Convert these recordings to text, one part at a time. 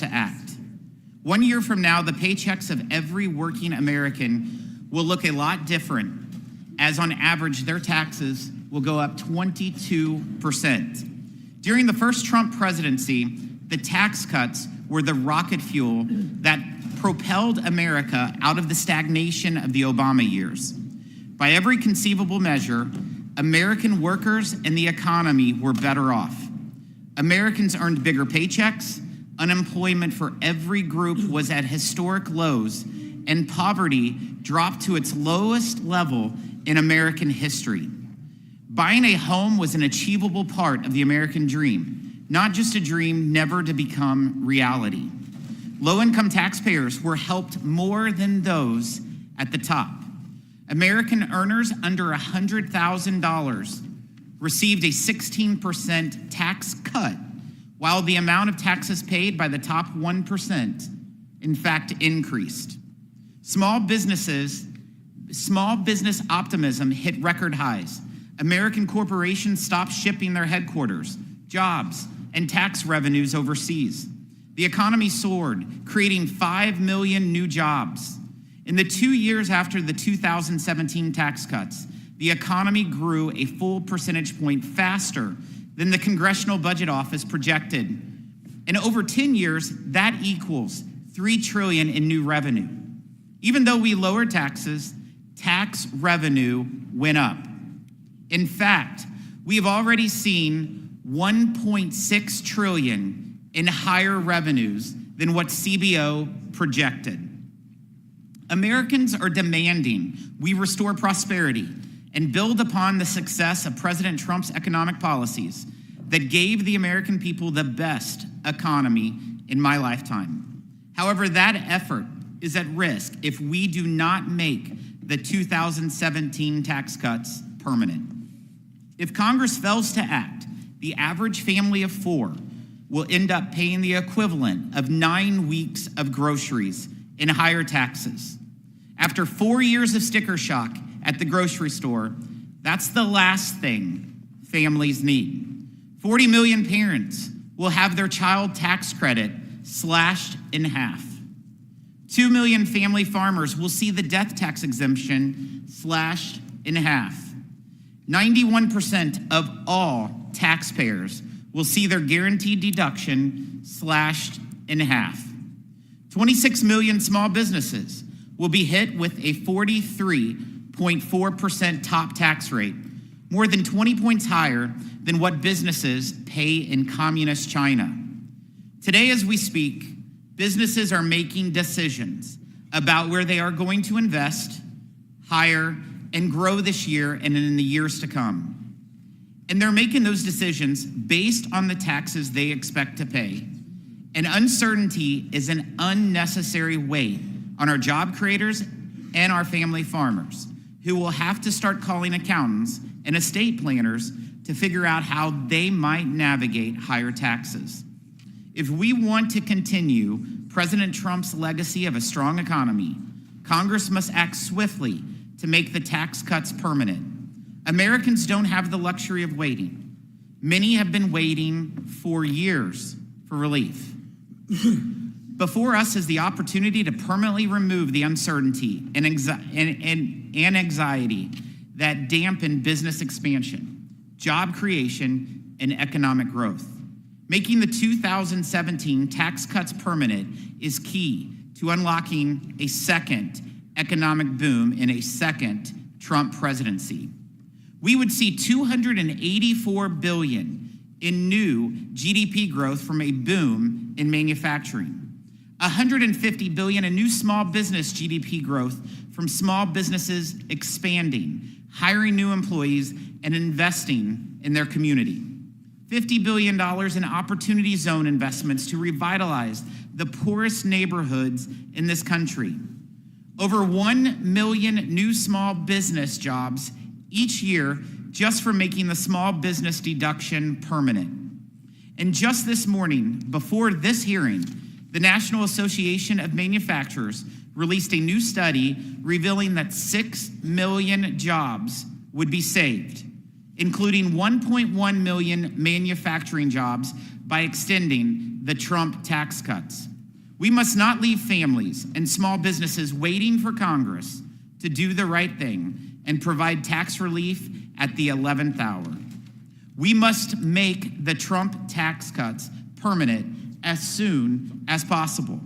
to act. 1 year from now, the paychecks of every working American will look a lot different, as on average, their taxes will go up 22%. During the first Trump presidency, the tax cuts were the rocket fuel that propelled America out of the stagnation of the Obama years. By every conceivable measure, American workers and the economy were better off. Americans earned bigger paychecks, unemployment for every group was at historic lows, and poverty dropped to its lowest level in American history. Buying a home was an achievable part of the American dream, not just a dream never to become reality. Low-income taxpayers were helped more than those at the top. American earners under $100,000 received a 16% tax cut, while the amount of taxes paid by the top 1%, in fact, increased. Small business optimism hit record highs. American corporations stopped shipping their headquarters, jobs, and tax revenues overseas. The economy soared, creating 5 million new jobs. In the 2 years after the 2017 tax cuts, the economy grew a full percentage point faster than the Congressional Budget Office projected. And over 10 years, that equals $3 trillion in new revenue. Even though we lowered taxes, tax revenue went up. In fact, we have already seen $1.6 trillion in higher revenues than what CBO projected. Americans are demanding we restore prosperity and build upon the success of President Trump's economic policies that gave the American people the best economy in my lifetime. However, that effort is at risk if we do not make the 2017 tax cuts permanent. If Congress fails to act, the average family of 4 will end up paying the equivalent of 9 weeks of groceries in higher taxes. After 4 years of sticker shock at the grocery store, that's the last thing families need. 40 million parents will have their child tax credit slashed in half. 2 million family farmers will see the death tax exemption slashed in half. 91% of all taxpayers will see their guaranteed deduction slashed in half. 26 million small businesses will be hit with a 43.4% top tax rate, more than 20 points higher than what businesses pay in communist China. Today, as we speak, businesses are making decisions about where they are going to invest, hire, and grow this year and in the years to come. And they're making those decisions based on the taxes they expect to pay. And uncertainty is an unnecessary weight on our job creators and our family farmers, who will have to start calling accountants and estate planners to figure out how they might navigate higher taxes. If we want to continue President Trump's legacy of a strong economy, Congress must act swiftly to make the tax cuts permanent. Americans don't have the luxury of waiting. Many have been waiting for years for relief. Before us is the opportunity to permanently remove the uncertainty and anxiety that dampen business expansion, job creation, and economic growth. Making the 2017 tax cuts permanent is key to unlocking a second economic boom in a second Trump presidency. We would see $284 billion in new GDP growth from a boom in manufacturing, $150 billion in new small business GDP growth from small businesses expanding, hiring new employees, and investing in their community. $50 billion in Opportunity Zone investments to revitalize the poorest neighborhoods in this country. Over 1 million new small business jobs each year just for making the small business deduction permanent. And just this morning, before this hearing, the National Association of Manufacturers released a new study revealing that 6 million jobs would be saved, including 1.1 million manufacturing jobs by extending the Trump tax cuts. We must not leave families and small businesses waiting for Congress to do the right thing and provide tax relief at the 11th hour. We must make the Trump tax cuts permanent as soon as possible.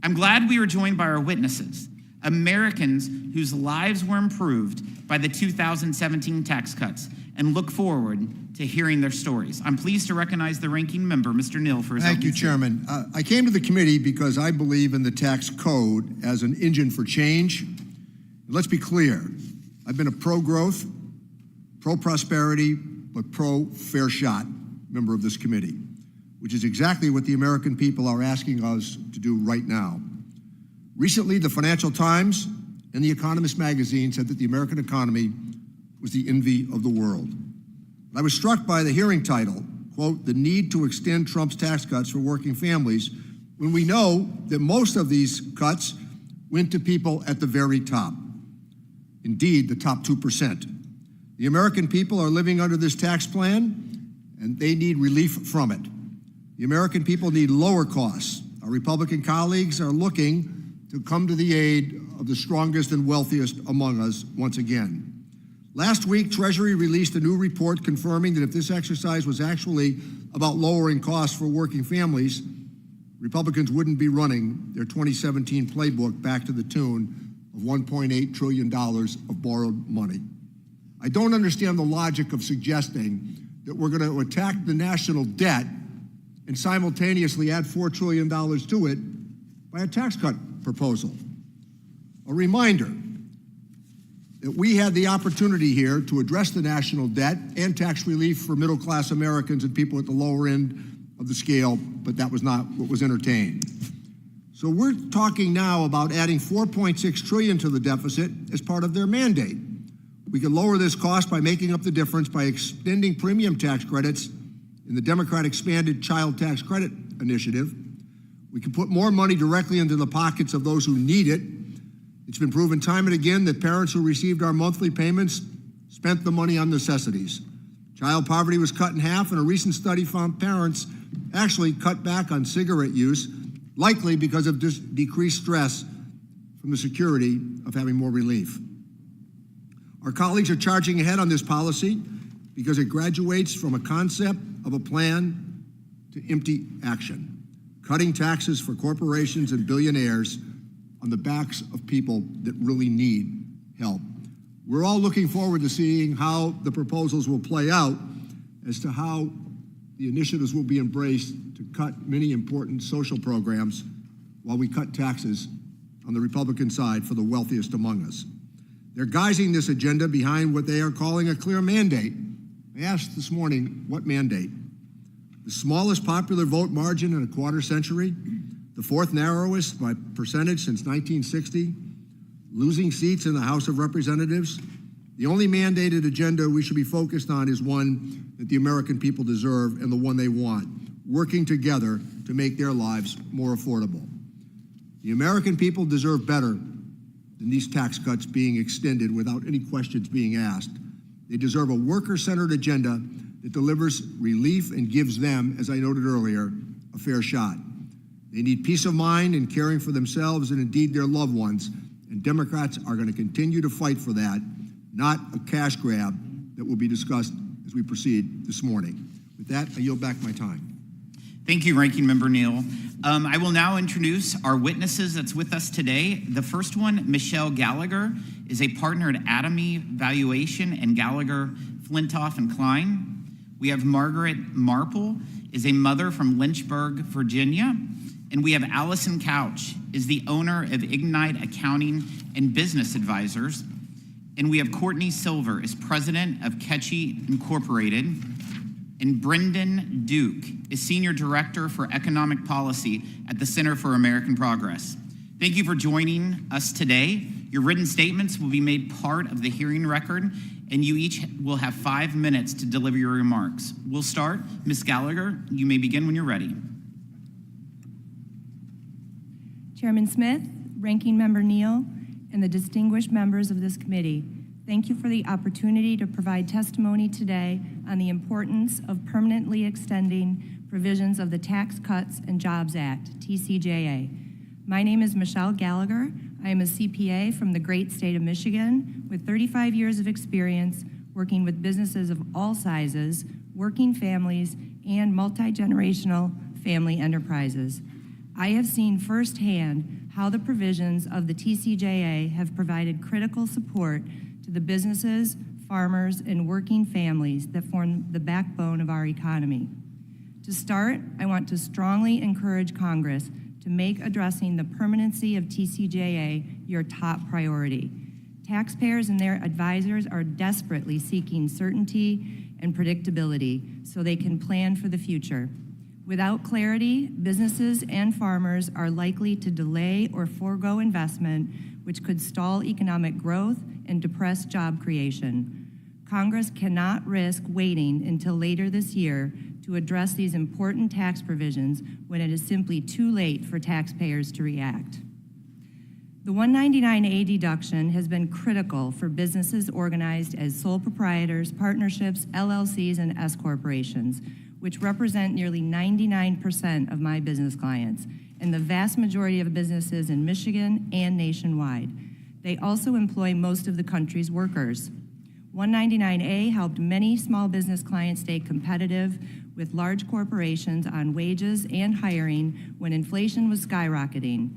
I'm glad we were joined by our witnesses, Americans whose lives were improved by the 2017 tax cuts, and look forward to hearing their stories. I'm pleased to recognize the ranking member, Mr. Neal, for his Thank you, Chairman. I came to the committee because I believe in the tax code as an engine for change. Let's be clear, I've been a pro-growth, pro-prosperity, but pro-fair shot member of this committee, which is exactly what the American people are asking us to do right now. Recently, the Financial Times and The Economist magazine said that the American economy was the envy of the world. I was struck by the hearing title, quote, "The need to extend Trump's tax cuts for working families," when we know that most of these cuts went to people at the very top. Indeed, the top 2%. The American people are living under this tax plan, and they need relief from it. The American people need lower costs. Our Republican colleagues are looking to come to the aid of the strongest and wealthiest among us once again. Last week, Treasury released a new report confirming that if this exercise was actually about lowering costs for working families, Republicans wouldn't be running their 2017 playbook back to the tune of $1.8 trillion of borrowed money. I don't understand the logic of suggesting that we're going to attack the national debt and simultaneously add $4 trillion to it by a tax cut proposal. A reminder that we had the opportunity here to address the national debt and tax relief for middle-class Americans and people at the lower end of the scale, but that was not what was entertained. So we're talking now about adding $4.6 trillion to the deficit as part of their mandate. We can lower this cost by making up the difference by extending premium tax credits in the Democrat expanded child tax credit initiative. We can put more money directly into the pockets of those who need it. It's been proven time and again that parents who received our monthly payments spent the money on necessities. Child poverty was cut in half, and a recent study found parents actually cut back on cigarette use, likely because of decreased stress from the security of having more relief. Our colleagues are charging ahead on this policy because it graduates from a concept of a plan to empty action, cutting taxes for corporations and billionaires on the backs of people that really need help. We're all looking forward to seeing how the proposals will play out as to how the initiatives will be embraced to cut many important social programs while we cut taxes on the Republican side for the wealthiest among us. They're guising this agenda behind what they are calling a clear mandate. I asked this morning, what mandate? The smallest popular vote margin in a quarter century, the fourth narrowest by percentage since 1960, losing seats in the House of Representatives. The only mandated agenda we should be focused on is one that the American people deserve and the one they want, working together to make their lives more affordable. The American people deserve better than these tax cuts being extended without any questions being asked. They deserve a worker-centered agenda that delivers relief and gives them, as I noted earlier, a fair shot. They need peace of mind in caring for themselves and indeed their loved ones, and Democrats are going to continue to fight for that, not a cash grab that will be discussed as we proceed this morning. With that, I yield back my time. Thank you, Ranking Member Neal. I will now introduce our witnesses that's with us today. The first one, Michelle Gallagher, is a partner at Atomy Valuation and Gallagher, Flintoff and Klein. We have Margaret Marpel, is a mother from Lynchburg, Virginia. And we have Allison Couch, is the owner of Ignite Accounting and Business Advisors. And we have Courtney Silver, is president of Ketchy Incorporated. And Brendan Duke is Senior Director for Economic Policy at the Center for American Progress. Thank you for joining us today. Your written statements will be made part of the hearing record, and you each will have 5 minutes to deliver your remarks. We'll start. Ms. Gallagher, you may begin when you're ready. Chairman Smith, Ranking Member Neal, and the distinguished members of this committee, thank you for the opportunity to provide testimony today on the importance of permanently extending provisions of the Tax Cuts and Jobs Act, TCJA. My name is Michelle Gallagher. I am a CPA from the great state of Michigan with 35 years of experience working with businesses of all sizes, working families, and multi-generational family enterprises. I have seen firsthand how the provisions of the TCJA have provided critical support to the businesses, farmers, and working families that form the backbone of our economy. To start, I want to strongly encourage Congress to make addressing the permanency of TCJA your top priority. Taxpayers and their advisors are desperately seeking certainty and predictability so they can plan for the future. Without clarity, businesses and farmers are likely to delay or forego investment, which could stall economic growth and depress job creation. Congress cannot risk waiting until later this year to address these important tax provisions when it is simply too late for taxpayers to react. The 199A deduction has been critical for businesses organized as sole proprietors, partnerships, LLCs, and S corporations, which represent nearly 99% of my business clients and the vast majority of businesses in Michigan and nationwide. They also employ most of the country's workers. 199A helped many small business clients stay competitive with large corporations on wages and hiring when inflation was skyrocketing.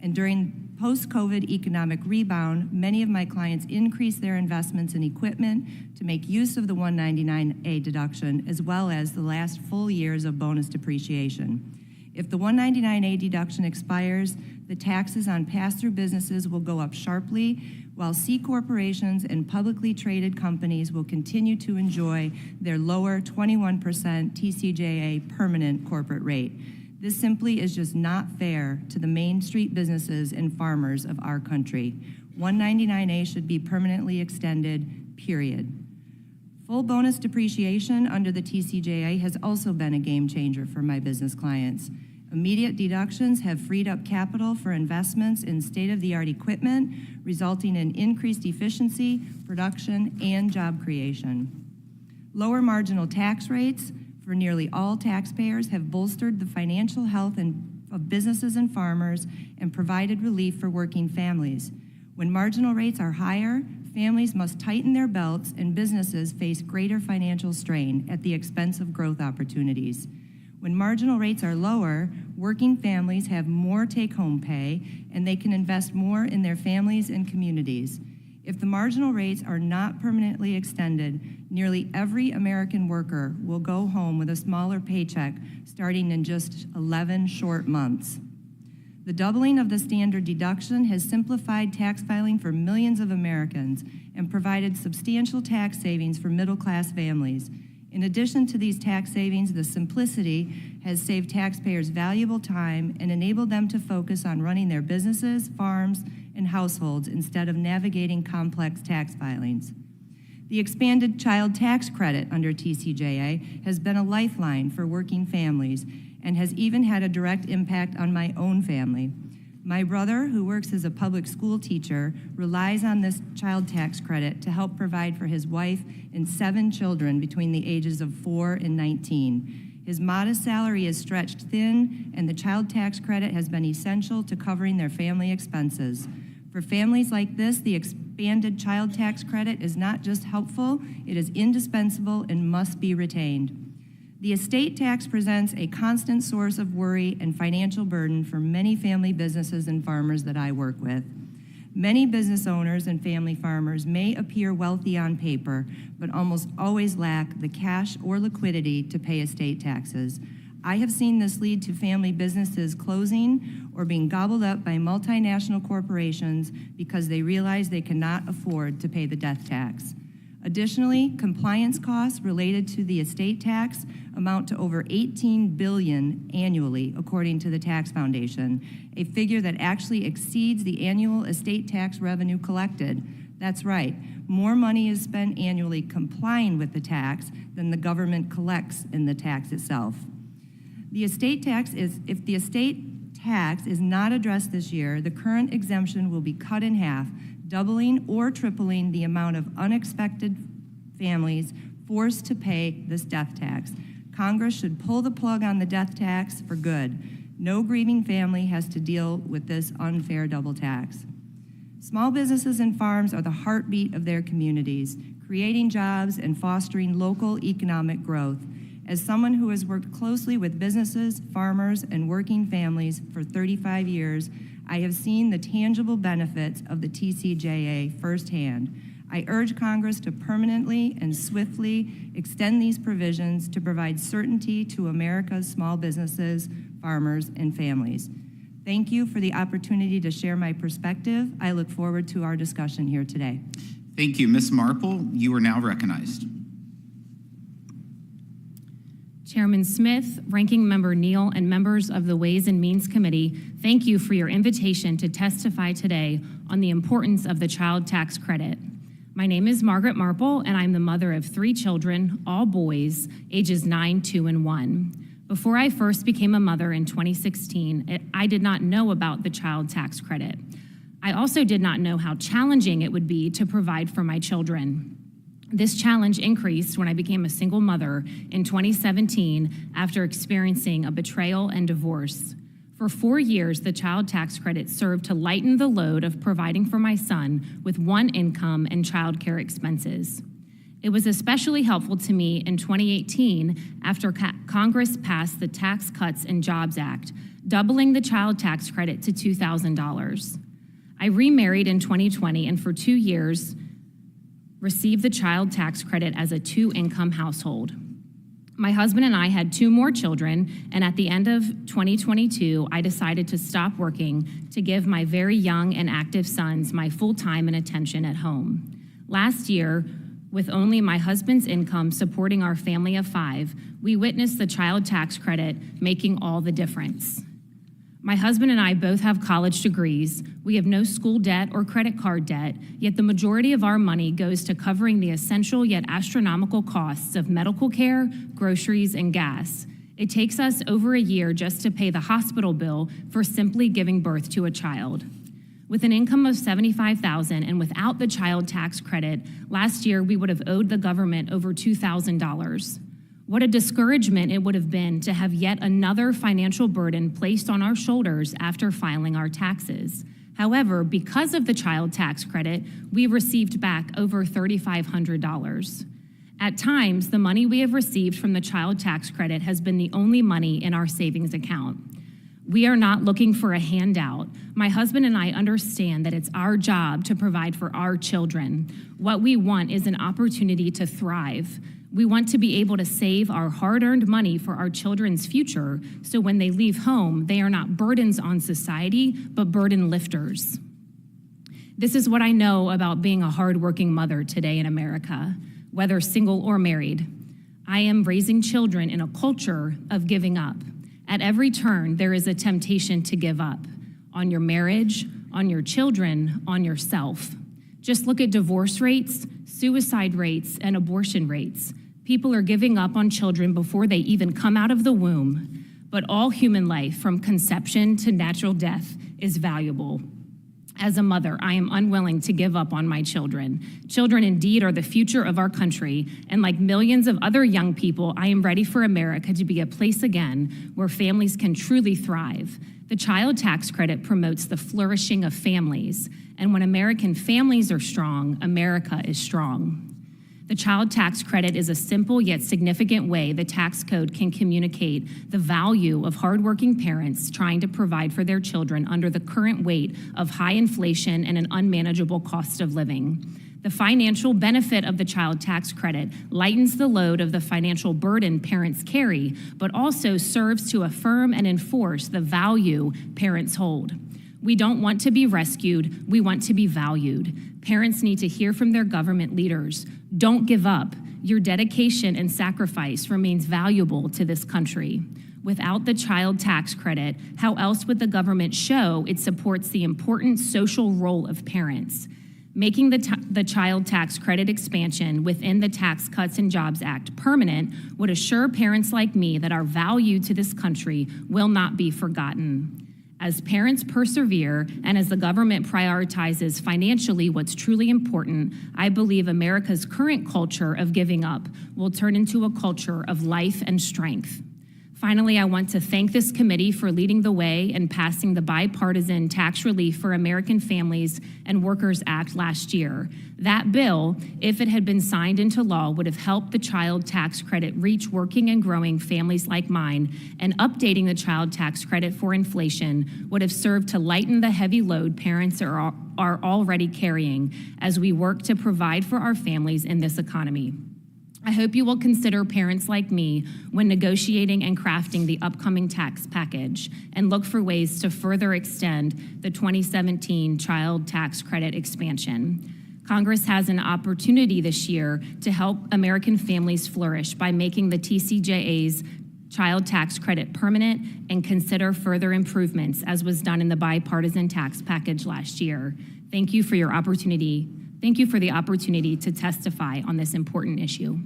And during post-COVID economic rebound, many of my clients increased their investments in equipment to make use of the 199A deduction, as well as the last full years of bonus depreciation. If the 199A deduction expires, the taxes on pass-through businesses will go up sharply, while C corporations and publicly traded companies will continue to enjoy their lower 21% TCJA permanent corporate rate. This simply is just not fair to the Main Street businesses and farmers of our country. 199A should be permanently extended, period. Full bonus depreciation under the TCJA has also been a game changer for my business clients. Immediate deductions have freed up capital for investments in state-of-the-art equipment, resulting in increased efficiency, production, and job creation. Lower marginal tax rates for nearly all taxpayers have bolstered the financial health of businesses and farmers and provided relief for working families. When marginal rates are higher, families must tighten their belts and businesses face greater financial strain at the expense of growth opportunities. When marginal rates are lower, working families have more take-home pay and they can invest more in their families and communities. If the marginal rates are not permanently extended, nearly every American worker will go home with a smaller paycheck starting in just 11 short months. The doubling of the standard deduction has simplified tax filing for millions of Americans and provided substantial tax savings for middle-class families. In addition to these tax savings, the simplicity has saved taxpayers valuable time and enabled them to focus on running their businesses, farms, and households instead of navigating complex tax filings. The expanded child tax credit under TCJA has been a lifeline for working families and has even had a direct impact on my own family. My brother, who works as a public school teacher, relies on this child tax credit to help provide for his wife and 7 children between the ages of 4 and 19. His modest salary is stretched thin, and the child tax credit has been essential to covering their family expenses. For families like this, the expanded child tax credit is not just helpful, it is indispensable and must be retained. The estate tax presents a constant source of worry and financial burden for many family businesses and farmers that I work with. Many business owners and family farmers may appear wealthy on paper, but almost always lack the cash or liquidity to pay estate taxes. I have seen this lead to family businesses closing or being gobbled up by multinational corporations because they realize they cannot afford to pay the death tax. Additionally, compliance costs related to the estate tax amount to over $18 billion annually, according to the Tax Foundation, a figure that actually exceeds the annual estate tax revenue collected. That's right, more money is spent annually complying with the tax than the government collects in the tax itself. If the estate tax is not addressed this year, the current exemption will be cut in half, doubling or tripling the amount of unexpected families forced to pay this death tax. Congress should pull the plug on the death tax for good. No grieving family has to deal with this unfair double tax. Small businesses and farms are the heartbeat of their communities, creating jobs and fostering local economic growth. As someone who has worked closely with businesses, farmers, and working families for 35 years, I have seen the tangible benefits of the TCJA firsthand. I urge Congress to permanently and swiftly extend these provisions to provide certainty to America's small businesses, farmers, and families. Thank you for the opportunity to share my perspective. I look forward to our discussion here today. Thank you. Ms. Marpel, you are now recognized. Chairman Smith, Ranking Member Neal, and members of the Ways and Means Committee, thank you for your invitation to testify today on the importance of the child tax credit. My name is Margaret Marpel, and I'm the mother of 3 children, all boys, ages 9, 2, and 1. Before I first became a mother in 2016, I did not know about the child tax credit. I also did not know how challenging it would be to provide for my children. This challenge increased when I became a single mother in 2017 after experiencing a betrayal and divorce. For 4 years, the child tax credit served to lighten the load of providing for my son with one income and childcare expenses. It was especially helpful to me in 2018 after Congress passed the Tax Cuts and Jobs Act, doubling the child tax credit to $2,000. I remarried in 2020 and for 2 years received the child tax credit as a 2-income household. My husband and I had 2 more children, and at the end of 2022, I decided to stop working to give my very young and active sons my full time and attention at home. Last year, with only my husband's income supporting our family of 5, we witnessed the child tax credit making all the difference. My husband and I both have college degrees. We have no school debt or credit card debt, yet the majority of our money goes to covering the essential yet astronomical costs of medical care, groceries, and gas. It takes us over a year just to pay the hospital bill for simply giving birth to a child. With an income of $75,000 and without the child tax credit, last year we would have owed the government over $2,000. What a discouragement it would have been to have yet another financial burden placed on our shoulders after filing our taxes. However, because of the child tax credit, we received back over $3,500. At times, the money we have received from the child tax credit has been the only money in our savings account. We are not looking for a handout. My husband and I understand that it's our job to provide for our children. What we want is an opportunity to thrive. We want to be able to save our hard-earned money for our children's future, so when they leave home, they are not burdens on society, but burden lifters. This is what I know about being a hardworking mother today in America, whether single or married. I am raising children in a culture of giving up. At every turn, there is a temptation to give up on your marriage, on your children, on yourself. Just look at divorce rates, suicide rates, and abortion rates. People are giving up on children before they even come out of the womb. But all human life, from conception to natural death, is valuable. As a mother, I am unwilling to give up on my children. Children indeed are the future of our country, and like millions of other young people, I am ready for America to be a place again where families can truly thrive. The child tax credit promotes the flourishing of families, and when American families are strong, America is strong. The child tax credit is a simple yet significant way the tax code can communicate the value of hardworking parents trying to provide for their children under the current weight of high inflation and an unmanageable cost of living. The financial benefit of the child tax credit lightens the load of the financial burden parents carry, but also serves to affirm and enforce the value parents hold. We don't want to be rescued, we want to be valued. Parents need to hear from their government leaders. Don't give up. Your dedication and sacrifice remains valuable to this country. Without the child tax credit, how else would the government show it supports the important social role of parents? Making the child tax credit expansion within the Tax Cuts and Jobs Act permanent would assure parents like me that our value to this country will not be forgotten. As parents persevere and as the government prioritizes financially what's truly important, I believe America's current culture of giving up will turn into a culture of life and strength. Finally, I want to thank this committee for leading the way in passing the Bipartisan Tax Relief for American Families and Workers Act last year. That bill, if it had been signed into law, would have helped the child tax credit reach working and growing families like mine, and updating the child tax credit for inflation would have served to lighten the heavy load parents are already carrying as we work to provide for our families in this economy. I hope you will consider parents like me when negotiating and crafting the upcoming tax package, and look for ways to further extend the 2017 child tax credit expansion. Congress has an opportunity this year to help American families flourish by making the TCJA's child tax credit permanent, and consider further improvements as was done in the bipartisan tax package last year. Thank you for the opportunity to testify on this important issue.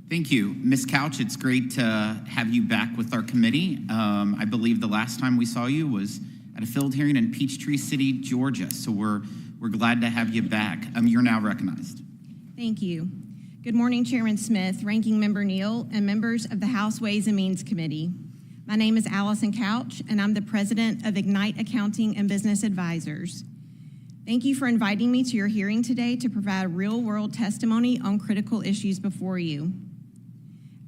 Thank you. Ms. Couch, it's great to have you back with our committee. I believe the last time we saw you was at a field hearing in Peachtree City, Georgia, so we're glad to have you back. You're now recognized. Thank you. Good morning, Chairman Smith, Ranking Member Neal, and members of the House Ways and Means Committee. My name is Allison Couch, and I'm the president of Ignite Accounting and Business Advisors. Thank you for inviting me to your hearing today to provide real-world testimony on critical issues before you.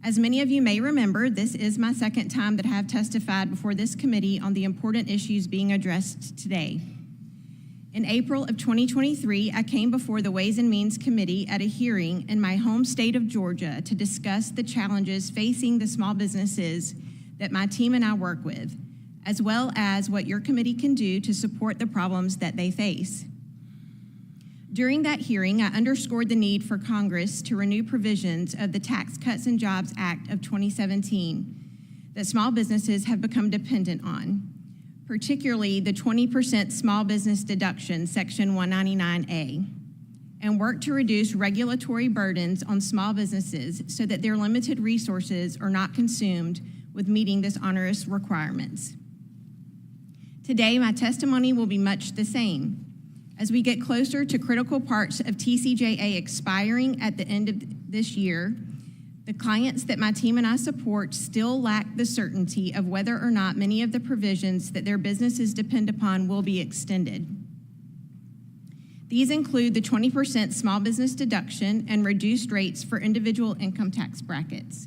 As many of you may remember, this is my second time that I have testified before this committee on the important issues being addressed today. In April of 2023, I came before the Ways and Means Committee at a hearing in my home state of Georgia to discuss the challenges facing the small businesses that my team and I work with, as well as what your committee can do to support the problems that they face. During that hearing, I underscored the need for Congress to renew provisions of the Tax Cuts and Jobs Act of 2017 that small businesses have become dependent on, particularly the 20% small business deduction, Section 199A, and work to reduce regulatory burdens on small businesses so that their limited resources are not consumed with meeting this onerous requirements. Today, my testimony will be much the same. As we get closer to critical parts of TCJA expiring at the end of this year, the clients that my team and I support still lack the certainty of whether or not many of the provisions that their businesses depend upon will be extended. These include the 20% small business deduction and reduced rates for individual income tax brackets.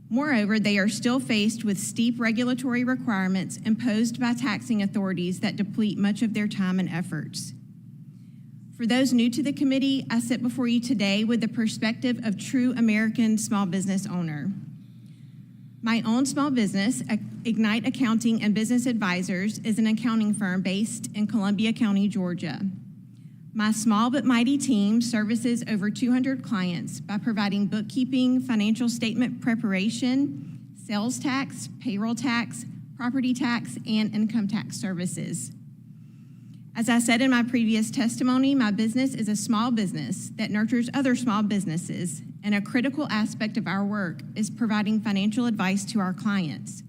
Moreover, they are still faced with steep regulatory requirements imposed by taxing authorities that deplete much of their time and efforts. For those new to the committee, I sit before you today with the perspective of true American small business owner. My own small business, Ignite Accounting and Business Advisors, is an accounting firm based in Columbia County, Georgia. My small but mighty team services over 200 clients by providing bookkeeping, financial statement preparation, sales tax, payroll tax, property tax, and income tax services. As I said in my previous testimony, my business is a small business that nurtures other small businesses, and a critical aspect of our work is providing financial advice to our clients,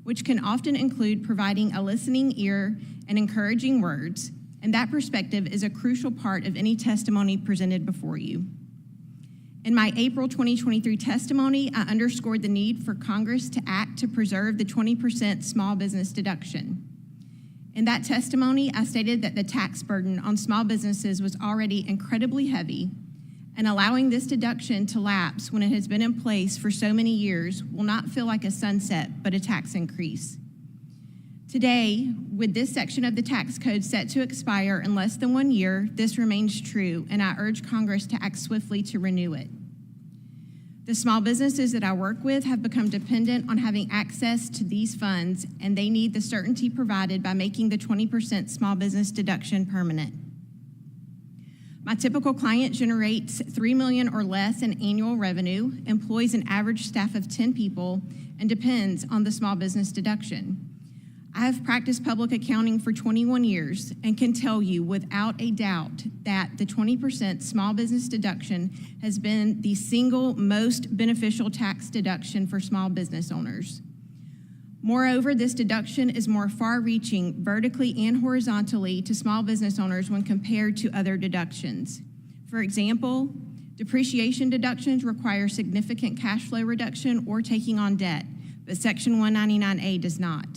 which can often include providing a listening ear and encouraging words, and that perspective is a crucial part of any testimony presented before you. In my April 2023 testimony, I underscored the need for Congress to act to preserve the 20% small business deduction. In that testimony, I stated that the tax burden on small businesses was already incredibly heavy, and allowing this deduction to lapse when it has been in place for so many years will not feel like a sunset, but a tax increase. Today, with this section of the tax code set to expire in less than 1 year, this remains true, and I urge Congress to act swiftly to renew it. The small businesses that I work with have become dependent on having access to these funds, and they need the certainty provided by making the 20% small business deduction permanent. My typical client generates $3 million or less in annual revenue, employs an average staff of 10 people, and depends on the small business deduction. I have practiced public accounting for 21 years and can tell you without a doubt that the 20% small business deduction has been the single most beneficial tax deduction for small business owners. Moreover, this deduction is more far-reaching vertically and horizontally to small business owners when compared to other deductions. For example, depreciation deductions require significant cash flow reduction or taking on debt, but Section 199A does not.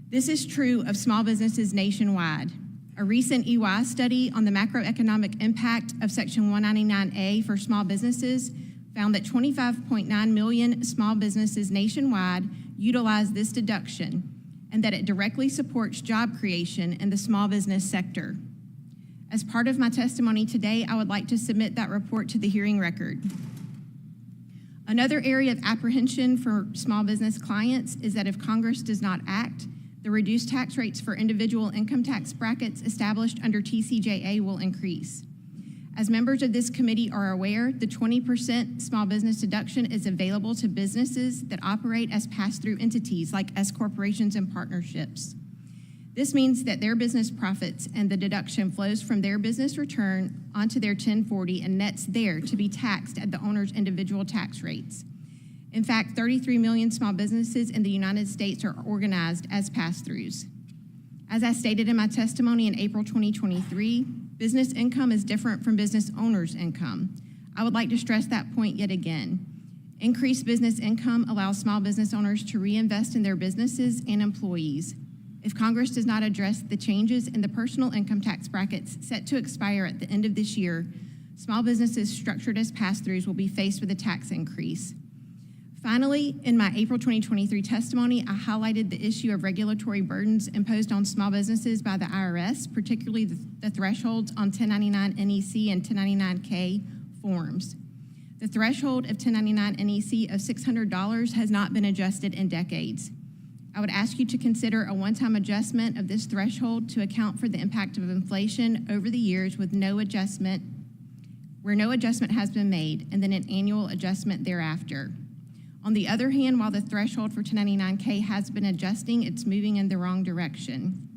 This is true of small businesses nationwide. A recent EY study on the macroeconomic impact of Section 199A for small businesses found that 25.9 million small businesses nationwide utilize this deduction, and that it directly supports job creation in the small business sector. As part of my testimony today, I would like to submit that report to the hearing record. Another area of apprehension for small business clients is that if Congress does not act, the reduced tax rates for individual income tax brackets established under TCJA will increase. As members of this committee are aware, the 20% small business deduction is available to businesses that operate as pass-through entities like S corporations and partnerships. This means that their business profits and the deduction flows from their business return onto their 1040 and nets there to be taxed at the owner's individual tax rates. In fact, 33 million small businesses in the United States are organized as pass-throughs. As I stated in my testimony in April 2023, business income is different from business owners' income. I would like to stress that point yet again. Increased business income allows small business owners to reinvest in their businesses and employees. If Congress does not address the changes in the personal income tax brackets set to expire at the end of this year, small businesses structured as pass-throughs will be faced with a tax increase. Finally, in my April 2023 testimony, I highlighted the issue of regulatory burdens imposed on small businesses by the IRS, particularly the thresholds on 1099 NEC and 1099K forms. The threshold of 1099 NEC of $600 has not been adjusted in decades. I would ask you to consider a one-time adjustment of this threshold to account for the impact of inflation over the years where no adjustment has been made, and then an annual adjustment thereafter. On the other hand, while the threshold for 1099K has been adjusting, it's moving in the wrong direction.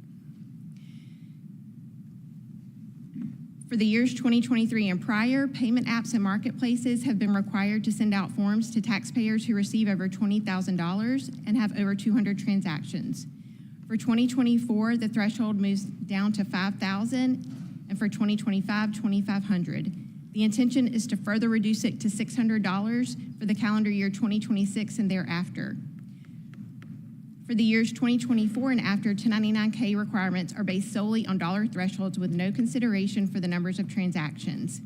For the years 2023 and prior, payment apps and marketplaces have been required to send out forms to taxpayers who receive over $20,000 and have over 200 transactions. For 2024, the threshold moves down to $5,000, and for 2025, $2,500. The intention is to further reduce it to $600 for the calendar year 2026 and thereafter. For the years 2024 and after, 1099K requirements are based solely on dollar thresholds with no consideration for the numbers of transactions.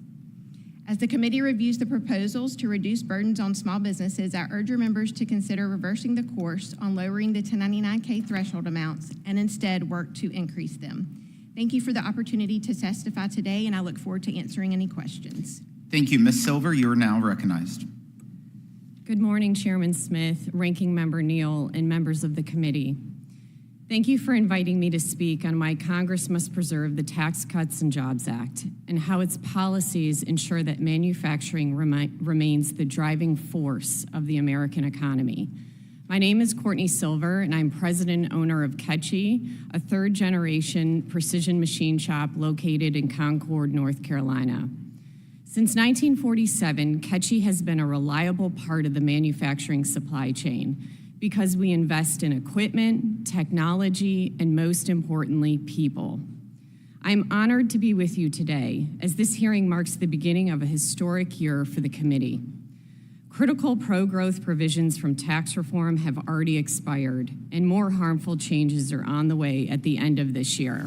As the committee reviews the proposals to reduce burdens on small businesses, I urge your members to consider reversing the course on lowering the 1099K threshold amounts and instead work to increase them. Thank you for the opportunity to testify today, and I look forward to answering any questions. Thank you. Ms. Silver, you are now recognized. Good morning, Chairman Smith, Ranking Member Neal, and members of the committee. Thank you for inviting me to speak on why Congress must preserve the Tax Cuts and Jobs Act and how its policies ensure that manufacturing remains the driving force of the American economy. My name is Courtney Silver, and I'm president and owner of Ketchy, a third-generation precision machine shop located in Concord, North Carolina. Since 1947, Ketchy has been a reliable part of the manufacturing supply chain because we invest in equipment, technology, and most importantly, people. I'm honored to be with you today, as this hearing marks the beginning of a historic year for the committee. Critical pro-growth provisions from tax reform have already expired, and more harmful changes are on the way at the end of this year.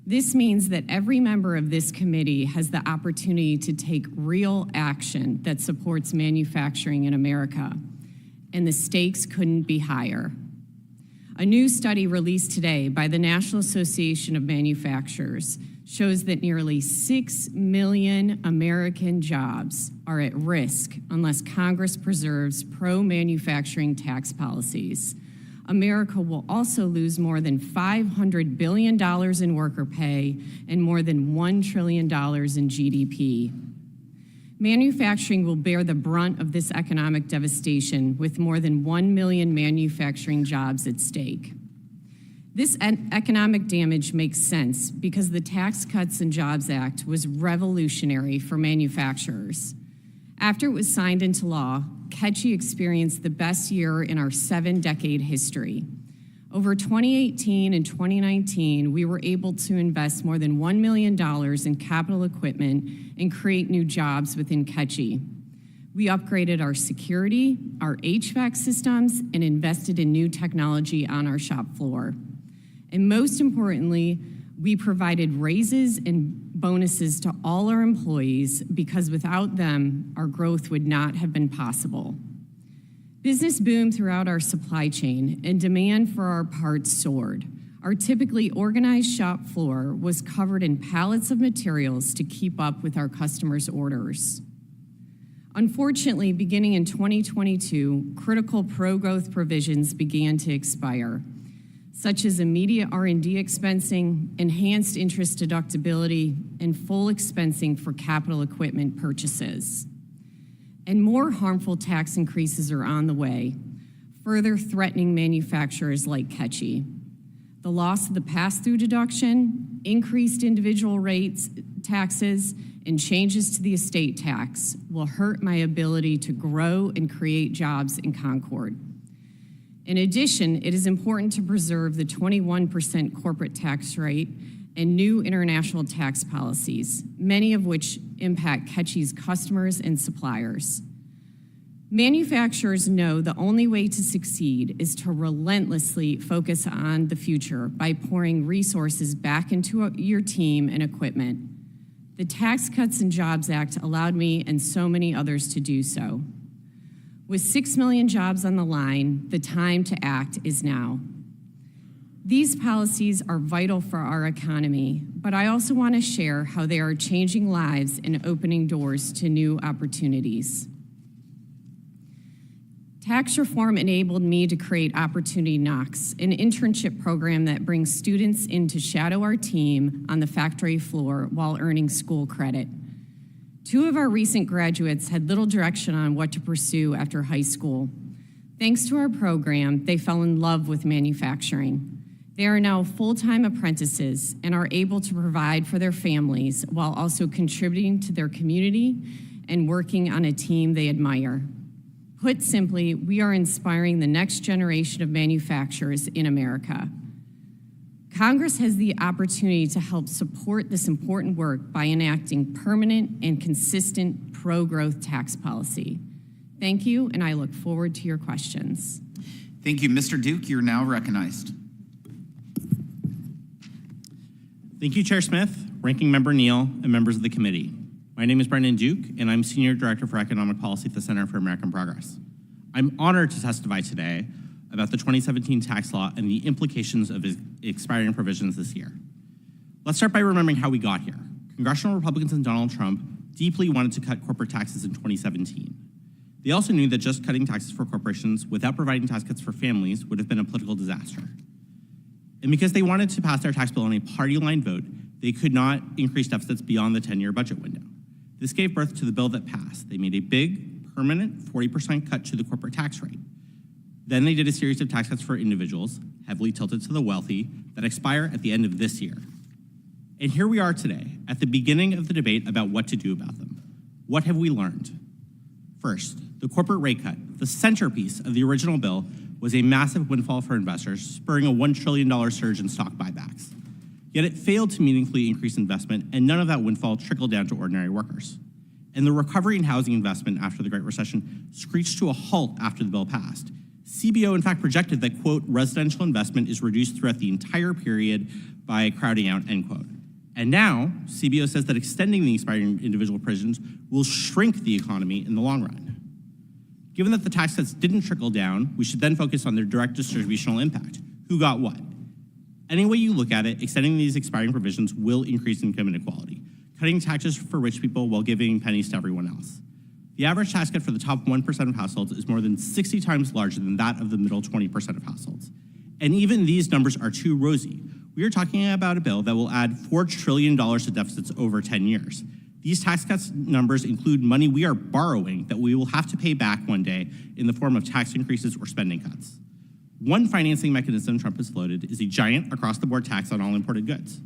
This means that every member of this committee has the opportunity to take real action that supports manufacturing in America, and the stakes couldn't be higher. A new study released today by the National Association of Manufacturers shows that nearly 6 million American jobs are at risk unless Congress preserves pro-manufacturing tax policies. America will also lose more than $500 billion in worker pay and more than $1 trillion in GDP. Manufacturing will bear the brunt of this economic devastation, with more than 1 million manufacturing jobs at stake. This economic damage makes sense because the Tax Cuts and Jobs Act was revolutionary for manufacturers. After it was signed into law, Ketchy experienced the best year in our 7-decade history. Over 2018 and 2019, we were able to invest more than $1 million in capital equipment and create new jobs within Ketchy. We upgraded our security, our HVAC systems, and invested in new technology on our shop floor. And most importantly, we provided raises and bonuses to all our employees because without them, our growth would not have been possible. Business boomed throughout our supply chain and demand for our parts soared. Our typically organized shop floor was covered in pallets of materials to keep up with our customers' orders. Unfortunately, beginning in 2022, critical pro-growth provisions began to expire, such as immediate R&D expensing, enhanced interest deductibility, and full expensing for capital equipment purchases. And more harmful tax increases are on the way, further threatening manufacturers like Ketchy. The loss of the pass-through deduction, increased individual rates, taxes, and changes to the estate tax will hurt my ability to grow and create jobs in Concord. In addition, it is important to preserve the 21% corporate tax rate and new international tax policies, many of which impact Ketchy's customers and suppliers. Manufacturers know the only way to succeed is to relentlessly focus on the future by pouring resources back into your team and equipment. The Tax Cuts and Jobs Act allowed me and so many others to do so. With 6 million jobs on the line, the time to act is now. These policies are vital for our economy, but I also want to share how they are changing lives and opening doors to new opportunities. Tax reform enabled me to create Opportunity Knocks, an internship program that brings students in to shadow our team on the factory floor while earning school credit. 2 of our recent graduates had little direction on what to pursue after high school. Thanks to our program, they fell in love with manufacturing. They are now full-time apprentices and are able to provide for their families while also contributing to their community and working on a team they admire. Put simply, we are inspiring the next generation of manufacturers in America. Congress has the opportunity to help support this important work by enacting permanent and consistent pro-growth tax policy. Thank you, and I look forward to your questions. Thank you. Mr. Duke, you're now recognized. Thank you, Chair Smith, Ranking Member Neal, and members of the committee. My name is Brendan Duke, and I'm Senior Director for Economic Policy at the Center for American Progress. I'm honored to testify today about the 2017 tax law and the implications of its expiring provisions this year. Let's start by remembering how we got here. Congressional Republicans and Donald Trump deeply wanted to cut corporate taxes in 2017. They also knew that just cutting taxes for corporations without providing tax cuts for families would have been a political disaster. And because they wanted to pass their tax bill on a party-line vote, they could not increase deficits beyond the 10-year budget window. This gave birth to the bill that passed. They made a big, permanent 40% cut to the corporate tax rate. Then they did a series of tax cuts for individuals, heavily tilted to the wealthy, that expire at the end of this year. And here we are today, at the beginning of the debate about what to do about them. What have we learned? First, the corporate rate cut, the centerpiece of the original bill, was a massive windfall for investors, spurring a $1 trillion surge in stock buybacks. Yet it failed to meaningfully increase investment, and none of that windfall trickled down to ordinary workers. And the recovery in housing investment after the Great Recession screeched to a halt after the bill passed. CBO, in fact, projected that, quote, residential investment is reduced throughout the entire period by crowding out, end quote. And now, CBO says that extending the expiring individual provisions will shrink the economy in the long run. Given that the tax cuts didn't trickle down, we should then focus on their direct distributional impact. Who got what? Any way you look at it, extending these expiring provisions will increase income inequality, cutting taxes for rich people while giving pennies to everyone else. The average tax cut for the top 1% of households is more than 60 times larger than that of the middle 20% of households. And even these numbers are too rosy. We are talking about a bill that will add $4 trillion to deficits over 10 years. These tax cuts numbers include money we are borrowing that we will have to pay back one day in the form of tax increases or spending cuts. One financing mechanism Trump has floated is a giant across-the-board tax on all imported goods.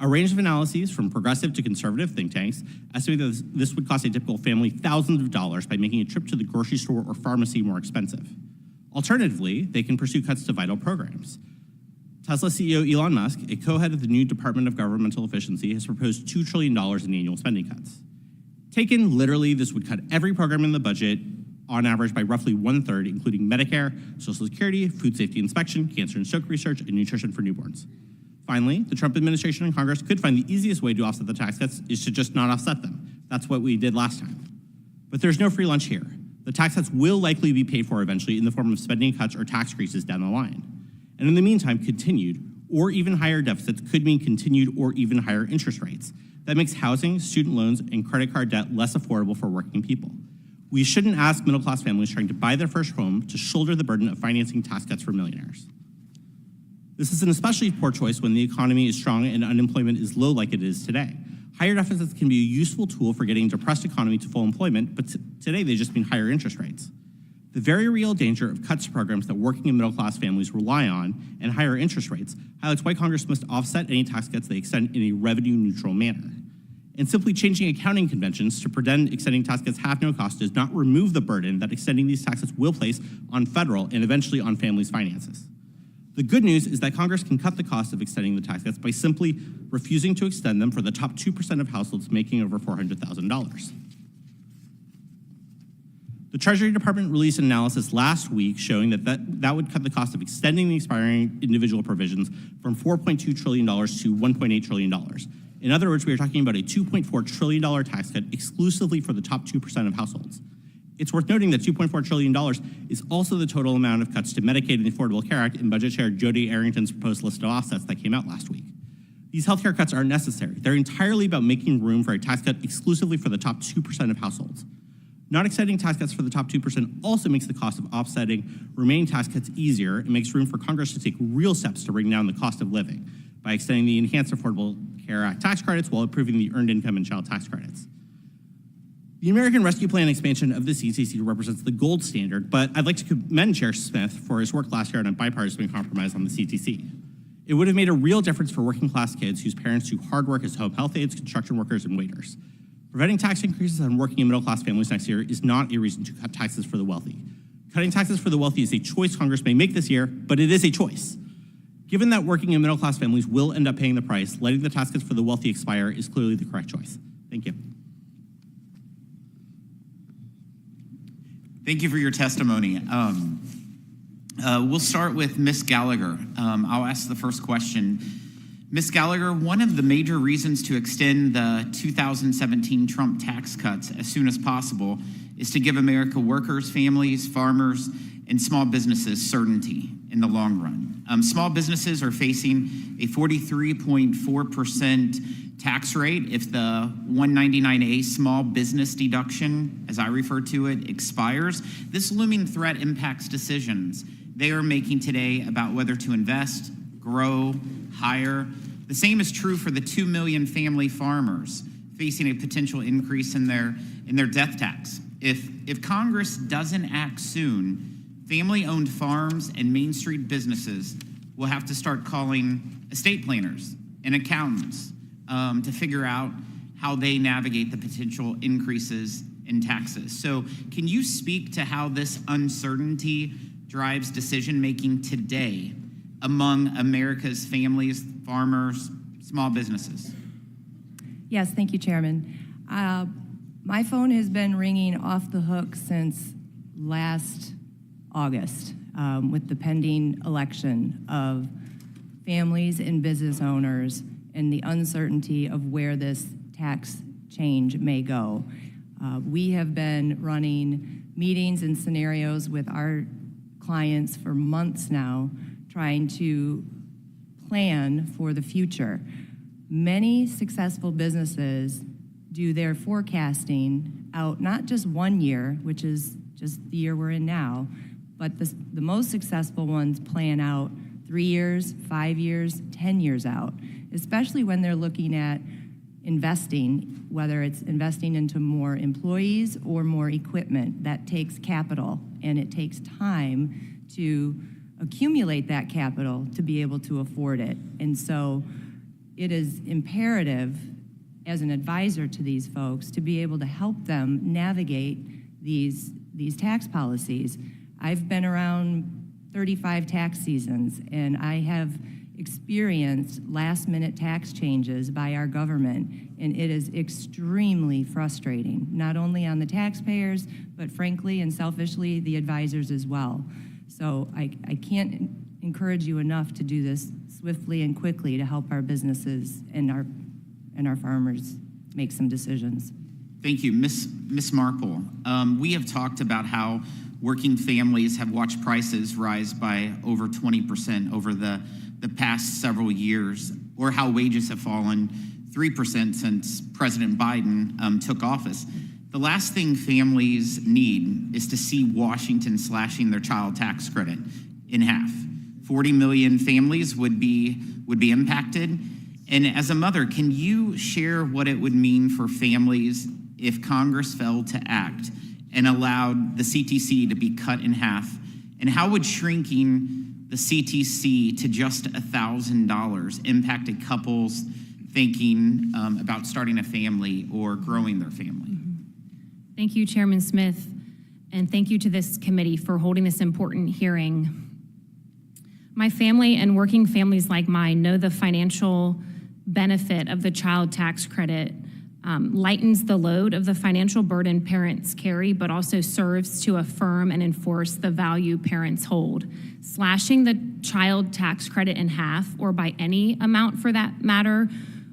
A range of analyses, from progressive to conservative think tanks, estimate that this would cost a typical family thousands of dollars by making a trip to the grocery store or pharmacy more expensive. Alternatively, they can pursue cuts to vital programs. Tesla CEO Elon Musk, a co-head of the new Department of Governmental Efficiency, has proposed $2 trillion in annual spending cuts. Taken literally, this would cut every program in the budget on average by roughly 1/3, including Medicare, Social Security, food safety inspection, cancer and stroke research, and nutrition for newborns. Finally, the Trump administration and Congress could find the easiest way to offset the tax cuts is to just not offset them. That's what we did last time. But there's no free lunch here. The tax cuts will likely be paid for eventually in the form of spending cuts or tax increases down the line. And in the meantime, continued or even higher deficits could mean continued or even higher interest rates. That makes housing, student loans, and credit card debt less affordable for working people. We shouldn't ask middle-class families trying to buy their first home to shoulder the burden of financing tax cuts for millionaires. This is an especially poor choice when the economy is strong and unemployment is low like it is today. Higher deficits can be a useful tool for getting a depressed economy to full employment, but today they just mean higher interest rates. The very real danger of cuts to programs that working and middle-class families rely on and higher interest rates highlights why Congress must offset any tax cuts they extend in a revenue-neutral manner. And simply changing accounting conventions to pretend extending tax cuts have no cost does not remove the burden that extending these tax cuts will place on federal and eventually on families' finances. The good news is that Congress can cut the cost of extending the tax cuts by simply refusing to extend them for the top 2% of households making over $400,000. The Treasury Department released an analysis last week showing that would cut the cost of extending the expiring individual provisions from $4.2 trillion to $1.8 trillion. In other words, we are talking about a $2.4 trillion tax cut exclusively for the top 2% of households. It's worth noting that $2.4 trillion is also the total amount of cuts to Medicaid and the Affordable Care Act in Budget Chair Jody Arrington's proposed list of offsets that came out last week. These healthcare cuts aren't necessary. They're entirely about making room for a tax cut exclusively for the top 2% of households. Not extending tax cuts for the top 2% also makes the cost of offsetting remaining tax cuts easier and makes room for Congress to take real steps to bring down the cost of living by extending the Enhanced Affordable Care Act tax credits while improving the earned income and child tax credits. The American Rescue Plan expansion of the CTC represents the gold standard, but I'd like to commend Chair Smith for his work last year on a bipartisan compromise on the CTC. It would have made a real difference for working class kids whose parents do hard work as home health aides, construction workers, and waiters. Preventing tax increases on working and middle class families next year is not a reason to cut taxes for the wealthy. Cutting taxes for the wealthy is a choice Congress may make this year, but it is a choice. Given that working and middle class families will end up paying the price, letting the tax cuts for the wealthy expire is clearly the correct choice. Thank you. Thank you for your testimony. We'll start with Ms. Gallagher. I'll ask the first question. Ms. Gallagher, one of the major reasons to extend the 2017 Trump tax cuts as soon as possible is to give America workers, families, farmers, and small businesses certainty in the long run. Small businesses are facing a 43.4% tax rate if the 199A small business deduction, as I refer to it, expires. This looming threat impacts decisions they are making today about whether to invest, grow, hire. The same is true for the 2 million family farmers facing a potential increase in their death tax. If Congress doesn't act soon, family-owned farms and Main Street businesses will have to start calling estate planners and accountants to figure out how they navigate the potential increases in taxes. So can you speak to how this uncertainty drives decision-making today among America's families, farmers, small businesses? Yes, thank you, Chairman. My phone has been ringing off the hook since last August with the pending election of families and business owners and the uncertainty of where this tax change may go. We have been running meetings and scenarios with our clients for months now, trying to plan for the future. Many successful businesses do their forecasting out not just 1 year, which is just the year we're in now, but the most successful ones plan out 3 years, 5 years, 10 years out, especially when they're looking at investing, whether it's investing into more employees or more equipment. That takes capital, and it takes time to accumulate that capital to be able to afford it. And so it is imperative as an advisor to these folks to be able to help them navigate these tax policies. I've been around 35 tax seasons, and I have experienced last-minute tax changes by our government, and it is extremely frustrating, not only on the taxpayers, but frankly and selfishly, the advisors as well. So I can't encourage you enough to do this swiftly and quickly to help our businesses and our farmers make some decisions. Thank you. Ms. Marpel, we have talked about how working families have watched prices rise by over 20% over the past several years, or how wages have fallen 3% since President Biden took office. The last thing families need is to see Washington slashing their child tax credit in half. 40 million families would be impacted. And as a mother, can you share what it would mean for families if Congress failed to act and allowed the CTC to be cut in half? And how would shrinking the CTC to just $1,000 impact a couple's thinking about starting a family or growing their family? Thank you, Chairman Smith, and thank you to this committee for holding this important hearing. My family and working families like mine know the financial benefit of the child tax credit lightens the load of the financial burden parents carry, but also serves to affirm and enforce the value parents hold. Slashing the child tax credit in half, or by any amount for that matter,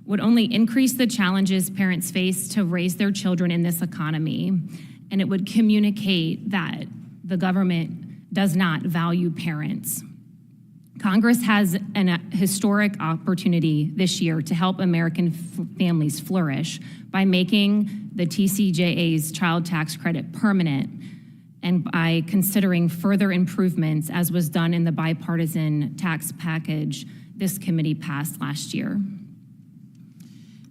would only increase the challenges parents face to raise their children in this economy, and it would communicate that the government does not value parents. Congress has a historic opportunity this year to help American families flourish by making the TCJA's child tax credit permanent and by considering further improvements, as was done in the bipartisan tax package this committee passed last year.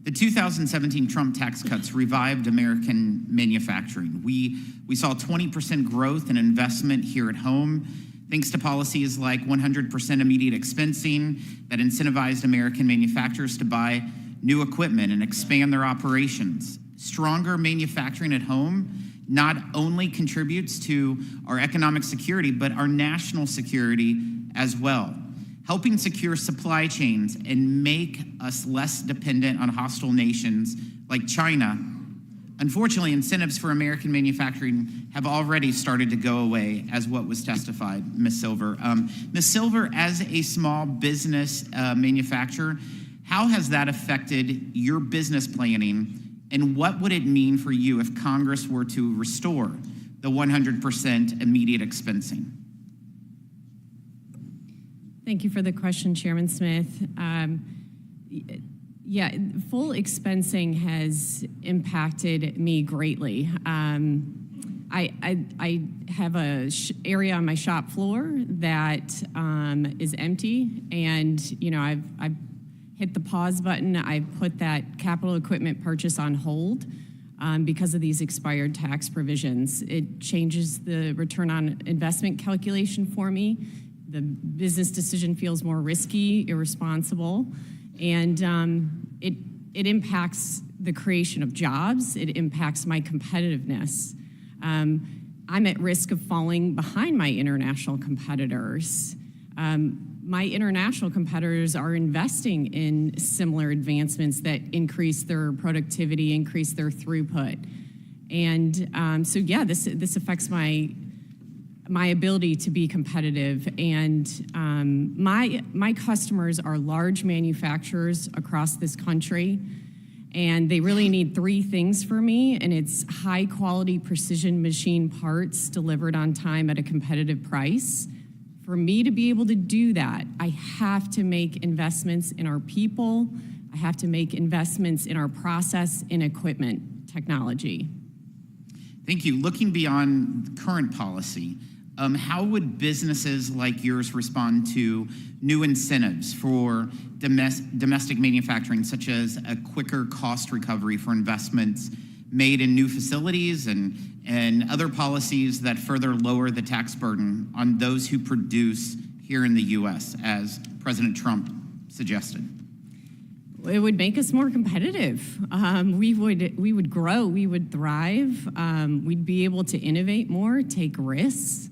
The 2017 Trump tax cuts revived American manufacturing. We saw 20% growth in investment here at home, thanks to policies like 100% immediate expensing that incentivized American manufacturers to buy new equipment and expand their operations. Stronger manufacturing at home not only contributes to our economic security, but our national security as well, helping secure supply chains and make us less dependent on hostile nations like China. Unfortunately, incentives for American manufacturing have already started to go away, as what was testified, Ms. Silver. Ms. Silver, as a small business manufacturer, how has that affected your business planning, and what would it mean for you if Congress were to restore the 100% immediate expensing? Thank you for the question, Chairman Smith. Yeah, full expensing has impacted me greatly. I have a area on my shop floor that is empty, and I've hit the pause button. I've put that capital equipment purchase on hold because of these expired tax provisions. It changes the return on investment calculation for me. The business decision feels more risky, irresponsible, and it impacts the creation of jobs. It impacts my competitiveness. I'm at risk of falling behind my international competitors. My international competitors are investing in similar advancements that increase their productivity, increase their throughput. And so yeah, this affects my ability to be competitive. And my customers are large manufacturers across this country, and they really need three things for me, and it's high quality precision machine parts delivered on time at a competitive price. For me to be able to do that, I have to make investments in our people. I have to make investments in our process, in equipment, technology. Thank you. Looking beyond current policy, how would businesses like yours respond to new incentives for domestic manufacturing, such as a quicker cost recovery for investments made in new facilities and other policies that further lower the tax burden on those who produce here in the U.S., as President Trump suggested? It would make us more competitive. We would grow, we would thrive. We'd be able to innovate more, take risks.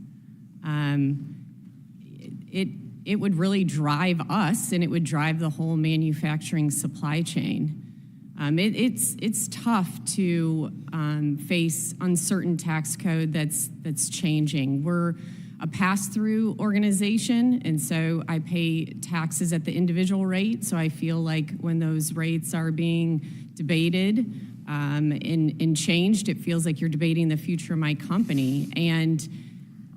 it would really drive us, and it would drive the whole manufacturing supply chain. It's tough to face uncertain tax code that's changing. We're a pass-through organization, and so I pay taxes at the individual rate. So I feel like when those rates are being debated and changed, it feels like you're debating the future of my company. And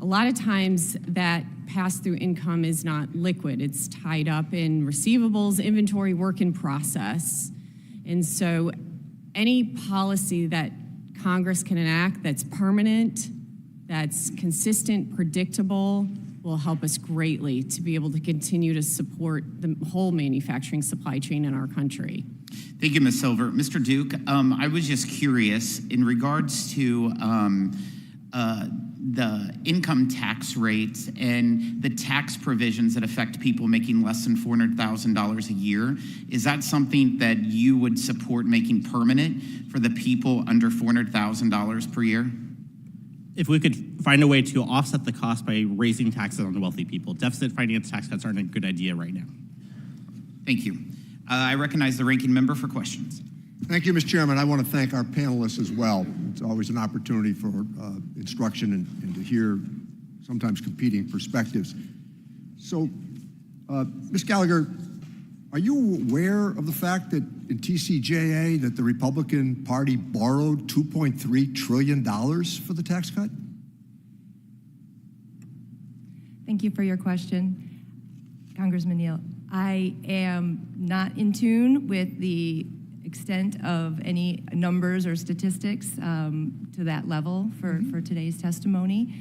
a lot of times that pass-through income is not liquid. It's tied up in receivables, inventory, work in process. And so any policy that Congress can enact that's permanent, that's consistent, predictable, will help us greatly to be able to continue to support the whole manufacturing supply chain in our country. Thank you, Ms. Silver. Mr. Duke, I was just curious in regards to the income tax rates and the tax provisions that affect people making less than $400,000 a year. Is that something that you would support making permanent for the people under $400,000 per year? If we could find a way to offset the cost by raising taxes on wealthy people, deficit finance tax cuts aren't a good idea right now. Thank you. I recognize the ranking member for questions. Thank you, Mr. Chairman. I want to thank our panelists as well. It's always an opportunity for instruction and to hear sometimes competing perspectives. So, Ms. Gallagher, are you aware of the fact that in TCJA that the Republican Party borrowed $2.3 trillion for the tax cut? Thank you for your question, Congressman Neal. I am not in tune with the extent of any numbers or statistics to that level for today's testimony.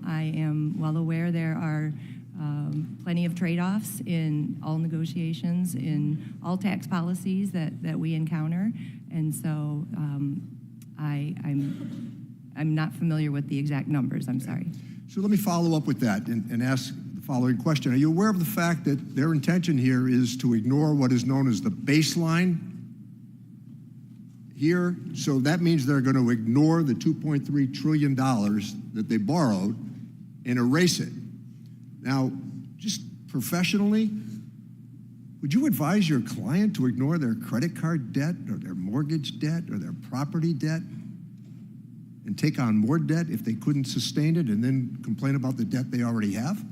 I am well aware there are plenty of trade-offs in all negotiations, in all tax policies that we encounter, and so I'm not familiar with the exact numbers. I'm sorry. So let me follow up with that and ask the following question. Are you aware of the fact that their intention here is to ignore what is known as the baseline here? So that means they're going to ignore the $2.3 trillion that they borrowed and erase it. Now, just professionally, would you advise your client to ignore their credit card debt or their mortgage debt or their property debt and take on more debt if they couldn't sustain it and then complain about the debt they already have?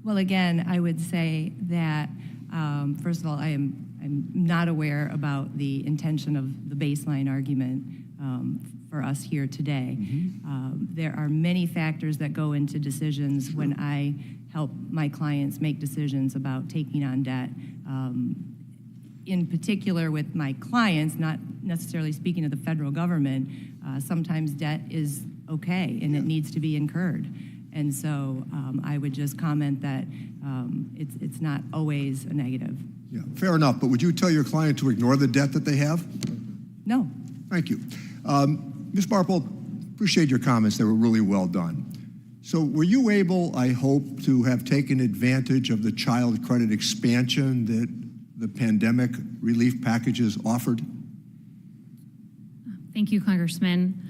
Well, again, I would say that, first of all, I'm not aware about the intention of the baseline argument for us here today. There are many factors that go into decisions when I help my clients make decisions about taking on debt. In particular with my clients, not necessarily speaking of the federal government, sometimes debt is okay and it needs to be incurred. And so I would just comment that it's not always a negative. Yeah, fair enough, but would you tell your client to ignore the debt that they have? No. Thank you. Ms. Marpel, appreciate your comments. They were really well done. So were you able, I hope, to have taken advantage of the child credit expansion that the pandemic relief packages offered? Thank you, Congressman.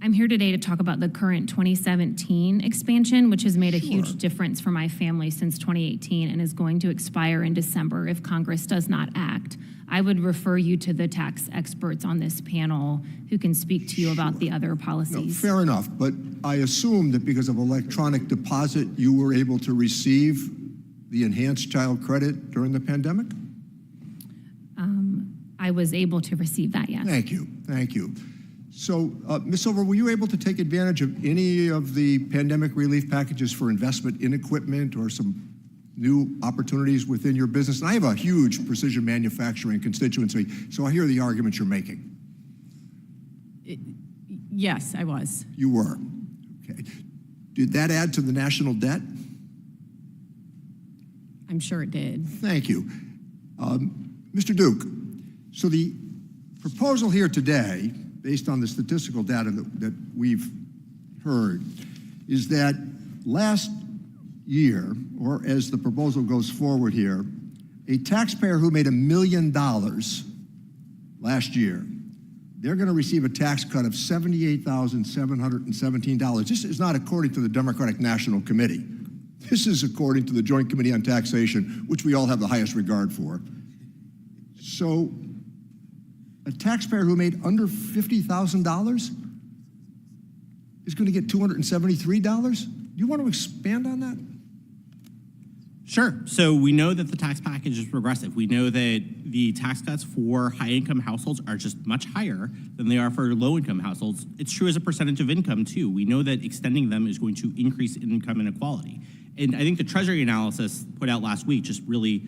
I'm here today to talk about the current 2017 expansion, which has made a huge difference for my family since 2018 and is going to expire in December if Congress does not act. I would refer you to the tax experts on this panel who can speak to you about the other policies. No, fair enough, but I assume that because of electronic deposit, you were able to receive the enhanced child credit during the pandemic? I was able to receive that, yes. Thank you, thank you. So, Ms. Silver, were you able to take advantage of any of the pandemic relief packages for investment in equipment or some new opportunities within your business? And I have a huge precision manufacturing constituency, so I hear the arguments you're making. Yes, I was. You were. Okay. Did that add to the national debt? I'm sure it did. Thank you. Mr. Duke, so the proposal here today, based on the statistical data that we've heard, is that last year, or as the proposal goes forward here, a taxpayer who made $1 million last year, they're going to receive a tax cut of $78,717. This is not according to the Democratic National Committee. This is according to the Joint Committee on Taxation, which we all have the highest regard for. So a taxpayer who made under $50,000 is going to get $273? Do you want to expand on that? Sure. So we know that the tax package is progressive. We know that the tax cuts for high-income households are just much higher than they are for low-income households. It's true as a percentage of income, too. We know that extending them is going to increase income inequality. And I think the Treasury analysis put out last week just really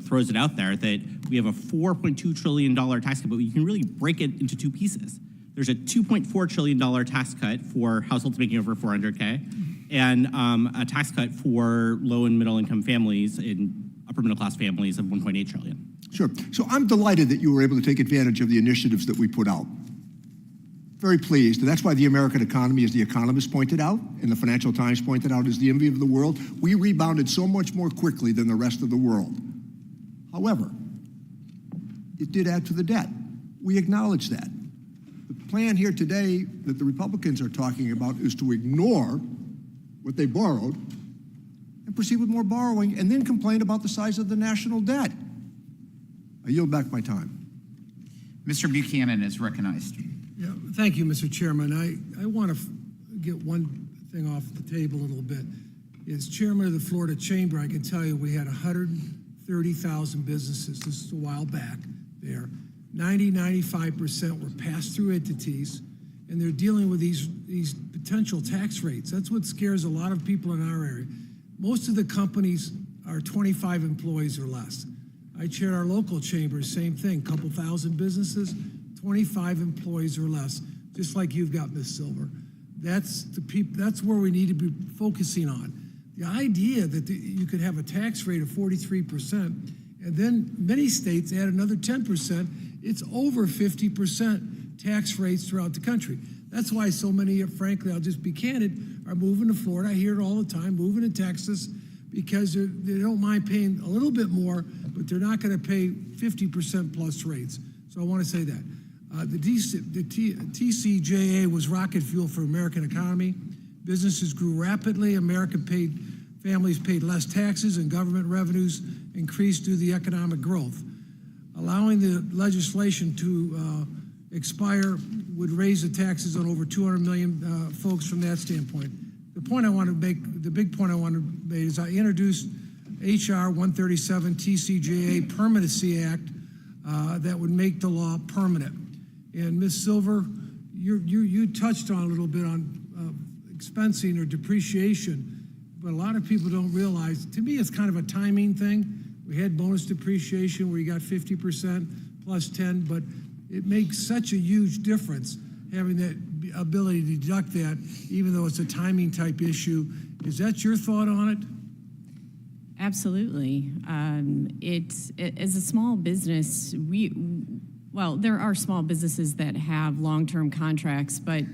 throws it out there that we have a $4.2 trillion tax cut, but you can really break it into two pieces. There's a $2.4 trillion tax cut for households making over $400K, and a tax cut for low and middle income families and upper middle class families of $1.8 trillion. Sure. So I'm delighted that you were able to take advantage of the initiatives that we put out. Very pleased. And that's why the American economy, as the Economist pointed out, and the Financial Times pointed out, is the envy of the world. We rebounded so much more quickly than the rest of the world. However, it did add to the debt. We acknowledge that. The plan here today that the Republicans are talking about is to ignore what they borrowed and proceed with more borrowing and then complain about the size of the national debt. I yield back my time. Mr. Buchanan is recognized. Yeah, thank you, Mr. Chairman. I want to get one thing off the table a little bit. As chairman of the Florida Chamber, I can tell you we had 130,000 businesses. This is a while back there. 95% were pass-through entities, and they're dealing with these potential tax rates. That's what scares a lot of people in our area. Most of the companies are 25 employees or less. I chair our local chamber, same thing, couple thousand businesses, 25 employees or less, just like you've got, Ms. Silver. That's where we need to be focusing on. The idea that you could have a tax rate of 43%, and then many states add another 10%, it's over 50% tax rates throughout the country. That's why so many, frankly, I'll just be candid, are moving to Florida. I hear it all the time, moving to Texas, because they don't mind paying a little bit more, but they're not going to pay 50% plus rates. So I want to say that. The TCJA was rocket fuel for American economy. Businesses grew rapidly. Families paid less taxes, and government revenues increased due to the economic growth. Allowing the legislation to expire would raise the taxes on over 200 million folks from that standpoint. The point I want to make, the big point I want to make is I introduced H.R. 137 TCJA Permanency Act that would make the law permanent. And Ms. Silver, you touched on a little bit on expensing or depreciation, but a lot of people don't realize, to me, it's kind of a timing thing. We had bonus depreciation where you got 50% plus 10, but it makes such a huge difference having that ability to deduct that, even though it's a timing type issue. Is that your thought on it? Absolutely. As a small business, there are small businesses that have long-term contracts, but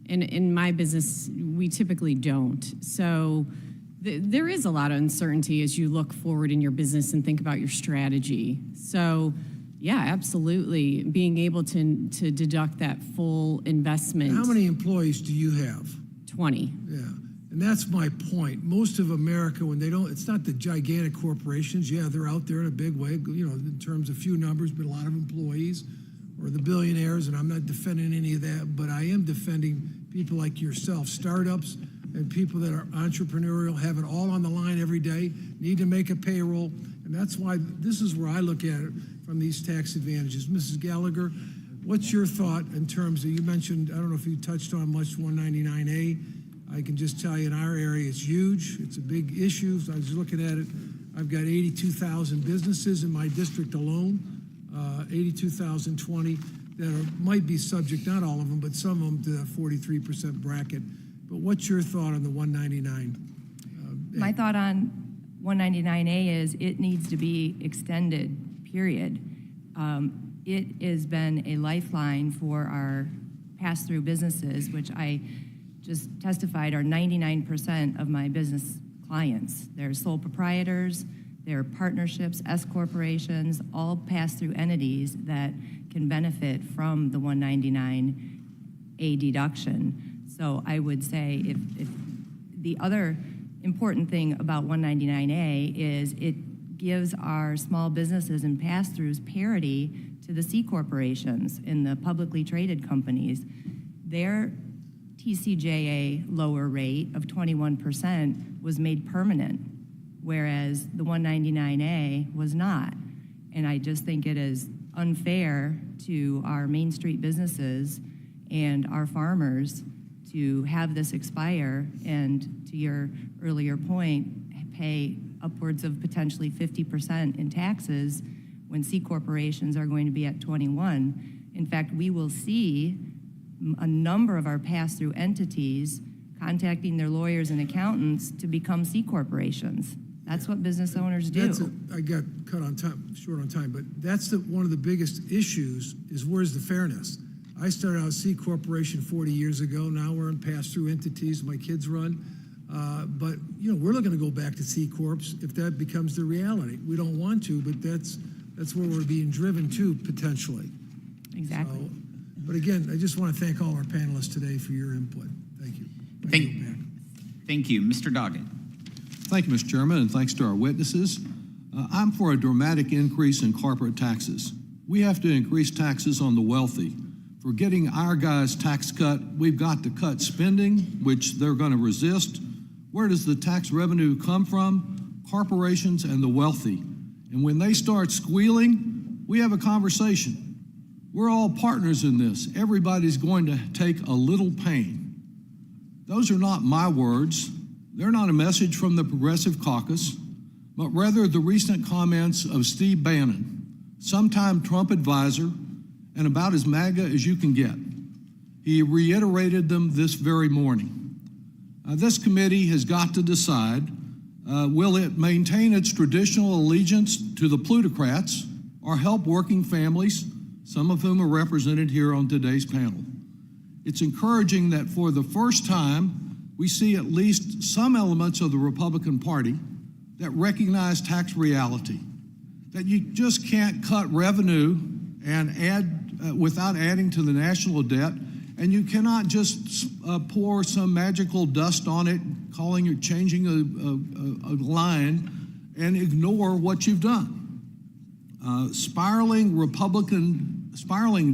in my business, we typically don't. So there is a lot of uncertainty as you look forward in your business and think about your strategy. So yeah, absolutely. Being able to deduct that full investment. How many employees do you have? 20. Yeah. And that's my point. Most of America, when they don't, it's not the gigantic corporations. Yeah, they're out there in a big way, in terms of few numbers, but a lot of employees, or the billionaires, and I'm not defending any of that, but I am defending people like yourself, startups and people that are entrepreneurial, have it all on the line every day, need to make a payroll, and that's why this is where I look at it from these tax advantages. Mrs. Gallagher, what's your thought in terms of, you mentioned, I don't know if you touched on much 199A. I can just tell you in our area, it's huge. It's a big issue. So I was looking at it. I've got 82,000 businesses in my district alone, 82,020 that might be subject, not all of them, but some of them to that 43% bracket. But what's your thought on the 199? My thought on 199A is it needs to be extended, period. It has been a lifeline for our pass-through businesses, which I just testified are 99% of my business clients. They're sole proprietors, they're partnerships, S corporations, all pass-through entities that can benefit from the 199A deduction. So I would say if the other important thing about 199A is it gives our small businesses and pass-throughs parity to the C corporations and the publicly traded companies. Their TCJA lower rate of 21% was made permanent, whereas the 199A was not. And I just think it is unfair to our Main Street businesses and our farmers to have this expire and, to your earlier point, pay upwards of potentially 50% in taxes when C corporations are going to be at 21. In fact, we will see a number of our pass-through entities contacting their lawyers and accountants to become C corporations. That's what business owners do. I got cut on time, short on time, but that's one of the biggest issues is where's the fairness? I started out C corporation 40 years ago. Now we're in pass-through entities my kids run. But we're looking to go back to C corps if that becomes the reality. We don't want to, but that's where we're being driven to potentially. Exactly. So, but again, I just want to thank all our panelists today for your input. Thank you. Thank you. Mr. Doggett. Thank you, Mr. Chairman, and thanks to our witnesses. I'm for a dramatic increase in corporate taxes. We have to increase taxes on the wealthy. For getting our guys' tax cut, we've got to cut spending, which they're going to resist. Where does the tax revenue come from? Corporations and the wealthy. And when they start squealing, we have a conversation. We're all partners in this. Everybody's going to take a little pain. Those are not my words. They're not a message from the Progressive Caucus, but rather the recent comments of Steve Bannon, sometime Trump advisor, and about as MAGA as you can get. He reiterated them this very morning. This committee has got to decide, will it maintain its traditional allegiance to the plutocrats or help working families, some of whom are represented here on today's panel? It's encouraging that for the first time, we see at least some elements of the Republican Party that recognize tax reality, that you just can't cut revenue and add without adding to the national debt, and you cannot just pour some magical dust on it, calling it changing a line, and ignore what you've done. Spiraling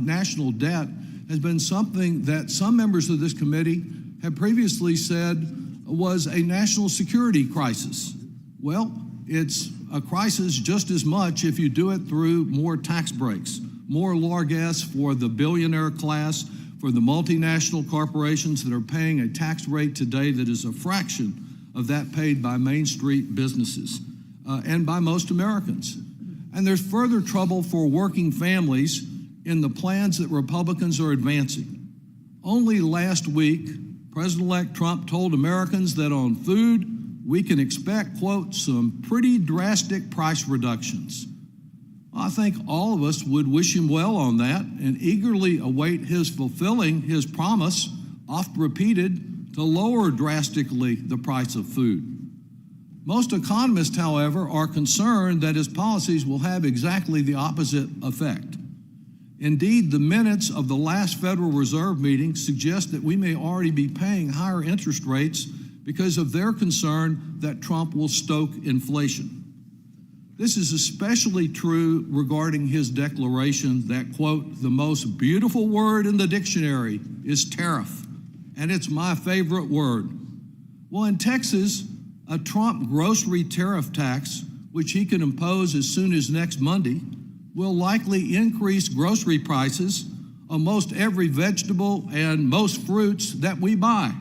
national debt has been something that some members of this committee have previously said was a national security crisis. Well, it's a crisis just as much if you do it through more tax breaks, more largesse for the billionaire class, for the multinational corporations that are paying a tax rate today that is a fraction of that paid by Main Street businesses and by most Americans. And there's further trouble for working families in the plans that Republicans are advancing. Only last week, President-elect Trump told Americans that on food, we can expect, quote, some pretty drastic price reductions. I think all of us would wish him well on that and eagerly await his fulfilling his promise, oft repeated, to lower drastically the price of food. Most economists, however, are concerned that his policies will have exactly the opposite effect. Indeed, the minutes of the last Federal Reserve meeting suggest that we may already be paying higher interest rates because of their concern that Trump will stoke inflation. This is especially true regarding his declaration that, quote, the most beautiful word in the dictionary is tariff, and it's my favorite word. Well, in Texas, a Trump grocery tariff tax, which he can impose as soon as next Monday, will likely increase grocery prices on most every vegetable and most fruits that we buy.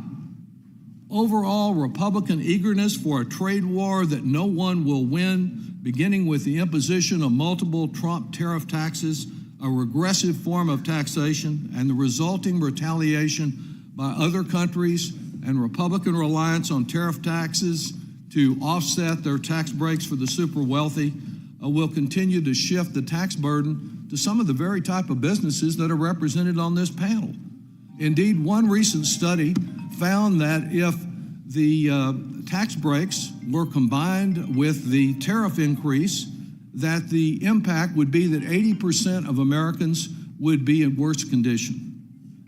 Overall, Republican eagerness for a trade war that no one will win, beginning with the imposition of multiple Trump tariff taxes, a regressive form of taxation, and the resulting retaliation by other countries, and Republican reliance on tariff taxes to offset their tax breaks for the super wealthy, will continue to shift the tax burden to some of the very type of businesses that are represented on this panel. Indeed, one recent study found that if the tax breaks were combined with the tariff increase, that the impact would be that 80% of Americans would be in worse condition.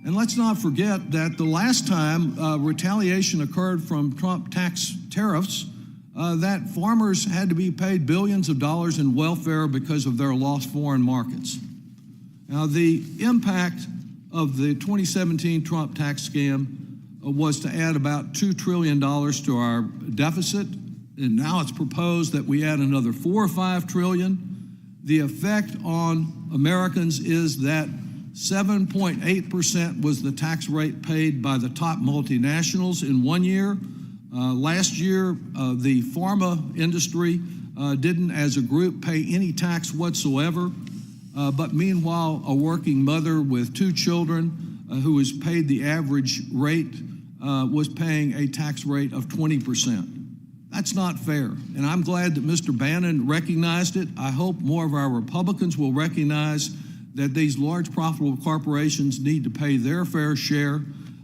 And let's not forget that the last time retaliation occurred from Trump tax tariffs, that farmers had to be paid billions of dollars in welfare because of their lost foreign markets. Now, the impact of the 2017 Trump tax scam was to add about $2 trillion to our deficit, and now it's proposed that we add another $4 or $5 trillion. The effect on Americans is that 7.8% was the tax rate paid by the top multinationals in 1 year. Last year, the pharma industry didn't, as a group, pay any tax whatsoever. But meanwhile, a working mother with 2 children who was paid the average rate was paying a tax rate of 20%. That's not fair. And I'm glad that Mr. Bannon recognized it. I hope more of our Republicans will recognize that these large profitable corporations need to pay their fair share,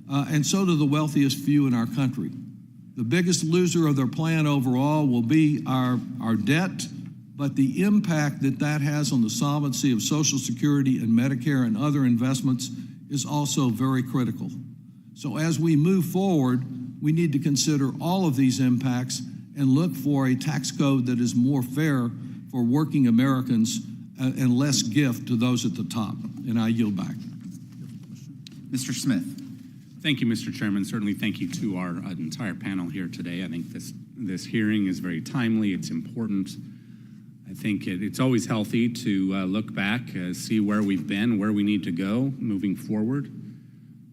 and so do the wealthiest few in our country. The biggest loser of their plan overall will be our debt, but the impact that that has on the solvency of Social Security and Medicare and other investments is also very critical. So as we move forward, we need to consider all of these impacts and look for a tax code that is more fair for working Americans and less gift to those at the top. And I yield back. Mr. Smith. Thank you, Mr. Chairman. Certainly thank you to our entire panel here today. I think this hearing is very timely. It's important. I think it's always healthy to look back, see where we've been, where we need to go moving forward.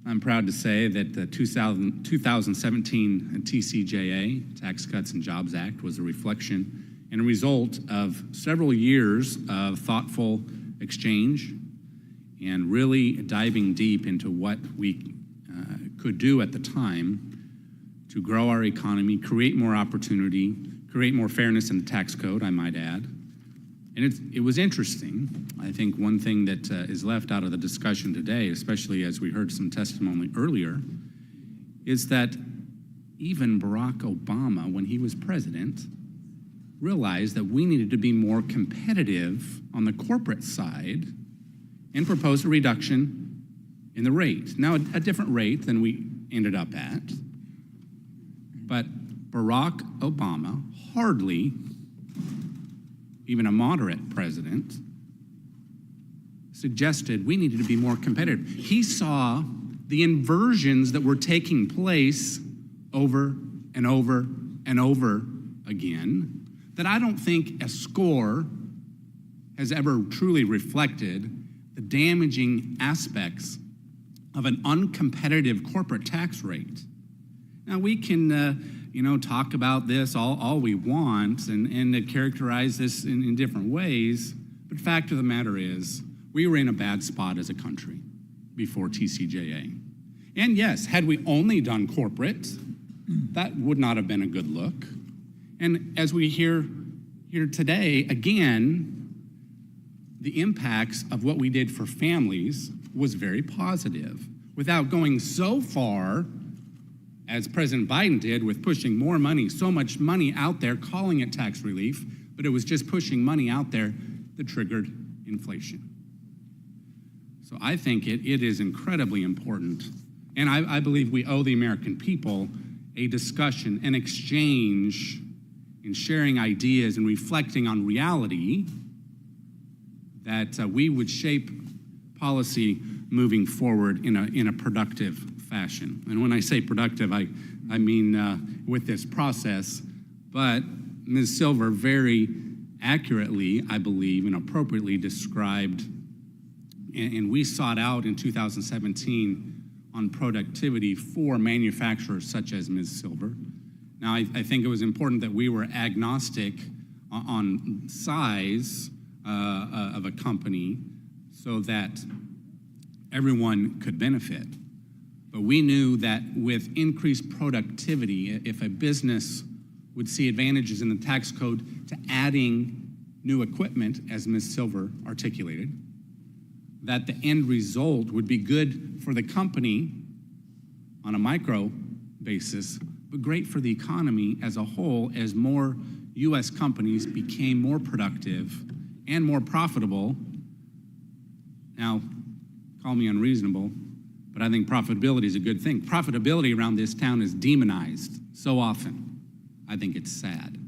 I'm proud to say that the 2017 TCJA, Tax Cuts and Jobs Act, was a reflection and a result of several years of thoughtful exchange and really diving deep into what we could do at the time to grow our economy, create more opportunity, create more fairness in the tax code, I might add. And it was interesting. I think one thing that is left out of the discussion today, especially as we heard some testimony earlier, is that even Barack Obama, when he was president, realized that we needed to be more competitive on the corporate side and proposed a reduction in the rate. Now, a different rate than we ended up at, but Barack Obama, hardly even a moderate president, suggested we needed to be more competitive. He saw the inversions that were taking place over and over and over again that I don't think a score has ever truly reflected the damaging aspects of an uncompetitive corporate tax rate. Now, we can talk about this all we want and characterize this in different ways, but fact of the matter is we were in a bad spot as a country before TCJA. And yes, had we only done corporate, that would not have been a good look. And as we hear here today, again, the impacts of what we did for families was very positive, without going so far as President Biden did with pushing more money, so much money out there, calling it tax relief, but it was just pushing money out there that triggered inflation. So I think it is incredibly important, and I believe we owe the American people a discussion, an exchange in sharing ideas and reflecting on reality, that we would shape policy moving forward in a productive fashion. And when I say productive, I mean with this process. But Ms. Silver very accurately, I believe, and appropriately described, and we sought out in 2017 on productivity for manufacturers such as Ms. Silver. Now, I think it was important that we were agnostic on size of a company so that everyone could benefit. But we knew that with increased productivity, if a business would see advantages in the tax code to adding new equipment, as Ms. Silver articulated, that the end result would be good for the company on a micro basis, but great for the economy as a whole as more U.S. companies became more productive and more profitable. Now, call me unreasonable, but I think profitability is a good thing. Profitability around this town is demonized so often. I think it's sad.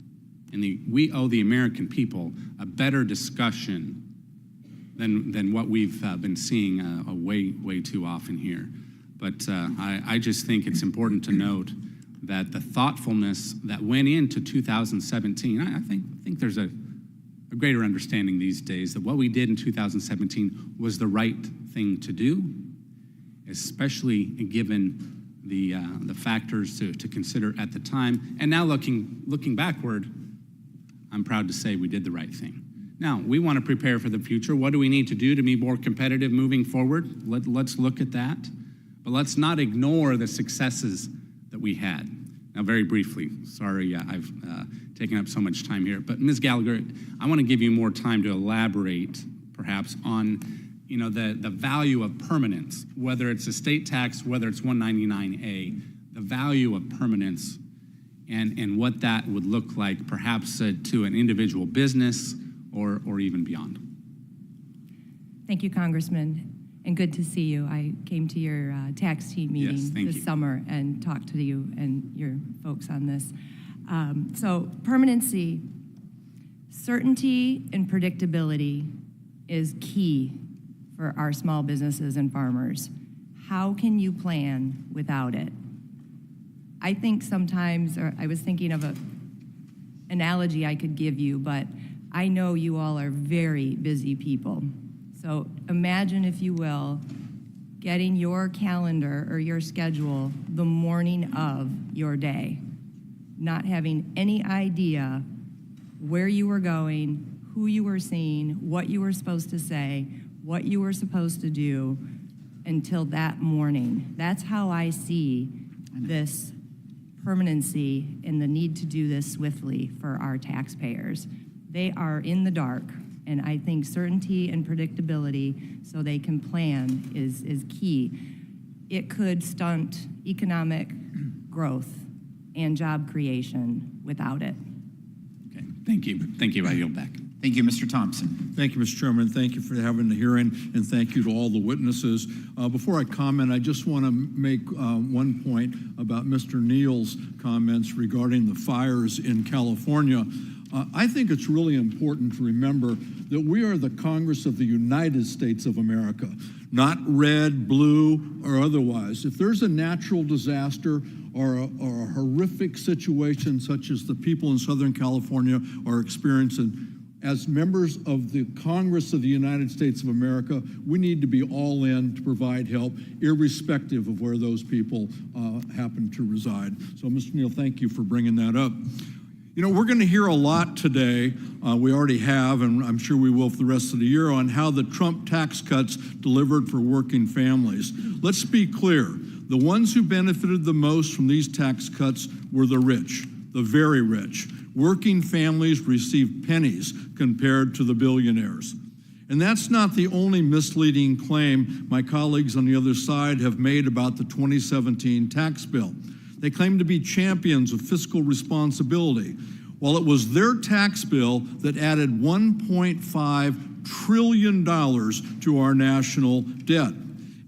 And we owe the American people a better discussion than what we've been seeing way too often here. But I just think it's important to note that the thoughtfulness that went into 2017, I think there's a greater understanding these days that what we did in 2017 was the right thing to do, especially given the factors to consider at the time. And now looking backward, I'm proud to say we did the right thing. Now, we want to prepare for the future. What do we need to do to be more competitive moving forward? Let's look at that. But let's not ignore the successes that we had. Now, very briefly, sorry I've taken up so much time here, but Ms. Gallagher, I want to give you more time to elaborate perhaps on the value of permanence, whether it's a state tax, whether it's 199A, the value of permanence and what that would look like perhaps to an individual business or even beyond. Thank you, Congressman, and good to see you. I came to your tax team meeting this summer and talked to you and your folks on this. So permanency, certainty and predictability is key for our small businesses and farmers. How can you plan without it? I think sometimes, or I was thinking of an analogy I could give you, but I know you all are very busy people. So imagine, if you will, getting your calendar or your schedule the morning of your day, not having any idea where you were going, who you were seeing, what you were supposed to say, what you were supposed to do until that morning. That's how I see this permanency and the need to do this swiftly for our taxpayers. They are in the dark, and I think certainty and predictability so they can plan is key. It could stunt economic growth and job creation without it. Okay, thank you. Thank you. I yield back. Thank you, Mr. Thompson. Thank you, Mr. Chairman. Thank you for having the hearing, and thank you to all the witnesses. Before I comment, I just want to make one point about Mr. Neal's comments regarding the fires in California. I think it's really important to remember that we are the Congress of the United States of America, not red, blue, or otherwise. If there's a natural disaster or a horrific situation such as the people in Southern California are experiencing, as members of the Congress of the United States of America, we need to be all in to provide help, irrespective of where those people happen to reside. So, Mr. Neal, thank you for bringing that up. You know, we're going to hear a lot today, we already have, and I'm sure we will for the rest of the year, on how the Trump tax cuts delivered for working families. Let's be clear. The ones who benefited the most from these tax cuts were the rich, the very rich. Working families received pennies compared to the billionaires. And that's not the only misleading claim my colleagues on the other side have made about the 2017 tax bill. They claim to be champions of fiscal responsibility, while it was their tax bill that added $1.5 trillion to our national debt.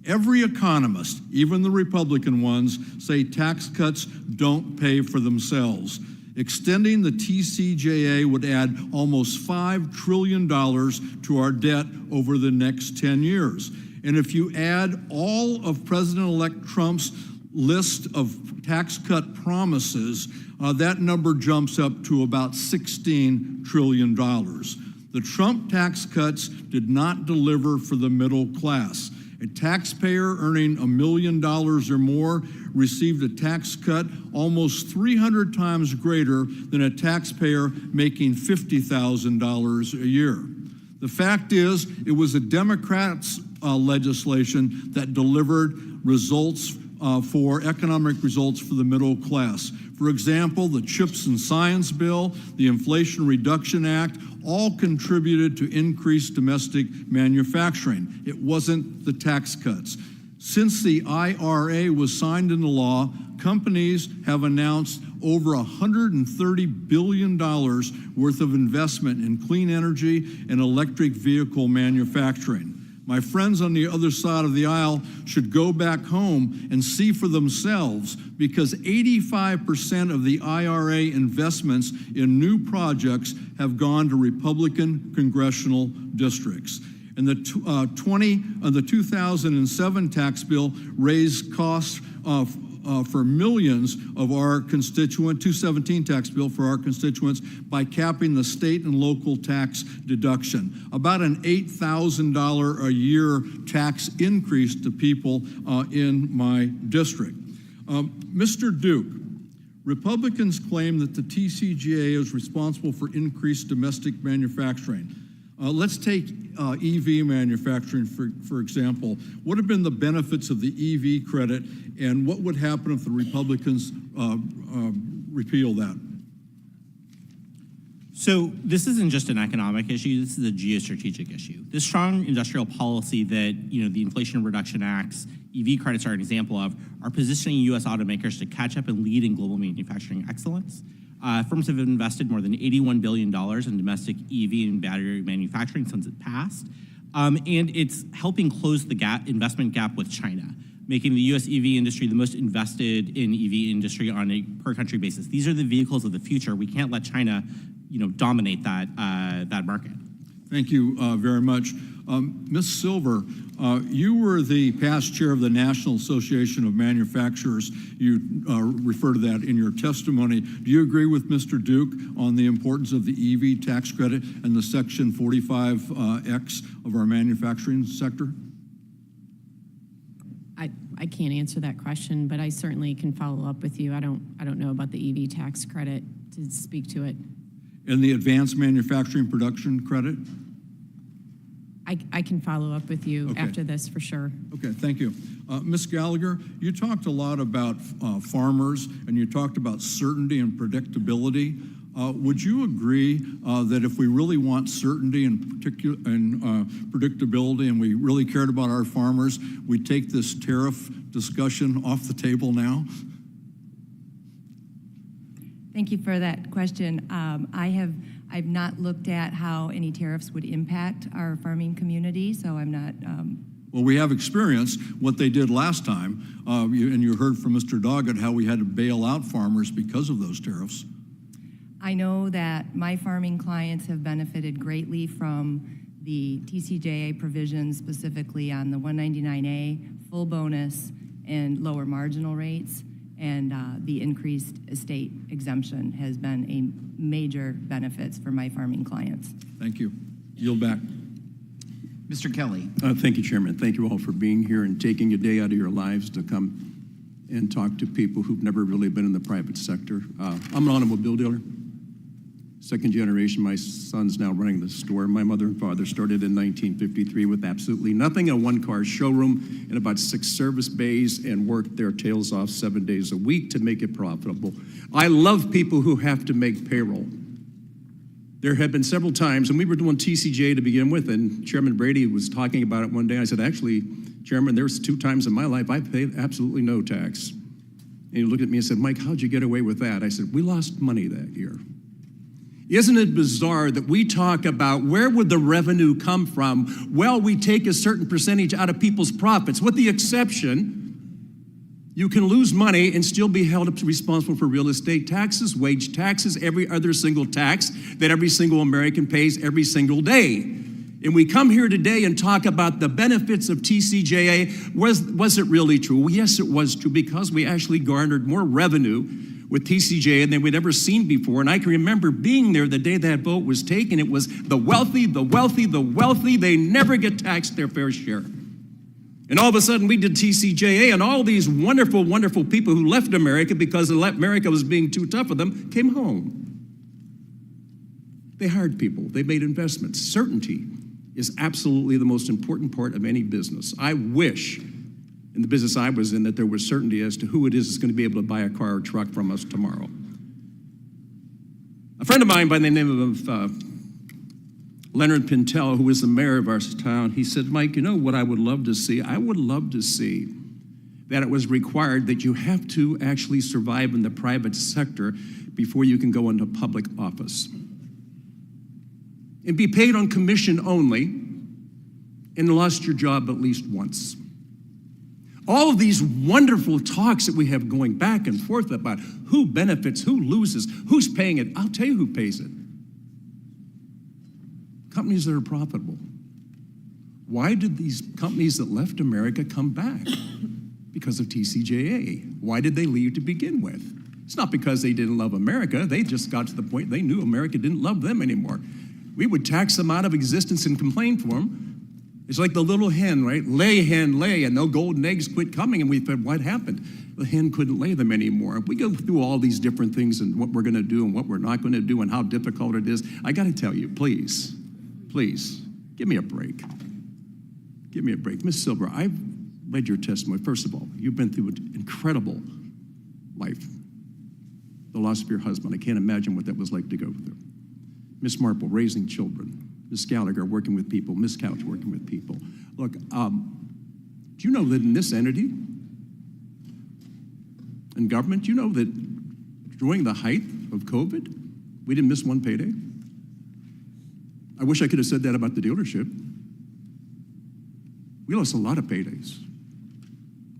Every economist, even the Republican ones, say tax cuts don't pay for themselves. Extending the TCJA would add almost $5 trillion to our debt over the next 10 years. And if you add all of President-elect Trump's list of tax cut promises, that number jumps up to about $16 trillion. The Trump tax cuts did not deliver for the middle class. A taxpayer earning $1 million or more received a tax cut almost 300 times greater than a taxpayer making $50,000 a year. The fact is, it was a Democrats' legislation that delivered results for economic results for the middle class. For example, the CHIPS and Science Bill, the Inflation Reduction Act, all contributed to increased domestic manufacturing. It wasn't the tax cuts. Since the IRA was signed into law, companies have announced over $130 billion worth of investment in clean energy and electric vehicle manufacturing. My friends on the other side of the aisle should go back home and see for themselves, because 85% of the IRA investments in new projects have gone to Republican congressional districts. And the 2007 tax bill raised costs for millions of our 2017 tax bill for our constituents by capping the state and local tax deduction. About an $8,000 a year tax increase to people in my district. Mr. Duke, Republicans claim that the TCJA is responsible for increased domestic manufacturing. Let's take EV manufacturing, for example. What have been the benefits of the EV credit, and what would happen if the Republicans repeal that? So this isn't just an economic issue, this is a geostrategic issue. This strong industrial policy that the Inflation Reduction Act's EV credits are an example of are positioning U.S. automakers to catch up and lead in global manufacturing excellence. Firms have invested more than $81 billion in domestic EV and battery manufacturing since it passed. And it's helping close the investment gap with China, making the U.S. EV industry the most invested in EV industry on a per-country basis. These are the vehicles of the future. We can't let China, dominate that market. Thank you very much. Ms. Silver, you were the past chair of the National Association of Manufacturers. You refer to that in your testimony. Do you agree with Mr. Duke on the importance of the EV tax credit and the Section 45X of our manufacturing sector? I can't answer that question, but I certainly can follow up with you. I don't know about the EV tax credit to speak to it. And the advanced manufacturing production credit? I can follow up with you Okay. after this for sure. Okay, thank you. Ms. Gallagher, you talked a lot about farmers, and you talked about certainty and predictability. Would you agree that if we really want certainty and predictability, and we really cared about our farmers, we take this tariff discussion off the table now? Thank you for that question. I've not looked at how any tariffs would impact our farming community, so I'm not. Well, we have experienced what they did last time, and you heard from Mr. Doggett how we had to bail out farmers because of those tariffs. I know that my farming clients have benefited greatly from the TCJA provisions, specifically on the 199A, full bonus, and lower marginal rates. And the increased estate exemption has been a major benefits for my farming clients. Thank you. Yield back. Mr. Kelly. Thank you, Chairman. Thank you all for being here and taking a day out of your lives to come and talk to people who've never really been in the private sector. I'm an automobile dealer. Second generation, my son's now running the store. My mother and father started in 1953 with absolutely nothing, a one-car showroom and about 6 service bays, and worked their tails off 7 days a week to make it profitable. I love people who have to make payroll. There have been several times, and we were doing TCJ to begin with, and Chairman Brady was talking about it one day. I said, actually, Chairman, there's 2 times in my life I paid absolutely no tax. And he looked at me and said, Mike, how'd you get away with that? I said, we lost money that year. Isn't it bizarre that we talk about where would the revenue come from? Well, we take a certain percentage out of people's profits, with the exception, you can lose money and still be held up responsible for real estate taxes, wage taxes, every other single tax that every single American pays every single day. And we come here today and talk about the benefits of TCJA. Was it really true? Well, yes, it was true, because we actually garnered more revenue with TCJA than we'd ever seen before. And I can remember being there the day that vote was taken. It was the wealthy, the wealthy, the wealthy. They never get taxed their fair share. And all of a sudden we did TCJA, and all these wonderful, wonderful people who left America because America was being too tough for them came home. They hired people. They made investments. Certainty is absolutely the most important part of any business. I wish in the business I was in that there was certainty as to who it is that's going to be able to buy a car or truck from us tomorrow. A friend of mine by the name of Leonard Pintel, who was the mayor of our town, he said, Mike, you know what I would love to see? I would love to see that it was required that you have to actually survive in the private sector before you can go into public office and be paid on commission only, and lost your job at least once. All of these wonderful talks that we have going back and forth about who benefits, who loses, who's paying it. I'll tell you who pays it. Companies that are profitable. Why did these companies that left America come back? Because of TCJA. Why did they leave to begin with? It's not because they didn't love America. They just got to the point they knew America didn't love them anymore. We would tax them out of existence and complain for them. It's like the little hen, right? Lay, hen, lay, and no golden eggs quit coming. And we said, what happened? The hen couldn't lay them anymore. We go through all these different things and what we're going to do and what we're not going to do and how difficult it is. I got to tell you, please, give me a break. Give me a break. Ms. Silver, I've read your testimony. First of all, you've been through an incredible life. The loss of your husband. I can't imagine what that was like to go through. Ms. Marpel, raising children. Ms. Gallagher, working with people. Ms. Couch, working with people. Look, do you know that in this entity, in government, do you know that during the height of COVID, we didn't miss one payday? I wish I could have said that about the dealership. We lost a lot of paydays.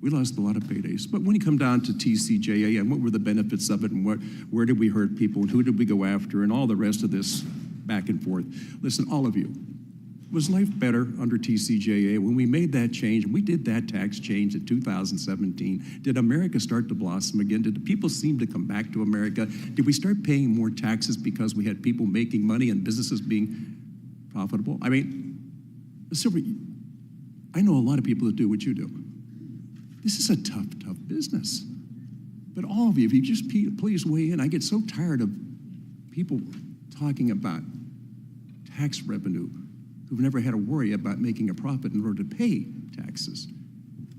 We lost a lot of paydays. But when you come down to TCJA and what were the benefits of it and where did we hurt people and who did we go after and all the rest of this back and forth. Listen, all of you, was life better under TCJA when we made that change? We did that tax change in 2017. Did America start to blossom again? Did people seem to come back to America? Did we start paying more taxes because we had people making money and businesses being profitable? I mean, Silver, I know a lot of people that do what you do. This is a tough business. But all of you, if you just please weigh in. I get so tired of people talking about tax revenue who've never had to worry about making a profit in order to pay taxes.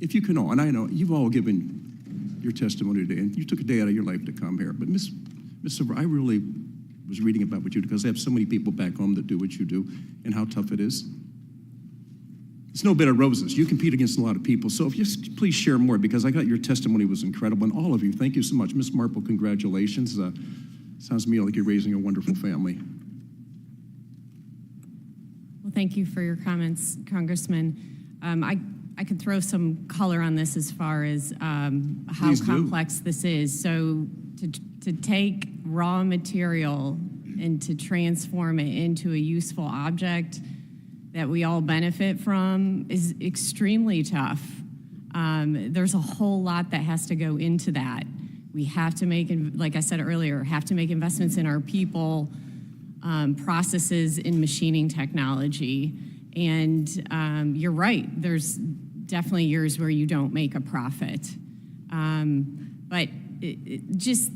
If you can all, and I know you've all given your testimony today, and you took a day out of your life to come here, but Ms. Silver, I really was reading about what you do because I have so many people back home that do what you do and how tough it is. It's no bed of roses. You compete against a lot of people. So if you please share more, because I got your testimony was incredible. And all of you, thank you so much. Ms. Marpel, congratulations. Sounds to me like you're raising a wonderful family. Well, thank you for your comments, Congressman. I could throw some color on this as far as how complex this is. So to take raw material and to transform it into a useful object that we all benefit from is extremely tough. There's a whole lot that has to go into that. We have to make, like I said earlier, have to make investments in our people, processes, in machining technology. And you're right, there's definitely years where you don't make a profit. But just,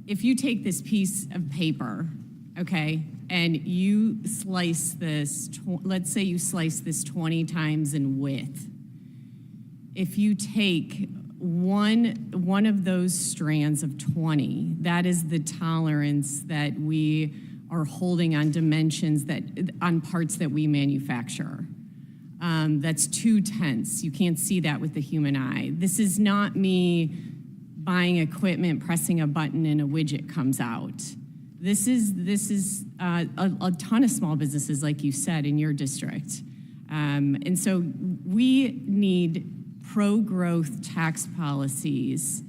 if you take this piece of paper, okay, and you slice this, let's say you slice this 20 times in width. If you take one of those strands of 20, that is the tolerance that we are holding on dimensions on parts that we manufacture. That's 2/10. You can't see that with the human eye. This is not me buying equipment, pressing a button, and a widget comes out. This is a ton of small businesses, like you said, in your district. And so we need pro-growth tax policies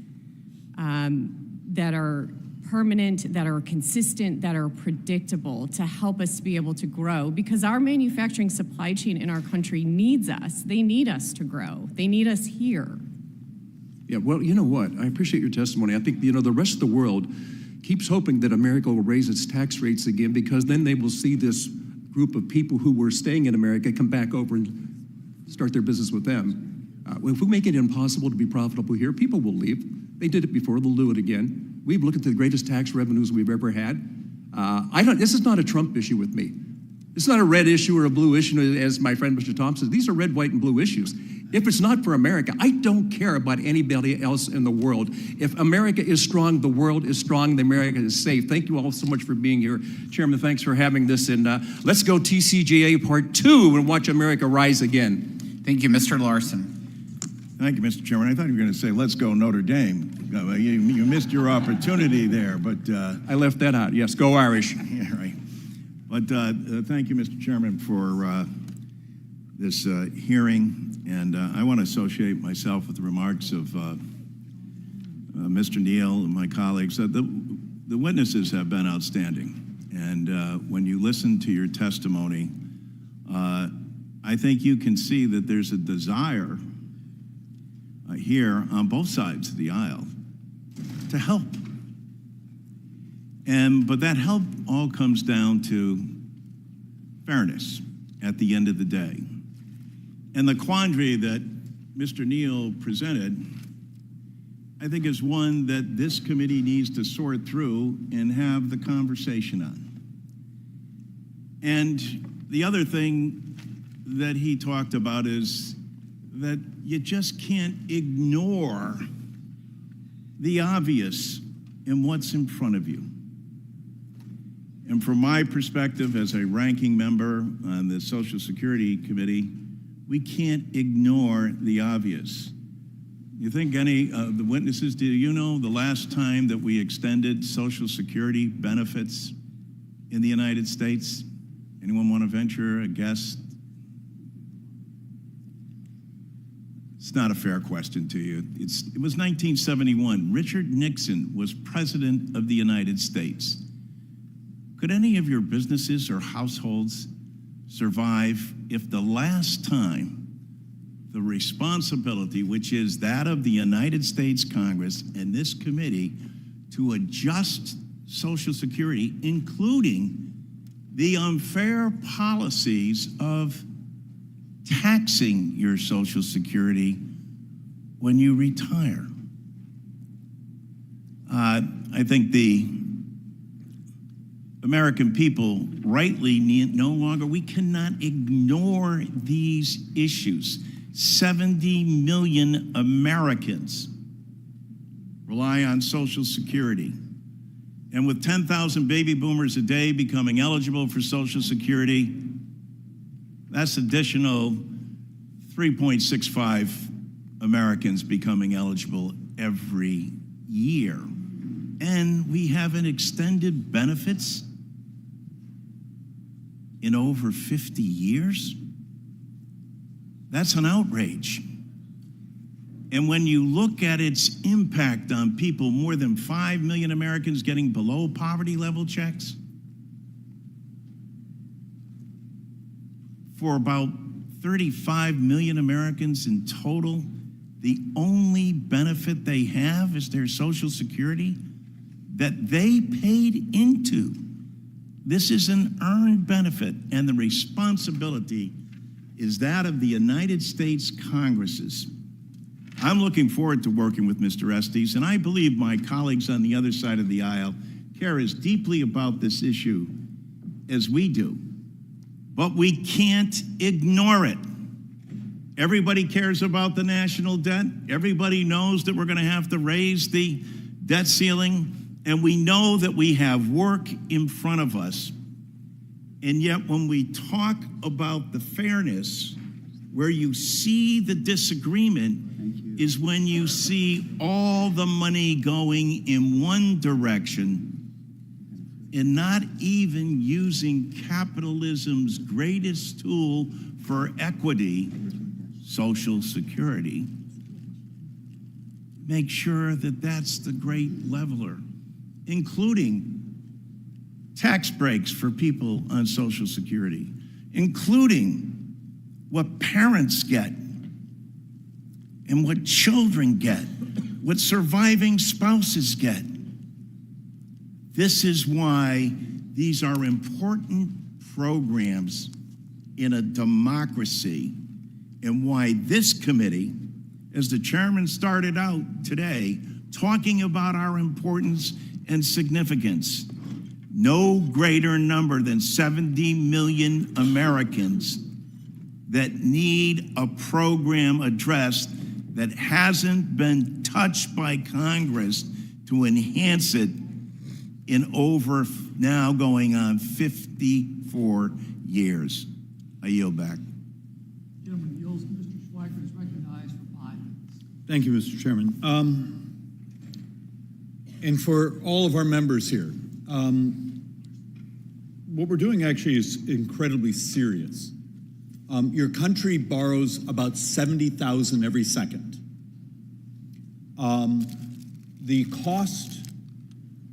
that are permanent, that are consistent, that are predictable to help us be able to grow, because our manufacturing supply chain in our country needs us. They need us to grow. They need us here. Yeah, well, you know what? I appreciate your testimony. I think, the rest of the world keeps hoping that America will raise its tax rates again, because then they will see this group of people who were staying in America come back over and start their business with them. If we make it impossible to be profitable here, people will leave. They did it before, they'll do it again. We've looked at the greatest tax revenues we've ever had. This is not a Trump issue with me. It's not a red issue or a blue issue, as my friend Mr. Thompson says. These are red, white, and blue issues. If it's not for America, I don't care about anybody else in the world. If America is strong, the world is strong, the America is safe. Thank you all so much for being here. Chairman, thanks for having this. And let's go TCJA Part 2 and watch America rise again. Thank you, Mr. Larson. Thank you, Mr. Chairman. I thought you were going to say, let's go Notre Dame. You missed your opportunity there, but... I left that out. Yes, go Irish. Yeah, right. But thank you, Mr. Chairman, for this hearing, and I want to associate myself with the remarks of Mr. Neal and my colleagues. The witnesses have been outstanding, and when you listen to your testimony, I think you can see that there's a desire here on both sides of the aisle to help. But that help all comes down to fairness at the end of the day. And the quandary that Mr. Neal presented, I think, is one that this committee needs to sort through and have the conversation on. And the other thing that he talked about is that you just can't ignore the obvious in what's in front of you. And from my perspective as a ranking member on the Social Security Committee, we can't ignore the obvious. You think any of the witnesses, do you know the last time that we extended Social Security benefits in the United States? Anyone want to venture a guess? It's not a fair question to you. It was 1971. Richard Nixon was president of the United States. Could any of your businesses or households survive if the last time the responsibility, which is that of the United States Congress and this committee, to adjust Social Security, including the unfair policies of taxing your Social Security when you retire? I think the American people rightly no longer, we cannot ignore these issues. 70 million Americans rely on Social Security. And with 10,000 baby boomers a day becoming eligible for Social Security, that's additional 3.65 Americans becoming eligible every year. And we haven't extended benefits in over 50 years? That's an outrage. And when you look at its impact on people, more than 5 million Americans getting below poverty level checks, for about 35 million Americans in total, the only benefit they have is their Social Security that they paid into. This is an earned benefit, and the responsibility is that of the United States Congresses. I'm looking forward to working with Mr. Estes, and I believe my colleagues on the other side of the aisle care as deeply about this issue as we do. But we can't ignore it. Everybody cares about the national debt. Everybody knows that we're going to have to raise the debt ceiling, and we know that we have work in front of us. And yet when we talk about the fairness, where you see the disagreement is when you see all the money going in one direction and not even using capitalism's greatest tool for equity, Social Security. Make sure that that's the great leveler, including tax breaks for people on Social Security, including what parents get and what children get, what surviving spouses get. This is why these are important programs in a democracy, and why this committee, as the chairman started out today, talking about our importance and significance. No greater number than 70 million Americans that need a program addressed that hasn't been touched by Congress to enhance it in over now going on 54 years. I yield back. Gentleman yields. Mr. Schweikert is recognized for 5 minutes. Thank you, Mr. Chairman. And for all of our members here, what we're doing actually is incredibly serious. Your country borrows about 70,000 every second. The cost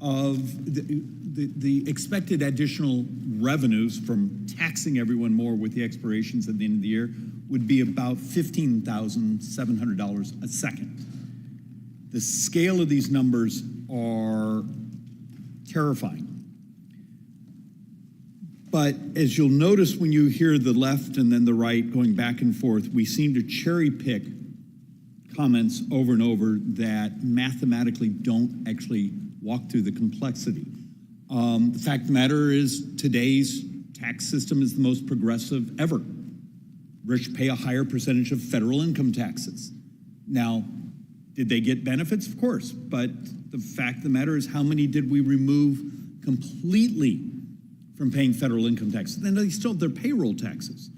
of the expected additional revenues from taxing everyone more with the expirations at the end of the year would be about $15,700 a second. The scale of these numbers are terrifying. But as you'll notice when you hear the left and then the right going back and forth, we seem to cherry pick comments over and over that mathematically don't actually walk through the complexity. The fact of the matter is today's tax system is the most progressive ever. Rich pay a higher percentage of federal income taxes. Now, did they get benefits? Of course, but the fact of the matter is how many did we remove completely from paying federal income taxes? Then they still have their payroll taxes.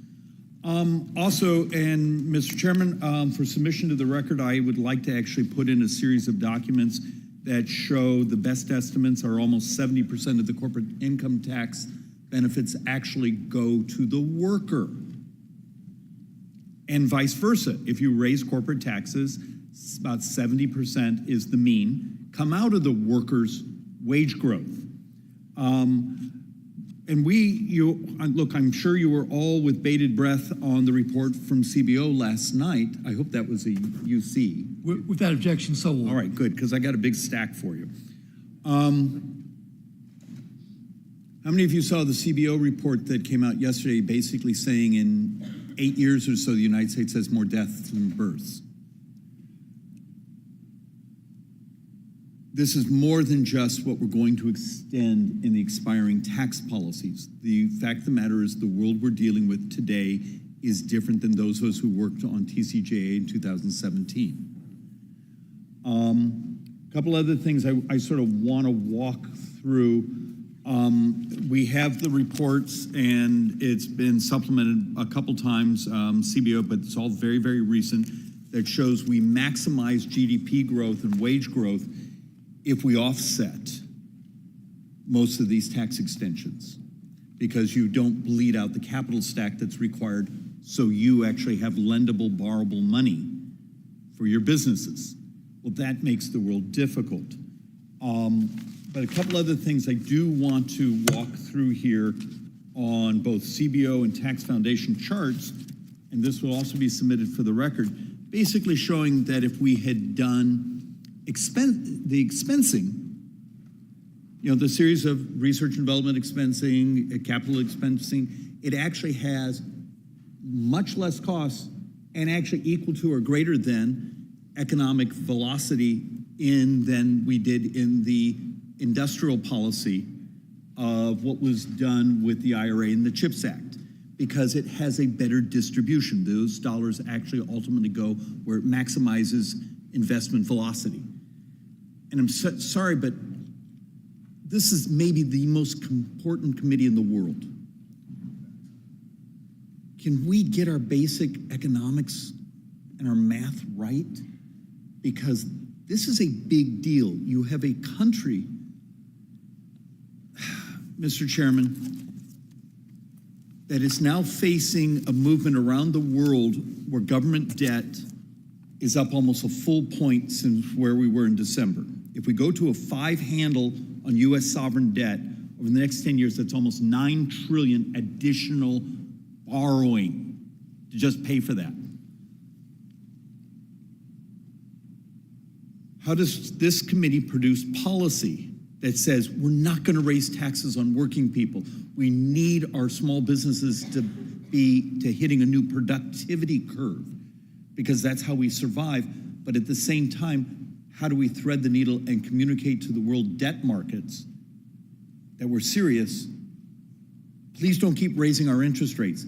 Also, and Mr. Chairman, for submission to the record, I would like to actually put in a series of documents that show the best estimates are almost 70% of the corporate income tax benefits actually go to the worker. And vice versa. If you raise corporate taxes, about 70% is the mean, come out of the workers' wage growth. And look, I'm sure you were all with bated breath on the report from CBO last night. I hope that was a UC. Without objection, so ordered. All right, good, because I got a big stack for you. How many of you saw the CBO report that came out yesterday basically saying in 8 years or so, the United States has more deaths than births? This is more than just what we're going to extend in the expiring tax policies. The fact of the matter is the world we're dealing with today is different than those of us who worked on TCJA in 2017. A couple other things I sort of want to walk through. We have the reports, and it's been supplemented a couple times, CBO, but it's all very, very recent, that shows we maximize GDP growth and wage growth if we offset most of these tax extensions, because you don't bleed out the capital stack that's required, so you actually have lendable, borrowable money for your businesses. Well, that makes the world difficult. But a couple other things I do want to walk through here on both CBO and Tax Foundation charts, and this will also be submitted for the record, basically showing that if we had done the expensing, the series of research and development expensing, capital expensing, it actually has much less costs and actually equal to or greater than economic velocity than we did in the industrial policy of what was done with the IRA and the CHIPS Act, because it has a better distribution. Those dollars actually ultimately go where it maximizes investment velocity. And I'm sorry, but this is maybe the most important committee in the world. Can we get our basic economics and our math right? Because this is a big deal. You have a country, Mr. Chairman, that is now facing a movement around the world where government debt is up almost a full point since where we were in December. If we go to a 5 handle on U.S. sovereign debt over the next 10 years, that's almost $9 trillion additional borrowing to just pay for that. How does this committee produce policy that says we're not going to raise taxes on working people? We need our small businesses to be hitting a new productivity curve, because that's how we survive. But at the same time, how do we thread the needle and communicate to the world debt markets that we're serious? Please don't keep raising our interest rates,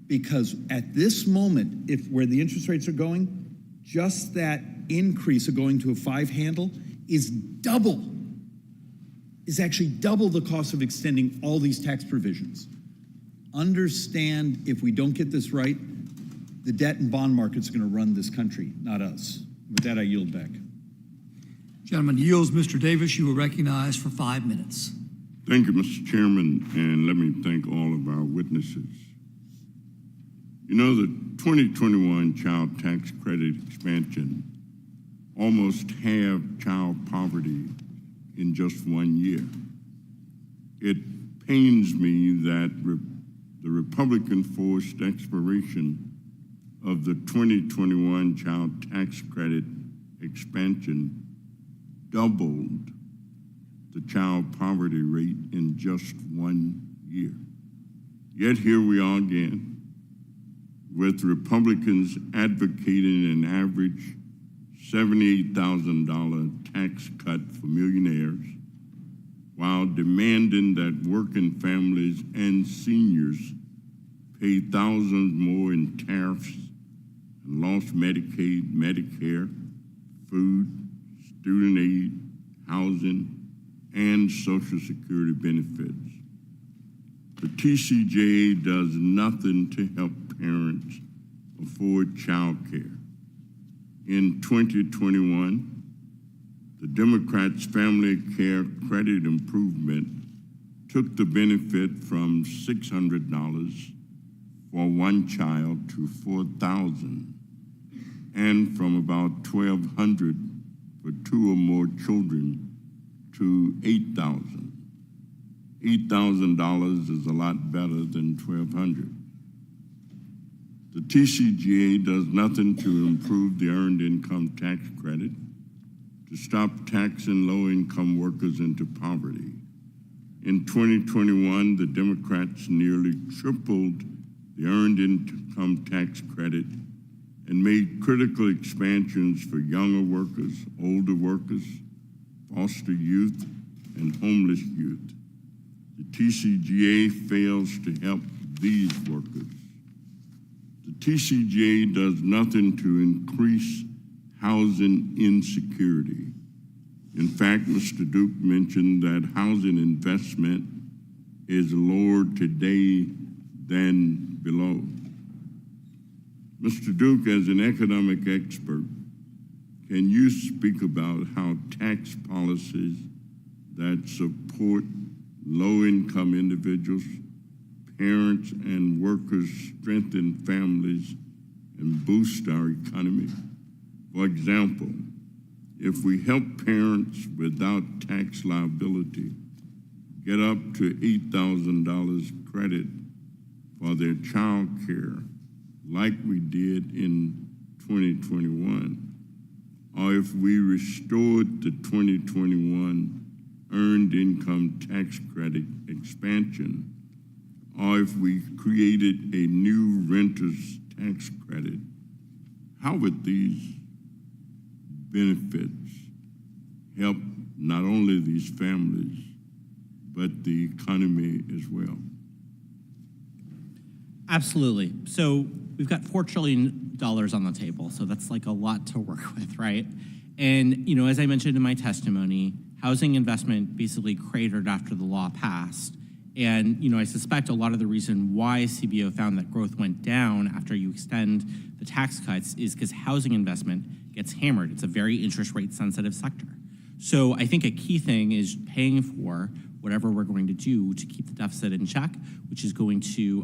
because at this moment, where the interest rates are going, just that increase of going to a 5 handle is actually double the cost of extending all these tax provisions. Understand, if we don't get this right, the debt and bond market's going to run this country, not us. With that, I yield back. Gentleman yields. Mr. Davis, you are recognized for 5 minutes. Thank you, Mr. Chairman, and let me thank all of our witnesses. You know, the 2021 child tax credit expansion almost halved child poverty in just 1 year. It pains me that the Republican forced expiration of the 2021 child tax credit expansion doubled the child poverty rate in just 1 year. Yet here we are again, with Republicans advocating an average $78,000 tax cut for millionaires, while demanding that working families and seniors pay thousands more in tariffs and lost Medicaid, Medicare, food, student aid, housing, and Social Security benefits. The TCJA does nothing to help parents afford child care. In 2021, the Democrats' family care credit improvement took the benefit from $600 for one child to $4,000, and from about $1,200 for two or more children to $8,000. $8,000 is a lot better than $1,200. The TCGA does nothing to improve the Earned Income Tax Credit, to stop taxing low-income workers into poverty. In 2021, the Democrats nearly tripled the Earned Income Tax Credit and made critical expansions for younger workers, older workers, foster youth, and homeless youth. The TCGA fails to help these workers. The TCGA does nothing to increase housing insecurity. In fact, Mr. Duke mentioned that housing investment is lower today than below. Mr. Duke, as an economic expert, can you speak about how tax policies that support low-income individuals, parents, and workers strengthen families and boost our economy? For example, if we help parents without tax liability get up to $8,000 credit for their child care, like we did in 2021, or if we restored the 2021 Earned Income Tax Credit expansion, or if we created a new renter's tax credit, how would these benefits help not only these families, but the economy as well? Absolutely. So we've got $4 trillion on the table, so that's like a lot to work with, right? And, as I mentioned in my testimony, housing investment basically cratered after the law passed. And, I suspect a lot of the reason why CBO found that growth went down after you extend the tax cuts is because housing investment gets hammered. It's a very interest rate sensitive sector. So I think a key thing is paying for whatever we're going to do to keep the deficit in check, which is going to,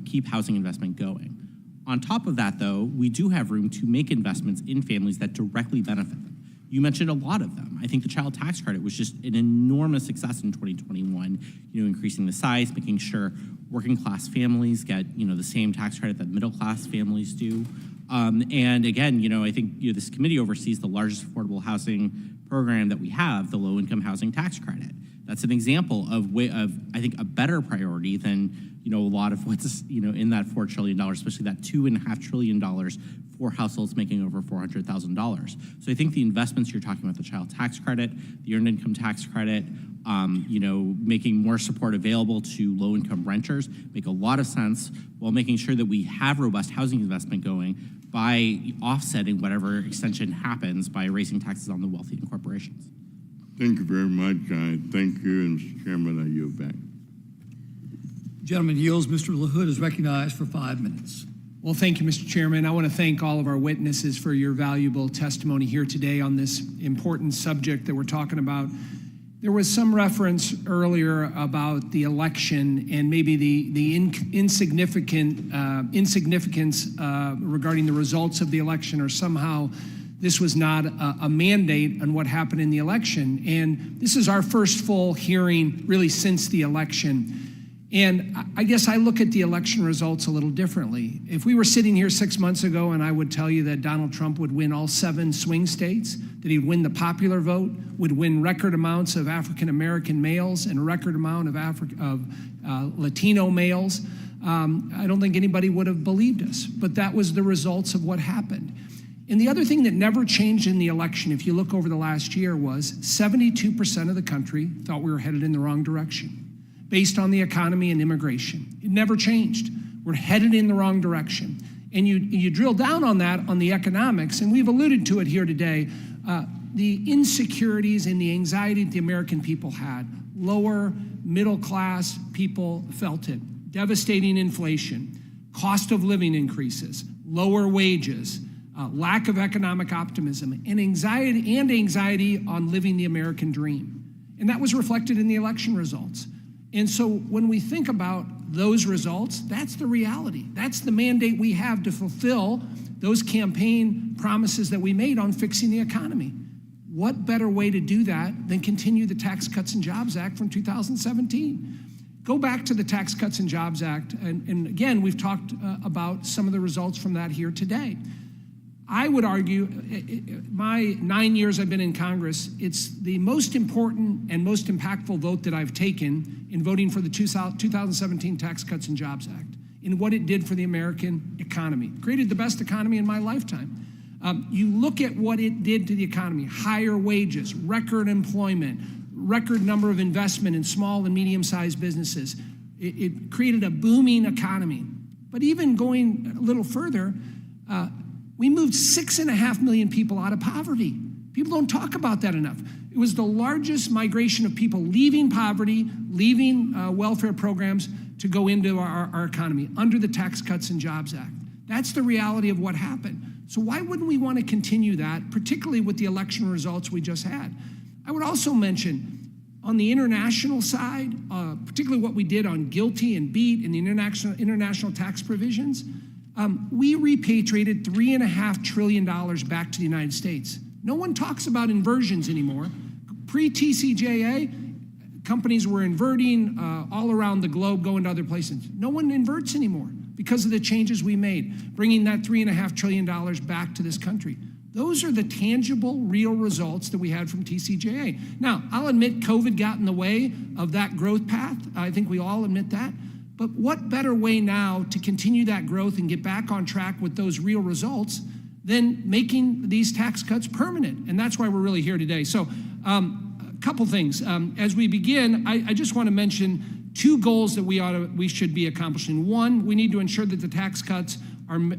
keep housing investment going. On top of that, though, we do have room to make investments in families that directly benefit them. You mentioned a lot of them. I think the child tax credit was just an enormous success in 2021, increasing the size, making sure working class families get, the same tax credit that middle class families do. And again, I think this committee oversees the largest affordable housing program that we have, the low income housing tax credit. That's an example of I think a better priority than a lot of what's in that $4 trillion, especially that $2.5 trillion for households making over $400,000. So I think the investments you're talking about, the child tax credit, the earned income tax credit, making more support available to low-income renters make a lot of sense, while making sure that we have robust housing investment going by offsetting whatever extension happens by raising taxes on the wealthy and corporations. Thank you very much. Thank you, and Mr. Chairman, I yield back. Gentleman yields. Mr. LaHood is recognized for 5 minutes. Well, thank you, Mr. Chairman. I want to thank all of our witnesses for your valuable testimony here today on this important subject that we're talking about. There was some reference earlier about the election and maybe the insignificance regarding the results of the election, or somehow this was not a mandate on what happened in the election. And this is our first full hearing really since the election. And I guess I look at the election results a little differently. If we were sitting here 6 months ago and I would tell you that Donald Trump would win all 7 swing states, that he'd win the popular vote, would win record amounts of African-American males and a record amount of Latino males, I don't think anybody would have believed us. But that was the results of what happened. And the other thing that never changed in the election, if you look over the last year, was 72% of the country thought we were headed in the wrong direction based on the economy and immigration. It never changed. We're headed in the wrong direction. And you drill down on that, on the economics, and we've alluded to it here today, the insecurities and the anxiety that the American people had. Lower middle class people felt it. Devastating inflation, cost of living increases, lower wages, lack of economic optimism, and anxiety on living the American dream. And that was reflected in the election results. And so when we think about those results, that's the reality. That's the mandate we have to fulfill those campaign promises that we made on fixing the economy. What better way to do that than continue the Tax Cuts and Jobs Act from 2017? Go back to the Tax Cuts and Jobs Act, and again, we've talked about some of the results from that here today. I would argue, my 9 years I've been in Congress, it's the most important and most impactful vote that I've taken in voting for the 2017 Tax Cuts and Jobs Act, in what it did for the American economy. It created the best economy in my lifetime. You look at what it did to the economy: higher wages, record employment, record number of investment in small and medium-sized businesses. It created a booming economy. But even going a little further, we moved 6.5 million people out of poverty. People don't talk about that enough. It was the largest migration of people leaving poverty, leaving welfare programs to go into our economy under the Tax Cuts and Jobs Act. That's the reality of what happened. So why wouldn't we want to continue that, particularly with the election results we just had? I would also mention, on the international side, particularly what we did on GILTI and BEAT and the international tax provisions, we repatriated $3.5 trillion back to the United States. No one talks about inversions anymore. Pre-TCJA, companies were inverting all around the globe, going to other places. No one inverts anymore because of the changes we made, bringing that $3.5 trillion back to this country. Those are the tangible, real results that we had from TCJA. Now, I'll admit COVID got in the way of that growth path. I think we all admit that. But what better way now to continue that growth and get back on track with those real results than making these tax cuts permanent? And that's why we're really here today. So a couple things. As we begin, I just want to mention 2 goals that we should be accomplishing. One, we need to ensure that the tax cuts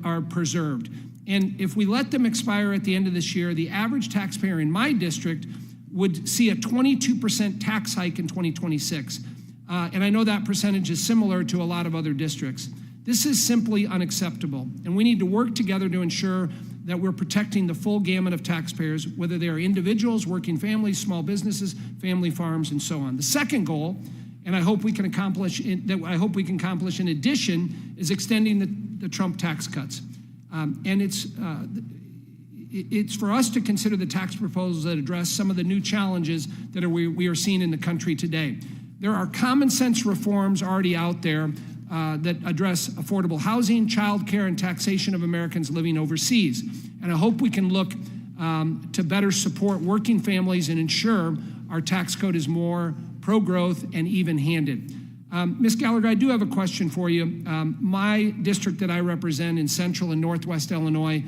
are preserved. And if we let them expire at the end of this year, the average taxpayer in my district would see a 22% tax hike in 2026. And I know that percentage is similar to a lot of other districts. This is simply unacceptable. And we need to work together to ensure that we're protecting the full gamut of taxpayers, whether they are individuals, working families, small businesses, family farms, and so on. The second goal, and I hope we can accomplish in addition, is extending the Trump tax cuts. And it's for us to consider the tax proposals that address some of the new challenges that we are seeing in the country today. There are common sense reforms already out there that address affordable housing, childcare, and taxation of Americans living overseas. And I hope we can look to better support working families and ensure our tax code is more pro-growth and even-handed. Ms. Gallagher, I do have a question for you. My district that I represent in central and northwest Illinois,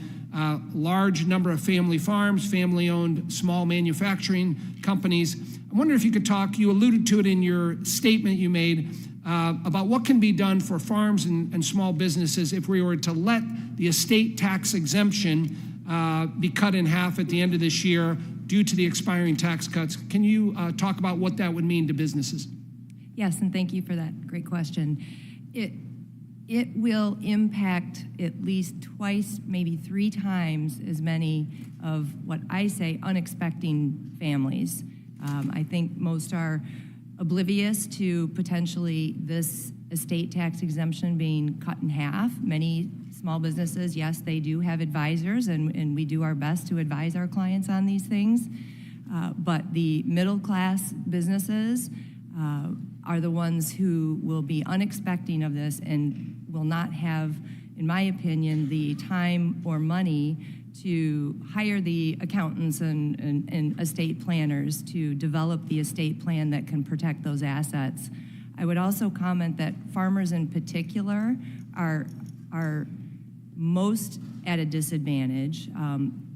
large number of family farms, family-owned small manufacturing companies. I wonder if you could talk, you alluded to it in your statement you made, about what can be done for farms and small businesses if we were to let the estate tax exemption be cut in half at the end of this year due to the expiring tax cuts. Can you talk about what that would mean to businesses? Yes, and thank you for that great question. It will impact at least twice, maybe 3 times as many of what I say unexpected families. I think most are oblivious to potentially this estate tax exemption being cut in half. Many small businesses, yes, they do have advisors, and we do our best to advise our clients on these things. But the middle-class businesses are the ones who will be unexpecting of this and will not have, in my opinion, the time or money to hire the accountants and estate planners to develop the estate plan that can protect those assets. I would also comment that farmers in particular are most at a disadvantage.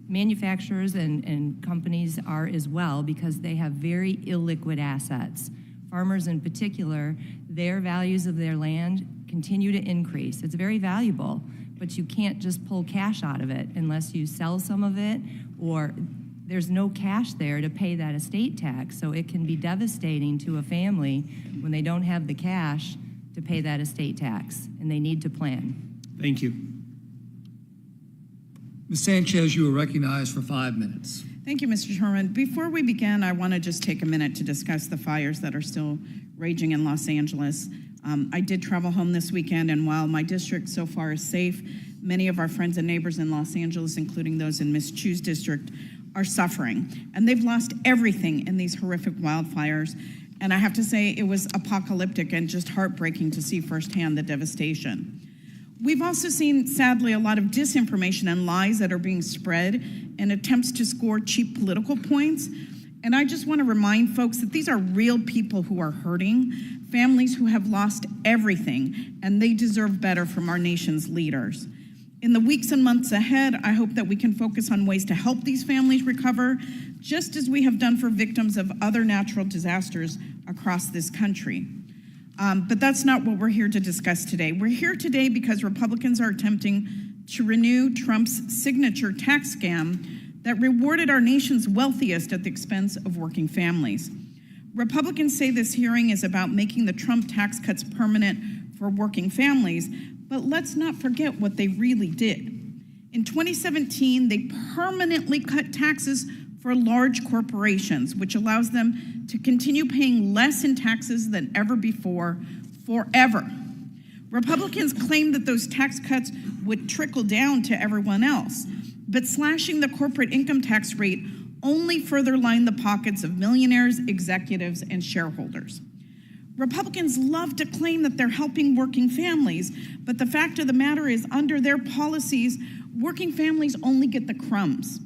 Manufacturers and companies are as well because they have very illiquid assets. Farmers in particular, their values of their land continue to increase. It's very valuable, but you can't just pull cash out of it unless you sell some of it, or there's no cash there to pay that estate tax. So it can be devastating to a family when they don't have the cash to pay that estate tax, and they need to plan. Thank you. Ms. Sanchez, you are recognized for 5 minutes. Thank you, Mr. Chairman. Before we begin, I want to just take a minute to discuss the fires that are still raging in Los Angeles. I did travel home this weekend, and while my district so far is safe, many of our friends and neighbors in Los Angeles, including those in Ms. Chu's district, are suffering. And they've lost everything in these horrific wildfires. And I have to say, it was apocalyptic and just heartbreaking to see firsthand the devastation. We've also seen, sadly, a lot of disinformation and lies that are being spread in attempts to score cheap political points. And I just want to remind folks that these are real people who are hurting, families who have lost everything, and they deserve better from our nation's leaders. In the weeks and months ahead, I hope that we can focus on ways to help these families recover, just as we have done for victims of other natural disasters across this country. But that's not what we're here to discuss today. We're here today because Republicans are attempting to renew Trump's signature tax scam that rewarded our nation's wealthiest at the expense of working families. Republicans say this hearing is about making the Trump tax cuts permanent for working families, but let's not forget what they really did. In 2017, they permanently cut taxes for large corporations, which allows them to continue paying less in taxes than ever before, forever. Republicans claim that those tax cuts would trickle down to everyone else, but slashing the corporate income tax rate only further lined the pockets of millionaires, executives, and shareholders. Republicans love to claim that they're helping working families, but the fact of the matter is, under their policies, working families only get the crumbs.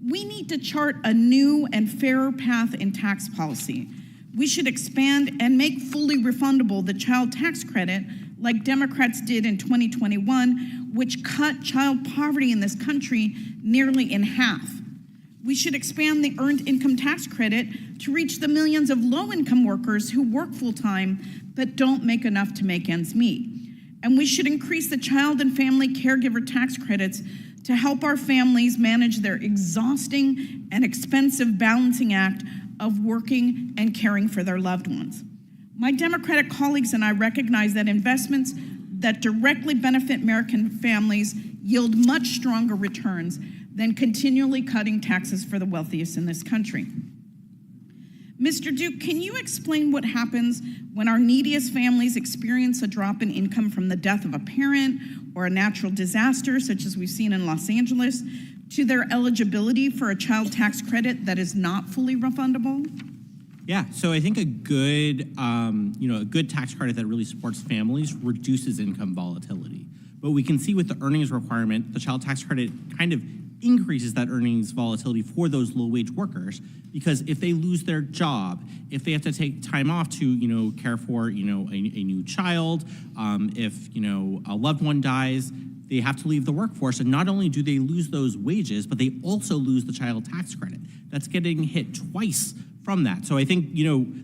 We need to chart a new and fairer path in tax policy. We should expand and make fully refundable the child tax credit, like Democrats did in 2021, which cut child poverty in this country nearly in half. We should expand the earned income tax credit to reach the millions of low-income workers who work full-time but don't make enough to make ends meet. And we should increase the child and family caregiver tax credits to help our families manage their exhausting and expensive balancing act of working and caring for their loved ones. My Democratic colleagues and I recognize that investments that directly benefit American families yield much stronger returns than continually cutting taxes for the wealthiest in this country. Mr. Duke, can you explain what happens when our neediest families experience a drop in income from the death of a parent or a natural disaster, such as we've seen in Los Angeles, to their eligibility for a child tax credit that is not fully refundable? Yeah, so I think a good tax credit that really supports families reduces income volatility. But we can see with the earnings requirement, the child tax credit kind of increases that earnings volatility for those low-wage workers, because if they lose their job, if they have to take time off to care for a new child, if a loved one dies, they have to leave the workforce, and not only do they lose those wages, but they also lose the child tax credit. That's getting hit twice from that. So I think,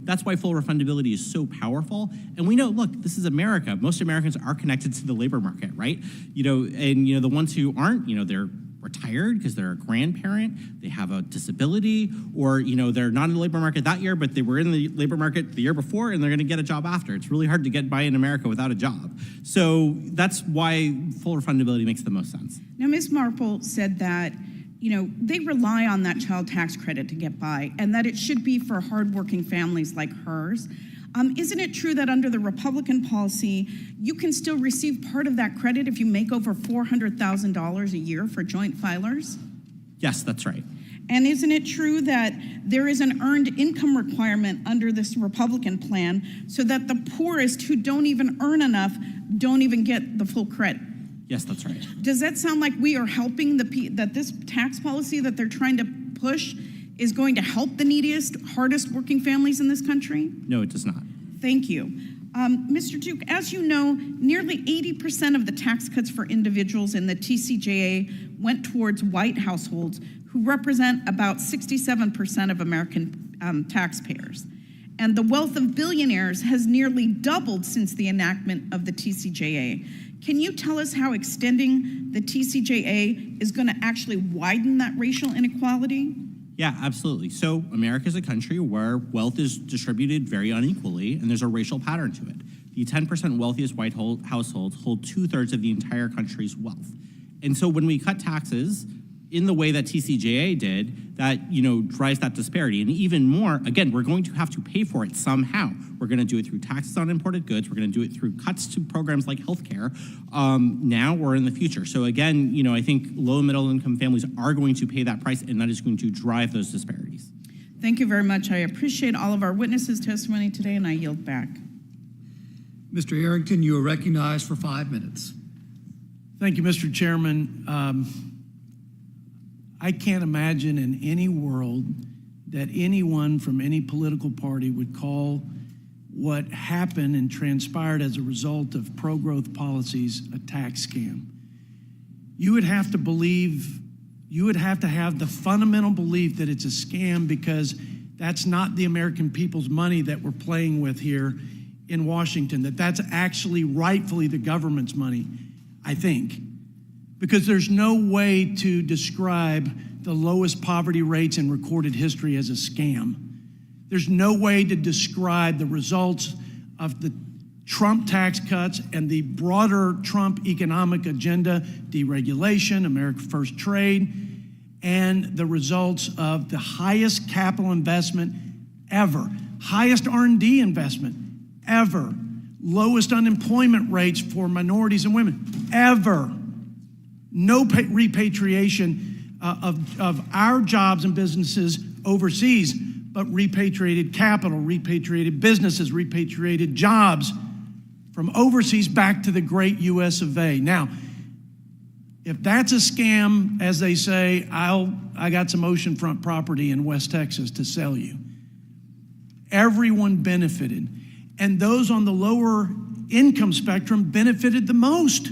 that's why full refundability is so powerful. And we know, look, this is America. Most Americans are connected to the labor market, right? The ones who aren't, they're retired because they're a grandparent, they have a disability, or they're not in the labor market that year, but they were in the labor market the year before, and they're going to get a job after. It's really hard to get by in America without a job. So that's why full refundability makes the most sense. Now, Ms. Marpel said that they rely on that child tax credit to get by, and that it should be for hardworking families like hers. Isn't it true that under the Republican policy, you can still receive part of that credit if you make over $400,000 a year for joint filers? Yes, that's right. And isn't it true that there is an earned income requirement under this Republican plan so that the poorest who don't even earn enough don't even get the full credit? Yes, that's right. Does that sound like we are helping that this tax policy that they're trying to push is going to help the neediest, hardest working families in this country? No, it does not. Thank you. Mr. Duke, as you know, nearly 80% of the tax cuts for individuals in the TCJA went towards white households who represent about 67% of American taxpayers. And the wealth of billionaires has nearly doubled since the enactment of the TCJA. Can you tell us how extending the TCJA is going to actually widen that racial inequality? Yeah, absolutely. So America is a country where wealth is distributed very unequally, and there's a racial pattern to it. The 10% wealthiest white households hold 2/3 of the entire country's wealth. And so when we cut taxes in the way that TCJA did, that drives that disparity. And even more, again, we're going to have to pay for it somehow. We're going to do it through taxes on imported goods. We're going to do it through cuts to programs like healthcare now or in the future. So again, I think low and middle income families are going to pay that price, and that is going to drive those disparities. Thank you very much. I appreciate all of our witnesses' testimony today, and I yield back. Mr. Arrington, you are recognized for 5 minutes. Thank you, Mr. Chairman. I can't imagine in any world that anyone from any political party would call what happened and transpired as a result of pro-growth policies a tax scam. You would have to have the fundamental belief that it's a scam, because that's not the American people's money that we're playing with here in Washington, that's actually rightfully the government's money, I think. Because there's no way to describe the lowest poverty rates in recorded history as a scam. There's no way to describe the results of the Trump tax cuts and the broader Trump economic agenda, deregulation, America First trade, and the results of the highest capital investment ever, highest R&D investment ever, lowest unemployment rates for minorities and women ever. No repatriation of our jobs and businesses overseas, but repatriated capital, repatriated businesses, repatriated jobs from overseas back to the great US of A. Now, if that's a scam, as they say, I got some oceanfront property in West Texas to sell you. Everyone benefited, and those on the lower income spectrum benefited the most.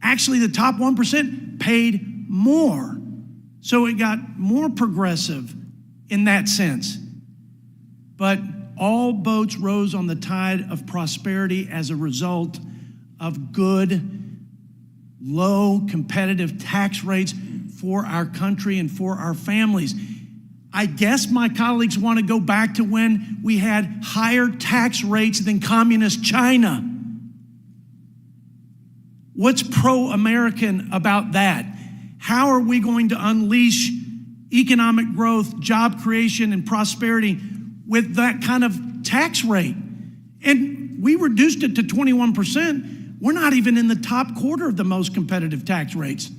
Actually, the top 1% paid more. So it got more progressive in that sense. But all boats rose on the tide of prosperity as a result of good, low, competitive tax rates for our country and for our families. I guess my colleagues want to go back to when we had higher tax rates than communist China. What's pro-American about that? How are we going to unleash economic growth, job creation, and prosperity with that kind of tax rate? And we reduced it to 21%. We're not even in the top quarter of the most competitive tax rates.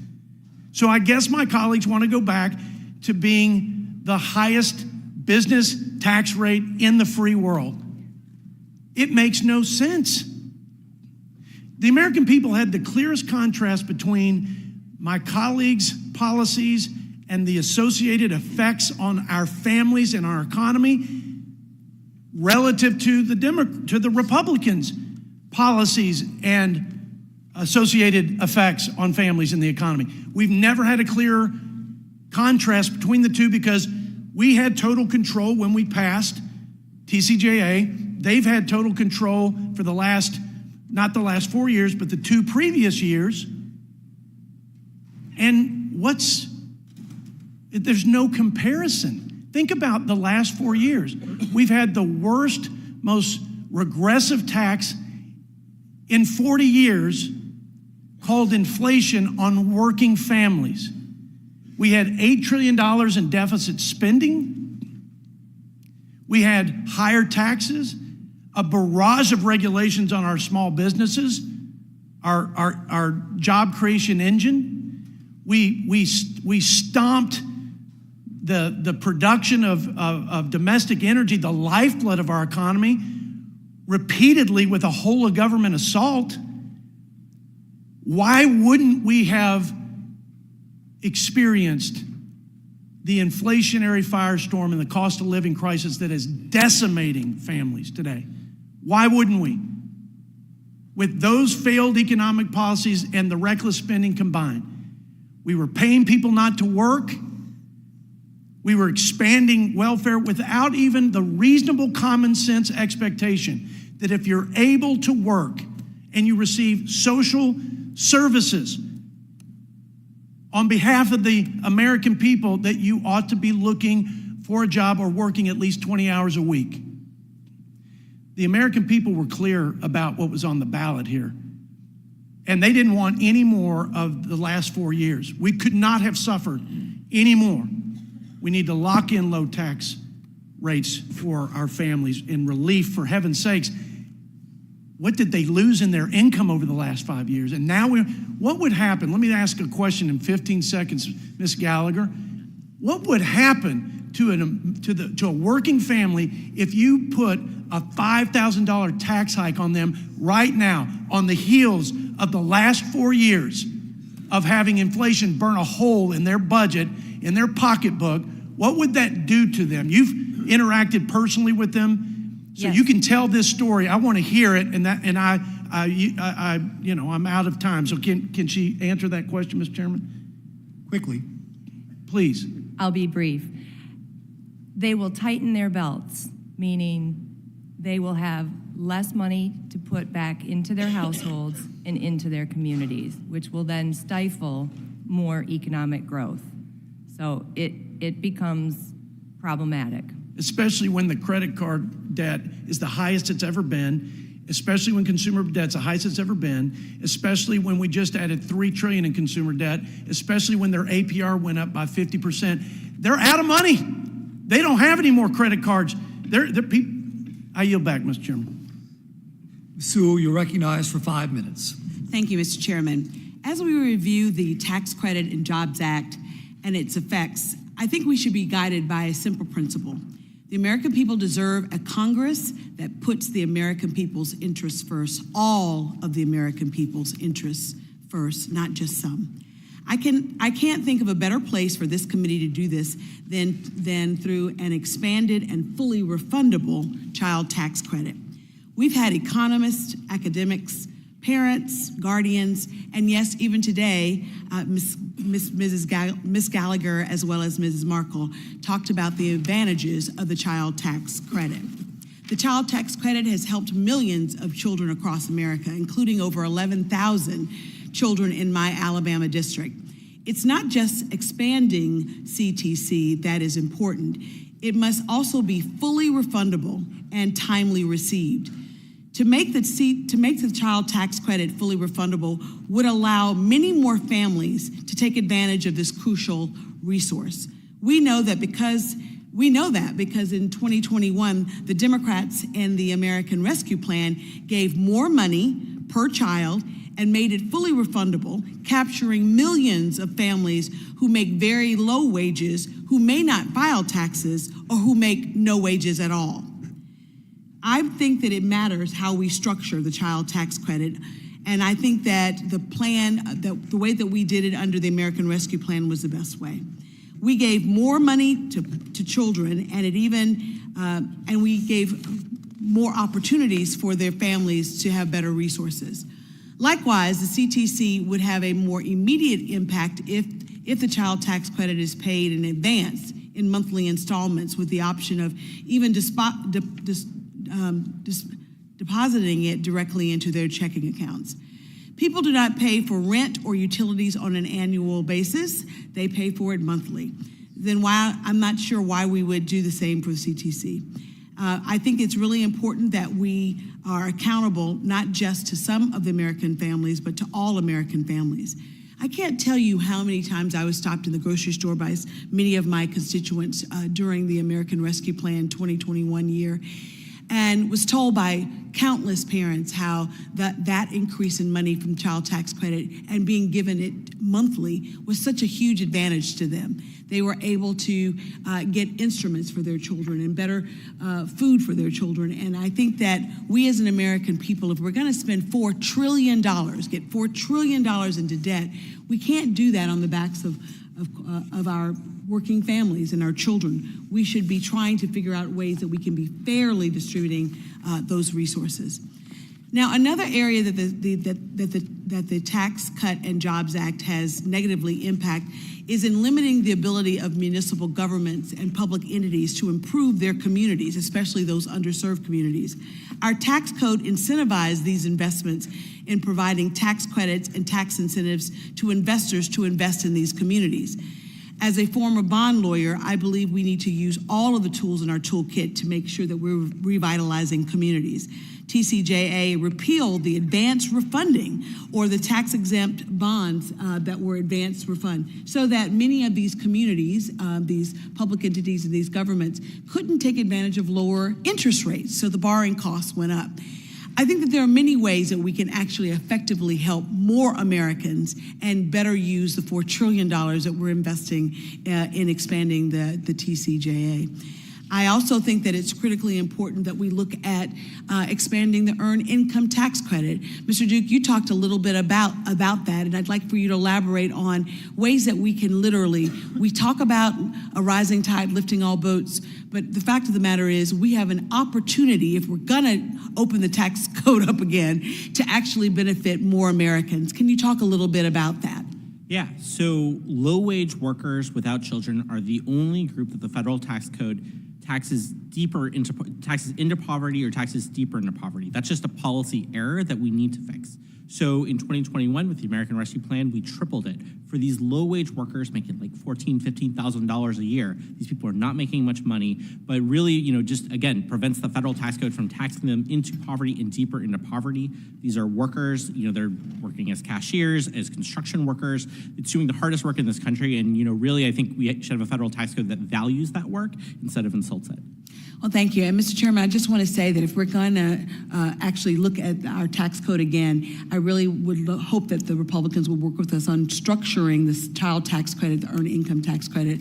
So I guess my colleagues want to go back to being the highest business tax rate in the free world. It makes no sense. The American people had the clearest contrast between my colleagues' policies and the associated effects on our families and our economy relative to the Republicans' policies and associated effects on families and the economy. We've never had a clear contrast between the two because we had total control when we passed TCJA. They've had total control for the last, not the last 4 years, but the 2 previous years. And there's no comparison. Think about the last 4 years. We've had the worst, most regressive tax in 40 years called inflation on working families. We had $8 trillion in deficit spending. We had higher taxes, a barrage of regulations on our small businesses, our job creation engine. We stomped the production of domestic energy, the lifeblood of our economy, repeatedly with a whole of government assault. Why wouldn't we have experienced the inflationary firestorm and the cost of living crisis that is decimating families today? Why wouldn't we? With those failed economic policies and the reckless spending combined, we were paying people not to work. We were expanding welfare without even the reasonable common sense expectation that if you're able to work and you receive social services on behalf of the American people, that you ought to be looking for a job or working at least 20 hours a week. The American people were clear about what was on the ballot here, and they didn't want any more of the last 4 years. We could not have suffered any more. We need to lock in low tax rates for our families in relief, for heaven's sakes. What did they lose in their income over the last 5 years? And now what would happen? Let me ask a question in 15 seconds, Ms. Gallagher. What would happen to a working family if you put a $5,000 tax hike on them right now on the heels of the last 4 years of having inflation burn a hole in their budget, in their pocketbook? What would that do to them? You've interacted personally with them. So Yes. you can tell this story. I want to hear it, and I'm out of time. So can she answer that question, Mr. Chairman? Quickly. Please. I'll be brief. They will tighten their belts, meaning they will have less money to put back into their households and into their communities, which will then stifle more economic growth. So it becomes problematic. Especially when the credit card debt is the highest it's ever been, especially when consumer debt's the highest it's ever been, especially when we just added $3 trillion in consumer debt, especially when their APR went up by 50%. They're out of money. They don't have any more credit cards. I yield back, Mr. Chairman. Sewell, you're recognized for 5 minutes. Thank you, Mr. Chairman. As we review the Tax Credit and Jobs Act and its effects, I think we should be guided by a simple principle. The American people deserve a Congress that puts the American people's interests first, all of the American people's interests first, not just some. I can't think of a better place for this committee to do this than through an expanded and fully refundable child tax credit. We've had economists, academics, parents, guardians, and yes, even today, Miss Gallagher as well as Mrs. Marpel talked about the advantages of the child tax credit. The child tax credit has helped millions of children across America, including over 11,000 children in my Alabama district. It's not just expanding CTC that is important. It must also be fully refundable and timely received. To make the child tax credit fully refundable would allow many more families to take advantage of this crucial resource. We know that because in 2021, the Democrats and the American Rescue Plan gave more money per child and made it fully refundable, capturing millions of families who make very low wages, who may not file taxes, or who make no wages at all. I think that it matters how we structure the child tax credit, and I think that the way that we did it under the American Rescue Plan was the best way. We gave more money to children, and we gave more opportunities for their families to have better resources. Likewise, the CTC would have a more immediate impact if the child tax credit is paid in advance in monthly installments, with the option of even depositing it directly into their checking accounts. People do not pay for rent or utilities on an annual basis. They pay for it monthly. Then I'm not sure why we would do the same for the CTC. I think it's really important that we are accountable not just to some of the American families, but to all American families. I can't tell you how many times I was stopped in the grocery store by many of my constituents during the American Rescue Plan 2021 year, and was told by countless parents how that increase in money from child tax credit and being given it monthly was such a huge advantage to them. They were able to get instruments for their children and better food for their children. And I think that we as an American people, if we're going to spend $4 trillion, get $4 trillion into debt, we can't do that on the backs of our working families and our children. We should be trying to figure out ways that we can be fairly distributing those resources. Now, another area that the Tax Cut and Jobs Act has negatively impacted is in limiting the ability of municipal governments and public entities to improve their communities, especially those underserved communities. Our tax code incentivizes these investments in providing tax credits and tax incentives to investors to invest in these communities. As a former bond lawyer, I believe we need to use all of the tools in our toolkit to make sure that we're revitalizing communities. TCJA repealed the advance refunding or the tax-exempt bonds that were advance refund so that many of these communities, these public entities and these governments couldn't take advantage of lower interest rates, so the borrowing costs went up. I think that there are many ways that we can actually effectively help more Americans and better use the $4 trillion that we're investing in expanding the TCJA. I also think that it's critically important that we look at expanding the Earned Income Tax Credit. Mr. Duke, you talked a little bit about that, and I'd like for you to elaborate on ways that we can we talk about a rising tide lifting all boats, but the fact of the matter is we have an opportunity, if we're gonna open the tax code up again, to actually benefit more Americans. Can you talk a little bit about that? Yeah, so low-wage workers without children are the only group that the federal tax code taxes into poverty or taxes deeper into poverty. That's just a policy error that we need to fix. So in 2021, with the American Rescue Plan, we tripled it for these low-wage workers making like $14,000, $15,000 a year. These people are not making much money, but really, just again, prevents the federal tax code from taxing them into poverty and deeper into poverty. These are workers, they're working as cashiers, as construction workers. It's doing the hardest work in this country, and really, I think we should have a federal tax code that values that work instead of insults it. Well, thank you. And Mr. Chairman, I just want to say that if we're going to actually look at our tax code again, I really would hope that the Republicans will work with us on structuring this child tax credit, the Earned Income Tax Credit,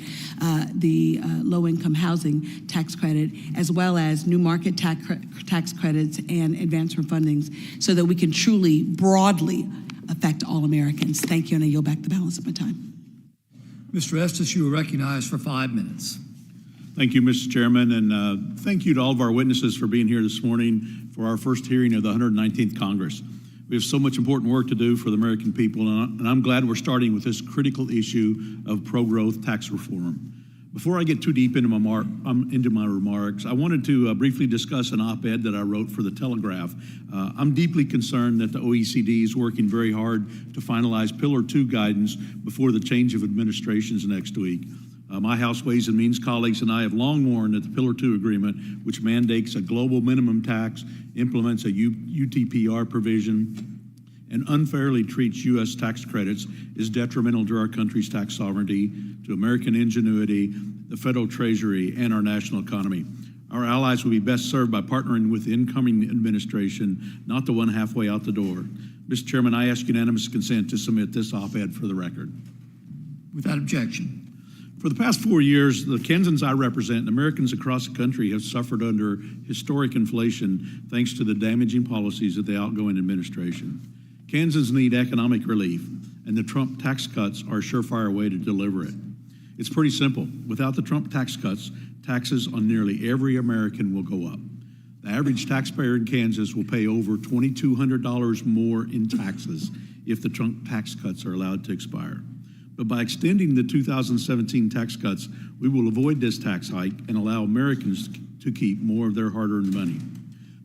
the low-income housing tax credit, as well as new market tax credits and advance refundings so that we can truly, broadly affect all Americans. Thank you, and I yield back the balance of my time. Mr. Estes, you are recognized for 5 minutes. Thank you, Mr. Chairman, and thank you to all of our witnesses for being here this morning for our first hearing of the 119th Congress. We have so much important work to do for the American people, and I'm glad we're starting with this critical issue of pro-growth tax reform. Before I get too deep into my remarks, I wanted to briefly discuss an op-ed that I wrote for the Telegraph. I'm deeply concerned that the OECD is working very hard to finalize Pillar 2 guidance before the change of administrations next week. My House Ways and Means colleagues and I have long warned that the Pillar 2 agreement, which mandates a global minimum tax, implements a UTPR provision, and unfairly treats U.S. tax credits, is detrimental to our country's tax sovereignty, to American ingenuity, the federal treasury, and our national economy. Our allies will be best served by partnering with the incoming administration, not the one halfway out the door. Mr. Chairman, I ask unanimous consent to submit this op-ed for the record. Without objection. For the past 4 years, the Kansans I represent and Americans across the country have suffered under historic inflation thanks to the damaging policies of the outgoing administration. Kansans need economic relief, and the Trump tax cuts are a surefire way to deliver it. It's pretty simple. Without the Trump tax cuts, taxes on nearly every American will go up. The average taxpayer in Kansas will pay over $2,200 more in taxes if the Trump tax cuts are allowed to expire. But by extending the 2017 tax cuts, we will avoid this tax hike and allow Americans to keep more of their hard-earned money.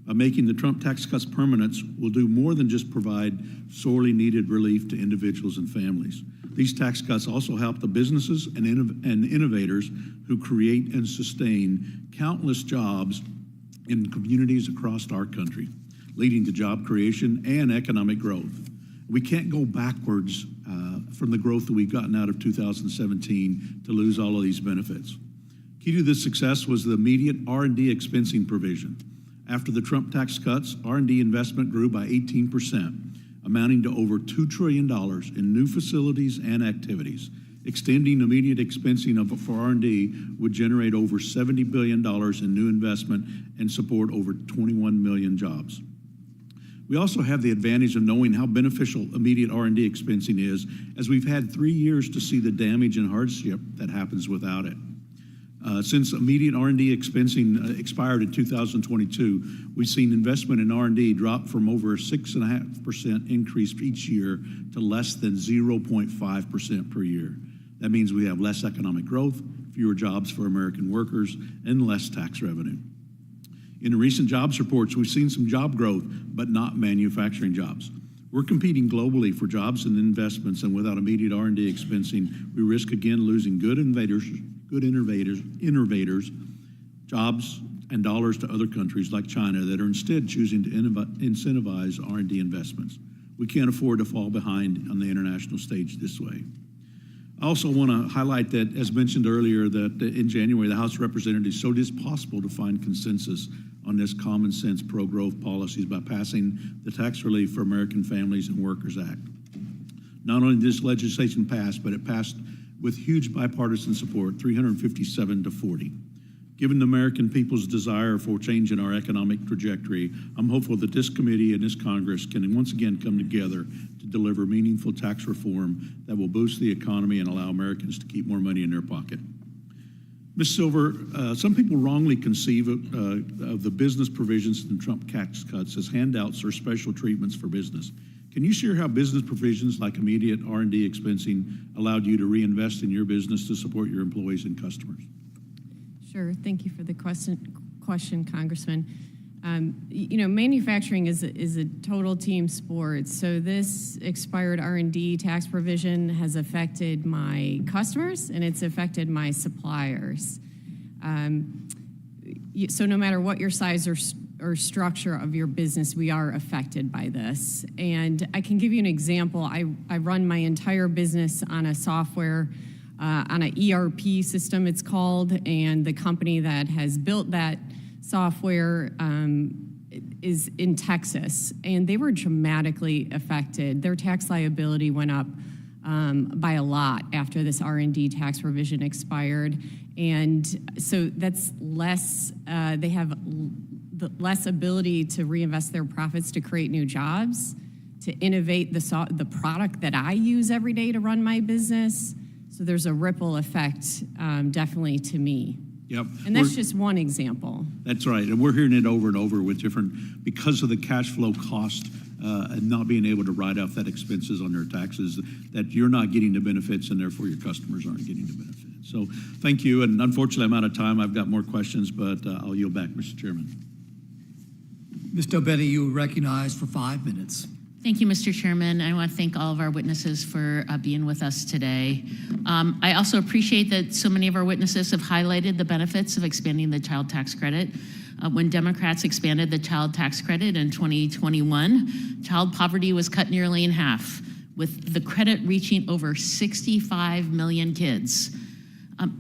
By making the Trump tax cuts permanent, we'll do more than just provide sorely needed relief to individuals and families. These tax cuts also help the businesses and innovators who create and sustain countless jobs in communities across our country, leading to job creation and economic growth. We can't go backwards from the growth that we've gotten out of 2017 to lose all of these benefits. Key to this success was the immediate R&D expensing provision. After the Trump tax cuts, R&D investment grew by 18%, amounting to over $2 trillion in new facilities and activities. Extending immediate expensing for R&D would generate over $70 billion in new investment and support over 21 million jobs. We also have the advantage of knowing how beneficial immediate R&D expensing is, as we've had 3 years to see the damage and hardship that happens without it. Since immediate R&D expensing expired in 2022, we've seen investment in R&D drop from over a 6.5% increase each year to less than 0.5% per year. That means we have less economic growth, fewer jobs for American workers, and less tax revenue. In recent jobs reports, we've seen some job growth, but not manufacturing jobs. We're competing globally for jobs and investments, and without immediate R&D expensing, we risk again losing good innovators, jobs, and dollars to other countries like China that are instead choosing to incentivize R&D investments. We can't afford to fall behind on the international stage this way. I also want to highlight that, as mentioned earlier, that in January, the House of Representatives showed it's possible to find consensus on this common sense pro-growth policies by passing the Tax Relief for American Families and Workers Act. Not only did this legislation pass, but it passed with huge bipartisan support, 357 to 40. Given the American people's desire for change in our economic trajectory, I'm hopeful that this committee and this Congress can once again come together to deliver meaningful tax reform that will boost the economy and allow Americans to keep more money in their pocket. Ms. Silver, some people wrongly conceive of the business provisions in Trump tax cuts as handouts or special treatments for business. Can you share how business provisions like immediate R&D expensing allowed you to reinvest in your business to support your employees and customers? Sure. Thank you for the question, Congressman. Manufacturing is a total team sport. So this expired R&D tax provision has affected my customers and it's affected my suppliers. So no matter what your size or structure of your business, we are affected by this. And I can give you an example. I run my entire business on a software, on an ERP system, it's called, and the company that has built that software is in Texas, and they were dramatically affected. Their tax liability went up by a lot after this R&D tax provision expired, and so that's less. They have less ability to reinvest their profits to create new jobs, to innovate the product that I use every day to run my business. So there's a ripple effect, definitely, to me. Yep. And that's just one example. That's right. And we're hearing it over and over with different, because of the cash flow cost and not being able to write off that expenses on their taxes, that you're not getting the benefits and therefore your customers aren't getting the benefits. So thank you. And unfortunately, I'm out of time. I've got more questions, but I'll yield back, Mr. Chairman. Mr. O'Benny, you are recognized for 5 minutes. Thank you, Mr. Chairman. I want to thank all of our witnesses for being with us today. I also appreciate that so many of our witnesses have highlighted the benefits of expanding the child tax credit. When Democrats expanded the child tax credit in 2021, child poverty was cut nearly in half, with the credit reaching over 65 million kids.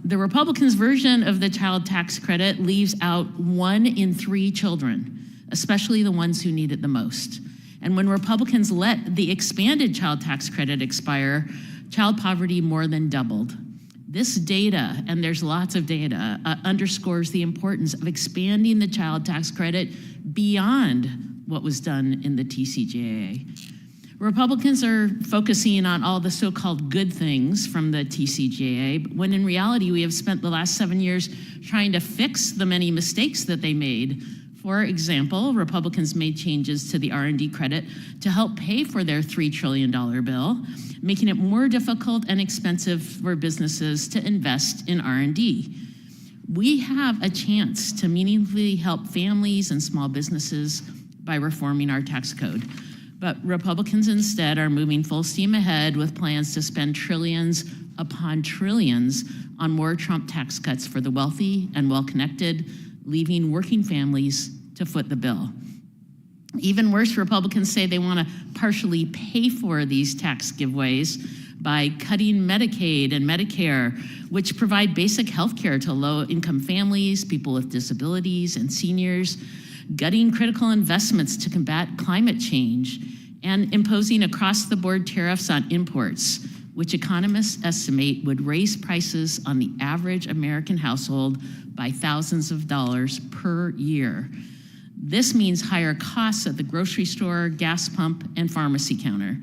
The Republicans' version of the child tax credit leaves out 1 in 3 children, especially the ones who need it the most. And when Republicans let the expanded child tax credit expire, child poverty more than doubled. This data, and there's lots of data, underscores the importance of expanding the child tax credit beyond what was done in the TCJA. Republicans are focusing on all the so-called good things from the TCJA, when in reality we have spent the last 7 years trying to fix the many mistakes that they made. For example, Republicans made changes to the R&D credit to help pay for their $3 trillion bill, making it more difficult and expensive for businesses to invest in R&D. We have a chance to meaningfully help families and small businesses by reforming our tax code. But Republicans instead are moving full steam ahead with plans to spend trillions upon trillions on more Trump tax cuts for the wealthy and well-connected, leaving working families to foot the bill. Even worse, Republicans say they want to partially pay for these tax giveaways by cutting Medicaid and Medicare, which provide basic health care to low-income families, people with disabilities, and seniors, gutting critical investments to combat climate change, and imposing across-the-board tariffs on imports, which economists estimate would raise prices on the average American household by thousands of dollars per year. This means higher costs at the grocery store, gas pump, and pharmacy counter.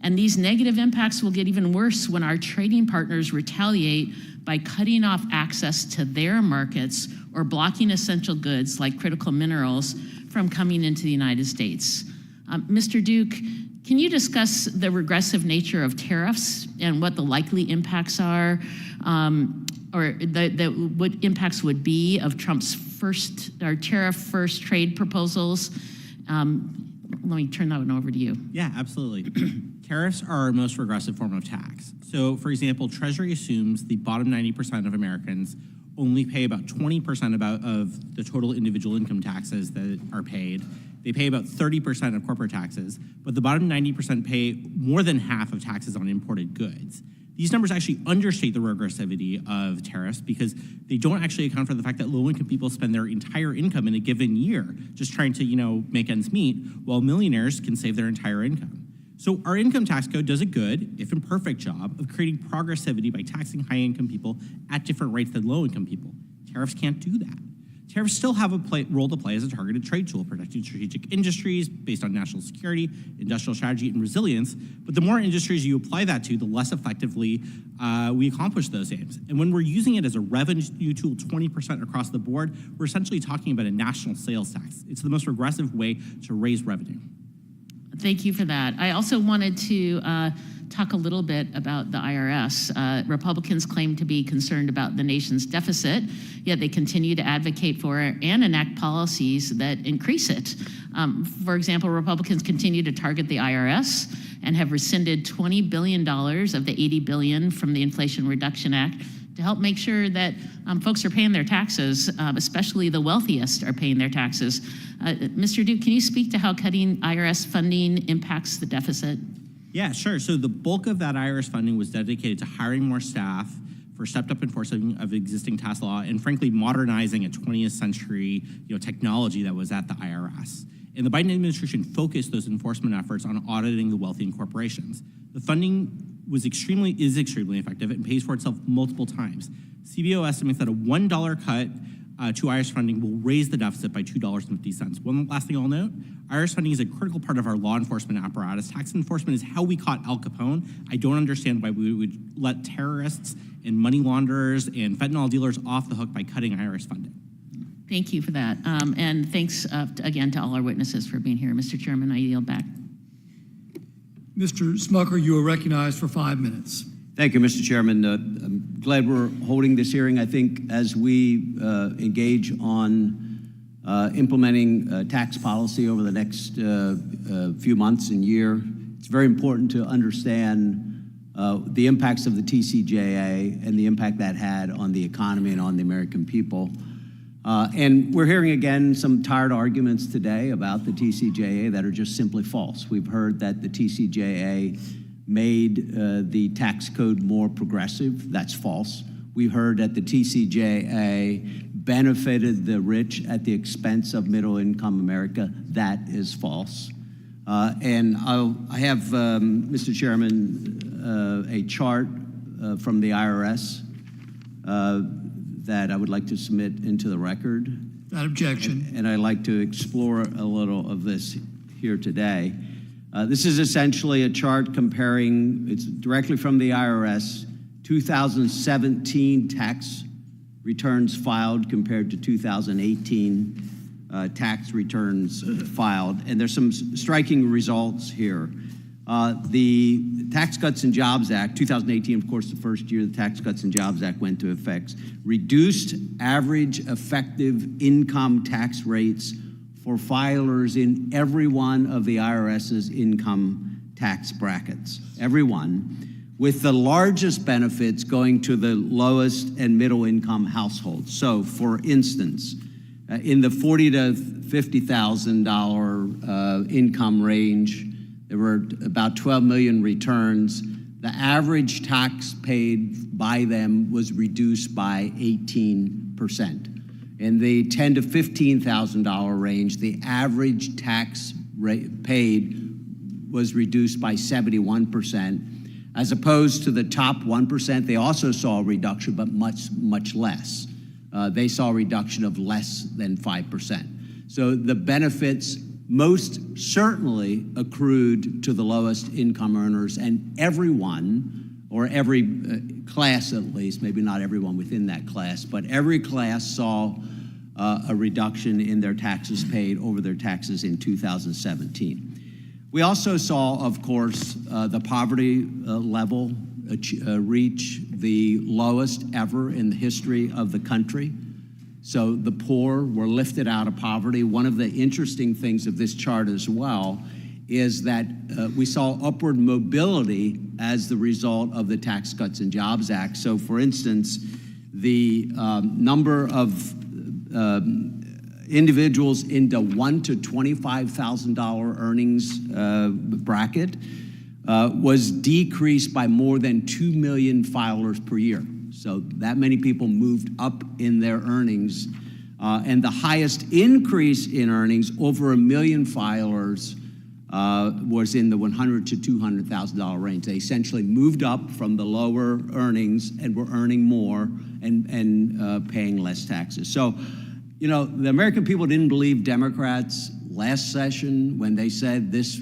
And these negative impacts will get even worse when our trading partners retaliate by cutting off access to their markets or blocking essential goods like critical minerals from coming into the United States. Mr. Duke, can you discuss the regressive nature of tariffs and what the likely impacts are, or what impacts would be of Trump's tariff first trade proposals? Let me turn that one over to you. Yeah, absolutely. Tariffs are our most regressive form of tax. So, for example, Treasury assumes the bottom 90% of Americans only pay about 20% of the total individual income taxes that are paid. They pay about 30% of corporate taxes, but the bottom 90% pay more than half of taxes on imported goods. These numbers actually understate the regressivity of tariffs because they don't actually account for the fact that low-income people spend their entire income in a given year just trying to, make ends meet, while millionaires can save their entire income. So our income tax code does a good, if imperfect, job of creating progressivity by taxing high-income people at different rates than low-income people. Tariffs can't do that. Tariffs still have a role to play as a targeted trade tool, protecting strategic industries based on national security, industrial strategy, and resilience. But the more industries you apply that to, the less effectively we accomplish those aims. And when we're using it as a revenue tool 20% across the board, we're essentially talking about a national sales tax. It's the most regressive way to raise revenue. Thank you for that. I also wanted to talk a little bit about the IRS. Republicans claim to be concerned about the nation's deficit, yet they continue to advocate for and enact policies that increase it. For example, Republicans continue to target the IRS and have rescinded $20 billion of the $80 billion from the Inflation Reduction Act to help make sure that folks are paying their taxes, especially the wealthiest are paying their taxes. Mr. Duke, can you speak to how cutting IRS funding impacts the deficit? Yeah, sure. So the bulk of that IRS funding was dedicated to hiring more staff for stepped-up enforcement of existing tax law and, frankly, modernizing a 20th century technology that was at the IRS. And the Biden administration focused those enforcement efforts on auditing the wealthy and corporations. The funding is extremely effective and pays for itself multiple times. CBO estimates that a $1 cut to IRS funding will raise the deficit by $2.50. One last thing I'll note, IRS funding is a critical part of our law enforcement apparatus. Tax enforcement is how we caught Al Capone. I don't understand why we would let terrorists and money launderers and fentanyl dealers off the hook by cutting IRS funding. Thank you for that. And thanks again to all our witnesses for being here. Mr. Chairman, I yield back. Mr. Smucker, you are recognized for 5 minutes. Thank you, Mr. Chairman. I'm glad we're holding this hearing. I think as we engage on implementing tax policy over the next few months and year, it's very important to understand the impacts of the TCJA and the impact that had on the economy and on the American people. And we're hearing again some tired arguments today about the TCJA that are just simply false. We've heard that the TCJA made the tax code more progressive. That's false. We heard that the TCJA benefited the rich at the expense of middle-income America. That is false. And I have, Mr. Chairman, a chart from the IRS that I would like to submit into the record. Without objection. And I'd like to explore a little of this here today. This is essentially a chart comparing, it's directly from the IRS, 2017 tax returns filed compared to 2018 tax returns filed. And there's some striking results here. The Tax Cuts and Jobs Act, 2018, of course, the first year the Tax Cuts and Jobs Act went into effect, reduced average effective income tax rates for filers in every one of the IRS's income tax brackets, every one, with the largest benefits going to the lowest and middle income households. So, for instance, in the $40,000 to $50,000 income range, there were about 12 million returns. the average tax paid by them was reduced by 18%. In the $10,000 to $15,000 range, the average tax rate paid was reduced by 71%. As opposed to the top 1%, they also saw a reduction, but much less. They saw a reduction of less than 5%. So the benefits most certainly accrued to the lowest income earners, and everyone, or every class at least, maybe not everyone within that class, but every class saw a reduction in their taxes paid over their taxes in 2017. We also saw, of course, the poverty level reach the lowest ever in the history of the country. So the poor were lifted out of poverty. One of the interesting things of this chart as well is that we saw upward mobility as the result of the Tax Cuts and Jobs Act. So for instance, the number of individuals in the $1,000 to $25,000 earnings bracket was decreased by more than 2 million filers per year. So that many people moved up in their earnings. And the highest increase in earnings, over 1 million filers, was in the $100,000 to $200,000 range. They essentially moved up from the lower earnings and were earning more and paying less taxes. So, you know, the American people didn't believe Democrats last session when they said this,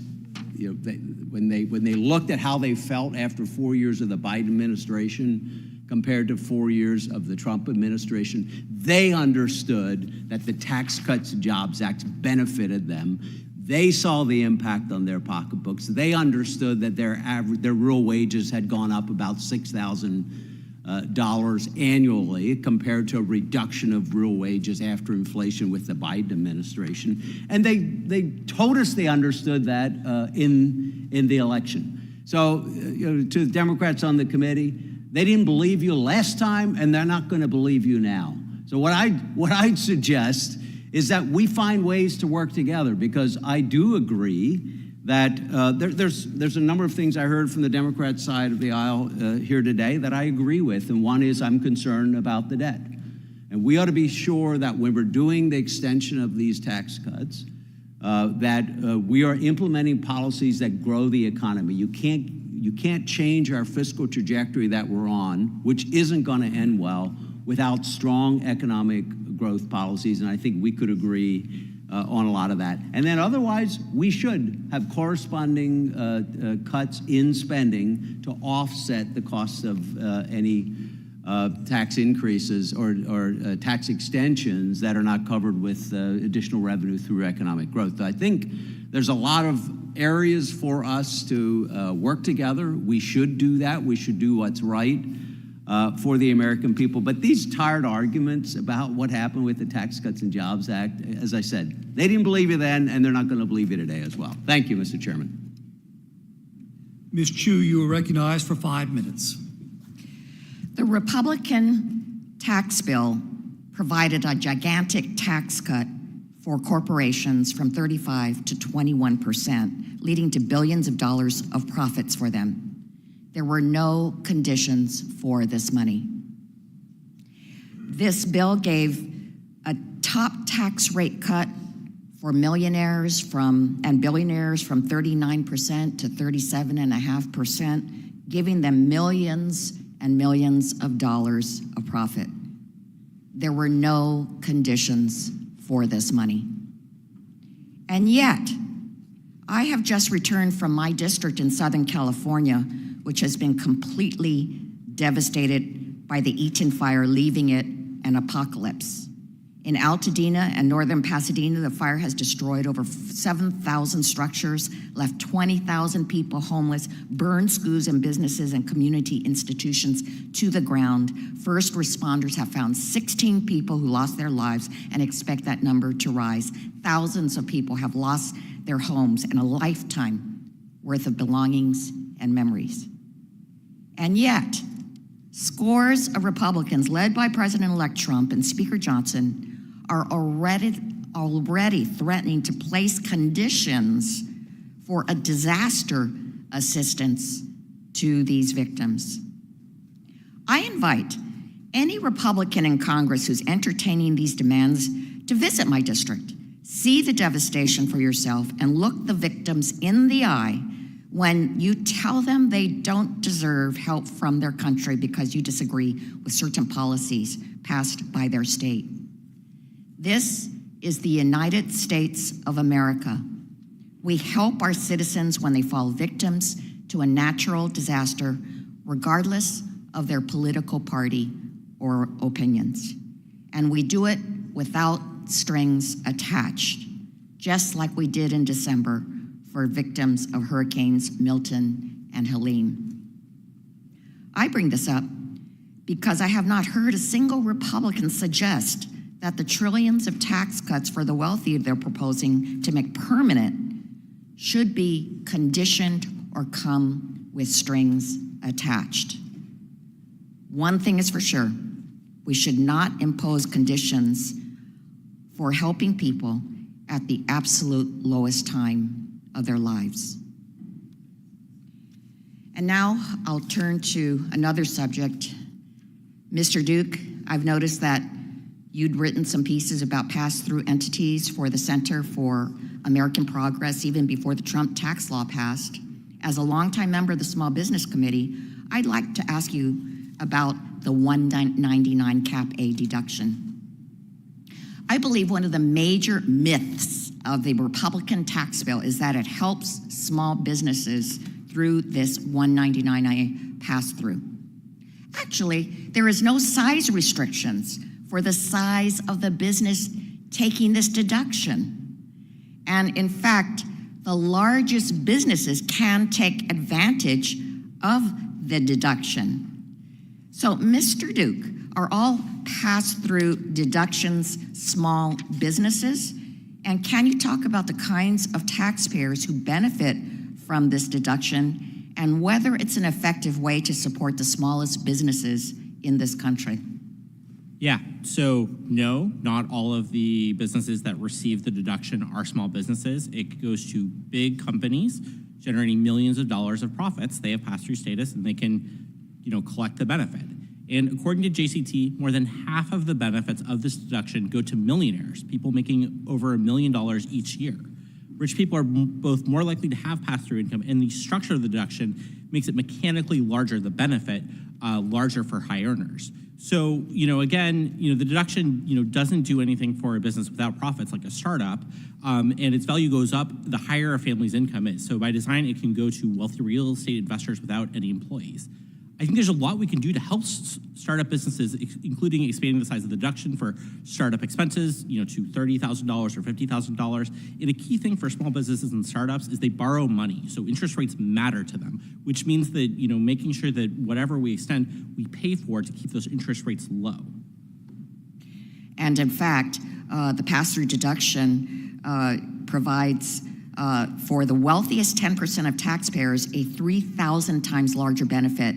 you know, when they looked at how they felt after 4 years of the Biden administration compared to 4 years of the Trump administration. They understood that the Tax Cuts and Jobs Act benefited them. They saw the impact on their pocketbooks. They understood that their real wages had gone up about $6,000 annually compared to a reduction of real wages after inflation with the Biden administration. And they told us they understood that in the election. So you know, to the Democrats on the committee, they didn't believe you last time, and they're not going to believe you now. So what I'd suggest is that we find ways to work together, because I do agree that there's a number of things I heard from the Democrat side of the aisle here today that I agree with, and one is I'm concerned about the debt. And we ought to be sure that when we're doing the extension of these tax cuts, that we are implementing policies that grow the economy. You can't change our fiscal trajectory that we're on, which isn't going to end well, without strong economic growth policies, and I think we could agree on a lot of that. And then otherwise, we should have corresponding cuts in spending to offset the costs of any tax increases or tax extensions that are not covered with additional revenue through economic growth. So I think there's a lot of areas for us to work together. We should do that. We should do what's right for the American people. But these tired arguments about what happened with the Tax Cuts and Jobs Act, as I said, they didn't believe you then, and they're not going to believe you today as well. Thank you, Mr. Chairman. Ms. Chu, you are recognized for 5 minutes. The Republican tax bill provided a gigantic tax cut for corporations from 35% to 21%, leading to billions of dollars of profits for them. There were no conditions for this money. This bill gave a top tax rate cut for millionaires and billionaires from 39% to 37.5%, giving them millions and millions of dollars of profit. There were no conditions for this money. And yet, I have just returned from my district in Southern California, which has been completely devastated by the Eaton fire, leaving it an apocalypse. In Altadena and northern Pasadena, the fire has destroyed over 7,000 structures, left 20,000 people homeless, burned schools and businesses and community institutions to the ground. First responders have found 16 people who lost their lives and expect that number to rise. Thousands of people have lost their homes and a lifetime worth of belongings and memories. And yet, scores of Republicans, led by President-elect Trump and Speaker Johnson, are already threatening to place conditions for a disaster assistance to these victims. I invite any Republican in Congress who's entertaining these demands to visit my district, see the devastation for yourself, and look the victims in the eye when you tell them they don't deserve help from their country because you disagree with certain policies passed by their state. This is the United States of America. We help our citizens when they fall victims to a natural disaster, regardless of their political party or opinions. And we do it without strings attached, just like we did in December for victims of Hurricanes Milton and Helene. I bring this up because I have not heard a single Republican suggest that the trillions of tax cuts for the wealthy they're proposing to make permanent should be conditioned or come with strings attached. One thing is for sure, we should not impose conditions for helping people at the absolute lowest time of their lives. And now I'll turn to another subject. Mr. Duke, I've noticed that you'd written some pieces about pass-through entities for the Center for American Progress even before the Trump tax law passed. As a longtime member of the Small Business Committee, I'd like to ask you about the 199 Cap A deduction. I believe one of the major myths of the Republican tax bill is that it helps small businesses through this 199A pass-through. Actually, there is no size restrictions for the size of the business taking this deduction. And in fact, the largest businesses can take advantage of the deduction. So, Mr. Duke, are all pass-through deductions small businesses? And can you talk about the kinds of taxpayers who benefit from this deduction and whether it's an effective way to support the smallest businesses in this country? Yeah, so no, not all of the businesses that receive the deduction are small businesses. It goes to big companies generating millions of dollars of profits. They have pass-through status and they can, collect the benefit. And according to JCT, more than half of the benefits of this deduction go to millionaires, people making over $1 million each year. Rich people are both more likely to have pass-through income, and the structure of the deduction makes it mechanically larger, the benefit larger for high earners. So, again, the deduction, doesn't do anything for a business without profits like a startup, and its value goes up the higher a family's income is. So by design, it can go to wealthy real estate investors without any employees. I think there's a lot we can do to help startup businesses, including expanding the size of the deduction for startup expenses, to $30,000 or $50,000. And a key thing for small businesses and startups is they borrow money, so interest rates matter to them, which means that making sure that whatever we extend, we pay for to keep those interest rates low. And in fact, the pass-through deduction provides for the wealthiest 10% of taxpayers a 3,000 times larger benefit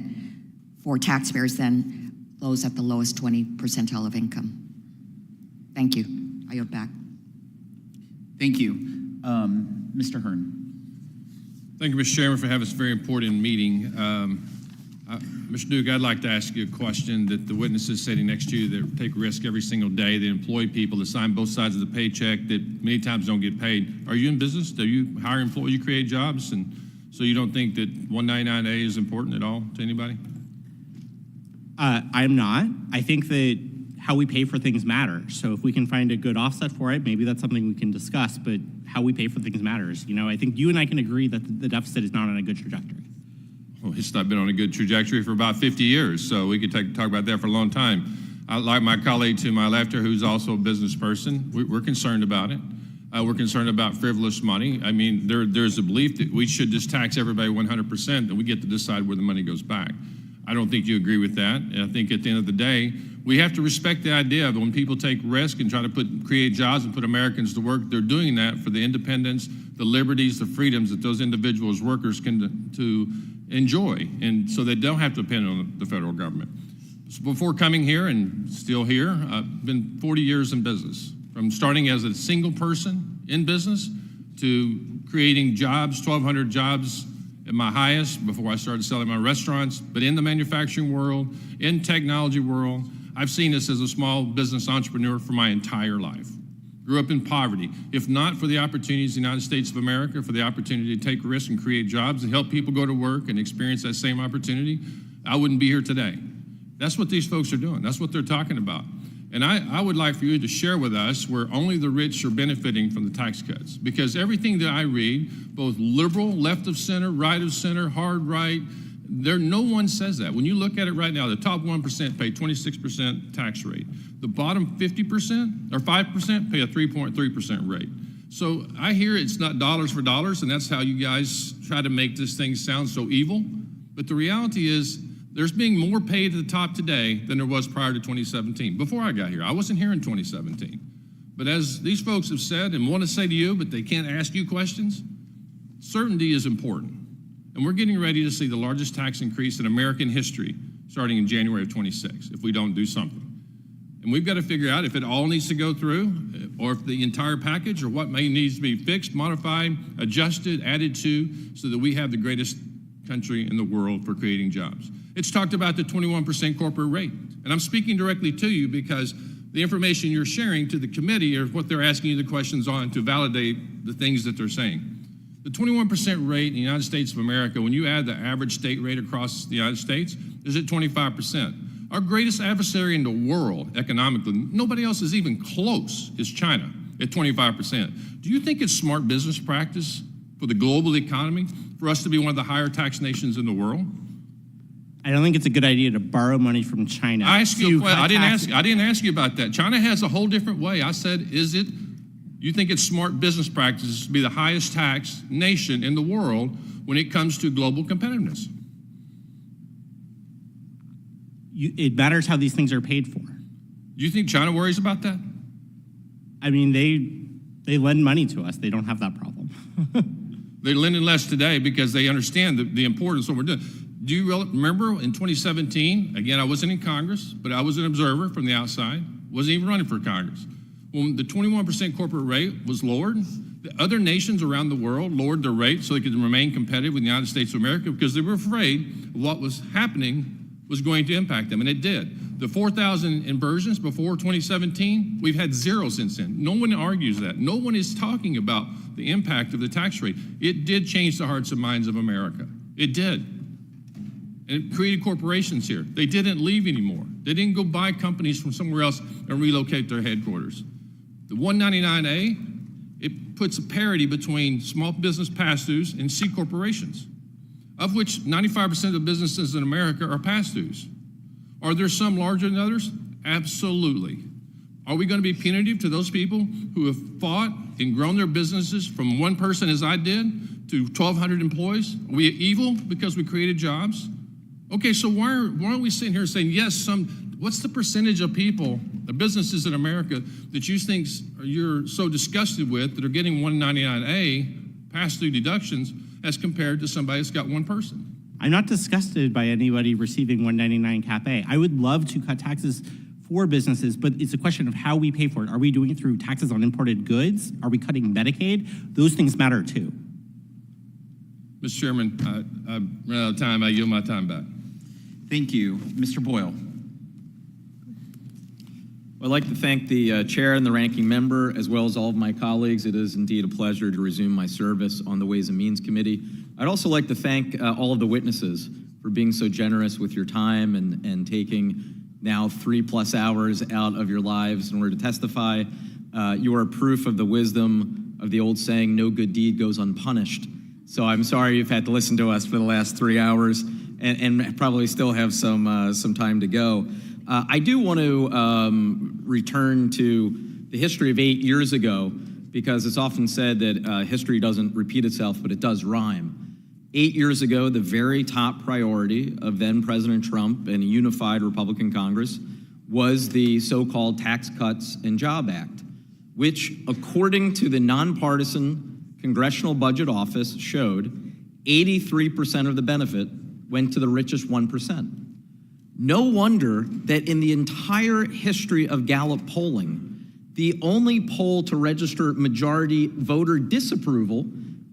for taxpayers than those at the lowest 20 percentile of income. Thank you. I yield back. Thank you. Mr. Hearn. Thank you, Mr. Chairman, for having this very important meeting. Mr. Duke, I'd like to ask you a question that the witnesses sitting next to you that take risk every single day, that employ people, that sign both sides of the paycheck, that many times don't get paid. Are you in business? Do you hire employees? You create jobs? And so you don't think that 199A is important at all to anybody? I'm not. I think that how we pay for things matters. So if we can find a good offset for it, maybe that's something we can discuss, but how we pay for things matters. I think you and I can agree that the deficit is not on a good trajectory. Well, it's not been on a good trajectory for about 50 years, so we could talk about that for a long time. I like my colleague to my left here, who's also a business person. We're concerned about it. We're concerned about frivolous money. I mean, there's a belief that we should just tax everybody 100% and we get to decide where the money goes back. I don't think you agree with that. And I think at the end of the day, we have to respect the idea that when people take risk and try to create jobs and put Americans to work, they're doing that for the independence, the liberties, the freedoms that those individuals, workers can to enjoy, and so they don't have to depend on the federal government. So before coming here and still here, I've been 40 years in business, from starting as a single person in business to creating jobs, 1,200 jobs at my highest before I started selling my restaurants, but in the manufacturing world, in technology world, I've seen this as a small business entrepreneur for my entire life. Grew up in poverty. If not for the opportunities in the United States of America, for the opportunity to take risks and create jobs and help people go to work and experience that same opportunity, I wouldn't be here today. That's what these folks are doing. That's what they're talking about. And I would like for you to share with us where only the rich are benefiting from the tax cuts. Because everything that I read, both liberal, left of center, right of center, hard right, no one says that. When you look at it right now, the top 1% pay 26% tax rate. The bottom 50% or 5% pay a 3.3% rate. So I hear it's not dollars for dollars, and that's how you guys try to make this thing sound so evil. But the reality is, there's being more paid at the top today than there was prior to 2017. Before I got here, I wasn't here in 2017. But as these folks have said and want to say to you, but they can't ask you questions, certainty is important. And we're getting ready to see the largest tax increase in American history starting in January of 26 if we don't do something. And we've got to figure out if it all needs to go through or if the entire package or what may needs to be fixed, modified, adjusted, added to so that we have the greatest country in the world for creating jobs. It's talked about the 21% corporate rate. And I'm speaking directly to you because the information you're sharing to the committee is what they're asking you the questions on to validate the things that they're saying. The 21% rate in the United States of America, when you add the average state rate across the United States, is at 25%. Our greatest adversary in the world economically, nobody else is even close, is China at 25%. Do you think it's smart business practice for the global economy for us to be one of the higher tax nations in the world? I don't think it's a good idea to borrow money from China. I asked you, I didn't ask you about that. China has a whole different way. I said, you think it's smart business practices to be the highest tax nation in the world when it comes to global competitiveness? It matters how these things are paid for. Do you think China worries about that? I mean, they lend money to us. They don't have that problem. They're lending less today because they understand the importance of what we're doing. Do you remember in 2017, again, I wasn't in Congress, but I was an observer from the outside, wasn't even running for Congress. When the 21% corporate rate was lowered, the other nations around the world lowered their rate so they could remain competitive with the United States of America because they were afraid what was happening was going to impact them, and it did. The 4,000 inversions before 2017, we've had zero since then. No one argues that. No one is talking about the impact of the tax rate. It did change the hearts and minds of America. It did. And it created corporations here. They didn't leave anymore. They didn't go buy companies from somewhere else and relocate their headquarters. The 199A, it puts a parity between small business pass-throughs and C corporations, of which 95% of the businesses in America are pass-throughs. Are there some larger than others? Absolutely. Are we going to be punitive to those people who have fought and grown their businesses from one person, as I did, to 1,200 employees? Are we evil because we created jobs? Okay, so why aren't we sitting here saying, yes, what's the percentage of people, the businesses in America, that you think you're so disgusted with that are getting 199A pass-through deductions as compared to somebody that's got one person? I'm not disgusted by anybody receiving 199 Cap A. I would love to cut taxes for businesses, but it's a question of how we pay for it. Are we doing it through taxes on imported goods? Are we cutting Medicaid? Those things matter too. Mr. Chairman, I've run out of time. I yield my time back. Thank you. Mr. Boyle. I'd like to thank the chair and the ranking member, as well as all of my colleagues. It is indeed a pleasure to resume my service on the Ways and Means Committee. I'd also like to thank all of the witnesses for being so generous with your time and taking now 3+ hours out of your lives in order to testify. You are proof of the wisdom of the old saying, no good deed goes unpunished. So I'm sorry you've had to listen to us for the last 3 hours and probably still have some time to go. I do want to return to the history of 8 years ago, because it's often said that history doesn't repeat itself, but it does rhyme. 8 years ago, the very top priority of then President Trump and a unified Republican Congress was the so-called Tax Cuts and Jobs Act, which, according to the nonpartisan Congressional Budget Office, showed 83% of the benefit went to the richest 1%. No wonder that in the entire history of Gallup polling, the only poll to register majority voter disapproval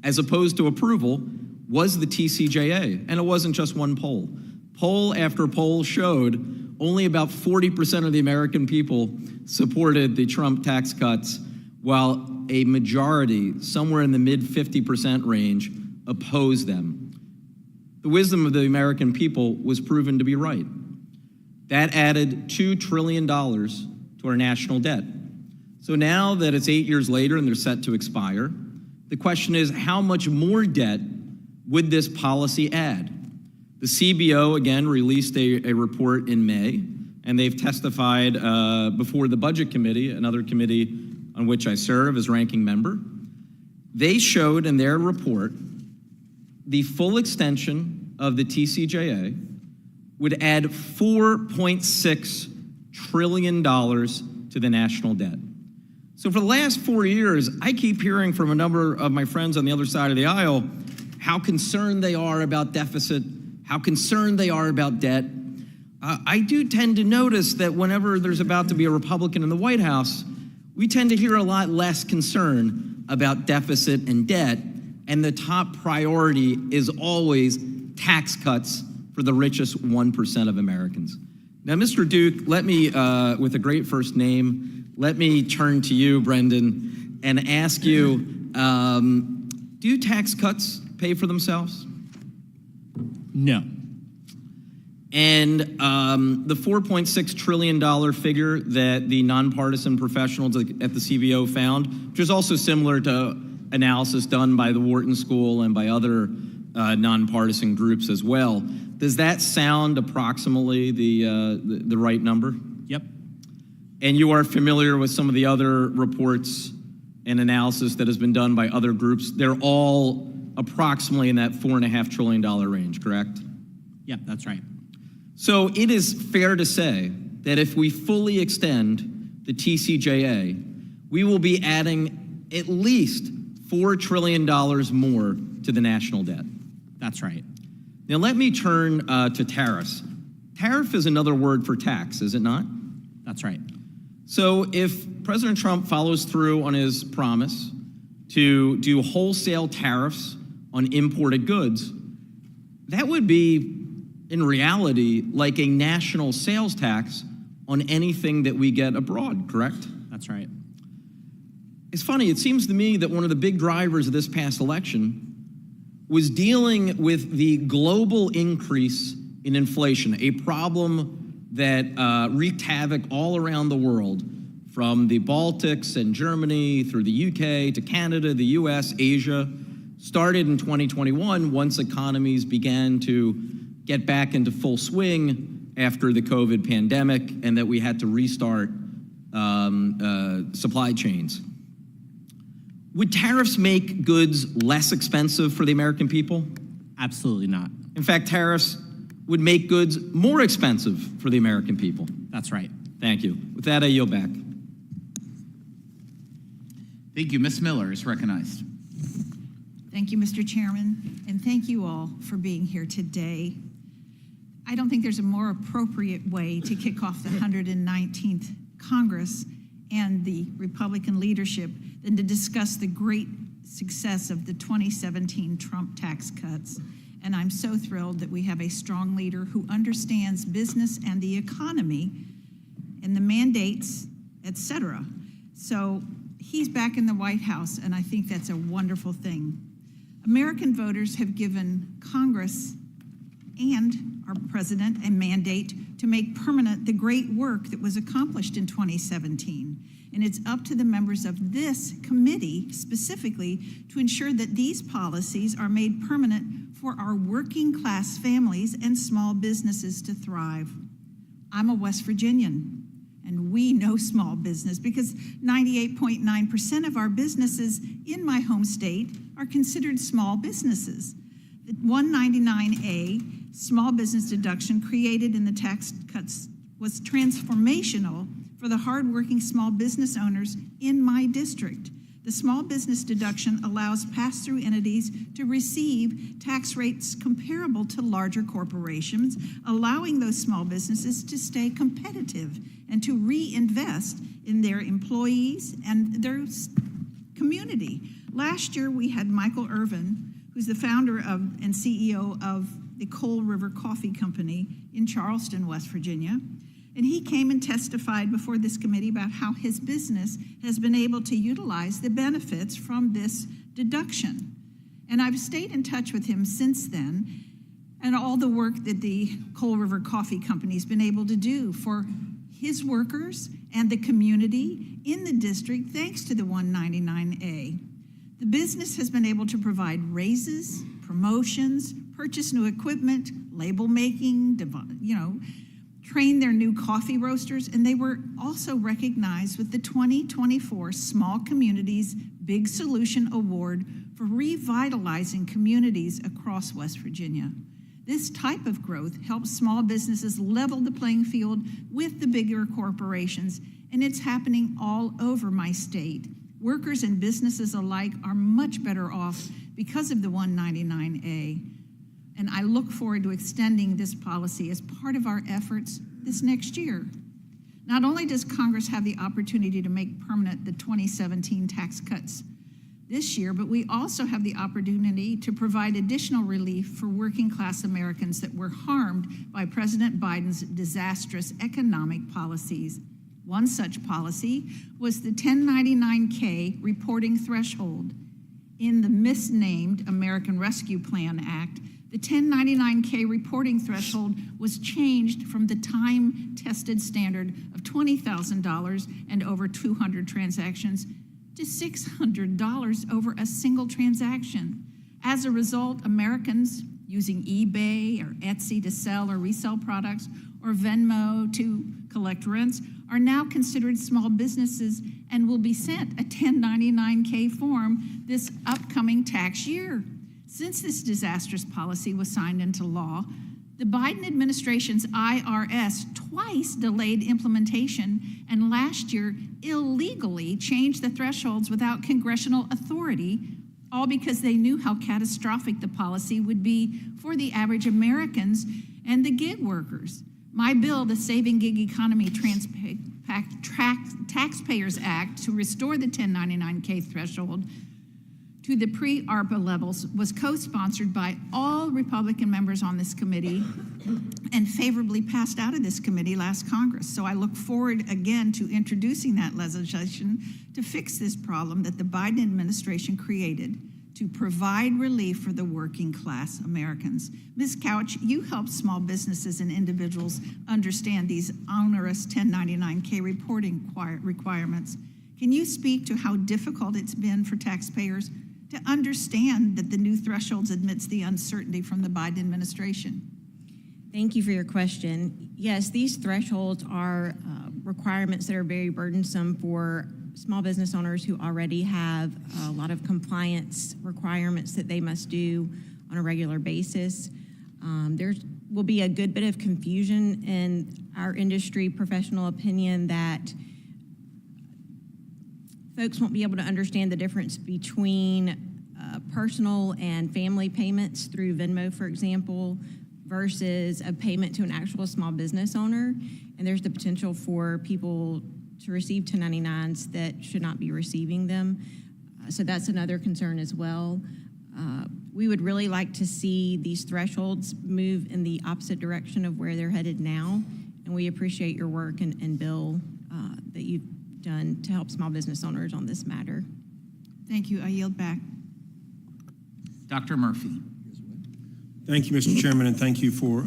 as opposed to approval was the TCJA, and it wasn't just one poll. Poll after poll showed only about 40% of the American people supported the Trump tax cuts, while a majority, somewhere in the mid 50% range, opposed them. The wisdom of the American people was proven to be right. That added $2 trillion to our national debt. So now that it's 8 years later and they're set to expire, the question is, how much more debt would this policy add? The CBO, again, released a report in May, and they've testified before the Budget Committee, another committee on which I serve as ranking member. They showed in their report the full extension of the TCJA would add $4.6 trillion to the national debt. So for the last 4 years, I keep hearing from a number of my friends on the other side of the aisle how concerned they are about deficit, how concerned they are about debt. I do tend to notice that whenever there's about to be a Republican in the White House, we tend to hear a lot less concern about deficit and debt, and the top priority is always tax cuts for the richest 1% of Americans. Now, Mr. Duke, let me, with a great first name, let me turn to you, Brendan, and ask you, do tax cuts pay for themselves? No. And the $4.6 trillion figure that the nonpartisan professionals at the CBO found, which is also similar to analysis done by the Wharton School and by other nonpartisan groups as well, does that sound approximately the right number? Yep. And you are familiar with some of the other reports and analysis that has been done by other groups? They're all approximately in that $4.5 trillion range, correct? Yep, that's right. So it is fair to say that if we fully extend the TCJA, we will be adding at least $4 trillion more to the national debt. That's right. Now let me turn to tariffs. Tariff is another word for tax, is it not? That's right. So if President Trump follows through on his promise to do wholesale tariffs on imported goods, that would be, in reality, like a national sales tax on anything that we get abroad, correct? That's right. It's funny, it seems to me that one of the big drivers of this past election was dealing with the global increase in inflation, a problem that wreaked havoc all around the world, from the Baltics and Germany through the UK to Canada, the US, Asia. Started in 2021 once economies began to get back into full swing after the COVID pandemic, and that we had to restart supply chains. Would tariffs make goods less expensive for the American people? Absolutely not. In fact, tariffs would make goods more expensive for the American people. That's right. Thank you. With that, I yield back. Thank you. Ms. Miller is recognized. Thank you, Mr. Chairman, and thank you all for being here today. I don't think there's a more appropriate way to kick off the 119th Congress and the Republican leadership than to discuss the great success of the 2017 Trump tax cuts. And I'm so thrilled that we have a strong leader who understands business and the economy and the mandates, et cetera. So he's back in the White House, and I think that's a wonderful thing. American voters have given Congress and our president a mandate to make permanent the great work that was accomplished in 2017. And it's up to the members of this committee specifically to ensure that these policies are made permanent for our working class families and small businesses to thrive. I'm a West Virginian, and we know small business because 98.9% of our businesses in my home state are considered small businesses. The 199A small business deduction created in the tax cuts was transformational for the hardworking small business owners in my district. The small business deduction allows pass-through entities to receive tax rates comparable to larger corporations, allowing those small businesses to stay competitive and to reinvest in their employees and their community. Last year, we had Michael Irvin, who's the founder of and CEO of the Coal River Coffee Company in Charleston, West Virginia. And he came and testified before this committee about how his business has been able to utilize the benefits from this deduction. And I've stayed in touch with him since then, and all the work that the Coal River Coffee Company has been able to do for his workers and the community in the district thanks to the 199A. The business has been able to provide raises, promotions, purchase new equipment, label making, train their new coffee roasters, and they were also recognized with the 2024 Small Communities Big Solution Award for revitalizing communities across West Virginia. This type of growth helps small businesses level the playing field with the bigger corporations, and it's happening all over my state. Workers and businesses alike are much better off because of the 199A. And I look forward to extending this policy as part of our efforts this next year. Not only does Congress have the opportunity to make permanent the 2017 tax cuts this year, but we also have the opportunity to provide additional relief for working class Americans that were harmed by President Biden's disastrous economic policies. One such policy was the 1099K reporting threshold. In the misnamed American Rescue Plan Act, the 1099K reporting threshold was changed from the time-tested standard of $20,000 and over 200 transactions to $600 over a single transaction. As a result, Americans using eBay or Etsy to sell or resell products or Venmo to collect rents are now considered small businesses and will be sent a 1099K form this upcoming tax year. Since this disastrous policy was signed into law, the Biden administration's IRS twice delayed implementation and last year illegally changed the thresholds without congressional authority, all because they knew how catastrophic the policy would be for the average Americans and the gig workers. My bill, the Saving Gig Economy Taxpayers Act, to restore the 1099K threshold to the pre-ARPA levels, was co-sponsored by all Republican members on this committee and favorably passed out of this committee last Congress. So I look forward again to introducing that legislation to fix this problem that the Biden administration created to provide relief for the working class Americans. Ms. Couch, you help small businesses and individuals understand these onerous 1099K reporting requirements. Can you speak to how difficult it's been for taxpayers to understand that the new thresholds admits the uncertainty from the Biden administration? Thank you for your question. Yes, these thresholds are requirements that are very burdensome for small business owners who already have a lot of compliance requirements that they must do on a regular basis. There will be a good bit of confusion in our industry professional opinion that folks won't be able to understand the difference between personal and family payments through Venmo, for example, versus a payment to an actual small business owner. And there's the potential for people to receive 1099s that should not be receiving them. So that's another concern as well. We would really like to see these thresholds move in the opposite direction of where they're headed now. And we appreciate your work and bill that you've done to help small business owners on this matter. Thank you. I yield back. Dr. Murphy. Thank you, Mr. Chairman, and thank you for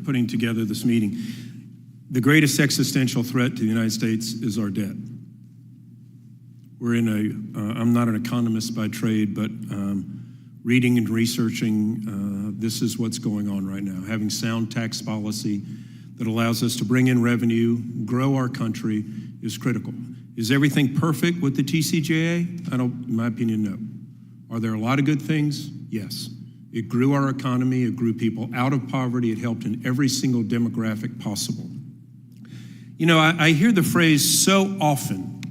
putting together this meeting. The greatest existential threat to the United States is our debt. We're in I'm not an economist by trade, but reading and researching, this is what's going on right now. Having sound tax policy that allows us to bring in revenue, grow our country is critical. Is everything perfect with the TCJA? In my opinion, no. Are there a lot of good things? Yes. It grew our economy, it grew people out of poverty, it helped in every single demographic possible. You know, I hear the phrase so often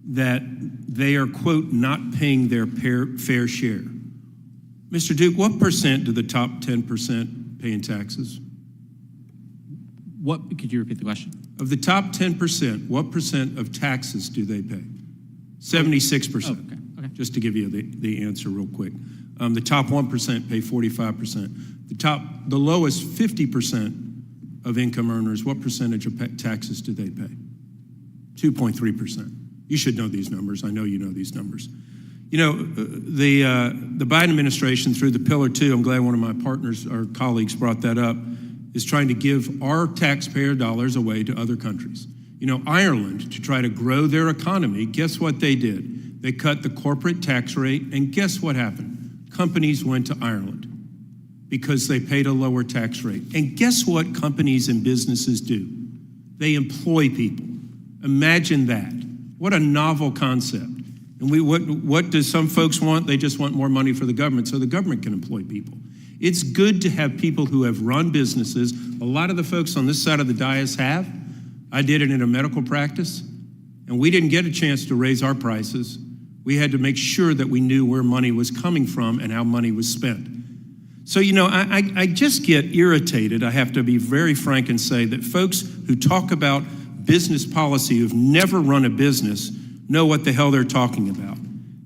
that they are, quote, not paying their fair share. Mr. Duke, what percent do the top 10% pay in taxes? What, could you repeat the question? Of the top 10%, what percent of taxes do they pay? 76%. Okay. Just to give you the answer real quick. The top 1% pay 45%. The lowest 50% of income earners, what percentage of taxes do they pay? 2.3%. You should know these numbers. I know you know these numbers. You know, the Biden administration through the Pillar 2, I'm glad one of my partners or colleagues brought that up, is trying to give our taxpayer dollars away to other countries. You know, Ireland, to try to grow their economy, guess what they did? They cut the corporate tax rate, and guess what happened? Companies went to Ireland because they paid a lower tax rate. And guess what companies and businesses do? They employ people. Imagine that. What a novel concept. And what do some folks want? They just want more money for the government so the government can employ people. It's good to have people who have run businesses. A lot of the folks on this side of the dais have. I did it in a medical practice, and we didn't get a chance to raise our prices. We had to make sure that we knew where money was coming from and how money was spent. So, you know, I just get irritated. I have to be very frank and say that folks who talk about business policy who've never run a business know what the hell they're talking about.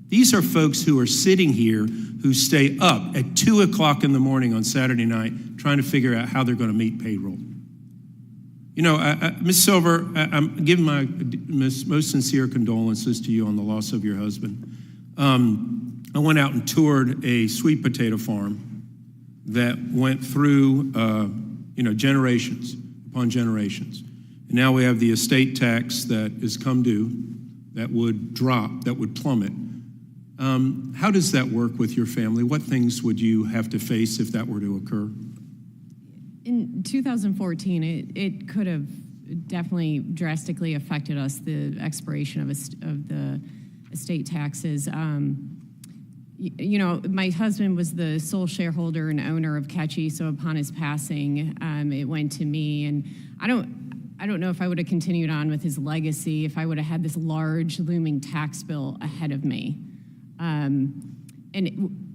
These are folks who are sitting here who stay up at 2 o'clock in the morning on Saturday night trying to figure out how they're going to meet payroll. You know, Ms. Silver, I'm giving my most sincere condolences to you on the loss of your husband. I went out and toured a sweet potato farm that went through, generations upon generations. And now we have the estate tax that has come due, that would drop, that would plummet. How does that work with your family? What things would you have to face if that were to occur? In 2014, it could have definitely drastically affected us, the expiration of the estate taxes. You know, my husband was the sole shareholder and owner of Catchy, so upon his passing, it went to me, and I don't know if I would have continued on with his legacy if I would have had this large looming tax bill ahead of me.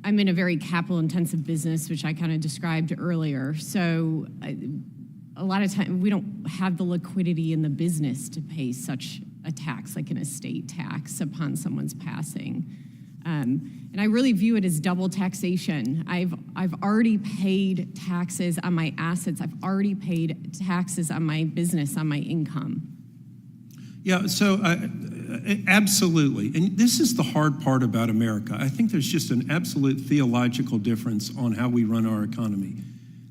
I'm in a very capital-intensive business, which I kind of described earlier. So a lot of time we don't have the liquidity in the business to pay such a tax, like an estate tax, upon someone's passing. And I really view it as double taxation. I've already paid taxes on my assets. I've already paid taxes on my business, on my income. Yeah, so absolutely. And this is the hard part about America. I think there's just an absolute theological difference on how we run our economy.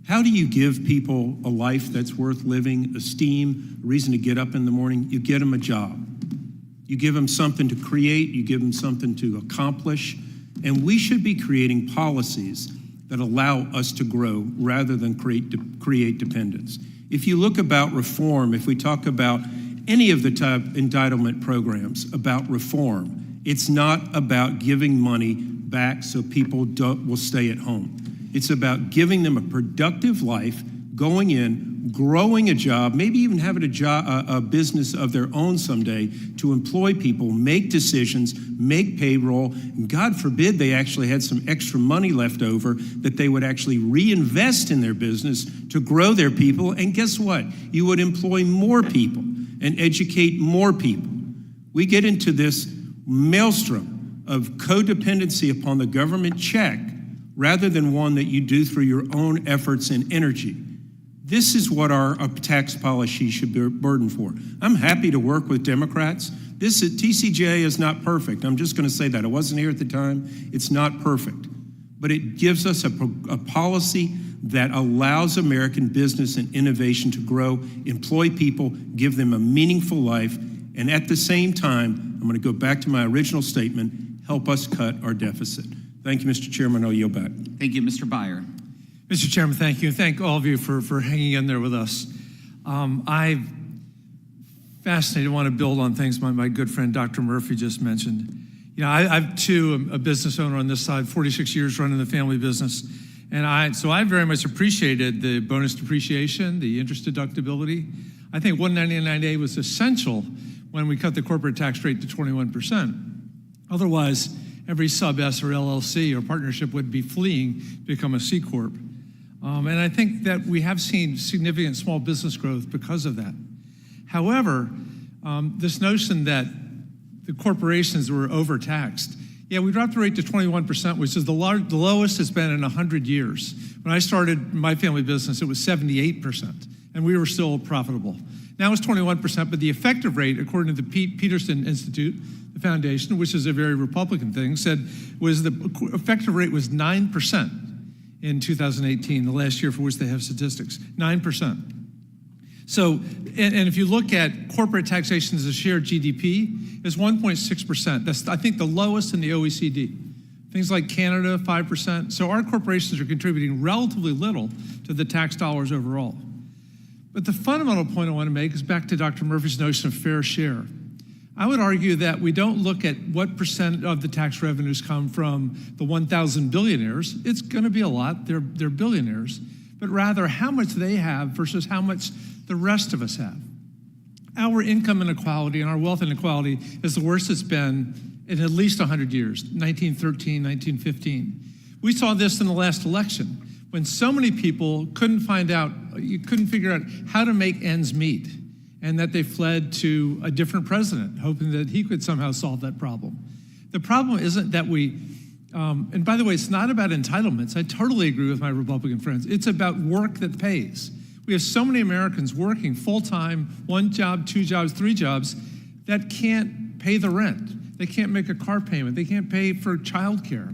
How do you give people a life that's worth living, esteem, a reason to get up in the morning? You get them a job. You give them something to create, you give them something to accomplish, and we should be creating policies that allow us to grow rather than create dependence. If you look about reform, if we talk about any of the type entitlement programs about reform, it's not about giving money back so people will stay at home. It's about giving them a productive life, going in, growing a job, maybe even having a business of their own someday to employ people, make decisions, make payroll. And God forbid they actually had some extra money left over that they would actually reinvest in their business to grow their people. And guess what? You would employ more people and educate more people. We get into this maelstrom of codependency upon the government check rather than one that you do through your own efforts and energy. This is what our tax policy should be burdened for. I'm happy to work with Democrats. TCJA is not perfect. I'm just going to say that. I wasn't here at the time. It's not perfect. But it gives us a policy that allows American business and innovation to grow, employ people, give them a meaningful life, and at the same time, I'm going to go back to my original statement, help us cut our deficit. Thank you, Mr. Chairman. I'll yield back. Thank you, Mr. Byer. Mr. Chairman, thank you. Thank all of you for hanging in there with us. I'm fascinated. I want to build on things my good friend Dr. Murphy just mentioned. You know, I've too a business owner on this side, 46 years running the family business. And so I very much appreciated the bonus depreciation, the interest deductibility. I think 199A was essential when we cut the corporate tax rate to 21%. Otherwise, every sub-S or LLC or partnership would be fleeing to become a C Corp. And I think that we have seen significant small business growth because of that. However, this notion that the corporations were overtaxed, Yeah, we dropped the rate to 21%, which is the lowest it's been in 100 years. When I started my family business, it was 78%, and we were still profitable. Now it's 21%, but the effective rate, according to the Peterson Institute, the foundation, which is a very Republican thing, said was the effective rate was 9% in 2018, the last year for which they have statistics, 9%. So, and if you look at corporate taxation as a share of GDP, it's 1.6%. That's, I think, the lowest in the OECD. Things like Canada, 5%. So our corporations are contributing relatively little to the tax dollars overall. But the fundamental point I want to make is back to Dr. Murphy's notion of fair share. I would argue that we don't look at what percent of the tax revenues come from the 1,000 billionaires. It's going to be a lot. They're billionaires. But rather how much they have versus how much the rest of us have. Our income inequality and our wealth inequality is the worst it's been in at least 100 years, 1913, 1915. We saw this in the last election when so many people couldn't figure out how to make ends meet, and that they fled to a different president, hoping that he could somehow solve that problem. The problem isn't that and by the way, it's not about entitlements. I totally agree with my Republican friends. It's about work that pays. We have so many Americans working full-time, 1 job, 2 jobs, 3 jobs, that can't pay the rent. They can't make a car payment. They can't pay for childcare.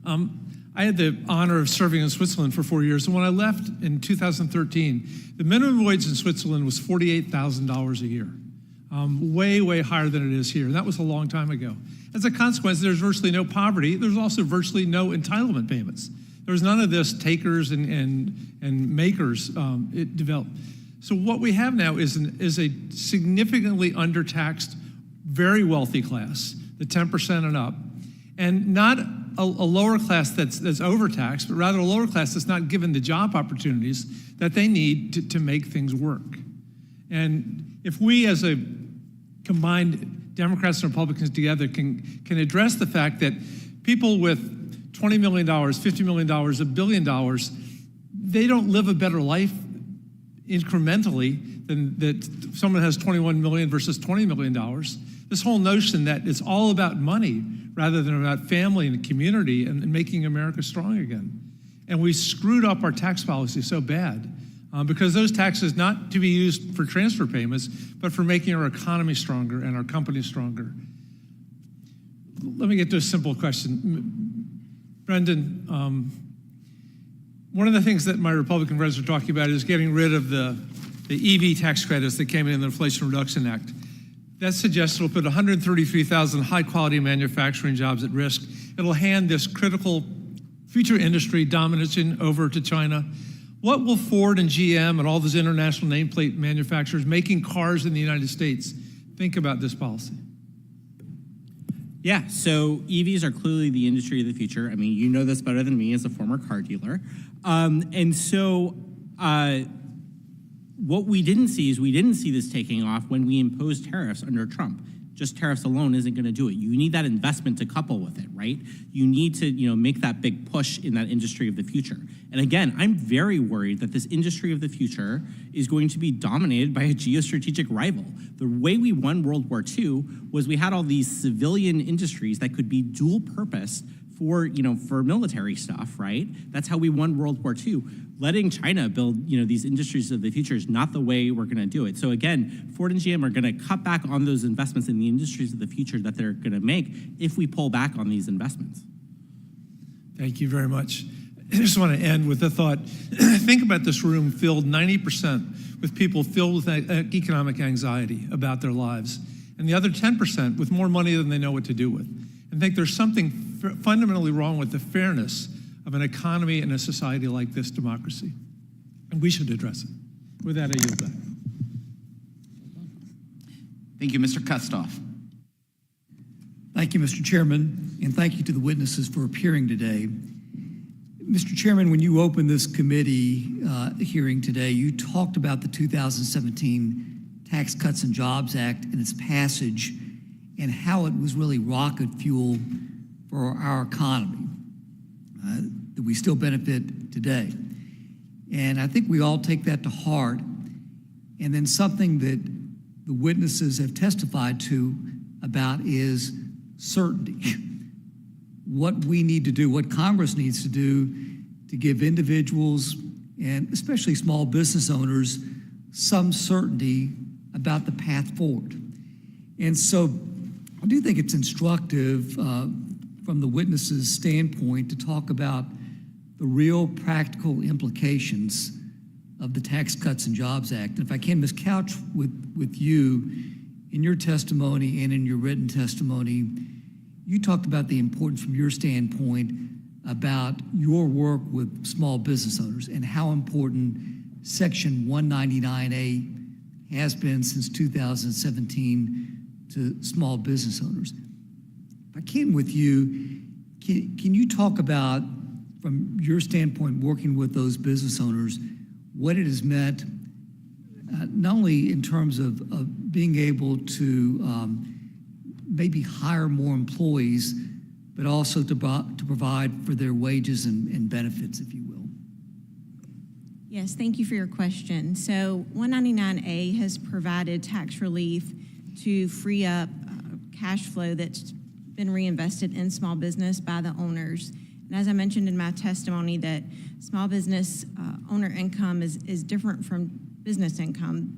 I had the honor of serving in Switzerland for 4 years, and when I left in 2013, the minimum wage in Switzerland was $48,000 a year, way, way higher than it is here, and that was a long time ago. As a consequence, there's virtually no poverty. There's also virtually no entitlement payments. There's none of this takers and makers it developed. So what we have now is a significantly undertaxed, very wealthy class, the 10% and up, and not a lower class that's overtaxed, but rather a lower class that's not given the job opportunities that they need to make things work. And if we as a combined Democrats and Republicans together can address the fact that people with $20 million, $50 million, $1 billion, they don't live a better life incrementally than that someone has 21 million versus $20 million. This whole notion that it's all about money rather than about family and community and making America strong again. And we screwed up our tax policy so bad because those taxes not to be used for transfer payments, but for making our economy stronger and our companies stronger. Let me get to a simple question. Brendan, one of the things that my Republican friends are talking about is getting rid of the EV tax credits that came in the Inflation Reduction Act. That suggests it'll put 133,000 high-quality manufacturing jobs at risk. It'll hand this critical future industry domination over to China. What will Ford and GM and all those international nameplate manufacturers making cars in the United States think about this policy? Yeah, so EVs are clearly the industry of the future. I mean, you know this better than me as a former car dealer. What we didn't see is we didn't see this taking off when we imposed tariffs under Trump. Just tariffs alone isn't going to do it. You need that investment to couple with it, right? You need to, make that big push in that industry of the future. And again, I'm very worried that this industry of the future is going to be dominated by a geostrategic rival. The way we won World War II was we had all these civilian industries that could be dual purpose for military stuff, right? That's how we won World War II. Letting China build, these industries of the future is not the way we're going to do it. So again, Ford and GM are going to cut back on those investments in the industries of the future that they're going to make if we pull back on these investments. Thank you very much. I just want to end with a thought. Think about this room filled 90% with people filled with economic anxiety about their lives, and the other 10% with more money than they know what to do with. And think there's something fundamentally wrong with the fairness of an economy and a society like this democracy. And we should address it. With that, I yield back. Thank you, Mr. Kustoff. Thank you, Mr. Chairman, and thank you to the witnesses for appearing today. Mr. Chairman, when you opened this committee hearing today, you talked about the 2017 Tax Cuts and Jobs Act and its passage and how it was really rocket fuel for our economy, that we still benefit today. And I think we all take that to heart. And then something that the witnesses have testified to about is certainty. what we need to do, what Congress needs to do to give individuals and especially small business owners some certainty about the path forward. And so I do think it's instructive from the witnesses' standpoint to talk about the real practical implications of the Tax Cuts and Jobs Act. And if I can, Ms. Couch, with you, in your testimony and in your written testimony, you talked about the importance from your standpoint about your work with small business owners and how important Section 199A has been since 2017 to small business owners. If I can with you, can you talk about, from your standpoint, working with those business owners, what it has meant, not only in terms of being able to maybe hire more employees, but also to provide for their wages and benefits, if you will? Yes, thank you for your question. So 199A has provided tax relief to free up cash flow that's been reinvested in small business by the owners. And as I mentioned in my testimony, that small business owner income is different from business income.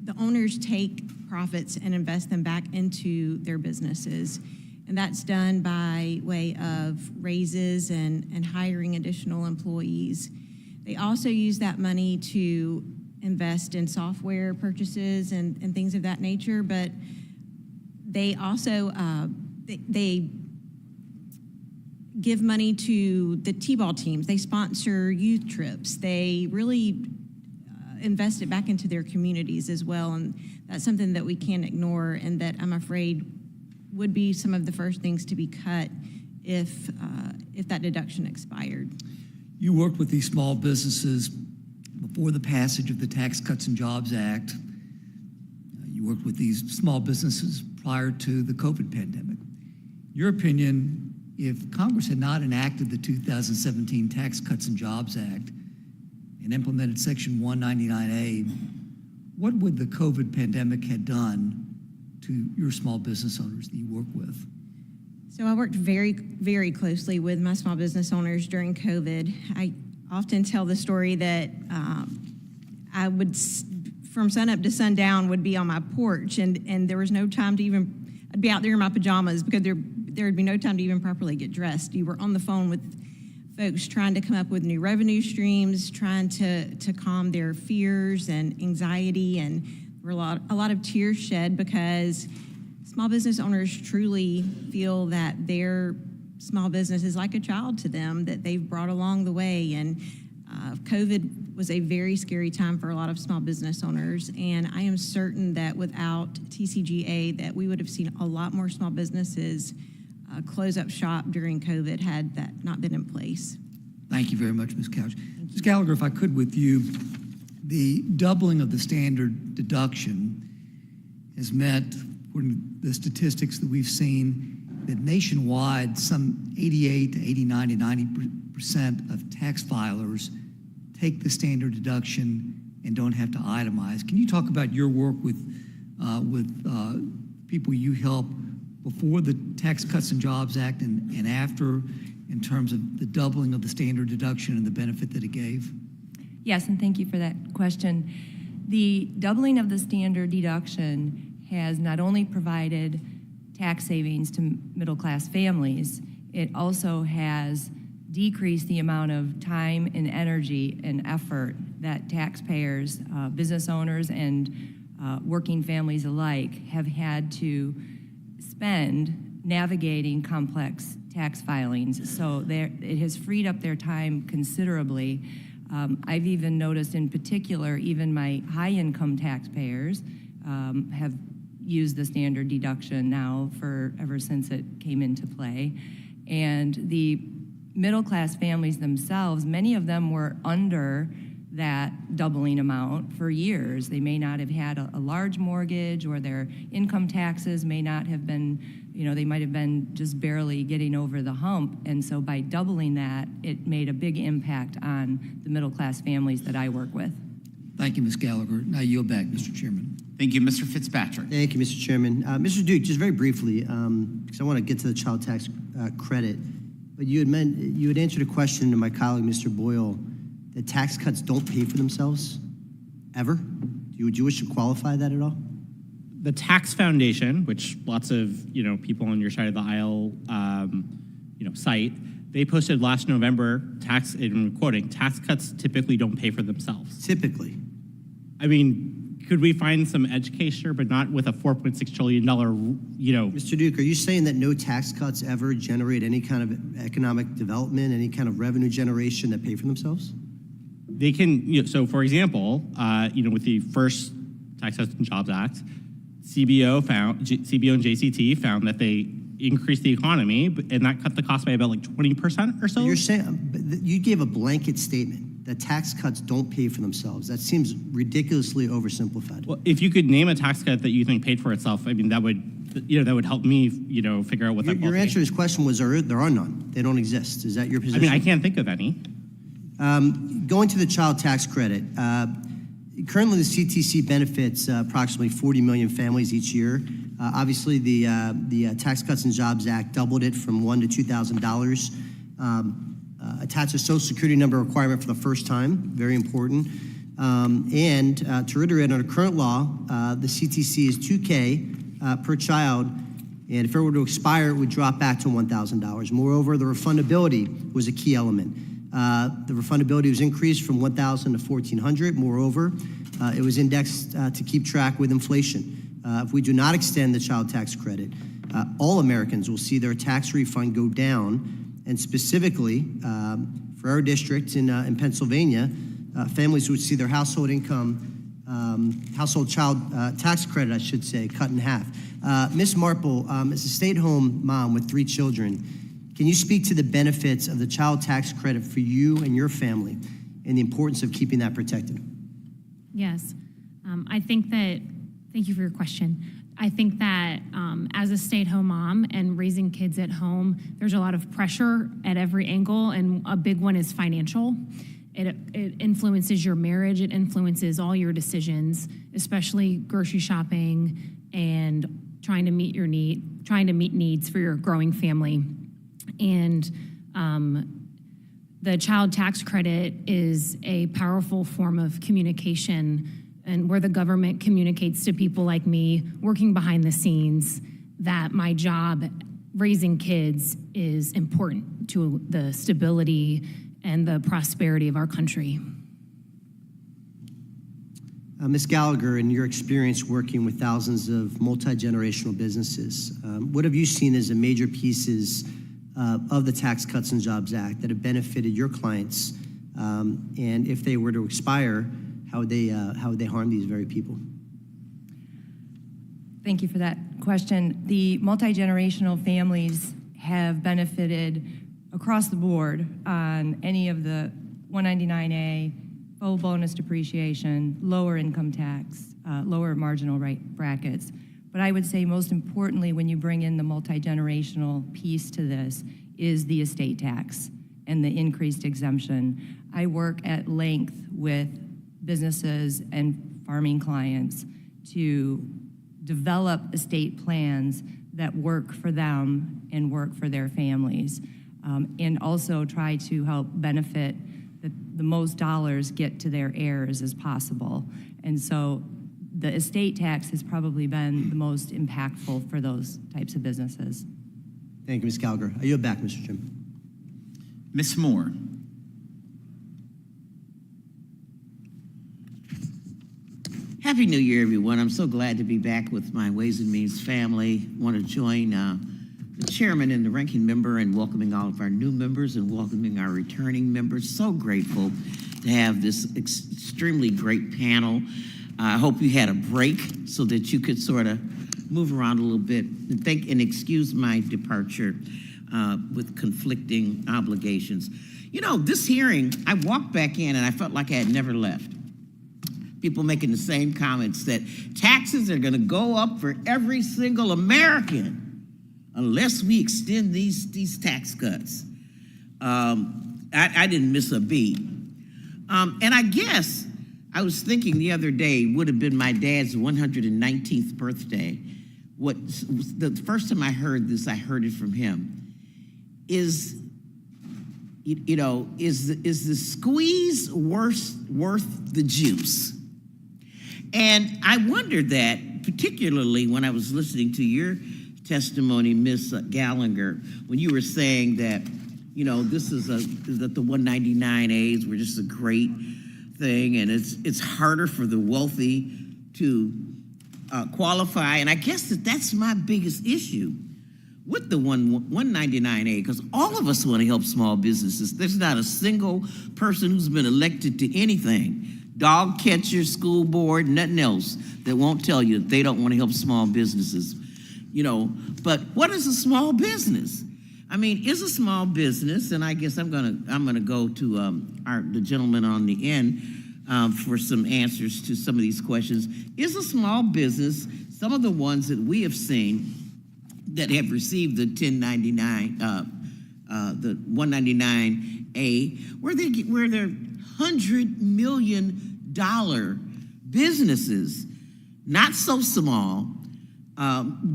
The owners take profits and invest them back into their businesses. And that's done by way of raises and hiring additional employees. They also use that money to invest in software purchases and things of that nature, but they also they give money to the T-ball teams. They sponsor youth trips. They really invest it back into their communities as well, and that's something that we can't ignore, and that I'm afraid would be some of the first things to be cut if that deduction expired. You worked with these small businesses before the passage of the Tax Cuts and Jobs Act. You worked with these small businesses prior to the COVID pandemic. Your opinion, if Congress had not enacted the 2017 Tax Cuts and Jobs Act and implemented Section 199A, what would the COVID pandemic have done to your small business owners that you work with? So I worked very, very closely with my small business owners during COVID. I often tell the story that I would, from sunup to sundown, would be on my porch, and there was no time to even, I'd be out there in my pajamas because there would be no time to even properly get dressed. You were on the phone with folks trying to come up with new revenue streams, trying to calm their fears and anxiety, and there were a lot of tears shed because small business owners truly feel that their small business is like a child to them that they've brought along the way. And COVID was a very scary time for a lot of small business owners. And I am certain that without TCJA, that we would have seen a lot more small businesses close up shop during COVID had that not been in place. Thank you very much, Ms. Couch. Ms. Gallagher, if I could with you, the doubling of the standard deduction has meant, according to the statistics that we've seen, that nationwide, some 88 to 89 to 90% of tax filers take the standard deduction and don't have to itemize. Can you talk about your work with people you help before the Tax Cuts and Jobs Act and after, in terms of the doubling of the standard deduction and the benefit that it gave? Yes, and thank you for that question. The doubling of the standard deduction has not only provided tax savings to middle-class families, it also has decreased the amount of time and energy and effort that taxpayers, business owners, and working families alike have had to spend navigating complex tax filings. So it has freed up their time considerably. I've even noticed in particular, even my high-income taxpayers have used the standard deduction now ever since it came into play. And the middle-class families themselves, many of them were under that doubling amount for years. They may not have had a large mortgage, or their income taxes may not have been, they might have been just barely getting over the hump. And so by doubling that, it made a big impact on the middle-class families that I work with. Thank you, Ms. Gallagher. Now yield back, Mr. Chairman. Thank you, Mr. Fitzpatrick. Thank you, Mr. Chairman. Mr. Duke, just very briefly, because I want to get to the child tax credit. But you had answered a question to my colleague, Mr. Boyle, that tax cuts don't pay for themselves, ever? Would you wish to qualify that at all? The Tax Foundation, which lots of people on your side of the aisle cite, they posted last November, and I'm quoting, tax cuts typically don't pay for themselves. Typically. I mean, could we find some edge case here, but not with a $4.6 trillion, Mr. Duke, are you saying that no tax cuts ever generate any kind of economic development, any kind of revenue generation that pay for themselves? They can, so for example, with the first Tax Cuts and Jobs Act, CBO and JCT found that they increased the economy, and that cut the cost by about like 20% or so. You're saying, you gave a blanket statement that tax cuts don't pay for themselves. That seems ridiculously oversimplified. Well, if you could name a tax cut that you think paid for itself, I mean, that would help me, figure out what that. Your answer to this question was there are none. They don't exist. Is that your position? I mean, I can't think of any. Going to the child tax credit. Currently, the CTC benefits approximately 40 million families each year. Obviously, the Tax Cuts and Jobs Act doubled it from $1,000 to $2,000. Attached a Social Security number requirement for the first time, very important. And to reiterate, under current law, the CTC is $2K per child, and if it were to expire, it would drop back to $1,000. Moreover, the refundability was a key element. The refundability was increased from $1,000 to $1,400. Moreover, it was indexed to keep track with inflation. If we do not extend the child tax credit, all Americans will see their tax refund go down, and specifically for our district in Pennsylvania, families would see their household income, household child tax credit, I should say, cut in half. Ms. Marpel, as a stay-at-home mom with 3 children, can you speak to the benefits of the child tax credit for you and your family and the importance of keeping that protected? Yes. Thank you for your question. I think that as a stay-at-home mom and raising kids at home, there's a lot of pressure at every angle, and a big one is financial. It influences your marriage. It influences all your decisions, especially grocery shopping and trying to meet needs for your growing family. And the child tax credit is a powerful form of communication, and where the government communicates to people like me working behind the scenes that my job raising kids is important to the stability and the prosperity of our country. Ms. Gallagher, in your experience working with thousands of multi-generational businesses, what have you seen as the major pieces of the Tax Cuts and Jobs Act that have benefited your clients, and if they were to expire, how would they harm these very people? Thank you for that question. The multi-generational families have benefited across the board on any of the 199A, full bonus depreciation, lower income tax, lower marginal rate brackets. But I would say most importantly, when you bring in the multi-generational piece to this, is the estate tax and the increased exemption. I work at length with businesses and farming clients to develop estate plans that work for them and work for their families, and also try to help benefit the most dollars get to their heirs as possible. And so the estate tax has probably been the most impactful for those types of businesses. Thank you, Ms. Gallagher. I yield back, Mr. Chairman. Ms. Moore. Happy New Year, everyone. I'm so glad to be back with my Ways and Means family. I want to join the chairman and the ranking member in welcoming all of our new members and welcoming our returning members. So grateful to have this extremely great panel. I hope you had a break so that you could sort of move around a little bit. And excuse my departure with conflicting obligations. You know, this hearing, I walked back in and I felt like I had never left. People making the same comments that taxes are going to go up for every single American unless we extend these tax cuts. I didn't miss a beat. And I guess I was thinking the other day, would have been my dad's 119th birthday. The first time I heard this, I heard it from him, is is the squeeze worth the juice? And I wondered that, particularly when I was listening to your testimony, Ms. Gallagher, when you were saying that, this is that the 199As were just a great thing, and it's harder for the wealthy to qualify. And I guess that's my biggest issue with the 199A, because all of us want to help small businesses. There's not a single person who's been elected to anything, dog catcher, school board, nothing else, that won't tell you that they don't want to help small businesses. But what is a small business? I mean, is a small business, and I guess I'm gonna go to the gentleman on the end for some answers to some of these questions. Is a small business some of the ones that we have seen that have received the 1099, the 199A, where they're $100 million businesses, not so small,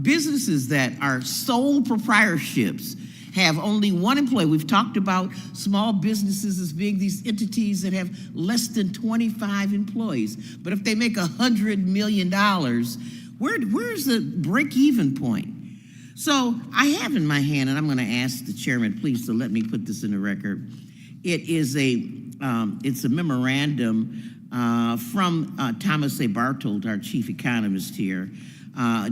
businesses that are sole proprietorships, have only one employee. We've talked about small businesses as being these entities that have less than 25 employees. But if they make $100 million, where's the break-even point? So I have in my hand, and I'm going to ask the chairman, please, to let me put this in the record. It's a memorandum from Thomas A. Bartold, our chief economist here,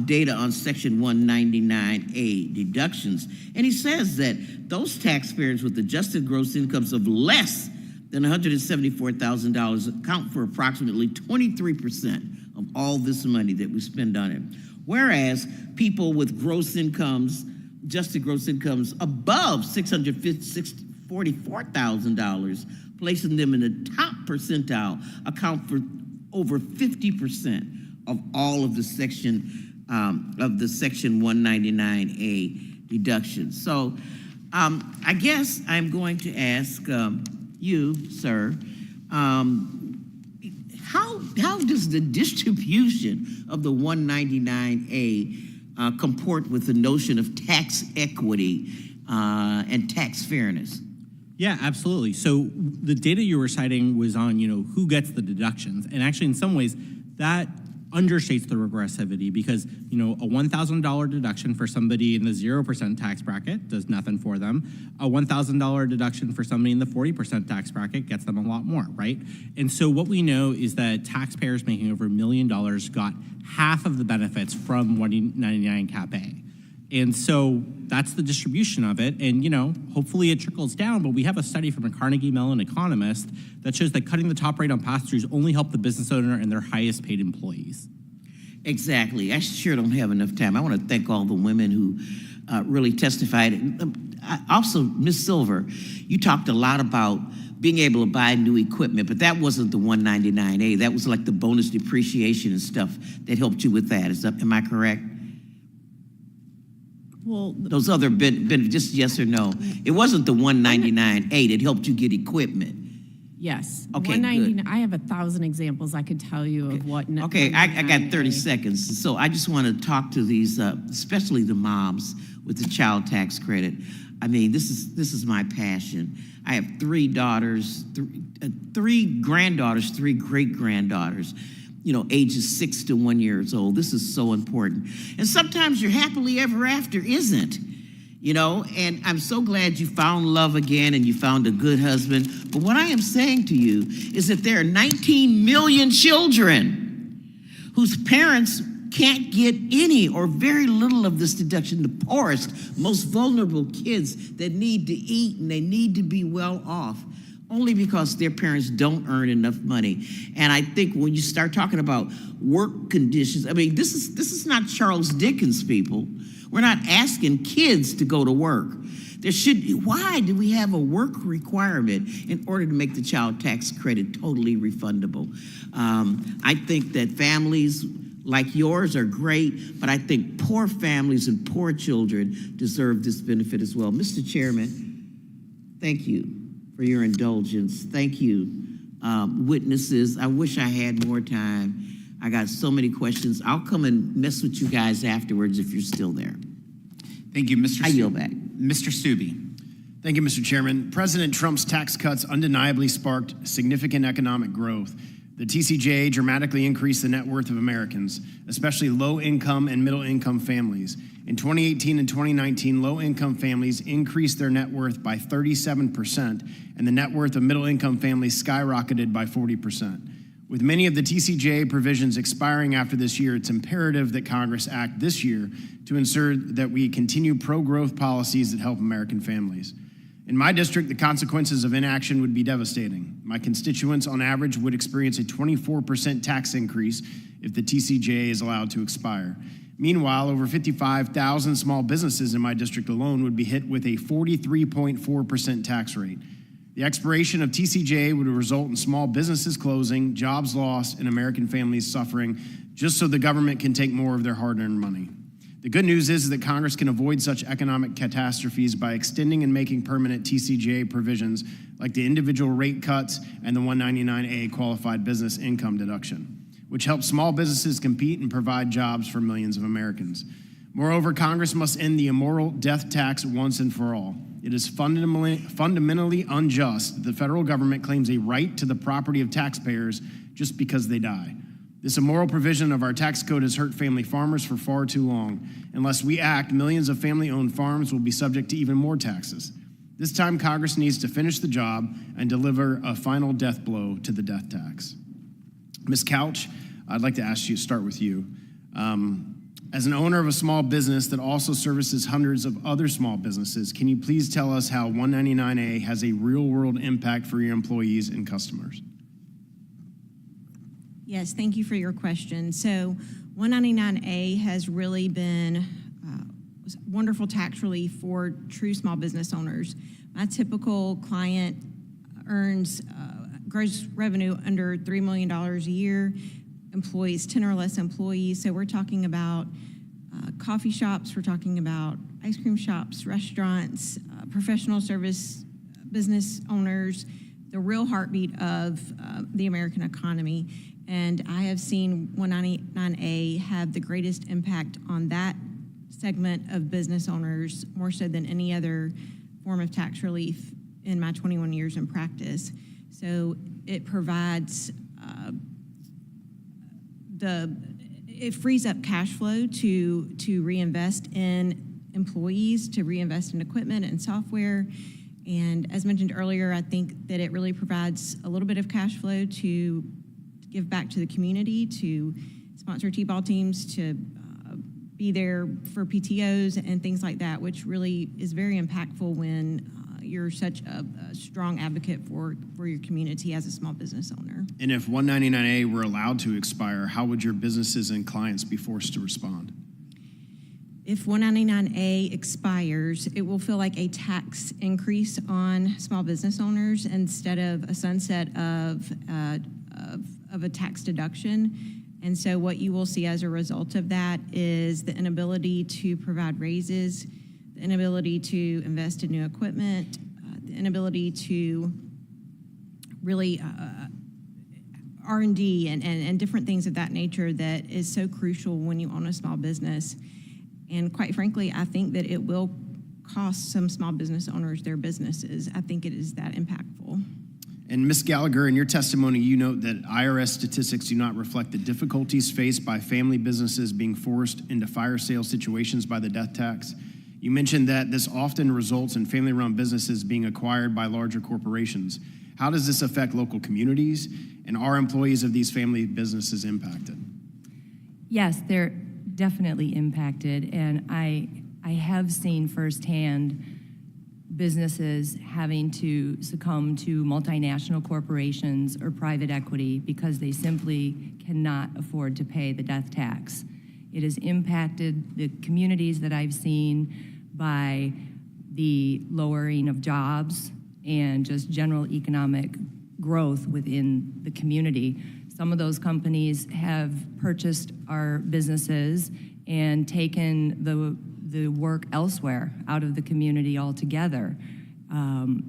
data on Section 199A deductions. And he says that those taxpayers with adjusted gross incomes of less than $174,000 account for approximately 23% of all this money that we spend on it. Whereas people with gross incomes, adjusted gross incomes above $644,000, placing them in the top percentile, account for over 50% of all of the Section 199A deductions. So I guess I'm going to ask you, sir, how does the distribution of the 199A comport with the notion of tax equity and tax fairness? Yeah, absolutely. So the data you were citing was on, who gets the deductions. And actually, in some ways, that understates the regressivity because, a $1,000 deduction for somebody in the 0% tax bracket does nothing for them. A $1,000 deduction for somebody in the 40% tax bracket gets them a lot more, right? And so what we know is that taxpayers making over $1 million got half of the benefits from 199 Cap A. And so that's the distribution of it. And, hopefully it trickles down, but we have a study from a Carnegie Mellon economist that shows that cutting the top rate on pass-throughs only help the business owner and their highest paid employees. Exactly. I sure don't have enough time. I want to thank all the women who really testified. Also, Ms. Silver, you talked a lot about being able to buy new equipment, but that wasn't the 199A. That was like the bonus depreciation and stuff that helped you with that. Am I correct? Well, those other just yes or no. It wasn't the 199A that helped you get equipment. Yes. Okay, 199. I have 1,000 examples I could tell you of what. Okay, I got 30 seconds. So I just want to talk to these, especially the moms with the child tax credit. I mean, this is my passion. I have 3 daughters, 3 granddaughters, 3 great-granddaughters, ages 6 to 1 years old. This is so important. And sometimes your happily ever after isn't, and I'm so glad you found love again and you found a good husband. But what I am saying to you is that there are 19 million children whose parents can't get any or very little of this deduction, the poorest, most vulnerable kids that need to eat and they need to be well off, only because their parents don't earn enough money. And I think when you start talking about work conditions, I mean, this is not Charles Dickens, people. We're not asking kids to go to work. Why do we have a work requirement in order to make the child tax credit totally refundable? I think that families like yours are great, but I think poor families and poor children deserve this benefit as well. Mr. Chairman, thank you for your indulgence. Thank you, witnesses. I wish I had more time. I got so many questions. I'll come and mess with you guys afterwards if you're still there. Thank you, Mr. I yield back. Mr. Stubbe. Thank you, Mr. Chairman. President Trump's tax cuts undeniably sparked significant economic growth. The TCJA dramatically increased the net worth of Americans, especially low-income and middle-income families. In 2018 and 2019, low-income families increased their net worth by 37%, and the net worth of middle-income families skyrocketed by 40%. With many of the TCJA provisions expiring after this year, it's imperative that Congress act this year to ensure that we continue pro-growth policies that help American families. In my district, the consequences of inaction would be devastating. My constituents, on average, would experience a 24% tax increase if the TCJA is allowed to expire. Meanwhile, over 55,000 small businesses in my district alone would be hit with a 43.4% tax rate. The expiration of TCJA would result in small businesses closing, jobs lost, and American families suffering just so the government can take more of their hard-earned money. The good news is that Congress can avoid such economic catastrophes by extending and making permanent TCJA provisions like the individual rate cuts and the 199A qualified business income deduction, which helps small businesses compete and provide jobs for millions of Americans. Moreover, Congress must end the immoral death tax once and for all. It is fundamentally unjust that the federal government claims a right to the property of taxpayers just because they die. This immoral provision of our tax code has hurt family farmers for far too long. Unless we act, millions of family-owned farms will be subject to even more taxes. This time, Congress needs to finish the job and deliver a final death blow to the death tax. Ms. Couch, I'd like to ask you to start with you. As an owner of a small business that also services hundreds of other small businesses, can you please tell us how 199A has a real-world impact for your employees and customers? Yes, thank you for your question. So 199A has really been wonderful tax relief for true small business owners. My typical client earns gross revenue under $3 million a year, employs 10 or less employees. So we're talking about coffee shops, we're talking about ice cream shops, restaurants, professional service business owners, the real heartbeat of the American economy. And I have seen 199A have the greatest impact on that segment of business owners, more so than any other form of tax relief in my 21 years in practice. So it provides it frees up cash flow to reinvest in employees, to reinvest in equipment and software. And as mentioned earlier, I think that it really provides a little bit of cash flow to give back to the community, to sponsor T-ball teams, to be there for PTOs and things like that, which really is very impactful when you're such a strong advocate for your community as a small business owner. And if 199A were allowed to expire, how would your businesses and clients be forced to respond? If 199A expires, it will feel like a tax increase on small business owners instead of a sunset of a tax deduction. And so what you will see as a result of that is the inability to provide raises, the inability to invest in new equipment, the inability to really R&D and different things of that nature that is so crucial when you own a small business. And quite frankly, I think that it will cost some small business owners their businesses. I think it is that impactful. And Ms. Gallagher, in your testimony, you note that IRS statistics do not reflect the difficulties faced by family businesses being forced into fire sale situations by the death tax. You mentioned that this often results in family-run businesses being acquired by larger corporations. How does this affect local communities, and are employees of these family businesses impacted? Yes, they're definitely impacted, and I have seen firsthand businesses having to succumb to multinational corporations or private equity because they simply cannot afford to pay the death tax. It has impacted the communities that I've seen by the lowering of jobs and just general economic growth within the community. Some of those companies have purchased our businesses and taken the work elsewhere out of the community altogether.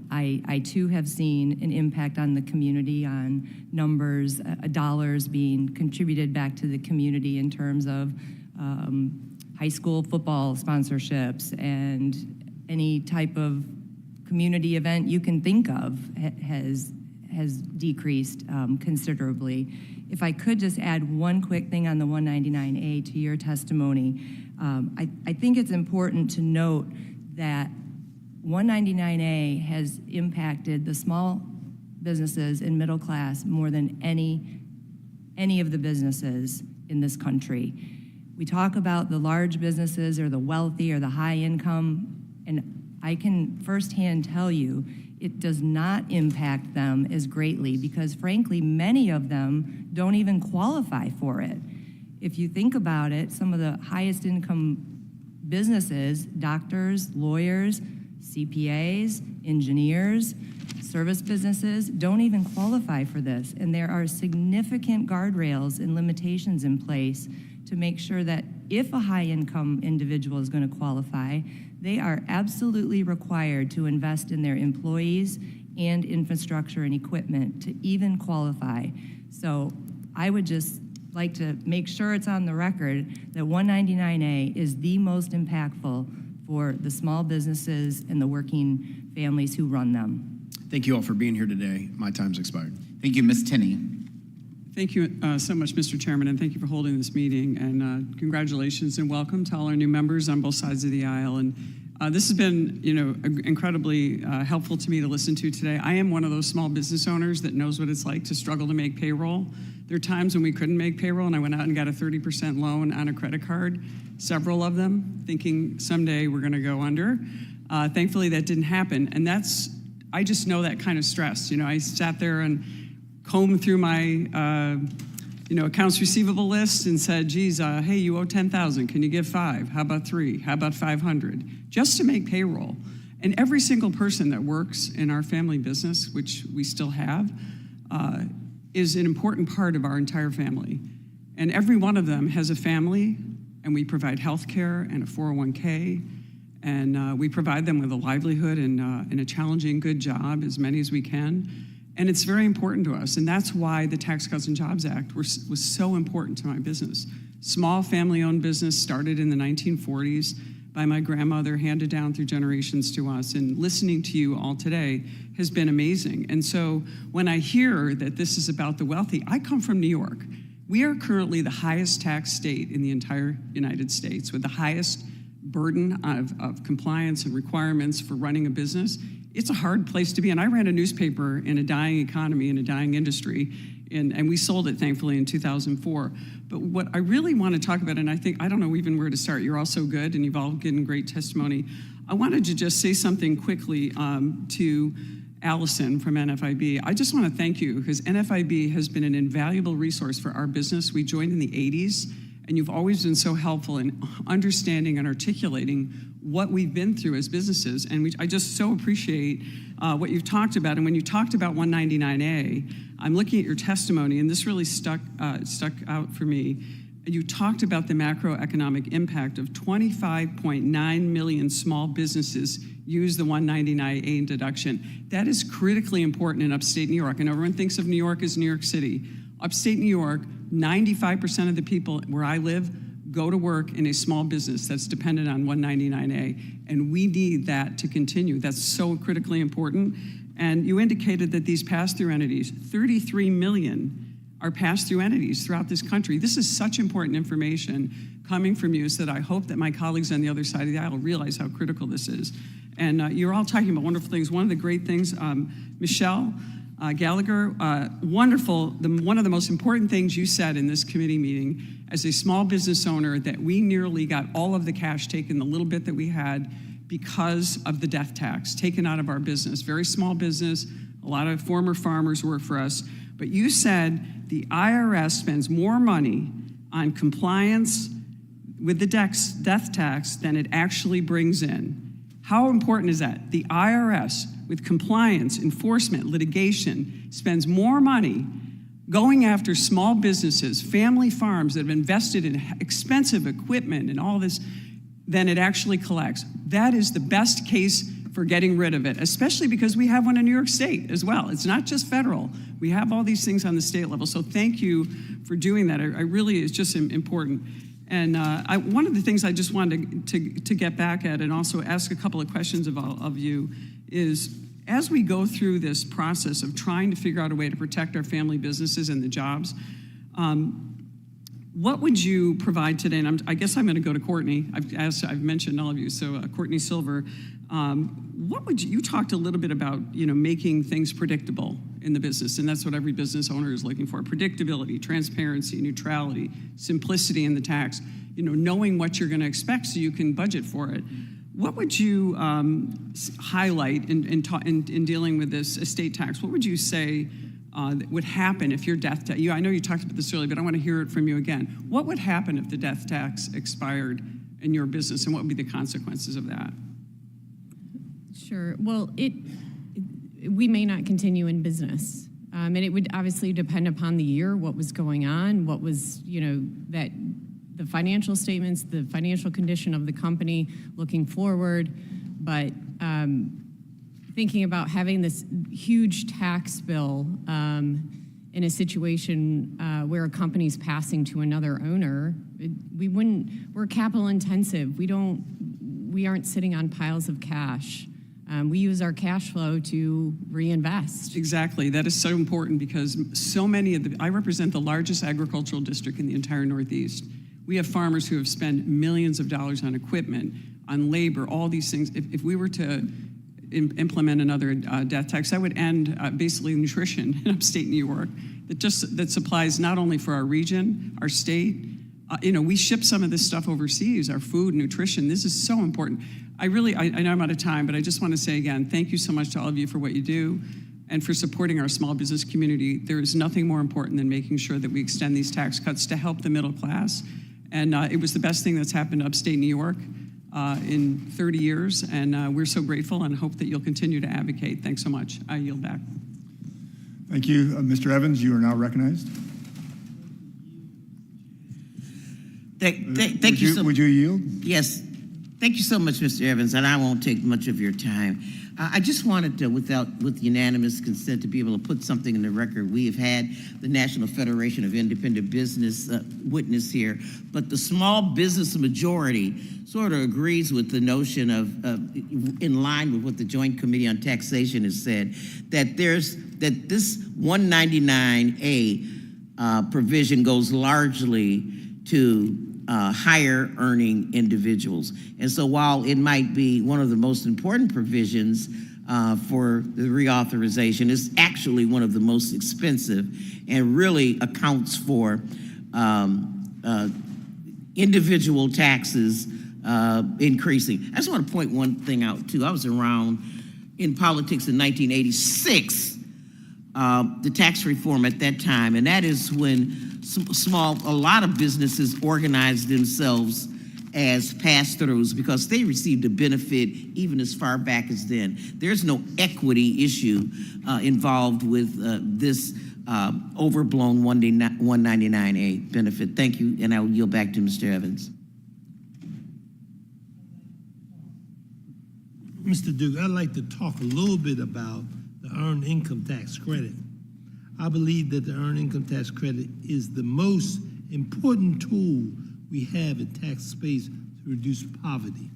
I too have seen an impact on the community on numbers, dollars being contributed back to the community in terms of high school football sponsorships and any type of community event you can think of has decreased considerably. If I could just add one quick thing on the 199A to your testimony, I think it's important to note that 199A has impacted the small businesses and middle class more than any of the businesses in this country. We talk about the large businesses or the wealthy or the high income, and I can firsthand tell you it does not impact them as greatly because, frankly, many of them don't even qualify for it. If you think about it, some of the highest income businesses, doctors, lawyers, CPAs, engineers, service businesses, don't even qualify for this. And there are significant guardrails and limitations in place to make sure that if a high-income individual is going to qualify, they are absolutely required to invest in their employees and infrastructure and equipment to even qualify. So I would just like to make sure it's on the record that 199A is the most impactful for the small businesses and the working families who run them. Thank you all for being here today. My time's expired. Thank you, Ms. Tinney. Thank you so much, Mr. Chairman, and thank you for holding this meeting. And congratulations and welcome to all our new members on both sides of the aisle. And this has been, incredibly helpful to me to listen to today. I am one of those small business owners that knows what it's like to struggle to make payroll. There are times when we couldn't make payroll, and I went out and got a 30% loan on a credit card, several of them, thinking someday we're going to go under. Thankfully, that didn't happen, and I just know that kind of stress. I sat there and combed through my accounts receivable list and said, geez, hey, you owe $10,000. Can you give $5? How about $3? How about $500? Just to make payroll. And every single person that works in our family business, which we still have, is an important part of our entire family. And every one of them has a family, and we provide health care and a 401k, and we provide them with a livelihood and a challenging, good job, as many as we can. And it's very important to us, and that's why the Tax Cuts and Jobs Act was so important to my business. Small family-owned business started in the 1940s by my grandmother, handed down through generations to us, and listening to you all today has been amazing. And so when I hear that this is about the wealthy, I come from New York. We are currently the highest tax state in the entire United States, with the highest burden of compliance and requirements for running a business. It's a hard place to be. And I ran a newspaper in a dying economy, in a dying industry, and we sold it, thankfully, in 2004. But what I really want to talk about, and I don't know even where to start. You're all so good, and you've all given great testimony. I wanted to just say something quickly to Allison from NFIB. I just want to thank you, because NFIB has been an invaluable resource for our business. We joined in the 80s, and you've always been so helpful in understanding and articulating what we've been through as businesses. And I just so appreciate what you've talked about. And when you talked about 199A, I'm looking at your testimony, and this really stuck out for me. You talked about the macroeconomic impact of 25.9 million small businesses use the 199A deduction. That is critically important in upstate New York. And everyone thinks of New York as New York City. Upstate New York, 95% of the people where I live go to work in a small business that's dependent on 199A, and we need that to continue. That's so critically important. And you indicated that these pass-through entities, 33 million are pass-through entities throughout this country. This is such important information coming from you, so that I hope that my colleagues on the other side of the aisle realize how critical this is. And you're all talking about wonderful things. One of the great things, Michelle Gallagher, wonderful. One of the most important things you said in this committee meeting as a small business owner, that we nearly got all of the cash taken, the little bit that we had, because of the death tax taken out of our business. Very small business, a lot of former farmers work for us. But you said the IRS spends more money on compliance with the death tax than it actually brings in. How important is that? The IRS, with compliance, enforcement, litigation, spends more money going after small businesses, family farms that have invested in expensive equipment and all this than it actually collects. That is the best case for getting rid of it, especially because we have one in New York State as well. It's not just federal. We have all these things on the state level. So thank you for doing that. I really, it's just important. And one of the things I just wanted to get back at, and also ask a couple of questions of all of you, is as we go through this process of trying to figure out a way to protect our family businesses and the jobs, what would you provide today? And I guess I'm going to go to Courtney. I've mentioned all of you, so Courtney Silver. What would you talked a little bit about, making things predictable in the business, and that's what every business owner is looking for: predictability, transparency, neutrality, simplicity in the tax. Knowing what you're going to expect so you can budget for it. What would you highlight in dealing with this estate tax? What would you say that would happen if your death tax? I know you talked about this earlier, but I want to hear it from you again. What would happen if the death tax expired in your business, and what would be the consequences of that? Sure. Well, we may not continue in business. And it would obviously depend upon the year, what was going on, what was, that the financial statements, the financial condition of the company looking forward. But thinking about having this huge tax bill in a situation where a company's passing to another owner, we're capital intensive. We aren't sitting on piles of cash. We use our cash flow to reinvest. Exactly. That is so important because so many I represent the largest agricultural district in the entire Northeast. We have farmers who have spent millions of dollars on equipment, on labor, all these things. If we were to implement another death tax, that would end basically nutrition in upstate New York that supplies not only for our region, our state. We ship some of this stuff overseas, our food, nutrition. This is so important. I know I'm out of time, but I just want to say again, thank you so much to all of you for what you do and for supporting our small business community. There is nothing more important than making sure that we extend these tax cuts to help the middle class. And it was the best thing that's happened to upstate New York in 30 years. And we're so grateful and hope that you'll continue to advocate. Thanks so much. I yield back. Thank you. Mr. Evans, you are now recognized. Thank you. Would you yield? Yes. Thank you so much, Mr. Evans, and I won't take much of your time. I just wanted to, with unanimous consent, to be able to put something in the record. We have had the National Federation of Independent Business witness here, but the small business majority sort of agrees with the notion of, in line with what the Joint Committee on Taxation has said, that this 199A provision goes largely to higher earning individuals. And so while it might be one of the most important provisions for the reauthorization, it's actually one of the most expensive and really accounts for individual taxes increasing. I just want to point one thing out too. I was around in politics in 1986, the tax reform at that time, and that is when a lot of businesses organized themselves as pass-throughs because they received a benefit even as far back as then. There's no equity issue involved with this overblown 199A benefit. Thank you, and I will yield back to Mr. Evans. Mr. Duke, I'd like to talk a little bit about the Earned Income Tax Credit. I believe that the Earned Income Tax Credit is the most important tool we have in tax space to reduce poverty.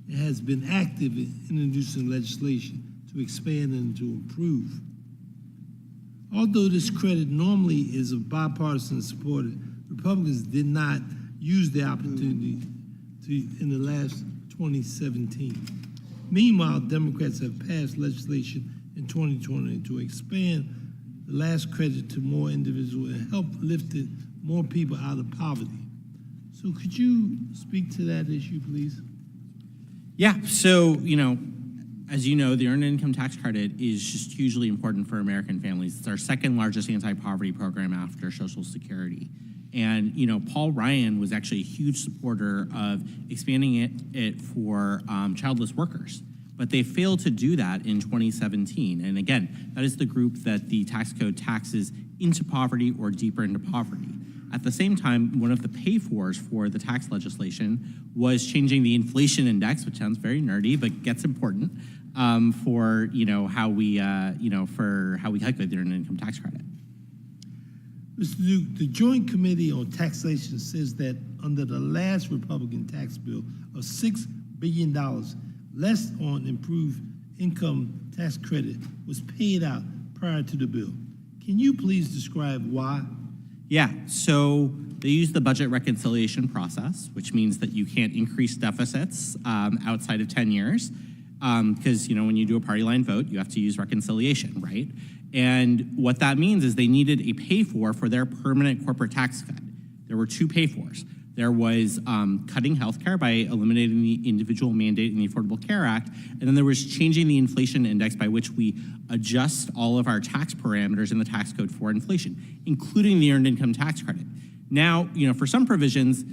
It has been active in introducing legislation to expand and to improve. Although this credit normally is of bipartisan support, Republicans did not use the opportunity in the last 2017. Meanwhile, Democrats have passed legislation in 2020 to expand the last credit to more individuals and help lift more people out of poverty. So could you speak to that issue, please? Yeah, so, as you know, the Earned Income Tax Credit is just hugely important for American families. It's our second largest anti-poverty program after Social Security. And, Paul Ryan was actually a huge supporter of expanding it for childless workers. But they failed to do that in 2017. And again, that is the group that the tax code taxes into poverty or deeper into poverty. At the same time, one of the pay-fors for the tax legislation was changing the inflation index, which sounds very nerdy, but gets important, for how we calculate the Earned Income Tax Credit. Mr. Duke, the Joint Committee on Taxation says that under the last Republican tax bill of $6 billion, less on improved income tax credit was paid out prior to the bill. Can you please describe why? Yeah, so they use the budget reconciliation process, which means that you can't increase deficits outside of 10 years. Because, when you do a party line vote, you have to use reconciliation, right? And what that means is they needed a pay-for their permanent corporate tax cut. There were two pay-fors. There was cutting healthcare by eliminating the individual mandate in the Affordable Care Act, and then there was changing the inflation index by which we adjust all of our tax parameters in the tax code for inflation, including the earned income tax credit. Now, for some provisions,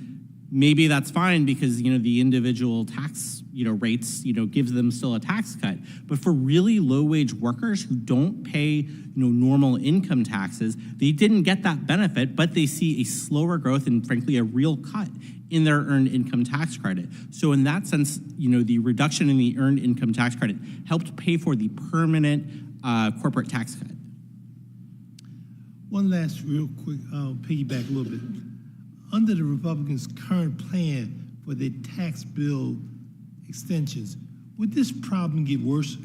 maybe that's fine because, the individual tax, rates, gives them still a tax cut. But for really low-wage workers who don't pay, normal income taxes, they didn't get that benefit, but they see a slower growth and, frankly, a real cut in their earned income tax credit. So in that sense, the reduction in the earned income tax credit helped pay for the permanent corporate tax cut. One last real quick, piggyback a little bit. Under the Republicans' current plan for their tax bill extensions, would this problem get worse?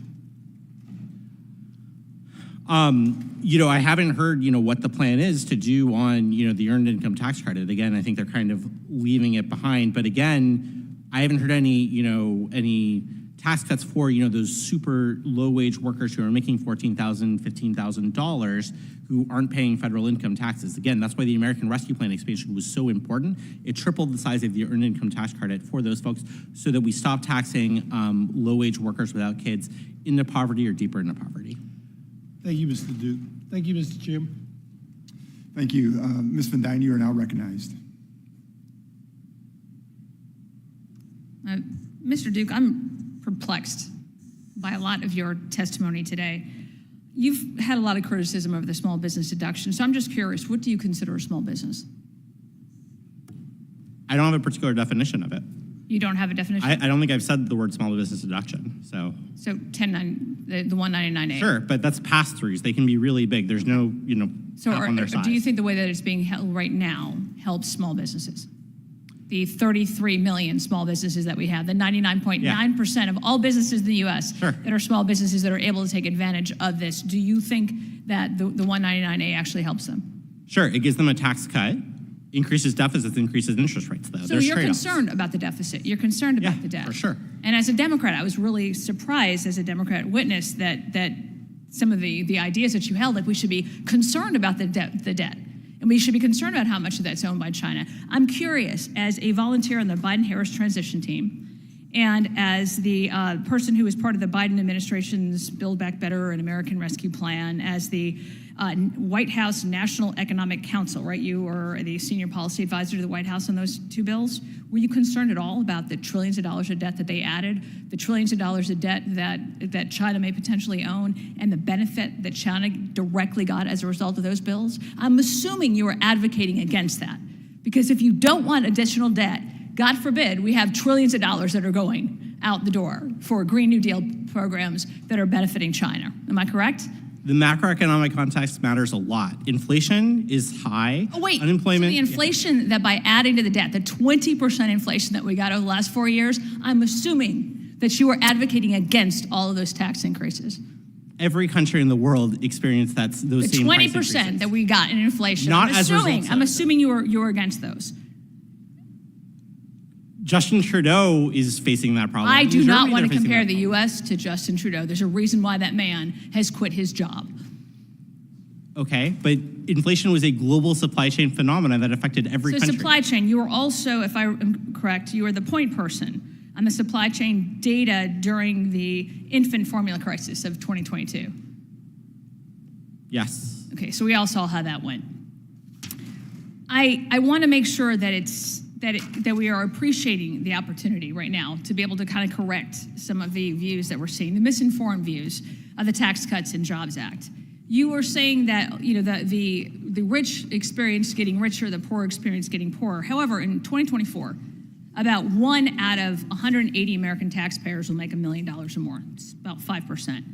I haven't heard, what the plan is to do on, the earned income tax credit. Again, I think they're kind of leaving it behind. But again, I haven't heard any tax cuts for, those super low-wage workers who are making $14,000, $15,000 who aren't paying federal income taxes. Again, that's why the American Rescue Plan expansion was so important. It tripled the size of the earned income tax credit for those folks so that we stop taxing low-wage workers without kids into poverty or deeper into poverty. Thank you, Mr. Duke. Thank you, Mr. Chairman. Thank you. Ms. Van Dyne, you are now recognized. Mr. Duke, I'm perplexed by a lot of your testimony today. You've had a lot of criticism over the small business deduction, so I'm just curious, what do you consider a small business? I don't have a particular definition of it. You don't have a definition? I don't think I've said the word small business deduction, so. So the 199A. Sure, but that's pass-throughs. They can be really big. There's no, So cap on their size. do you think the way that it's being held right now helps small businesses? The 33 million small businesses that we have, the 99.9% of all businesses in the U.S. that are small businesses that are able to take advantage of this. Do you think that the 199A actually helps them? Sure, it gives them a tax cut, increases deficits, increases interest rates, though. So There's you're trade-offs. concerned about the deficit. You're concerned about the debt. For sure. And as a Democrat, I was really surprised as a Democrat witness that some of the ideas that you held, like we should be concerned about the debt. And we should be concerned about how much of that's owned by China. I'm curious, as a volunteer on the Biden-Harris transition team, and as the person who was part of the Biden administration's Build Back Better and American Rescue Plan, as the White House National Economic Council, right? You were the senior policy advisor to the White House on those two bills. Were you concerned at all about the trillions of dollars of debt that they added, the trillions of dollars of debt that China may potentially own, and the benefit that China directly got as a result of those bills? I'm assuming you were advocating against that, because if you don't want additional debt, God forbid, we have trillions of dollars that are going out the door for Green New Deal programs that are benefiting China. Am I correct? The macroeconomic context matters a lot. Inflation is high. Oh, wait. Unemployment. So the inflation that by adding to the debt, the 20% inflation that we got over the last 4 years, I'm assuming that you were advocating against all of those tax increases. Every country in the world experienced those The same 20% that we got in inflation. Not as a result of I'm assuming you were against those. Justin Trudeau is facing that problem. I do In not Germany, want to they're facing compare that the U.S. to Justin Trudeau. There's a reason why that man has quit his job. Okay, but inflation was a global supply chain phenomenon that affected every country. Supply chain, you were also, if I am correct, you were the point person on the supply chain data during the infant formula crisis of 2022. Yes. Okay, so we all saw how that went. I want to make sure that that we are appreciating the opportunity right now to be able to kind of correct some of the views that we're seeing, the misinformed views of the Tax Cuts and Jobs Act. You were saying that the rich experience getting richer, the poor experience getting poorer. However, in 2024, about 1 out of 180 American taxpayers will make $1 million or more. It's about 5%.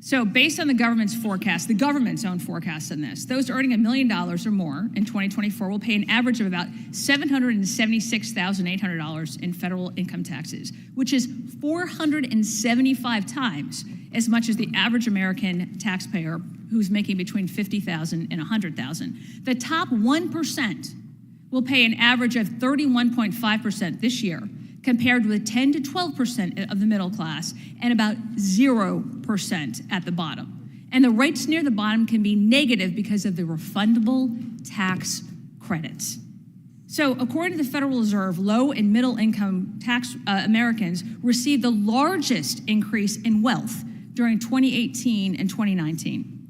So based on the government's forecast, the government's own forecast on this, those earning $1 million or more in 2024 will pay an average of about $776,800 in federal income taxes, which is 475 times as much as the average American taxpayer who's making between $50,000 and $100,000. The top 1% will pay an average of 31.5% this year, compared with 10 to 12% of the middle class and about 0% at the bottom. And the rates near the bottom can be negative because of the refundable tax credits. So according to the Federal Reserve, low and middle income Americans received the largest increase in wealth during 2018 and 2019.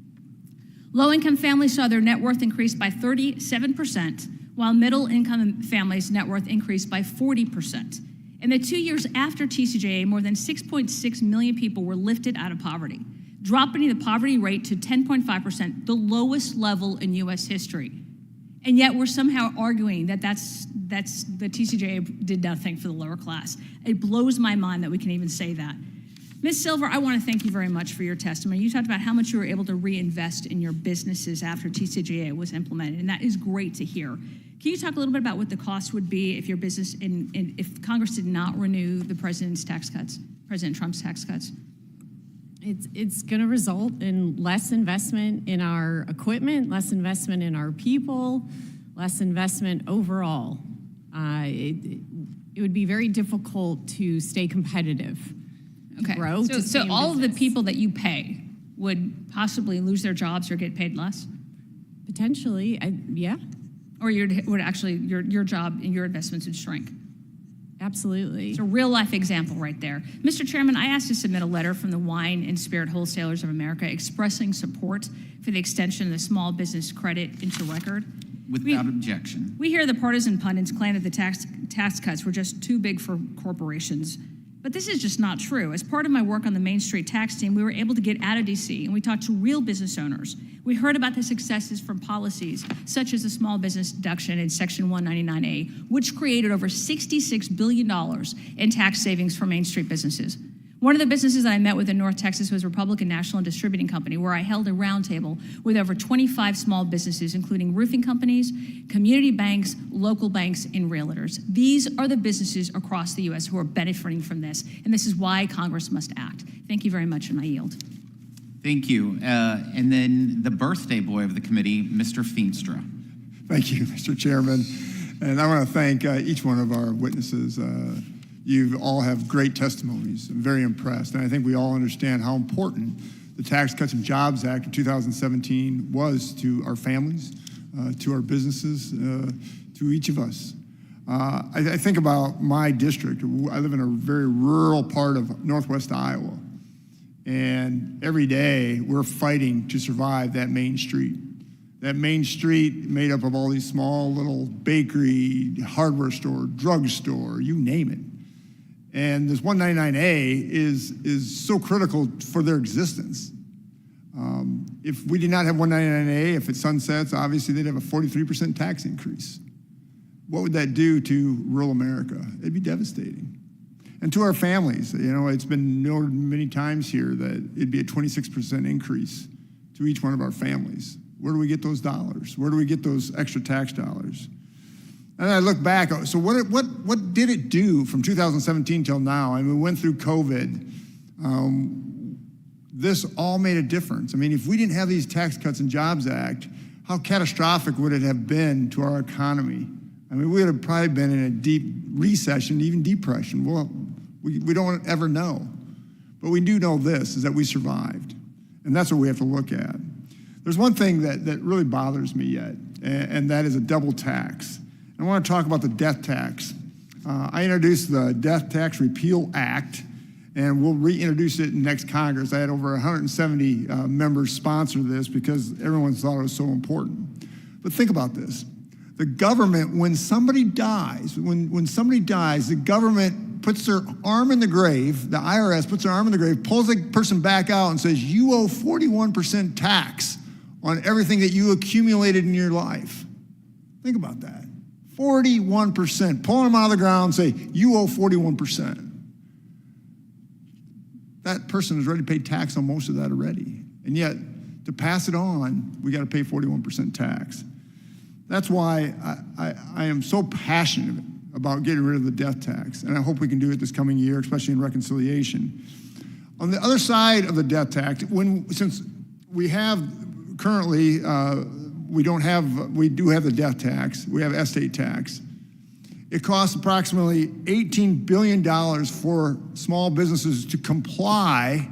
Low-income families saw their net worth increase by 37%, while middle-income families' net worth increased by 40%. In the 2 years after TCJA, more than 6.6 million people were lifted out of poverty, dropping the poverty rate to 10.5%, the lowest level in U.S. history. And yet we're somehow arguing that that's the TCJA did nothing for the lower class. It blows my mind that we can even say that. Ms. Silver, I want to thank you very much for your testimony. You talked about how much you were able to reinvest in your businesses after TCJA was implemented, and that is great to hear. Can you talk a little bit about what the cost would be if your business, if Congress did not renew the President Trump's tax cuts? It's going to result in less investment in our equipment, less investment in our people, less investment overall. It would be very difficult to stay competitive. Okay. Grow, so all of the people that you pay would possibly lose their jobs or get paid less? Potentially, yeah. Or your job and your investments would shrink? Absolutely. It's a real life example right there. Mr. Chairman, I asked to submit a letter from the Wine and Spirit Wholesalers of America expressing support for the extension of the small business credit into record. Without objection. We hear the partisan pundits claim that the tax cuts were just too big for corporations. But this is just not true. As part of my work on the Main Street tax team, we were able to get out of D.C. and we talked to real business owners. We heard about the successes from policies such as the small business deduction in Section 199A, which created over $66 billion in tax savings for Main Street businesses. One of the businesses that I met with in North Texas was Republican National Distributing Company, where I held a roundtable with over 25 small businesses, including roofing companies, community banks, local banks, and realtors. These are the businesses across the U.S. who are benefiting from this, and this is why Congress must act. Thank you very much, and I yield. Thank you. And then the birthday boy of the committee, Mr. Feenstra. Thank you, Mr. Chairman. And I want to thank each one of our witnesses. You all have great testimonies. I'm very impressed. And I think we all understand how important the Tax Cuts and Jobs Act of 2017 was to our families, to our businesses, to each of us. I think about my district. I live in a very rural part of Northwest Iowa. And every day we're fighting to survive that main street. That main street made up of all these small little bakery, hardware store, drugstore, you name it. And this 199A is so critical for their existence. If we did not have 199A, if it sunsets, obviously they'd have a 43% tax increase. What would that do to rural America? It'd be devastating. And to our families, you know, it's been noted many times here that it'd be a 26% increase to each one of our families. Where do we get those dollars? Where do we get those extra tax dollars? And I look back, so what did it do from 2017 till now? I mean, we went through COVID. This all made a difference. I mean, if we didn't have these Tax Cuts and Jobs Act, how catastrophic would it have been to our economy? I mean, we would have probably been in a deep recession, even depression. Well, we don't ever know. But we do know this, is that we survived. And that's what we have to look at. There's one thing that really bothers me yet, and that is a double tax. I want to talk about the death tax. I introduced the Death Tax Repeal Act, and we'll reintroduce it in next Congress. I had over 170 members sponsor this because everyone thought it was so important. But think about this. The government, when somebody dies, the government puts their arm in the grave, the IRS puts their arm in the grave, pulls the person back out and says, you owe 41% tax on everything that you accumulated in your life. Think about that. 41%, pulling them out of the ground and say, you owe 41%. that person has already paid tax on most of that already. And yet, to pass it on, we got to pay 41% tax. That's why I am so passionate about getting rid of the death tax, and I hope we can do it this coming year, especially in reconciliation. On the other side of the death tax, since we have currently, we do have the death tax, we have estate tax. It costs approximately $18 billion for small businesses to comply,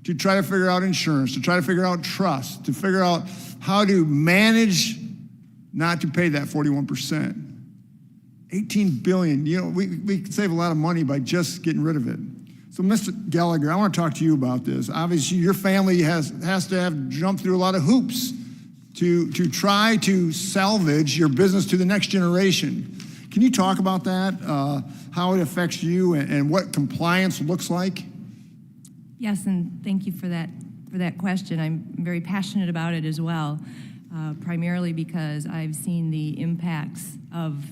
to try to figure out insurance, to try to figure out trust, to figure out how to manage not to pay that 41%. 18 billion, we could save a lot of money by just getting rid of it. So Mr. Gallagher, I want to talk to you about this. Obviously, your family has to have jumped through a lot of hoops to try to salvage your business to the next generation. Can you talk about that, how it affects you and what compliance looks like? Yes, and thank you for that question. I'm very passionate about it as well, primarily because I've seen the impacts of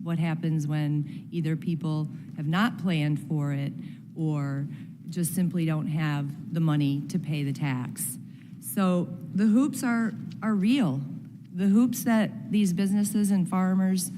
what happens when either people have not planned for it or just simply don't have the money to pay the tax. So the hoops are real. The hoops that these businesses and farmers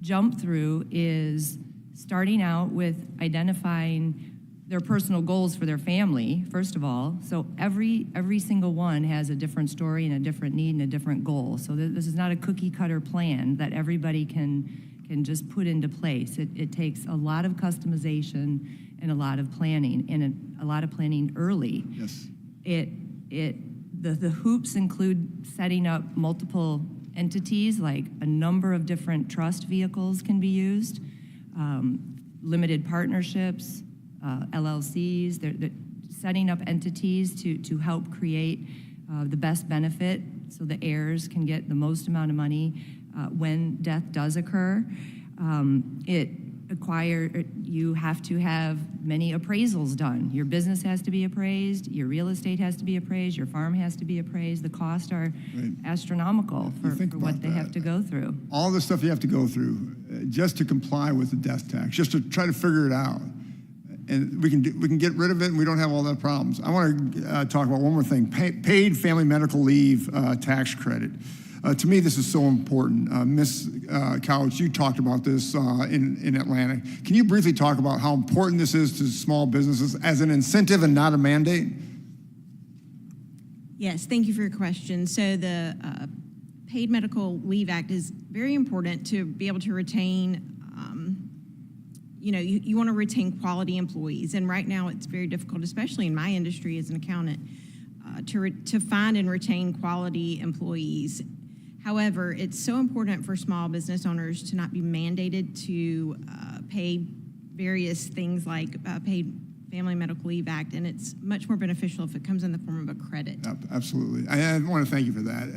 jump through is starting out with identifying their personal goals for their family, first of all. So every single one has a different story and a different need and a different goal. So this is not a cookie cutter plan that everybody can just put into place. It takes a lot of customization and a lot of planning, and a lot of planning early. Yes. The hoops include setting up multiple entities, like a number of different trust vehicles can be used, limited partnerships, LLCs. They're setting up entities to help create the best benefit so the heirs can get the most amount of money when death does occur. You have to have many appraisals done. Your business has to be appraised, your real estate has to be appraised, your farm has to be appraised. The costs are astronomical for what they have to go through. All the stuff you have to go through just to comply with the death tax, just to try to figure it out. And we can get rid of it, and we don't have all that problems. I want to talk about one more thing: paid family medical leave tax credit. To me, this is so important. Ms. Couch, you talked about this in Atlanta. Can you briefly talk about how important this is to small businesses as an incentive and not a mandate? Yes, thank you for your question. So the Paid Medical Leave Act is very important to be able to retain. You want to retain quality employees, and right now it's very difficult, especially in my industry as an accountant, to find and retain quality employees. However, it's so important for small business owners to not be mandated to pay various things like Paid Family Medical Leave Act, and it's much more beneficial if it comes in the form of a credit. Absolutely. I want to thank you for that.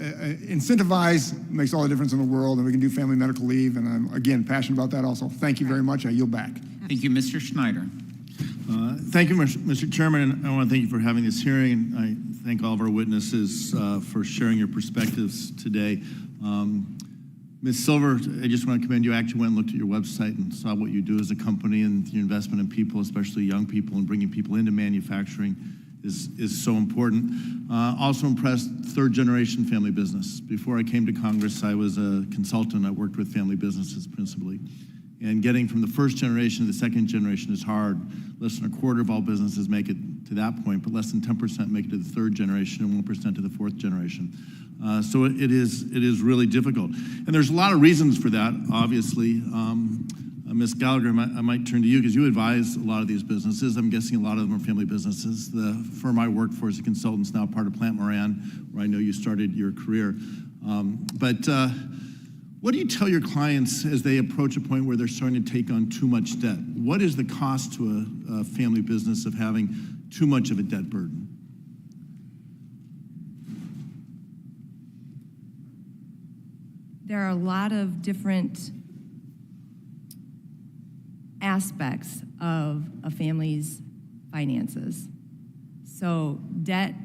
Incentivize makes all the difference in the world, and we can do family medical leave, and I'm, again, passionate about that also. Thank you very much. I yield back. Thank you, Mr. Schneider. Thank you, Mr. Chairman, and I want to thank you for having this hearing, and I thank all of our witnesses for sharing your perspectives today. Ms. Silver, I just want to commend you. I actually went and looked at your website and saw what you do as a company, and your investment in people, especially young people, and bringing people into manufacturing is so important. Also impressed, third-generation family business. Before I came to Congress, I was a consultant. I worked with family businesses principally. And getting from the first generation to the second generation is hard. Less than a quarter of all businesses make it to that point, but less than 10% make it to the third generation and 1% to the fourth generation. So it is really difficult. And there's a lot of reasons for that, obviously. Ms. Gallagher, I might turn to you because you advise a lot of these businesses. I'm guessing a lot of them are family businesses. The firm I worked for as a consultant is now part of Plant Moran, where I know you started your career. What do you tell your clients as they approach a point where they're starting to take on too much debt? What is the cost to a family business of having too much of a debt burden? There are a lot of different aspects of a family's finances. So debt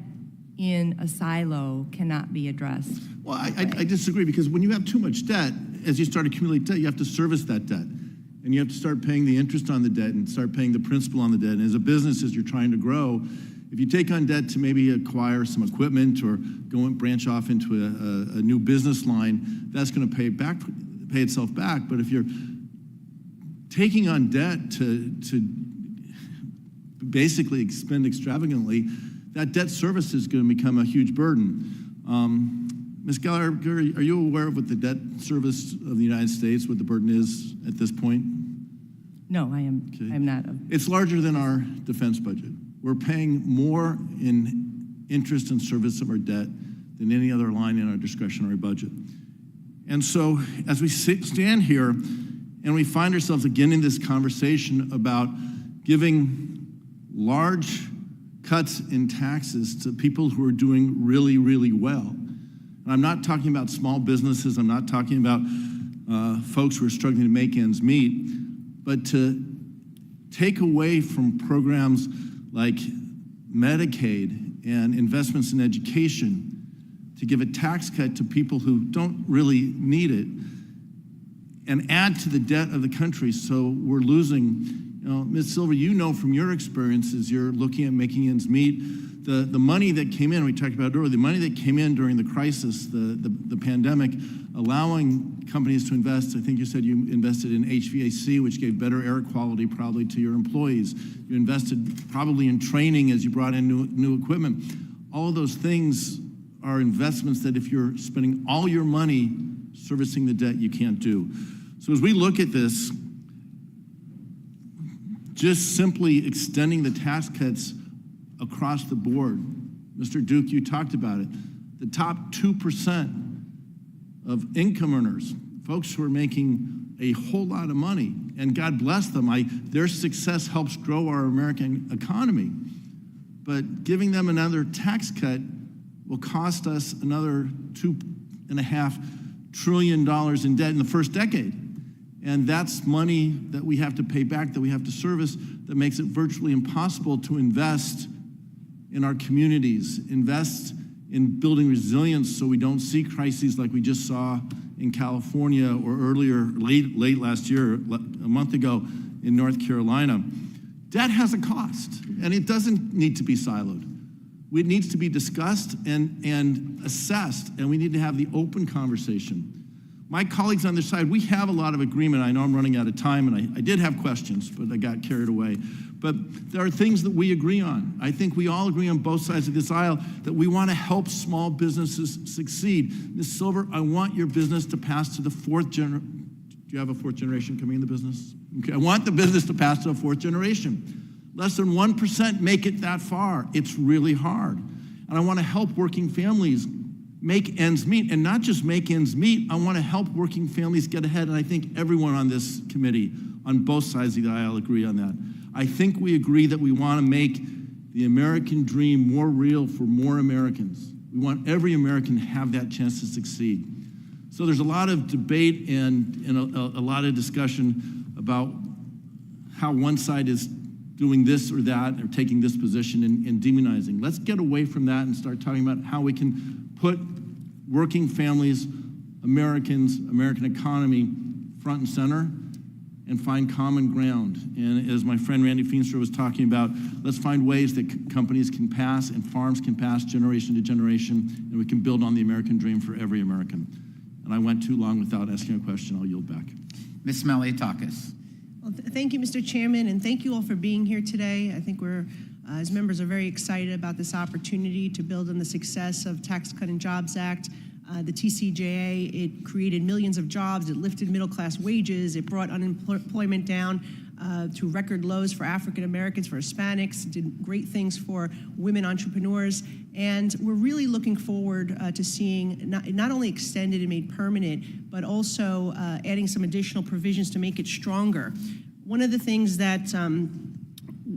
in a silo cannot be addressed. Well, I disagree, because when you have too much debt, as you start accumulating debt, you have to service that debt. and you have to start paying the interest on the debt and start paying the principal on the debt. And as a business, as you're trying to grow, if you take on debt to maybe acquire some equipment or go and branch off into a new business line, that's going to pay itself back. But if you're taking on debt to basically expend extravagantly, that debt service is going to become a huge burden. Ms. Gallagher, are you aware of what the debt service of the United States, what the burden is at this point? No, I am. Okay. I'm not. It's larger than our defense budget. We're paying more in interest and service of our debt than any other line in our discretionary budget. And so as we stand here and we find ourselves again in this conversation about giving large cuts in taxes to people who are doing really, really well. And I'm not talking about small businesses. I'm not talking about folks who are struggling to make ends meet, but to take away from programs like Medicaid and investments in education, to give a tax cut to people who don't really need it, and add to the debt of the country. So we're losing, Ms. Silver, from your experiences, you're looking at making ends meet. The money that came in, we talked about earlier, the money that came in during the crisis, the pandemic, allowing companies to invest. I think you said you invested in HVAC, which gave better air quality probably to your employees. You invested probably in training as you brought in new equipment. All of those things are investments that if you're spending all your money servicing the debt, you can't do. So as we look at this, just simply extending the tax cuts across the board, Mr. Duke, you talked about it, the top 2% of income earners, folks who are making a whole lot of money, and God bless them, their success helps grow our American economy. But giving them another tax cut will cost us another $2.5 trillion in debt in the first decade. And that's money that we have to pay back, that we have to service, that makes it virtually impossible to invest in our communities, invest in building resilience so we don't see crises like we just saw in California or earlier, late last year, a month ago in North Carolina. Debt has a cost, and it doesn't need to be siloed. It needs to be discussed and assessed, and we need to have the open conversation. My colleagues on this side, we have a lot of agreement. I know I'm running out of time, and I did have questions, but I got carried away. But there are things that we agree on. I think we all agree on both sides of this aisle that we want to help small businesses succeed. Ms. Silver, I want your business to pass to the fourth generation. Do you have a fourth generation coming in the business? Okay, I want the business to pass to a fourth generation. Less than 1% make it that far. It's really hard. And I want to help working families make ends meet, and not just make ends meet, I want to help working families get ahead, and I think everyone on this committee, on both sides of the aisle, agree on that. I think we agree that we want to make the American dream more real for more Americans. We want every American to have that chance to succeed. So there's a lot of debate and a lot of discussion about how one side is doing this or that, or taking this position and demonizing. Let's get away from that and start talking about how we can put working families, Americans, American economy front and center, and find common ground. And as my friend Randy Feenstra was talking about, let's find ways that companies can pass and farms can pass generation to generation, and we can build on the American dream for every American. And I went too long without asking a question. I'll yield back. Ms. Malliotakis. Well, thank you, Mr. Chairman, and thank you all for being here today. I think we're, as members, are very excited about this opportunity to build on the success of Tax Cut and Jobs Act. The TCJA, it created millions of jobs, it lifted middle-class wages, it brought unemployment down to record lows for African Americans, for Hispanics, did great things for women entrepreneurs, and we're really looking forward to seeing not only extended and made permanent, but also adding some additional provisions to make it stronger. One of the things that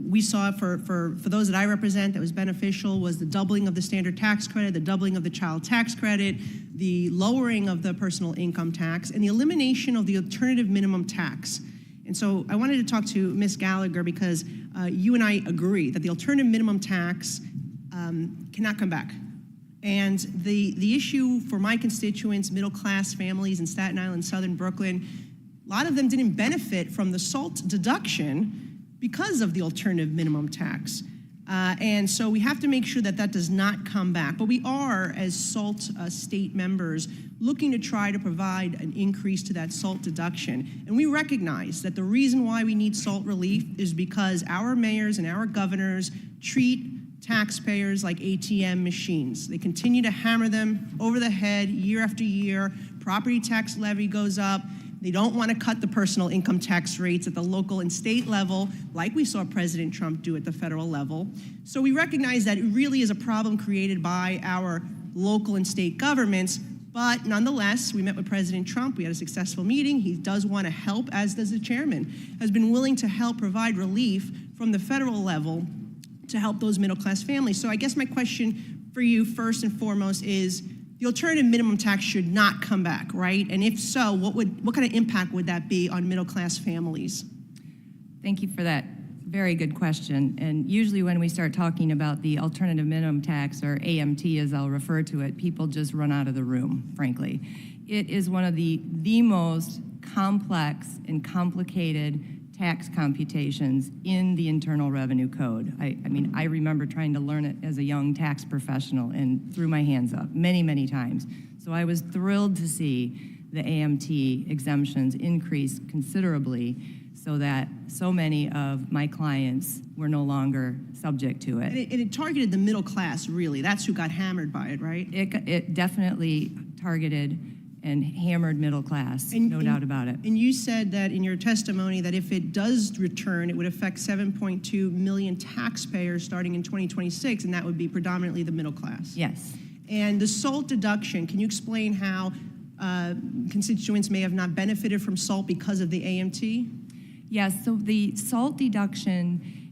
we saw for those that I represent that was beneficial was the doubling of the standard tax credit, the doubling of the child tax credit, the lowering of the personal income tax, and the elimination of the alternative minimum tax. And so I wanted to talk to Ms. Gallagher because you and I agree that the alternative minimum tax cannot come back. And the issue for my constituents, middle-class families in Staten Island, Southern Brooklyn, A lot of them didn't benefit from the SALT deduction because of the alternative minimum tax. And so we have to make sure that that does not come back. But we are, as SALT state members, looking to try to provide an increase to that SALT deduction. And we recognize that the reason why we need SALT relief is because our mayors and our governors treat taxpayers like ATM machines. They continue to hammer them over the head year after year. Property tax levy goes up. They don't want to cut the personal income tax rates at the local and state level, like we saw President Trump do at the federal level. So we recognize that it really is a problem created by our local and state governments. But nonetheless, we met with President Trump. We had a successful meeting. He does want to help, as does the chairman, has been willing to help provide relief from the federal level to help those middle-class families. So I guess my question for you, first and foremost, is the alternative minimum tax should not come back, right? And if so, what kind of impact would that be on middle-class families? Thank you for that very good question. And usually when we start talking about the alternative minimum tax, or AMT as I'll refer to it, people just run out of the room, frankly. It is one of the most complex and complicated tax computations in the Internal Revenue Code. I mean, I remember trying to learn it as a young tax professional and threw my hands up many, many times. So I was thrilled to see the AMT exemptions increase considerably so that so many of my clients were no longer subject to it. And it targeted the middle class, really. That's who got hammered by it, right? It definitely targeted and hammered middle class, no doubt about it. And you said that in your testimony that if it does return, it would affect 7.2 million taxpayers starting in 2026, and that would be predominantly the middle class. Yes. And the SALT deduction, can you explain how constituents may have not benefited from SALT because of the AMT? Yes, so the SALT deduction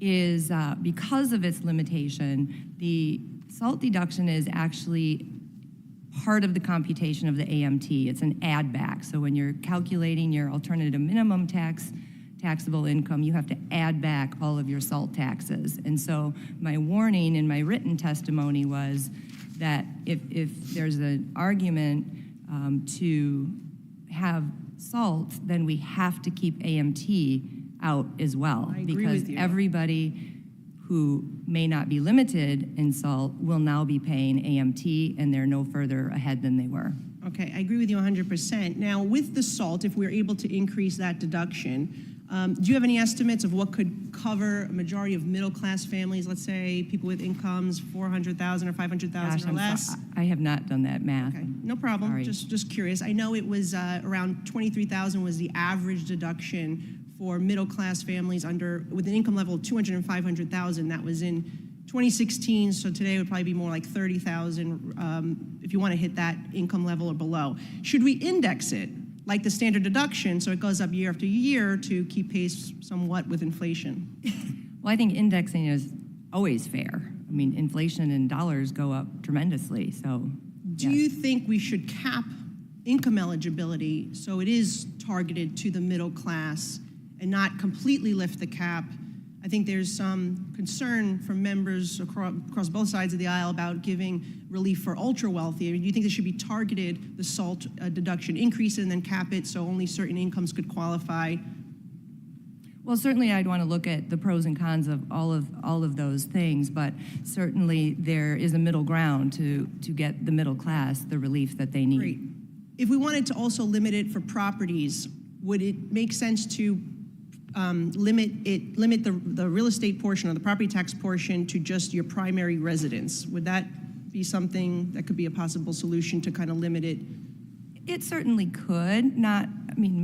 is, because of its limitation, the SALT deduction is actually part of the computation of the AMT. It's an add back. So when you're calculating your alternative minimum taxable income, you have to add back all of your SALT taxes. And so my warning in my written testimony was that if there's an argument to have SALT, then we have to keep AMT out as well. I agree because with you. Everybody who may not be limited in SALT will now be paying AMT, and they're no further ahead than they were. Okay, I agree with you 100%. Now, with the SALT, if we're able to increase that deduction, do you have any estimates of what could cover a majority of middle-class families, let's say people with incomes $400,000 or $500,000 or less? I have not done that math. Okay, no problem. Sorry. Just curious. I know it was around $23,000 was the average deduction for middle-class families with an income level of $200,000 and $500,000. That was in 2016, so today it would probably be more like $30,000 if you want to hit that income level or below. Should we index it like the standard deduction so it goes up year after year to keep pace somewhat with inflation? Well, I think indexing is always fair. I mean, inflation in dollars go up tremendously, so. Do you think we should cap income eligibility so it is targeted to the middle class and not completely lift the cap? I think there's some concern from members across both sides of the aisle about giving relief for ultra wealthy. I mean, do you think this should be targeted, the SALT deduction, increase it and then cap it so only certain incomes could qualify? Well, certainly I'd want to look at the pros and cons of all of those things, but certainly there is a middle ground to get the middle class the relief that they need. Great. If we wanted to also limit it for properties, would it make sense to limit the real estate portion or the property tax portion to just your primary residence? Would that be something that could be a possible solution to kind of limit it? It certainly could. Not, I mean,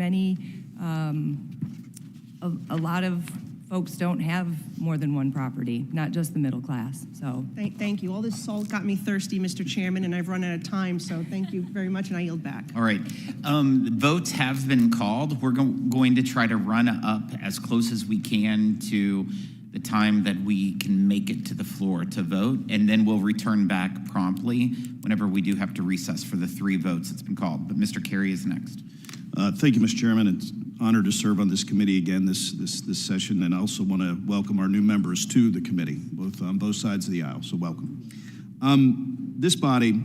a lot of folks don't have more than one property, not just the middle class, so. Thank you. All this SALT got me thirsty, Mr. Chairman, and I've run out of time, so thank you very much, and I yield back. All right. Votes have been called. We're going to try to run up as close as we can to the time that we can make it to the floor to vote, and then we'll return back promptly whenever we do have to recess for the 3 votes that's been called. But Mr. Carey is next. Thank you, Mr. Chairman. It's an honor to serve on this committee again this session, and I also want to welcome our new members to the committee, on both sides of the aisle, so welcome. This body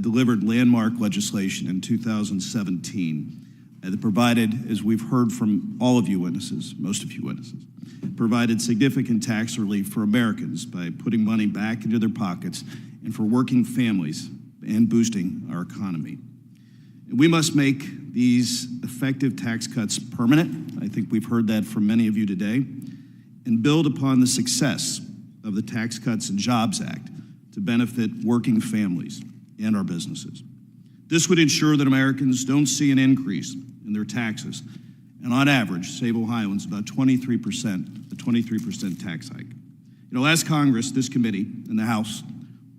delivered landmark legislation in 2017 that provided, as we've heard from all of you witnesses, most of you witnesses, provided significant tax relief for Americans by putting money back into their pockets and for working families and boosting our economy. And we must make these effective tax cuts permanent. I think we've heard that from many of you today, and build upon the success of the Tax Cuts and Jobs Act to benefit working families and our businesses. This would ensure that Americans don't see an increase in their taxes, and on average, save Ohioans about 23%, a 23% tax hike. Last Congress, this committee and the House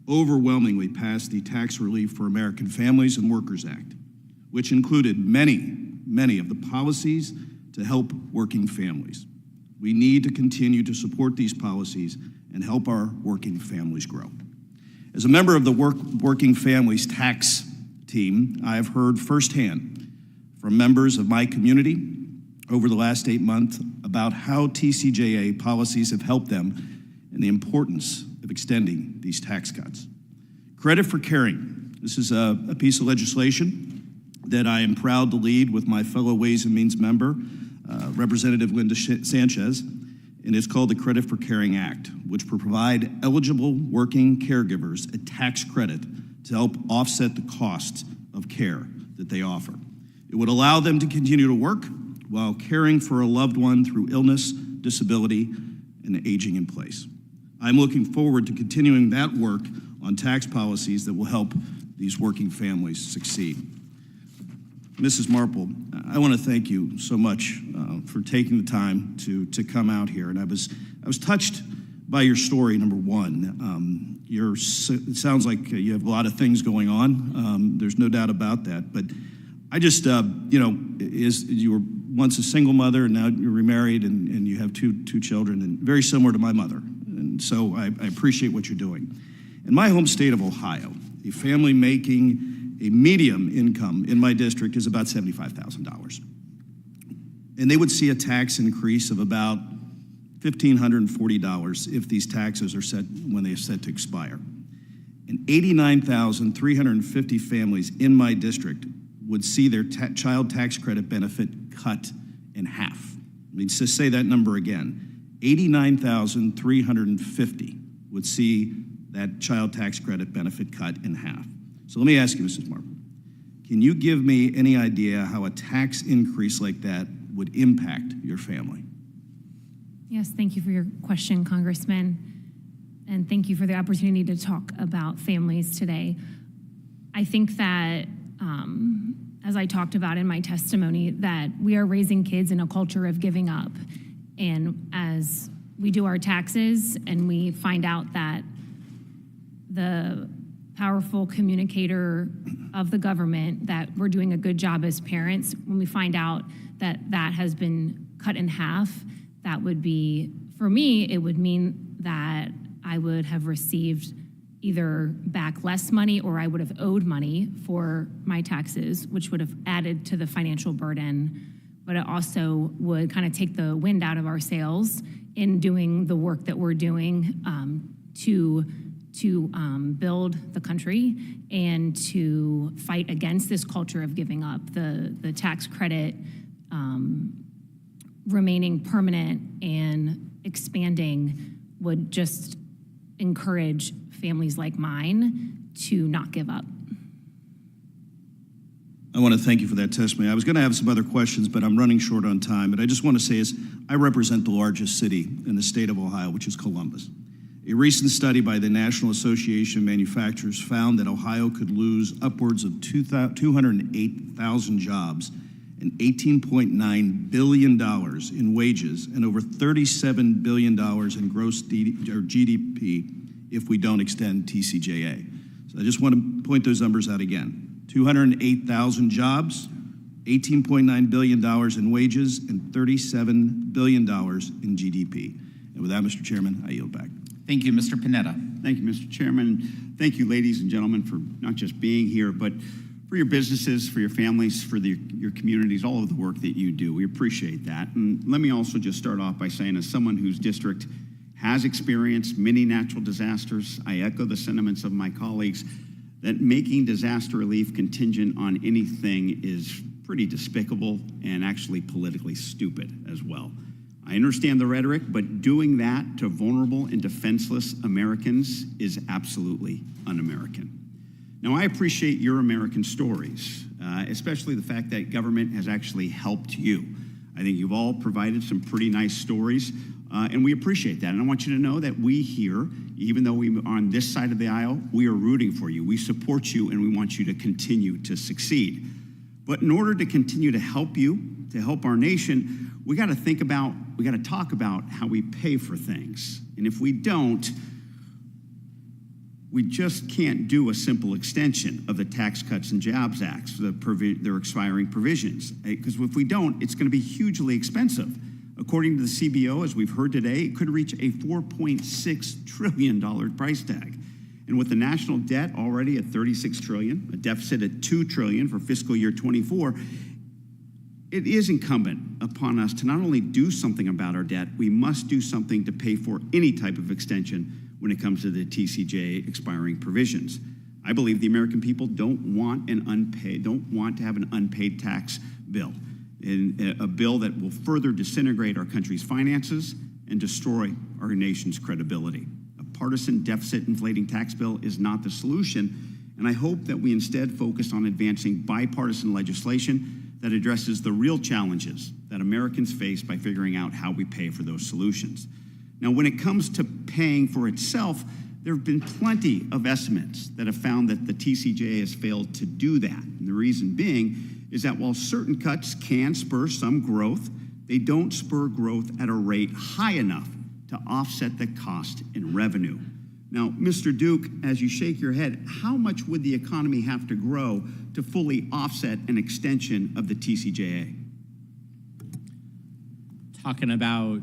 overwhelmingly passed the Tax Relief for American Families and Workers Act, which included many of the policies to help working families. We need to continue to support these policies and help our working families grow. As a member of the Working Families Tax Team, I have heard firsthand from members of my community over the last 8 months about how TCJA policies have helped them and the importance of extending these tax cuts. Credit for Caring. This is a piece of legislation that I am proud to lead with my fellow Ways and Means member, Representative Linda Sanchez, and it's called the Credit for Caring Act, which will provide eligible working caregivers a tax credit to help offset the costs of care that they offer. It would allow them to continue to work while caring for a loved one through illness, disability, and aging in place. I'm looking forward to continuing that work on tax policies that will help these working families succeed. Mrs. Marpel, I want to thank you so much for taking the time to come out here. And I was touched by your story, number one. It sounds like you have a lot of things going on. There's no doubt about that. But I just, you were once a single mother, and now you're remarried, and you have two children, and very similar to my mother. And so I appreciate what you're doing. In my home state of Ohio, a family making a medium income in my district is about $75,000. And they would see a tax increase of about $1,540 if these taxes are set when they are set to expire. And 89,350 families in my district would see their child tax credit benefit cut in half. Let me just say that number again. 89,350 would see that child tax credit benefit cut in half. So let me ask you, Mrs. Marpel, can you give me any idea how a tax increase like that would impact your family? Yes, thank you for your question, Congressman, and thank you for the opportunity to talk about families today. I think that, as I talked about in my testimony, that we are raising kids in a culture of giving up. And as we do our taxes and we find out that the powerful communicator of the government, that we're doing a good job as parents, when we find out that that has been cut in half, that would be, for me, it would mean that I would have received either back less money or I would have owed money for my taxes, which would have added to the financial burden. But it also would kind of take the wind out of our sails in doing the work that we're doing to build the country and to fight against this culture of giving up. The tax credit remaining permanent and expanding would just encourage families like mine to not give up. I want to thank you for that testimony. I was going to have some other questions, but I'm running short on time. But I just want to say I represent the largest city in the state of Ohio, which is Columbus. A recent study by the National Association of Manufacturers found that Ohio could lose upwards of 208,000 jobs and $18.9 billion in wages and over $37 billion in gross GDP if we don't extend TCJA. So I just want to point those numbers out again. 208,000 jobs, $18.9 billion in wages, and $37 billion in GDP. And with that, Mr. Chairman, I yield back. Thank you, Mr. Panetta. Thank you, Mr. Chairman. Thank you, ladies and gentlemen, for not just being here, but for your businesses, for your families, for your communities, all of the work that you do. We appreciate that. And let me also just start off by saying, as someone whose district has experienced many natural disasters, I echo the sentiments of my colleagues that making disaster relief contingent on anything is pretty despicable and actually politically stupid as well. I understand the rhetoric, but doing that to vulnerable and defenseless Americans is absolutely un-American. Now, I appreciate your American stories, especially the fact that government has actually helped you. I think you've all provided some pretty nice stories, and we appreciate that. And I want you to know that we here, even though we are on this side of the aisle, we are rooting for you. We support you, and we want you to continue to succeed. But in order to continue to help you, to help our nation, we got to talk about how we pay for things. And if we don't, we just can't do a simple extension of the Tax Cuts and Jobs Act, their expiring provisions. Because if we don't, it's going to be hugely expensive. According to the CBO, as we've heard today, it could reach a $4.6 trillion price tag. And with the national debt already at $36 trillion, a deficit at $2 trillion for fiscal year 24, it is incumbent upon us to not only do something about our debt, we must do something to pay for any type of extension when it comes to the TCJA expiring provisions. I believe the American people don't want to have an unpaid tax bill, and a bill that will further disintegrate our country's finances and destroy our nation's credibility. A partisan deficit inflating tax bill is not the solution, and I hope that we instead focus on advancing bipartisan legislation that addresses the real challenges that Americans face by figuring out how we pay for those solutions. Now, when it comes to paying for itself, there have been plenty of estimates that have found that the TCJA has failed to do that. And the reason being is that while certain cuts can spur some growth, they don't spur growth at a rate high enough to offset the cost in revenue. Now, Mr. Duke, as you shake your head, how much would the economy have to grow to fully offset an extension of the TCJA? Talking about,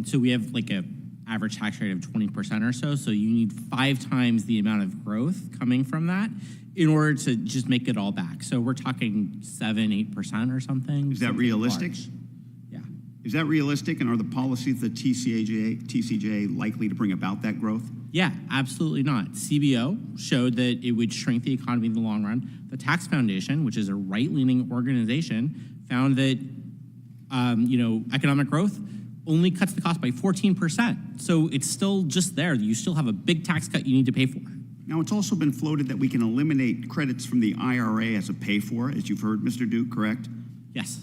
so we have like a average tax rate of 20% or so, so you need 5 times the amount of growth coming from that in order to just make it all back. So we're talking 7-8% or something. Is that realistic? Large. Yeah. Is that realistic, and are the policies of the TCJA likely to bring about that growth? Yeah, absolutely not. CBO showed that it would shrink the economy in the long run. The Tax Foundation, which is a right-leaning organization, found that economic growth only cuts the cost by 14%. So it's still just there. You still have a big tax cut you need to pay for. Now, it's also been floated that we can eliminate credits from the IRA as a pay-for, as you've heard, Mr. Duke, correct? Yes.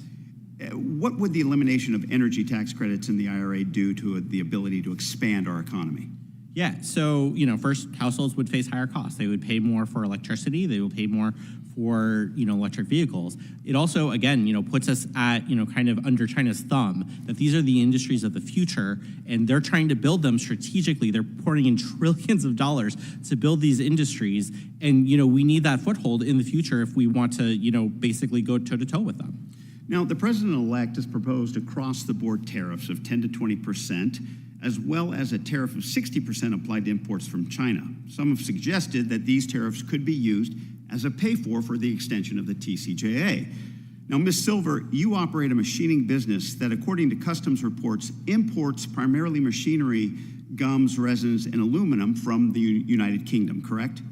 What would the elimination of energy tax credits in the IRA do to the ability to expand our economy? Yeah, so, first, households would face higher costs. They would pay more for electricity. They would pay more for, electric vehicles. It also, again, puts us at, kind of under China's thumb, that these are the industries of the future, and they're trying to build them strategically. They're pouring in trillions of dollars to build these industries, and, we need that foothold in the future if we want to, basically go toe-to-toe with them. Now, the president-elect has proposed across-the-board tariffs of 10 to 20%, as well as a tariff of 60% applied to imports from China. Some have suggested that these tariffs could be used as a pay-for the extension of the TCJA. Now, Ms. Silver, you operate a machining business that, according to customs reports, imports primarily machinery, gums, resins, and aluminum from the United Kingdom, correct?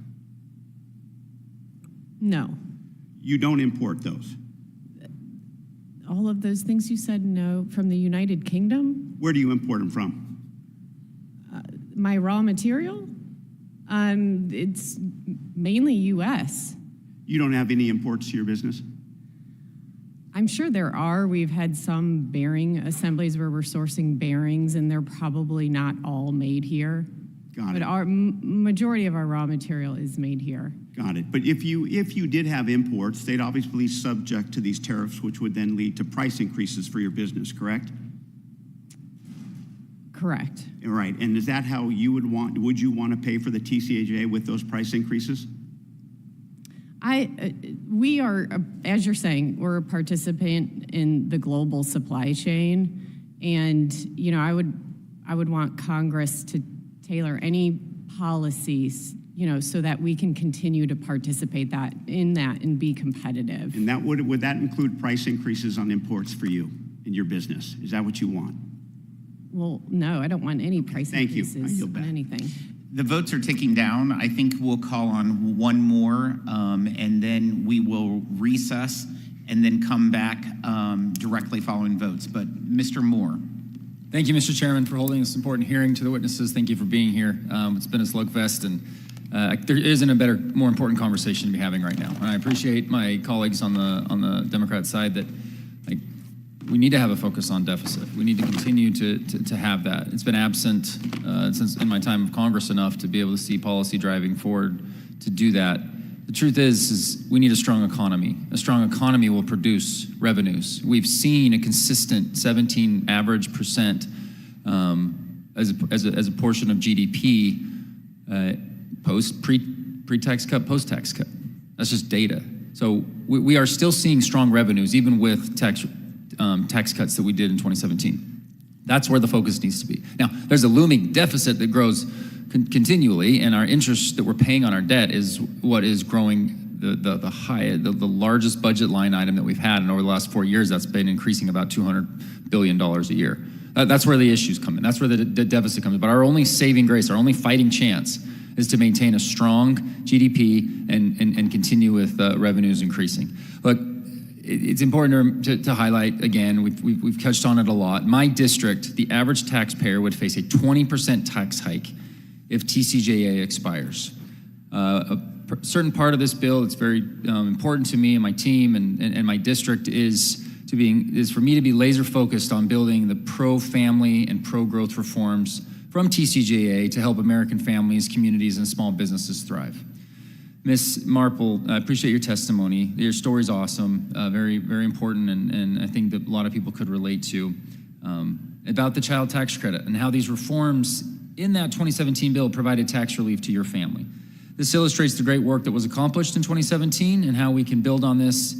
No. You don't import those? All of those things you said, no, from the United Kingdom? Where do you import them from? My raw material? It's mainly U.S. You don't have any imports to your business? I'm sure there are. We've had some bearing assemblies where we're sourcing bearings, and they're probably not all made here. Got it. But our majority of our raw material is made here. Got it. But if you did have imports, they'd obviously be subject to these tariffs, which would then lead to price increases for your business, correct? Correct. Right. And is that how you would you want to pay for the TCJA with those price increases? We are, as you're saying, we're a participant in the global supply chain, and I would want Congress to tailor any policies, so that we can continue to participate in that and be competitive. And that would that include price increases on imports for you in your business? Is that what you want? Well, no, I don't want any price increases on anything. The votes are ticking down. I think we'll call on one more, and then we will recess and then come back directly following votes. But Mr. Moore. Thank you, Mr. Chairman, for holding this important hearing. To the witnesses, thank you for being here. It's been a slugfest, and there isn't a better, more important conversation to be having right now. And I appreciate my colleagues on the Democrat side that we need to have a focus on deficit. We need to continue to have that. It's been absent since in my time of Congress enough to be able to see policy driving forward to do that. The truth is we need a strong economy. A strong economy will produce revenues. We've seen a consistent 17 average percent as a portion of GDP pre-tax cut, post-tax cut. That's just data. So we are still seeing strong revenues even with tax cuts that we did in 2017. That's where the focus needs to be. Now, there's a looming deficit that grows continually, and our interest that we're paying on our debt is what is growing the largest budget line item that we've had, and over the last 4 years, that's been increasing about $200 billion a year. That's where the issues come in. That's where the deficit comes in. But our only saving grace, our only fighting chance is to maintain a strong GDP and continue with revenues increasing. Look, it's important to highlight, again, we've touched on it a lot. My district, the average taxpayer would face a 20% tax hike if TCJA expires. A certain part of this bill that's very important to me and my team and my district is for me to be laser focused on building the pro-family and pro-growth reforms from TCJA to help American families, communities, and small businesses thrive. Ms. Marpel, I appreciate your testimony. Your story's awesome, very, very important, and I think that a lot of people could relate to about the child tax credit and how these reforms in that 2017 bill provided tax relief to your family. This illustrates the great work that was accomplished in 2017 and how we can build on this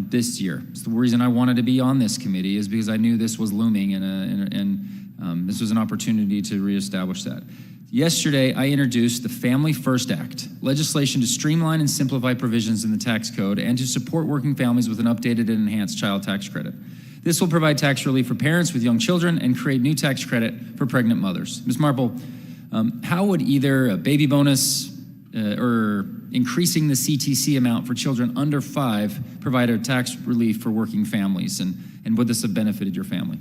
this year. It's the reason I wanted to be on this committee is because I knew this was looming and this was an opportunity to reestablish that. Yesterday, I introduced the Family First Act, legislation to streamline and simplify provisions in the tax code and to support working families with an updated and enhanced child tax credit. This will provide tax relief for parents with young children and create new tax credit for pregnant mothers. Ms. Marpel, how would either a baby bonus or increasing the CTC amount for children under 5 provide a tax relief for working families, and would this have benefited your family?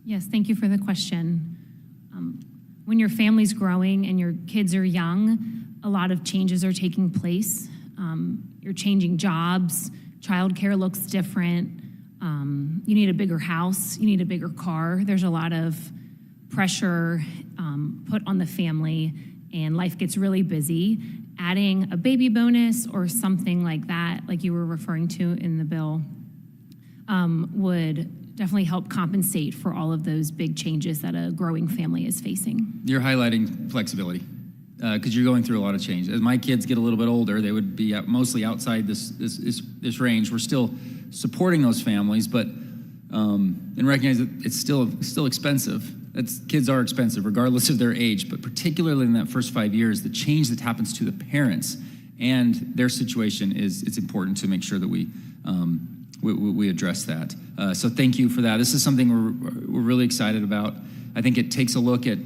Yes, thank you for the question. When your family's growing and your kids are young, a lot of changes are taking place. You're changing jobs, childcare looks different. You need a bigger house, you need a bigger car. There's a lot of pressure put on the family, and life gets really busy. Adding a baby bonus or something like that, like you were referring to in the bill, would definitely help compensate for all of those big changes that a growing family is facing. You're highlighting flexibility because you're going through a lot of change. As my kids get a little bit older, they would be mostly outside this range. We're still supporting those families, but and recognize that it's still expensive. Kids are expensive, regardless of their age, but particularly in that first 5 years, the change that happens to the parents and their situation it's important to make sure that we address that. So thank you for that. This is something we're really excited about. I think it takes a look at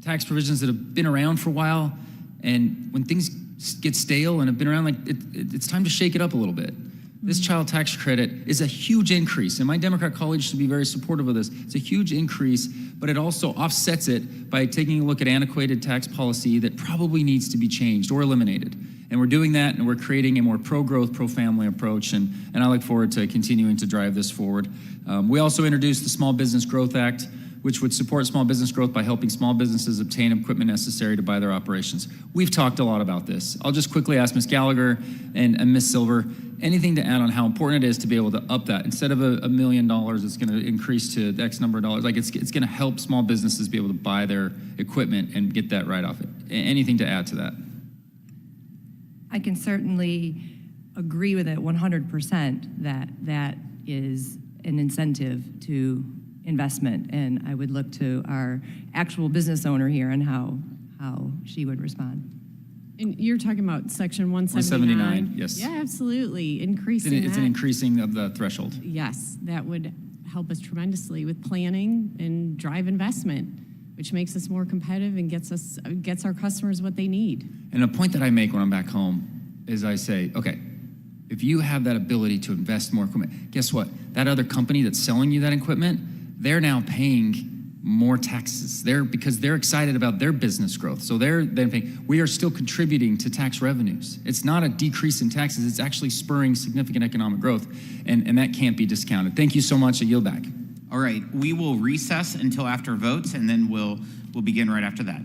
tax provisions that have been around for a while, and when things get stale and have been around, it's time to shake it up a little bit. This child tax credit is a huge increase, and my Democrat colleagues should be very supportive of this. It's a huge increase, but it also offsets it by taking a look at antiquated tax policy that probably needs to be changed or eliminated. And we're doing that, and we're creating a more pro-growth, pro-family approach, and I look forward to continuing to drive this forward. We also introduced the Small Business Growth Act, which would support small business growth by helping small businesses obtain equipment necessary to buy their operations. We've talked a lot about this. I'll just quickly ask Ms. Gallagher and Ms. Silver, anything to add on how important it is to be able to up that? Instead of $1 million, it's going to increase to X number of dollars. It's going to help small businesses be able to buy their equipment and get that right off it. Anything to add to that? I can certainly agree with it 100% that is an incentive to investment, and I would look to our actual business owner here and how she would respond. And you're talking about Section 179? 179, yes. Yeah, absolutely. Increasing It's an increasing of the threshold. Yes, that would help us tremendously with planning and drive investment, which makes us more competitive and gets our customers what they need. And a point that I make when I'm back home is I say, okay, If you have that ability to invest more equipment, guess what? That other company that's selling you that equipment, they're now paying more taxes. Because they're excited about their business growth. So they're paying. We are still contributing to tax revenues. It's not a decrease in taxes. It's actually spurring significant economic growth, and that can't be discounted. Thank you so much. I yield back. All right, we will recess until after votes, and then we'll begin right after that.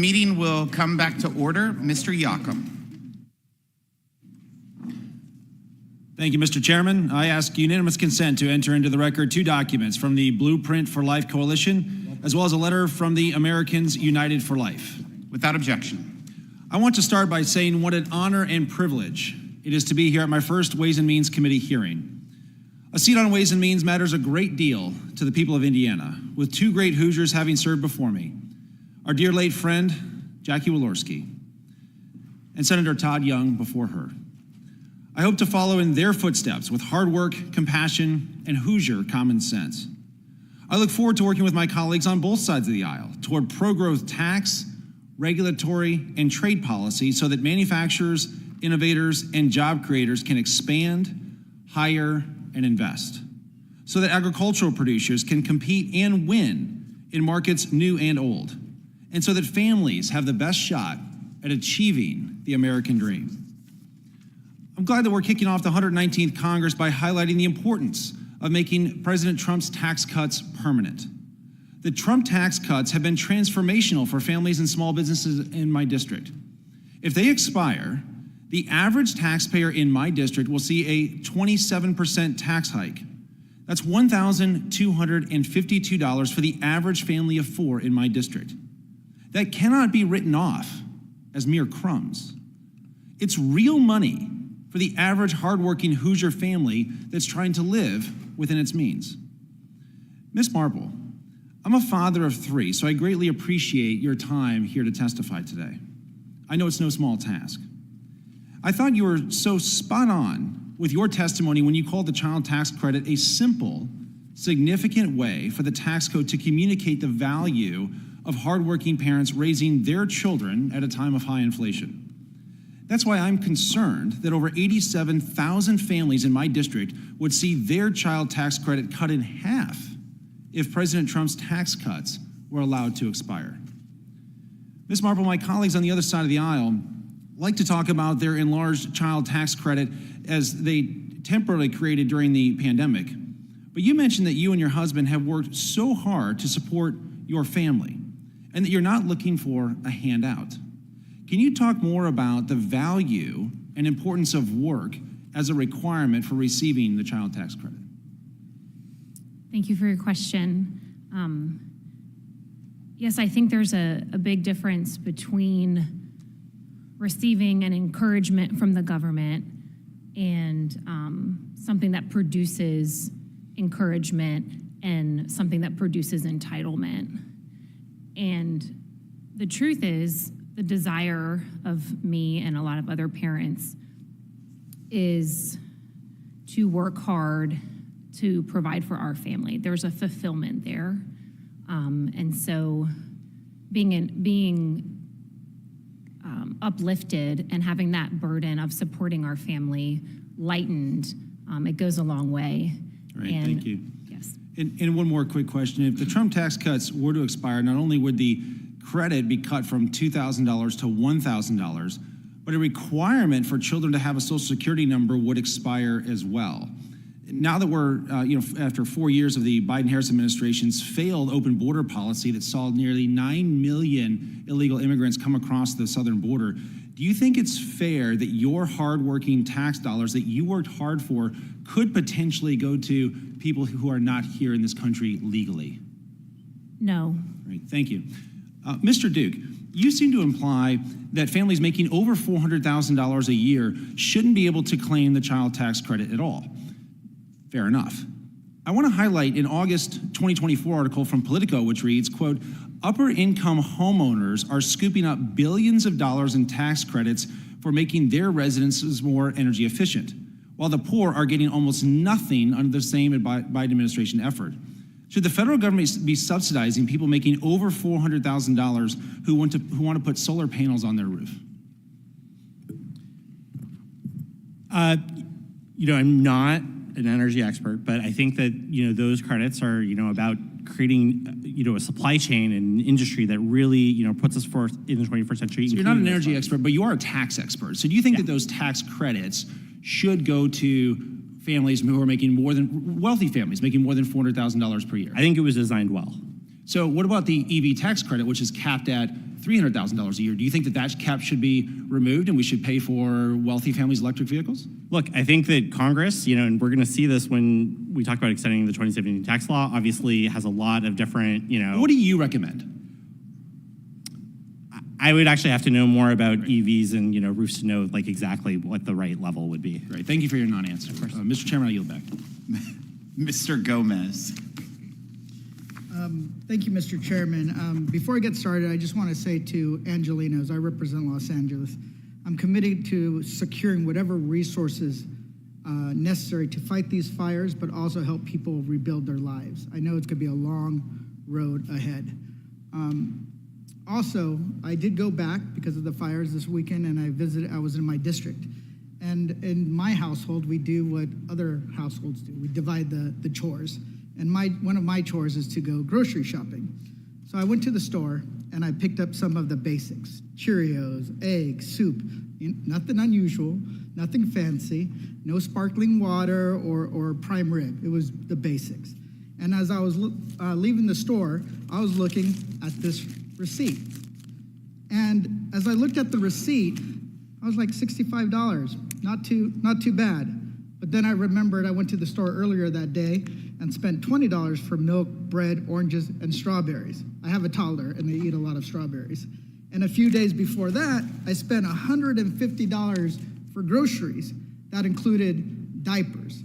meeting will come back to order. Mr. Yocum. Thank you, Mr. Chairman. I ask unanimous consent to enter into the record 2 documents from the Blueprint for Life Coalition, as well as a letter from the Americans United for Life. Without objection. I want to start by saying what an honor and privilege it is to be here at my first Ways and Means Committee hearing. A seat on Ways and Means matters a great deal to the people of Indiana, with 2 great Hoosiers having served before me. Our dear late friend, Jackie Walorski, and Senator Todd Young before her. I hope to follow in their footsteps with hard work, compassion, and Hoosier common sense. I look forward to working with my colleagues on both sides of the aisle toward pro-growth tax, regulatory, and trade policy so that manufacturers, innovators, and job creators can expand, hire, and invest, so that agricultural producers can compete and win in markets new and old, and so that families have the best shot at achieving the American dream. I'm glad that we're kicking off the 119th Congress by highlighting the importance of making President Trump's tax cuts permanent. The Trump tax cuts have been transformational for families and small businesses in my district. If they expire, the average taxpayer in my district will see a 27% tax hike. That's $1,252 for the average family of 4 in my district. That cannot be written off as mere crumbs. It's real money for the average hardworking Hoosier family that's trying to live within its means. Ms. Marpel, I'm a father of 3, so I greatly appreciate your time here to testify today. I know it's no small task. I thought you were so spot on with your testimony when you called the child tax credit a simple, significant way for the tax code to communicate the value of hardworking parents raising their children at a time of high inflation. That's why I'm concerned that over 87,000 families in my district would see their child tax credit cut in half if President Trump's tax cuts were allowed to expire. Ms. Marpel, my colleagues on the other side of the aisle like to talk about their enlarged child tax credit as they temporarily created during the pandemic. But you mentioned that you and your husband have worked so hard to support your family and that you're not looking for a handout. Can you talk more about the value and importance of work as a requirement for receiving the child tax credit? Thank you for your question. Yes, I think there's a big difference between receiving an encouragement from the government and something that produces encouragement and something that produces entitlement. And the truth is, the desire of me and a lot of other parents is to work hard to provide for our family. There's a fulfillment there. And so being uplifted and having that burden of supporting our family lightened, it goes a long way. All right, thank you. Yes. And one more quick question. If the Trump tax cuts were to expire, not only would the credit be cut from $2,000 to $1,000, but a requirement for children to have a Social Security number would expire as well. Now that we're, after 4 years of the Biden-Harris administration's failed open border policy that saw nearly 9 million illegal immigrants come across the southern border, do you think it's fair that your hardworking tax dollars that you worked hard for could potentially go to people who are not here in this country legally? No. Great, thank you. Mr. Duke, you seem to imply that families making over $400,000 a year shouldn't be able to claim the child tax credit at all. Fair enough. I want to highlight an August 2024 article from Politico, which reads, quote, upper income homeowners are scooping up billions of dollars in tax credits for making their residences more energy efficient, while the poor are getting almost nothing under the same Biden administration effort. Should the federal government be subsidizing people making over $400,000 who want to put solar panels on their roof? I'm not an energy expert, but I think that those credits are about creating a supply chain and industry that really puts us forth in the 21st century. So you're not an energy expert, but you are a tax expert. So do you think that those tax credits should go to families who are making wealthy families making more than $400,000 per year? I think it was designed well. So what about the EV tax credit, which is capped at $300,000 a year. Do you think that cap should be removed and we should pay for wealthy families' electric vehicles? Look, I think that Congress, and we're going to see this when we talk about extending the 2017 tax law, obviously has a lot of different, What do you recommend? I would actually have to know more about EVs and, roofs to know exactly what the right level would be. Great. Thank you for your non-answer. Mr. Chairman, I yield back. Mr. Gomez. Thank you, Mr. Chairman. Before I get started, I just want to say to Angelenos, I represent Los Angeles, I'm committed to securing whatever resources necessary to fight these fires, but also help people rebuild their lives. I know it's going to be a long road ahead. Also, I did go back because of the fires this weekend, and I was in my district. And in my household, we do what other households do. We divide the chores. And one of my chores is to go grocery shopping. So I went to the store and I picked up some of the basics: Cheerios, eggs, soup, nothing unusual, nothing fancy, no sparkling water or prime rib. It was the basics. And as I was leaving the store, I was looking at this receipt. And as I looked at the receipt, I was like, $65, not too bad. But then I remembered I went to the store earlier that day and spent $20 for milk, bread, oranges, and strawberries. I have a toddler, and they eat a lot of strawberries. And a few days before that, I spent $150 for groceries. That included diapers.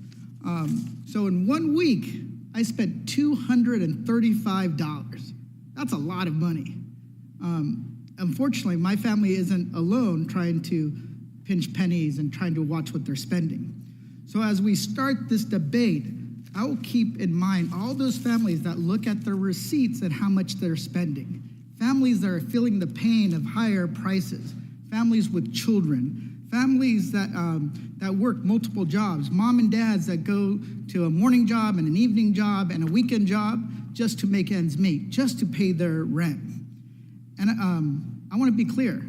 So in 1 week, I spent $235. That's a lot of money. Unfortunately, my family isn't alone trying to pinch pennies and trying to watch what they're spending. So as we start this debate, I will keep in mind all those families that look at their receipts and how much they're spending. Families that are feeling the pain of higher prices, families with children, families that work multiple jobs, mom and dads that go to a morning job and an evening job and a weekend job just to make ends meet, just to pay their rent. And I want to be clear.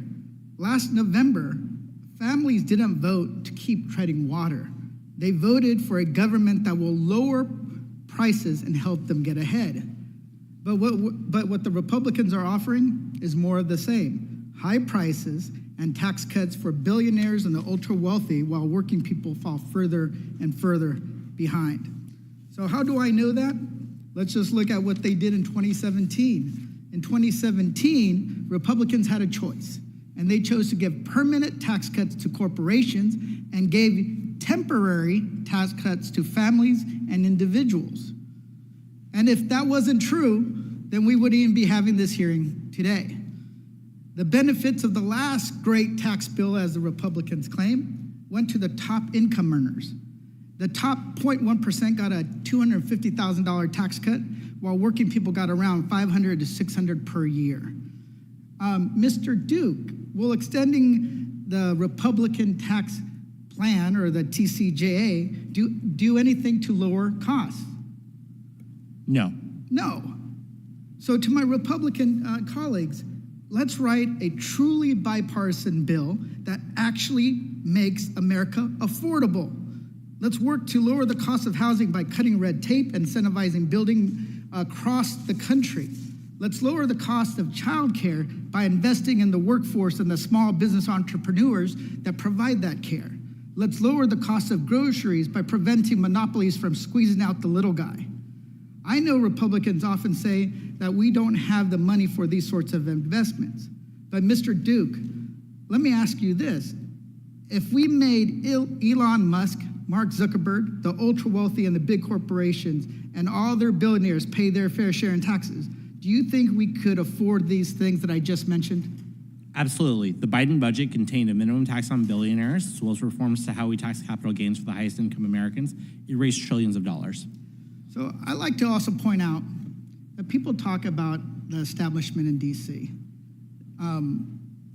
Last November, families didn't vote to keep treading water. They voted for a government that will lower prices and help them get ahead. But what the Republicans are offering is more of the same: high prices and tax cuts for billionaires and the ultra-wealthy, while working people fall further and further behind. So how do I know that? Let's just look at what they did in 2017. In 2017, Republicans had a choice, and they chose to give permanent tax cuts to corporations and gave temporary tax cuts to families and individuals. And if that wasn't true, then we wouldn't even be having this hearing today. The benefits of the last great tax bill, as the Republicans claim, went to the top income earners. The top 0.1% got a $250,000 tax cut, while working people got around $500 to $600 per year. Mr. Duke, will extending the Republican tax plan, or the TCJA, do anything to lower costs? No. No. So to my Republican colleagues, let's write a truly bipartisan bill that actually makes America affordable. Let's work to lower the cost of housing by cutting red tape and incentivizing building across the country. Let's lower the cost of childcare by investing in the workforce and the small business entrepreneurs that provide that care. Let's lower the cost of groceries by preventing monopolies from squeezing out the little guy. I know Republicans often say that we don't have the money for these sorts of investments. But Mr. Duke, let me ask you this. If we made Elon Musk, Mark Zuckerberg, the ultra-wealthy and the big corporations, and all their billionaires pay their fair share in taxes, do you think we could afford these things that I just mentioned? Absolutely. The Biden budget contained a minimum tax on billionaires, as well as reforms to how we tax capital gains for the highest income Americans. It raised trillions of dollars. So I like to also point out that people talk about the establishment in D.C.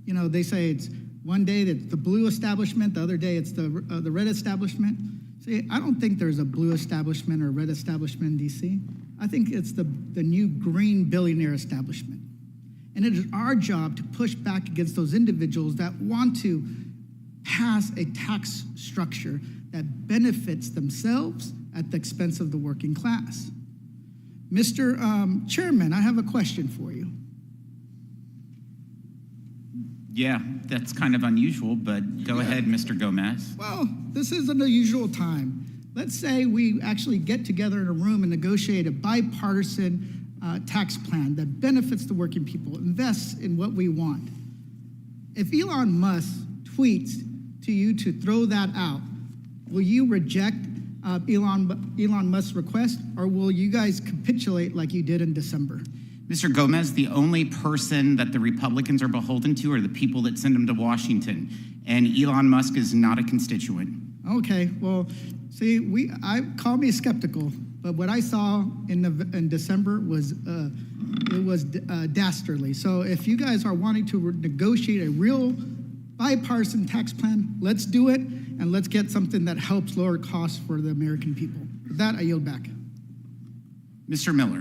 They say it's one day it's the blue establishment, the other day it's the red establishment. See, I don't think there's a blue establishment or red establishment in D.C. I think it's the new green billionaire establishment. And it is our job to push back against those individuals that want to pass a tax structure that benefits themselves at the expense of the working class. Mr. Chairman, I have a question for you. Yeah, that's kind of unusual, but go ahead, Mr. Gomez. Well, this is an unusual time. Let's say we actually get together in a room and negotiate a bipartisan tax plan that benefits the working people, invests in what we want. If Elon Musk tweets to you to throw that out, will you reject Elon Musk's request, or will you guys capitulate like you did in December? Mr. Gomez, the only person that the Republicans are beholden to are the people that send them to Washington, and Elon Musk is not a constituent. Okay, well, see, call me skeptical, but what I saw in December was dastardly. So if you guys are wanting to negotiate a real bipartisan tax plan, let's do it, and let's get something that helps lower costs for the American people. With that, I yield back. Mr. Miller.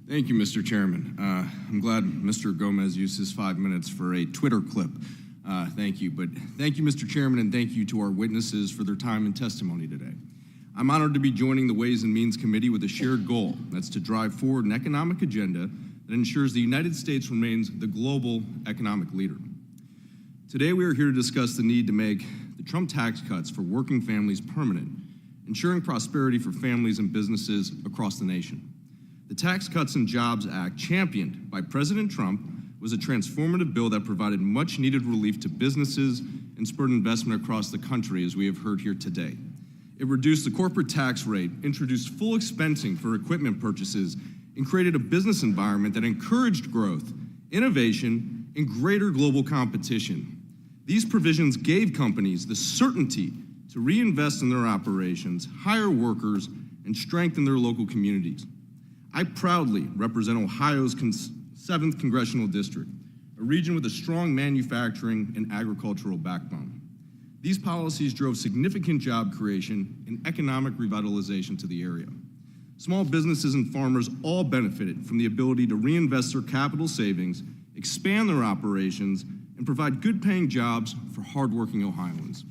Thank you, Mr. Chairman. I'm glad Mr. Gomez used his 5 minutes for a Twitter clip. Thank you. But thank you, Mr. Chairman, and thank you to our witnesses for their time and testimony today. I'm honored to be joining the Ways and Means Committee with a shared goal. That's to drive forward an economic agenda that ensures the United States remains the global economic leader. Today, we are here to discuss the need to make the Trump tax cuts for working families permanent, ensuring prosperity for families and businesses across the nation. The Tax Cuts and Jobs Act, championed by President Trump, was a transformative bill that provided much-needed relief to businesses and spurred investment across the country, as we have heard here today. It reduced the corporate tax rate, introduced full expensing for equipment purchases, and created a business environment that encouraged growth, innovation, and greater global competition. These provisions gave companies the certainty to reinvest in their operations, hire workers, and strengthen their local communities. I proudly represent Ohio's 7th Congressional District, a region with a strong manufacturing and agricultural backbone. These policies drove significant job creation and economic revitalization to the area. Small businesses and farmers all benefited from the ability to reinvest their capital savings, expand their operations, and provide good-paying jobs for hardworking Ohioans.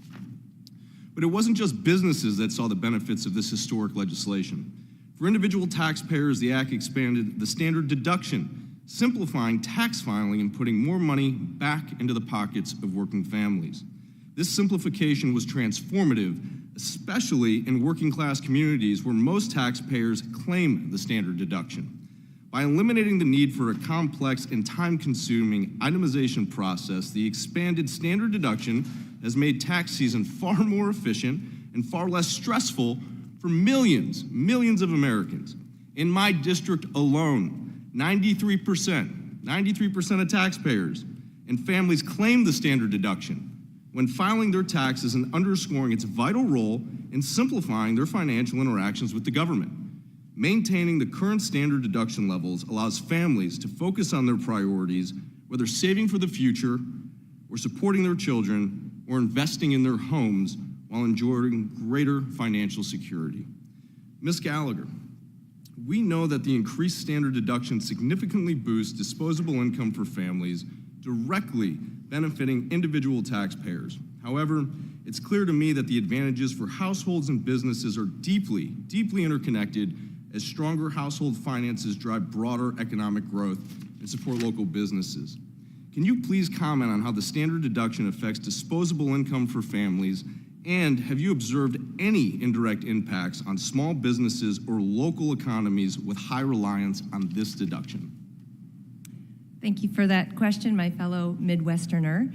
But it wasn't just businesses that saw the benefits of this historic legislation. For individual taxpayers, the Act expanded the standard deduction, simplifying tax filing and putting more money back into the pockets of working families. This simplification was transformative, especially in working-class communities where most taxpayers claim the standard deduction. By eliminating the need for a complex and time-consuming itemization process, the expanded standard deduction has made tax season far more efficient and far less stressful for millions of Americans. In my district alone, 93% of taxpayers and families claim the standard deduction when filing their taxes and underscoring its vital role in simplifying their financial interactions with the government. Maintaining the current standard deduction levels allows families to focus on their priorities, whether saving for the future or supporting their children or investing in their homes while enjoying greater financial security. Ms. Gallagher, we know that the increased standard deduction significantly boosts disposable income for families, directly benefiting individual taxpayers. However, it's clear to me that the advantages for households and businesses are deeply interconnected, as stronger household finances drive broader economic growth and support local businesses. Can you please comment on how the standard deduction affects disposable income for families, and have you observed any indirect impacts on small businesses or local economies with high reliance on this deduction? Thank you for that question, my fellow Midwesterner.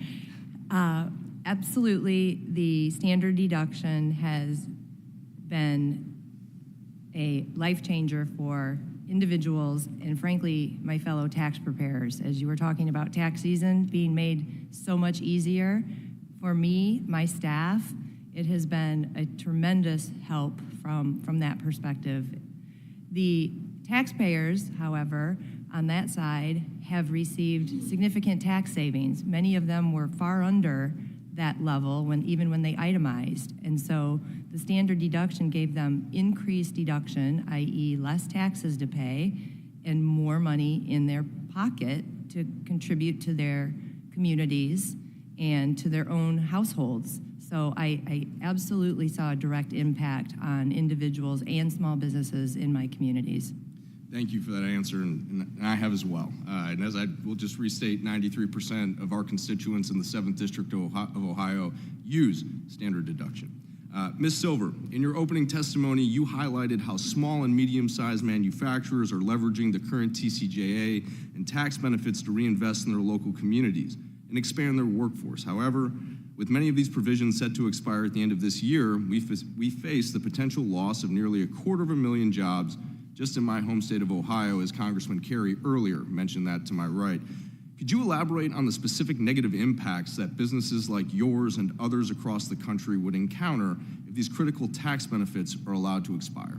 Absolutely, the standard deduction has been a life changer for individuals and, frankly, my fellow tax preparers. As you were talking about tax season being made so much easier, for me, my staff, it has been a tremendous help from that perspective. The taxpayers, however, on that side, have received significant tax savings. Many of them were far under that level even when they itemized. And so the standard deduction gave them increased deduction, i.e. less taxes to pay and more money in their pocket to contribute to their communities and to their own households. So I absolutely saw a direct impact on individuals and small businesses in my communities. Thank you for that answer, and I have as well. And as I will just restate, 93% of our constituents in the 7th District of Ohio use standard deduction. Ms. Silver, in your opening testimony, you highlighted how small and medium-sized manufacturers are leveraging the current TCJA and tax benefits to reinvest in their local communities and expand their workforce. However, with many of these provisions set to expire at the end of this year, we face the potential loss of nearly 250,000 jobs just in my home state of Ohio, as Congressman Kerry earlier mentioned that to my right. Could you elaborate on the specific negative impacts that businesses like yours and others across the country would encounter if these critical tax benefits are allowed to expire?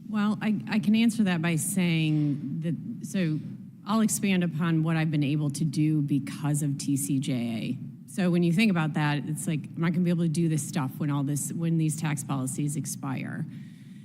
Well, I can answer that by saying that, so I'll expand upon what I've been able to do because of TCJA. So when you think about that, it's like, I'm not gonna be able to do this stuff when these tax policies expire.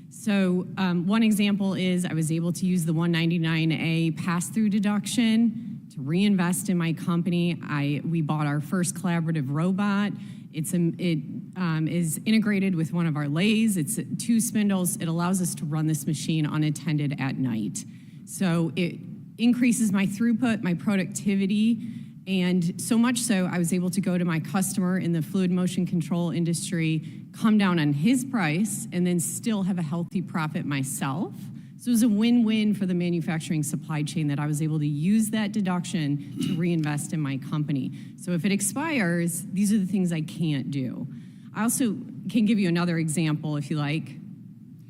So one example is I was able to use the 199A pass-through deduction to reinvest in my company. We bought our first collaborative robot. It is integrated with one of our lathes. It's 2 spindles. It allows us to run this machine unattended at night. So it increases my throughput, my productivity, and so much so I was able to go to my customer in the fluid motion control industry, come down on his price, and then still have a healthy profit myself. So it was a win-win for the manufacturing supply chain that I was able to use that deduction to reinvest in my company. So if it expires, these are the things I can't do. I also can give you another example if you like.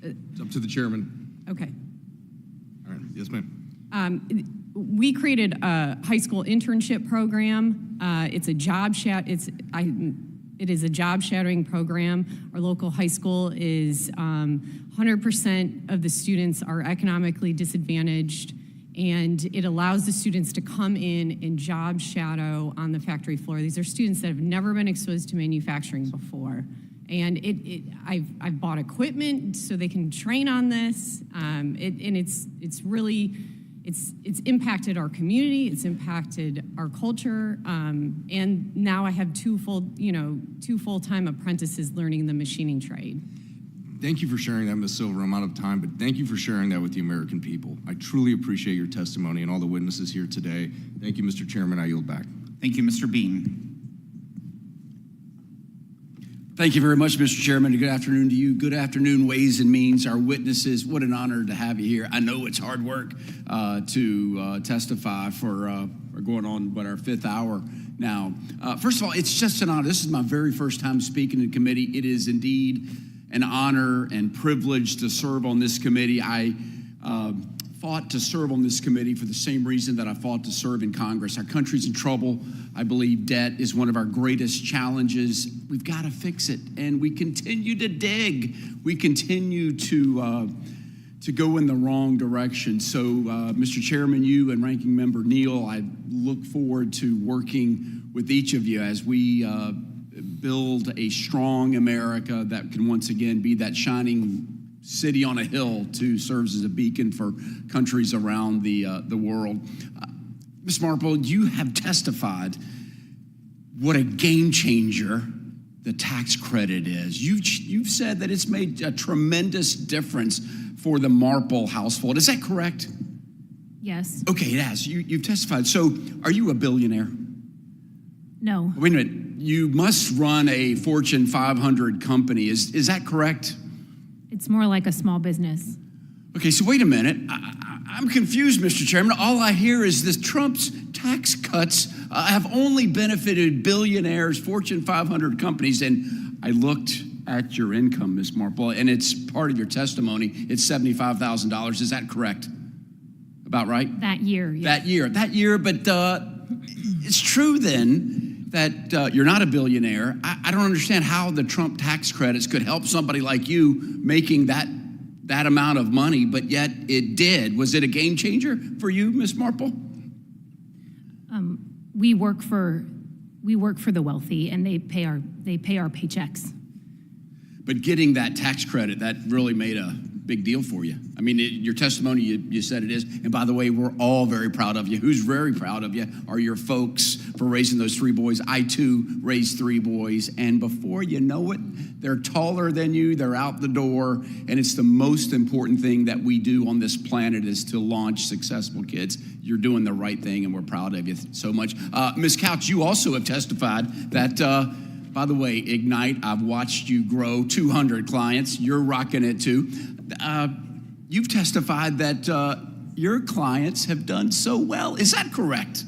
It's up to the chairman. Okay. All right, yes, ma'am. We created a high school internship program. It is a job shadowing program. Our local high school is 100% of the students are economically disadvantaged, and it allows the students to come in and job shadow on the factory floor. These are students that have never been exposed to manufacturing before. And I've bought equipment so they can train on this, it's impacted our community, it's impacted our culture, and now I have two full-time apprentices learning the machining trade. Thank you for sharing that, Ms. Silver. I'm out of time, but thank you for sharing that with the American people. I truly appreciate your testimony and all the witnesses here today. Thank you, Mr. Chairman. I yield back. Thank you, Mr. Bean. Thank you very much, Mr. Chairman. Good afternoon to you. Good afternoon, Ways and Means, our witnesses. What an honor to have you here. I know it's hard work to testify for going on, our 5th hour now. First of all, it's just an honor. This is my very first time speaking to the committee. It is indeed an honor and privilege to serve on this committee. I fought to serve on this committee for the same reason that I fought to serve in Congress. Our country's in trouble. I believe debt is one of our greatest challenges. We've got to fix it, and we continue to dig. We continue to go in the wrong direction. So, Mr. Chairman, you and Ranking Member Neal, I look forward to working with each of you as we build a strong America that can once again be that shining city on a hill to serve as a beacon for countries around the world. Ms. Marpel, you have testified what a game changer the tax credit is. You've said that it's made a tremendous difference for the Marpel household. Is that correct? Yes. Okay, it has. You've testified. So are you a billionaire? No. Wait a minute. You must run a Fortune 500 company. Is that correct? It's more like a small business. Okay, so wait a minute. I'm confused, Mr. Chairman. All I hear is this Trump's tax cuts have only benefited billionaires, Fortune 500 companies, and I looked at your income, Ms. Marpel, and it's part of your testimony. It's $75,000. Is that correct? About right? That year, yeah. That year, but it's true then that you're not a billionaire. I don't understand how the Trump tax credits could help somebody like you making that amount of money, but yet it did. Was it a game changer for you, Ms. Marpel? We work for the wealthy, and they pay our paychecks. But getting that tax credit, that really made a big deal for you. I mean, your testimony, you said it is. And by the way, we're all very proud of you. Who's very proud of you are your folks for raising those 3 boys. I, too, raised 3 boys. And before you know it, they're taller than you. They're out the door. And it's the most important thing that we do on this planet is to launch successful kids. You're doing the right thing, and we're proud of you so much. Ms. Couch, you also have testified that, by the way, Ignite, I've watched you grow 200 clients. You're rocking it, too. You've testified that your clients have done so well. Is that correct?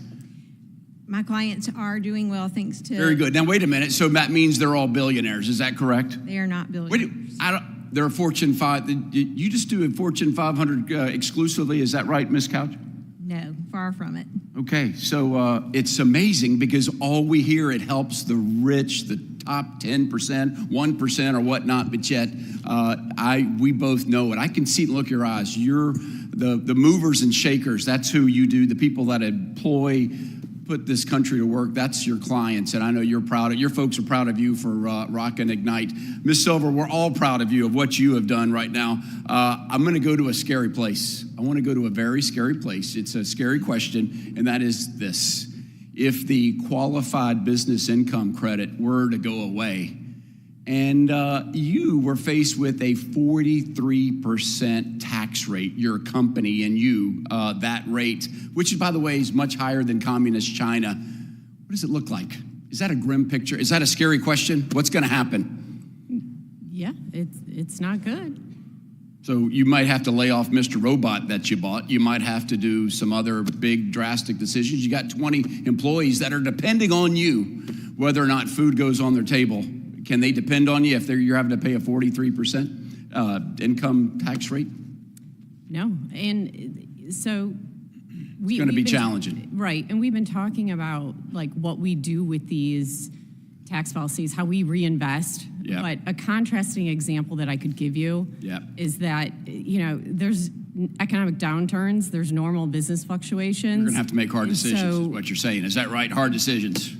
My clients are doing well thanks to... Very good. Now, wait a minute. So that means they're all billionaires. Is that correct? They are not billionaires. They're a Fortune 5. You just do a Fortune 500 exclusively. Is that right, Ms. Couch? No, far from it. Okay, so it's amazing because all we hear, it helps the rich, the top 10%, 1% or whatnot, but yet we both know it. I can see it and look at your eyes. You're the movers and shakers. That's who you do. The people that put this country to work, that's your clients, and I know you're proud of, your folks are proud of you for Rock and Ignite. Ms. Silver, we're all proud of you, of what you have done right now. I'm gonna go to a scary place. I wanna go to a very scary place. It's a scary question, and that is this. If the qualified business income credit were to go away, and you were faced with a 43% tax rate, your company and you, that rate, which, by the way, is much higher than communist China. What does it look like? Is that a grim picture? Is that a scary question? What's going to happen? Yeah, it's not good. So you might have to lay off Mr. Robot that you bought. You might have to do some other big drastic decisions. You got 20 employees that are depending on you, whether or not food goes on their table. Can they depend on you if you're having to pay a 43% income tax rate? No, and so it's going to be challenging, right? And we've been talking about like what we do with these tax policies, how we reinvest. Yeah. But a contrasting example that I could give you is that there's economic downturns, there's normal business fluctuations. You're going to have to make hard decisions, is what you're saying. Is that right? Hard decisions.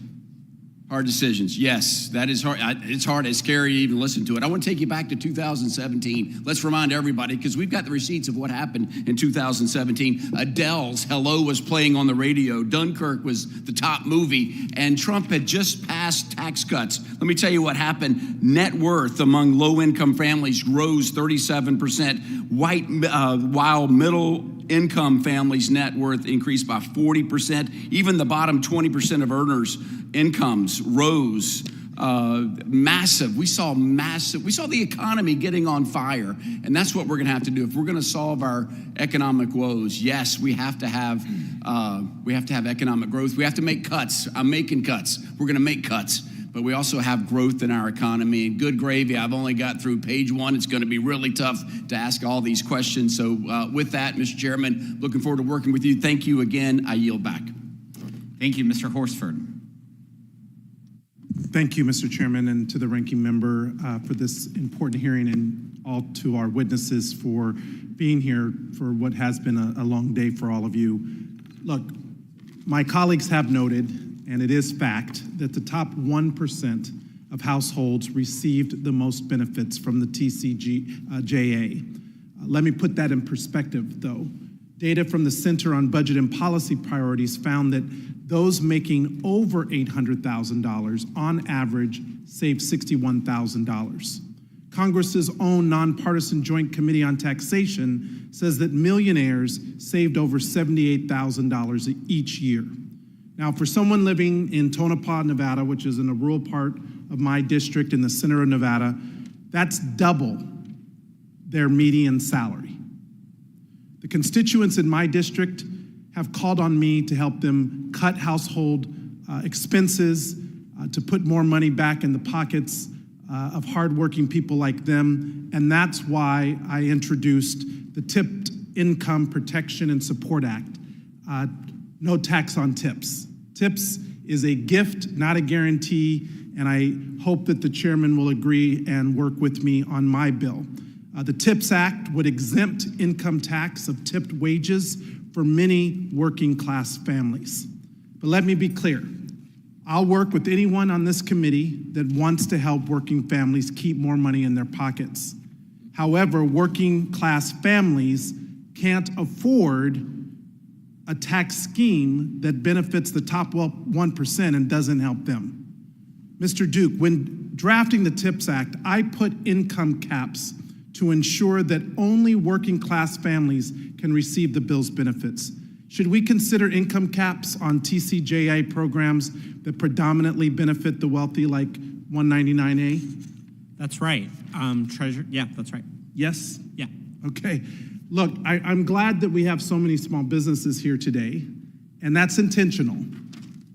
Hard decisions. Yes, that is hard. It's hard. It's scary to even listen to it. I want to take you back to 2017. Let's remind everybody, because we've got the receipts of what happened in 2017. Adele's Hello was playing on the radio. Dunkirk was the top movie, and Trump had just passed tax cuts. Let me tell you what happened. Net worth among low-income families rose 37%. While middle-income families' net worth increased by 40%. Even the bottom 20% of earners' incomes rose massive. We saw the economy getting on fire, and that's what we're going to have to do if we're going to solve our economic woes. Yes, we have to have economic growth. We have to make cuts. I'm making cuts. We're going to make cuts, but we also have growth in our economy. And good gravy. I've only got through page 1. It's going to be really tough to ask all these questions. So with that, Mr. Chairman, looking forward to working with you. Thank you again. I yield back. Thank you, Mr. Horsford. Thank you, Mr. Chairman, and to the ranking member for this important hearing, and all to our witnesses for being here for what has been a long day for all of you. Look, my colleagues have noted, and it is fact, that the top 1% of households received the most benefits from the TCJA. Let me put that in perspective, though. Data from the Center on Budget and Policy Priorities found that those making over $800,000 on average saved $61,000. Congress's own nonpartisan Joint Committee on Taxation says that millionaires saved over $78,000 each year. Now, for someone living in Tonopah, Nevada, which is in a rural part of my district in the center of Nevada, that's double their median salary. The constituents in my district have called on me to help them cut household expenses, to put more money back in the pockets of hardworking people like them, and that's why I introduced the Tipped Income Protection and Support Act. No tax on tips. Tips is a gift, not a guarantee, and I hope that the chairman will agree and work with me on my bill. The TIPS Act would exempt income tax of tipped wages for many working class families. But let me be clear. I'll work with anyone on this committee that wants to help working families keep more money in their pockets. However, working class families can't afford a tax scheme that benefits the top 1% and doesn't help them. Mr. Duke, when drafting the TIPS Act, I put income caps to ensure that only working class families can receive the bill's benefits. Should we consider income caps on TCJA programs that predominantly benefit the wealthy, like 199A? That's right. Treasurer, yeah, that's right. Yes? Yeah. Okay. Look, I'm glad that we have so many small businesses here today, and that's intentional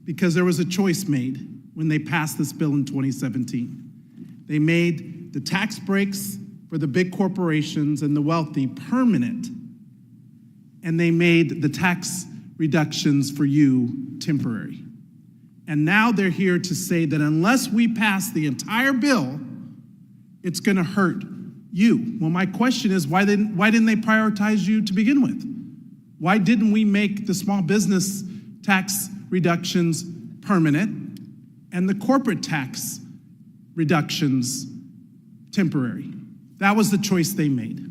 because there was a choice made when they passed this bill in 2017. They made the tax breaks for the big corporations and the wealthy permanent, and they made the tax reductions for you temporary. And now they're here to say that unless we pass the entire bill, it's going to hurt you. Well, my question is, why didn't they prioritize you to begin with? Why didn't we make the small business tax reductions permanent and the corporate tax reductions temporary? That was the choice they made.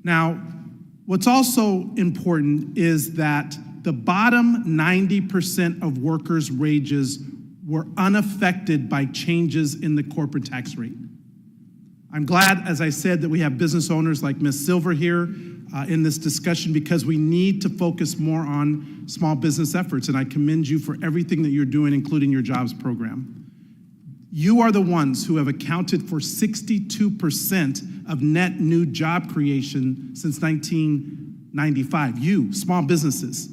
Now, what's also important is that the bottom 90% of workers' wages were unaffected by changes in the corporate tax rate. I'm glad, as I said, that we have business owners like Ms. Silver here in this discussion because we need to focus more on small business efforts, and I commend you for everything that you're doing, including your jobs program. You are the ones who have accounted for 62% of net new job creation since 1995. You, small businesses.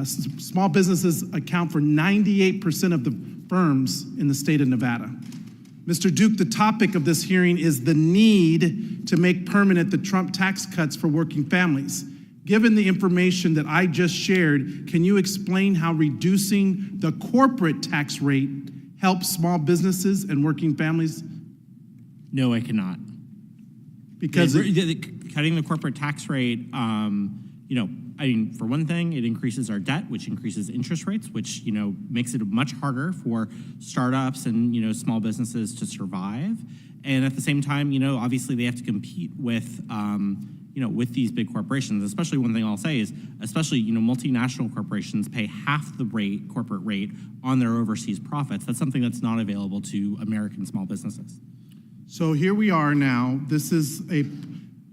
Small businesses account for 98% of the firms in the state of Nevada. Mr. Duke, the topic of this hearing is the need to make permanent the Trump tax cuts for working families. Given the information that I just shared, can you explain how reducing the corporate tax rate helps small businesses and working families? No, I cannot. Because cutting the corporate tax rate, for one thing, it increases our debt, which increases interest rates, which, makes it much harder for startups and, small businesses to survive. And at the same time, obviously they have to compete with, with these big corporations. Especially one thing I'll say is, multinational corporations pay half the corporate rate on their overseas profits. That's something that's not available to American small businesses. So here we are now. This is a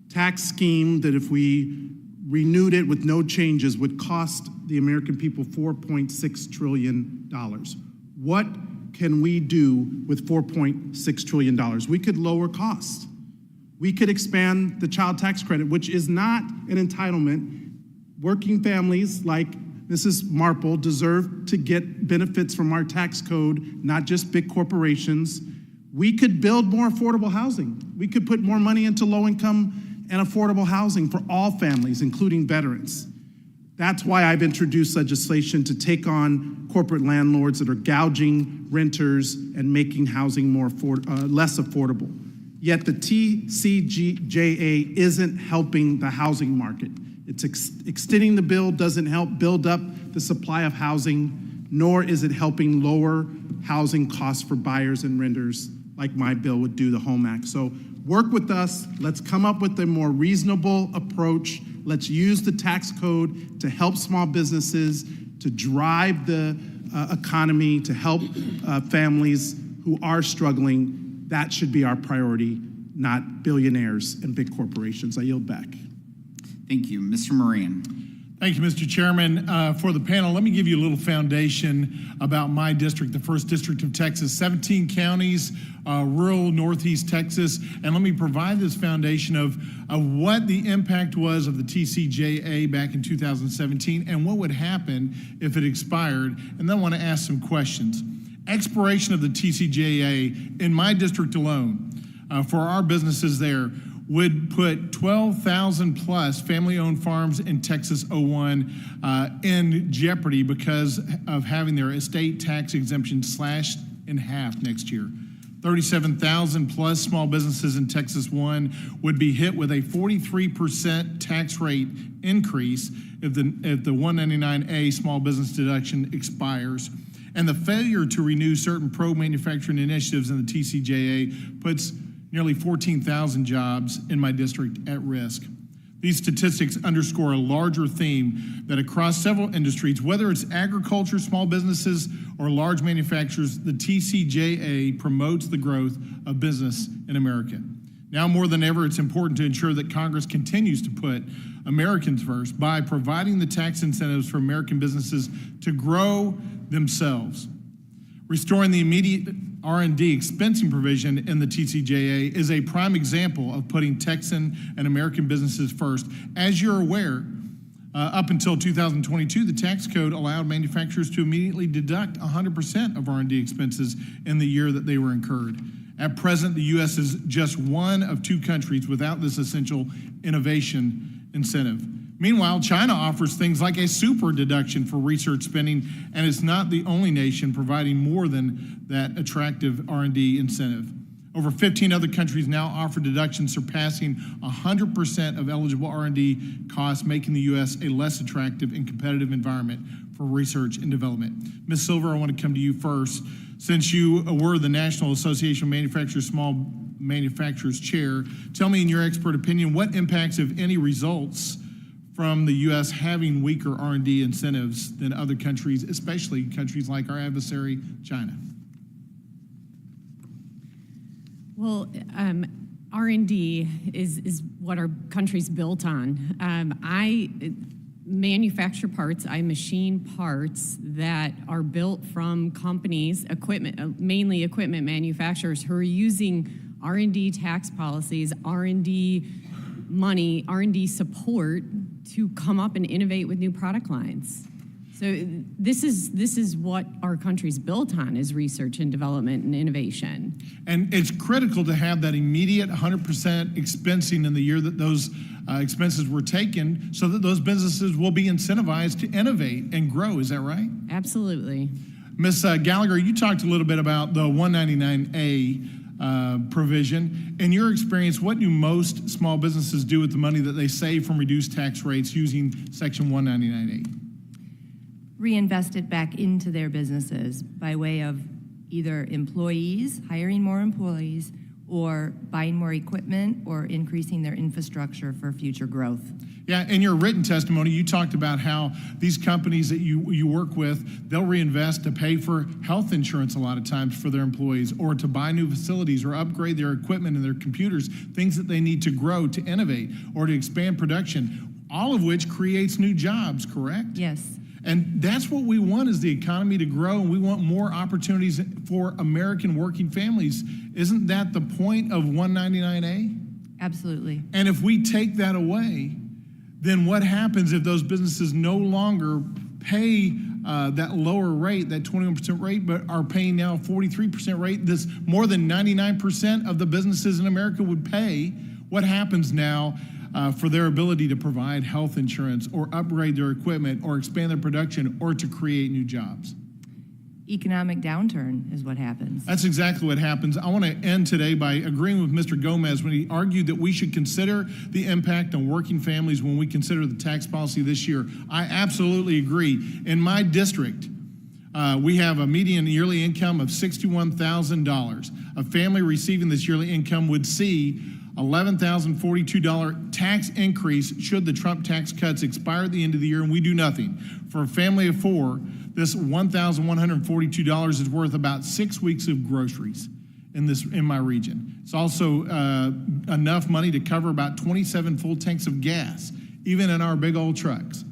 tax scheme that if we renewed it with no changes would cost the American people $4.6 trillion. What can we do with $4.6 trillion? We could lower costs. We could expand the child tax credit, which is not an entitlement. Working families like Mrs. Marpel deserve to get benefits from our tax code, not just big corporations. We could build more affordable housing. We could put more money into low-income and affordable housing for all families, including veterans. That's why I've introduced legislation to take on corporate landlords that are gouging renters and making housing less affordable. Yet the TCJA isn't helping the housing market. It's extending the bill doesn't help build up the supply of housing, nor is it helping lower housing costs for buyers and renters like my bill would do, the Home Act. So work with us. Let's come up with a more reasonable approach. Let's use the tax code to help small businesses, to drive the economy, to help families who are struggling. That should be our priority, not billionaires and big corporations. I yield back. Thank you. Mr. Moran. Thank you, Mr. Chairman. For the panel, let me give you a little foundation about my district, the 1st District of Texas, 17 counties, rural Northeast Texas, and let me provide this foundation of what the impact was of the TCJA back in 2017 and what would happen if it expired, and then I want to ask some questions. Expiration of the TCJA in my district alone, for our businesses there, would put 12,000 plus family-owned farms in Texas 01 in jeopardy because of having their estate tax exemption slashed in half next year. 37,000 plus small businesses in Texas 1 would be hit with a 43% tax rate increase if the 199A small business deduction expires. And the failure to renew certain pro-manufacturing initiatives in the TCJA puts nearly 14,000 jobs in my district at risk. These statistics underscore a larger theme that across several industries, whether it's agriculture, small businesses, or large manufacturers, the TCJA promotes the growth of business in America. Now more than ever, it's important to ensure that Congress continues to put Americans first by providing the tax incentives for American businesses to grow themselves. Restoring the immediate R&D expensing provision in the TCJA is a prime example of putting Texan and American businesses first. As you're aware, up until 2022, the tax code allowed manufacturers to immediately deduct 100% of R&D expenses in the year that they were incurred. At present, the U.S. is just one of 2 countries without this essential innovation incentive. Meanwhile, China offers things like a super deduction for research spending, and it's not the only nation providing more than that attractive R&D incentive. Over 15 other countries now offer deductions surpassing 100% of eligible R&D costs, making the U.S. a less attractive and competitive environment for research and development. Ms. Silver, I want to come to you first. Since you were the National Association of Manufacturers Small Manufacturers Chair, tell me in your expert opinion, what impacts, if any, results from the U.S. having weaker R&D incentives than other countries, especially countries like our adversary, China? Well, R&D is what our country's built on. I manufacture parts, I machine parts that are built from companies, equipment, mainly equipment manufacturers who are using R&D tax policies, R&D money, R&D support to come up and innovate with new product lines. So this is what our country's built on, is research and development and innovation. And it's critical to have that immediate 100% expensing in the year that those expenses were taken, so that those businesses will be incentivized to innovate and grow. Is that right? Absolutely. Ms. Gallagher, you talked a little bit about the 199A provision. In your experience, what do most small businesses do with the money that they save from reduced tax rates using Section 199A? Reinvest it back into their businesses by way of either employees, hiring more employees, or buying more equipment, or increasing their infrastructure for future growth. Yeah, in your written testimony, you talked about how these companies that you work with, they'll reinvest to pay for health insurance a lot of times for their employees, or to buy new facilities, or upgrade their equipment and their computers, things that they need to grow, to innovate, or to expand production, all of which creates new jobs, correct? Yes. And that's what we want, is the economy to grow, and we want more opportunities for American working families. Isn't that the point of 199A? Absolutely. And if we take that away, then what happens if those businesses no longer pay that lower rate, that 21% rate, but are paying now 43% rate? This more than 99% of the businesses in America would pay. What happens now for their ability to provide health insurance, or upgrade their equipment, or expand their production, or to create new jobs? Economic downturn is what happens. That's exactly what happens. I want to end today by agreeing with Mr. Gomez when he argued that we should consider the impact on working families when we consider the tax policy this year. I absolutely agree. In my district, we have a median yearly income of $61,000. A family receiving this yearly income would see $11,042 tax increase should the Trump tax cuts expire at the end of the year and we do nothing. For a family of 4, this $1,142 is worth about 6 weeks of groceries in my region. It's also enough money to cover about 27 full tanks of gas, even in our big old trucks.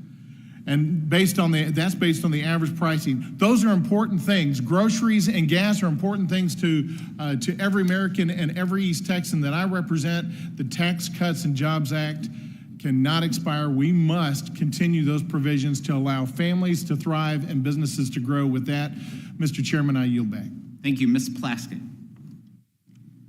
And that's based on the average pricing. Those are important things. Groceries and gas are important things to every American and every East Texan that I represent. The Tax Cuts and Jobs Act cannot expire. We must continue those provisions to allow families to thrive and businesses to grow. With that, Mr. Chairman, I yield back. Thank you. Ms. Plaskett.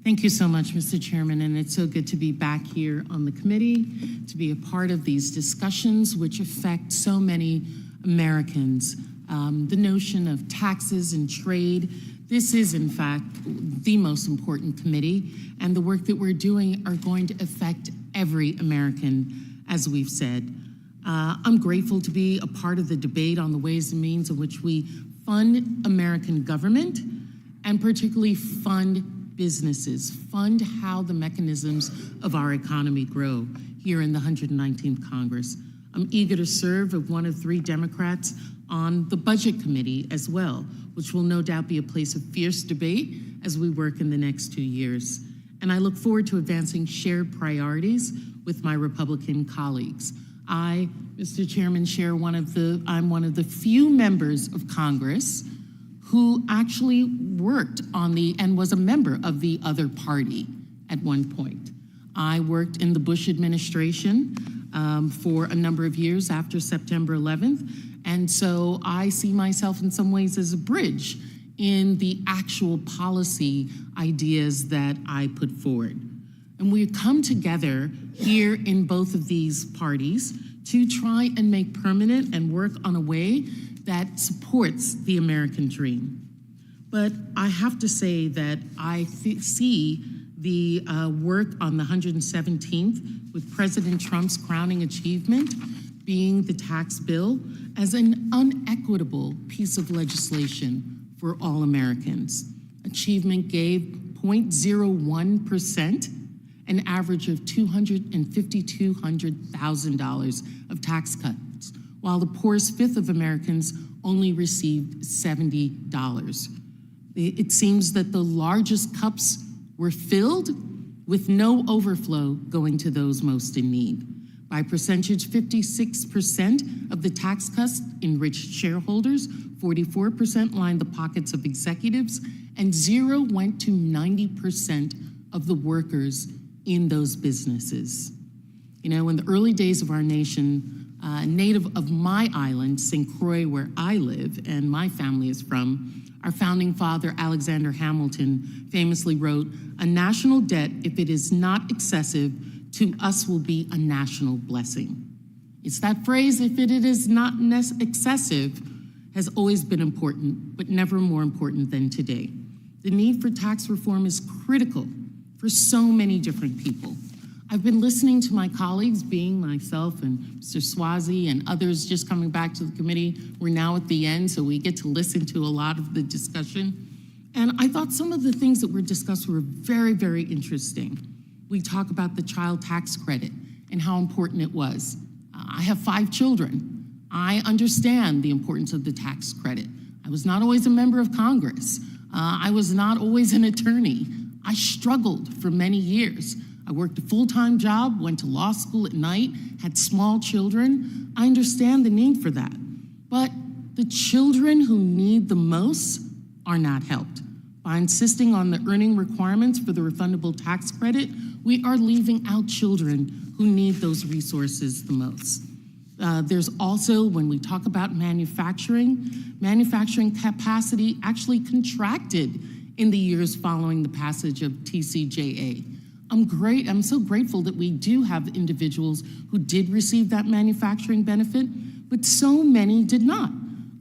Thank you so much, Mr. Chairman, and it's so good to be back here on the committee, to be a part of these discussions which affect so many Americans. The notion of taxes and trade, this is in fact the most important committee, and the work that we're doing are going to affect every American, as we've said. I'm grateful to be a part of the debate on the ways and means in which we fund American government, and particularly fund businesses, fund how the mechanisms of our economy grow here in the 119th Congress. I'm eager to serve as one of 3 Democrats on the Budget Committee as well, which will no doubt be a place of fierce debate as we work in the next 2 years. And I look forward to advancing shared priorities with my Republican colleagues. I, Mr. Chairman, I'm one of the few members of Congress who actually worked on and was a member of the other party at one point. I worked in the Bush administration for a number of years after September 11th, and so I see myself in some ways as a bridge in the actual policy ideas that I put forward. And we come together here in both of these parties to try and make permanent and work on a way that supports the American dream. But I have to say that I see the work on the 117th with President Trump's crowning achievement being the tax bill as an unequitable piece of legislation for all Americans. Achievement gave 0.01%, an average of $252,000 of tax cuts, while the poorest fifth of Americans only received $70. It seems that the largest cups were filled with no overflow going to those most in need. By percentage, 56% of the tax cuts enriched shareholders, 44% lined the pockets of executives, and 0 went to 90% of the workers in those businesses. You know, in the early days of our nation, native of my island, St. Croix, where I live and my family is from, our founding father, Alexander Hamilton, famously wrote, "A national debt, if it is not excessive, to us will be a national blessing." It's that phrase, if it is not excessive, has always been important, but never more important than today. The need for tax reform is critical for so many different people. I've been listening to my colleagues, being myself and Mr. Swazi and others just coming back to the committee. We're now at the end, so we get to listen to a lot of the discussion. And I thought some of the things that were discussed were very, very interesting. We talk about the child tax credit and how important it was. I have 5 children. I understand the importance of the tax credit. I was not always a member of Congress. I was not always an attorney. I struggled for many years. I worked a full-time job, went to law school at night, had small children. I understand the need for that. But the children who need the most are not helped. By insisting on the earning requirements for the refundable tax credit, we are leaving out children who need those resources the most. There's also, when we talk about manufacturing capacity actually contracted in the years following the passage of TCJA. I'm so grateful that we do have individuals who did receive that manufacturing benefit, but so many did not.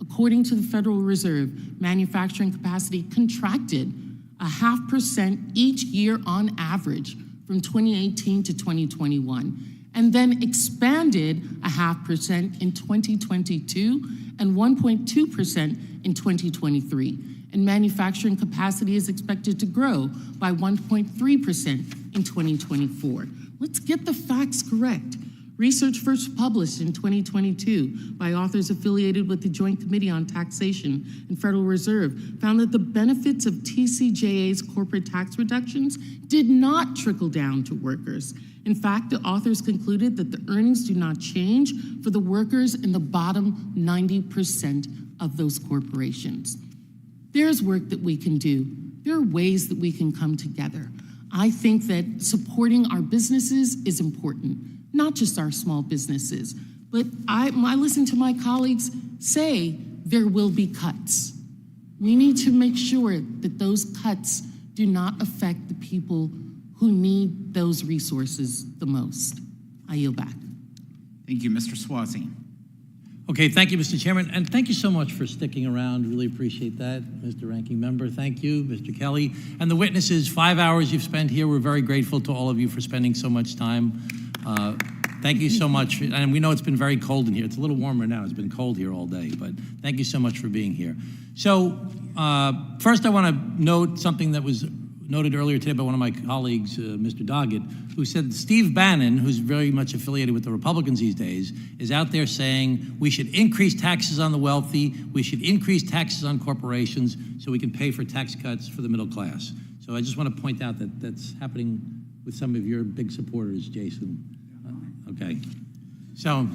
According to the Federal Reserve, manufacturing capacity contracted 0.5% each year on average from 2018 to 2021, and then expanded 0.5% in 2022 and 1.2% in 2023. And manufacturing capacity is expected to grow by 1.3% in 2024. Let's get the facts correct. Research first published in 2022 by authors affiliated with the Joint Committee on Taxation and Federal Reserve found that the benefits of TCJA's corporate tax reductions did not trickle down to workers. In fact, the authors concluded that the earnings do not change for the workers in the bottom 90% of those corporations. There's work that we can do. There are ways that we can come together. I think that supporting our businesses is important, not just our small businesses, but I listen to my colleagues say there will be cuts. We need to make sure that those cuts do not affect the people who need those resources the most. I yield back. Thank you, Mr. Swazi. Okay, thank you, Mr. Chairman, and thank you so much for sticking around. Really appreciate that, Mr. Ranking Member. Thank you, Mr. Kelly, and the witnesses. 5 hours you've spent here. We're very grateful to all of you for spending so much time. Thank you so much. And we know it's been very cold in here. It's a little warmer now. It's been cold here all day, but thank you so much for being here. So first I want to note something that was noted earlier today by one of my colleagues, Mr. Doggett, who said Steve Bannon, who's very much affiliated with the Republicans these days, is out there saying we should increase taxes on the wealthy, we should increase taxes on corporations so we can pay for tax cuts for the middle class. So I just want to point out that that's happening with some of your big supporters, Jason. Okay. So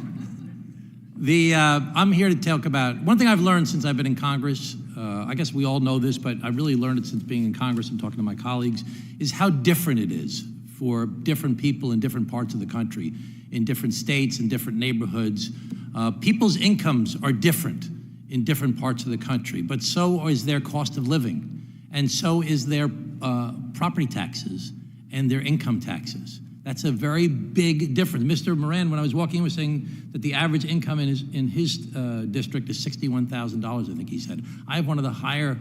I'm here to talk about, one thing I've learned since I've been in Congress, I guess we all know this, but I really learned it since being in Congress and talking to my colleagues, is how different it is for different people in different parts of the country, in different states and different neighborhoods. People's incomes are different in different parts of the country, but so is their cost of living, and so is their property taxes and their income taxes. That's a very big difference. Mr. Moran, when I was walking in, was saying that the average income in his district is $61,000, I think he said. I have one of the higher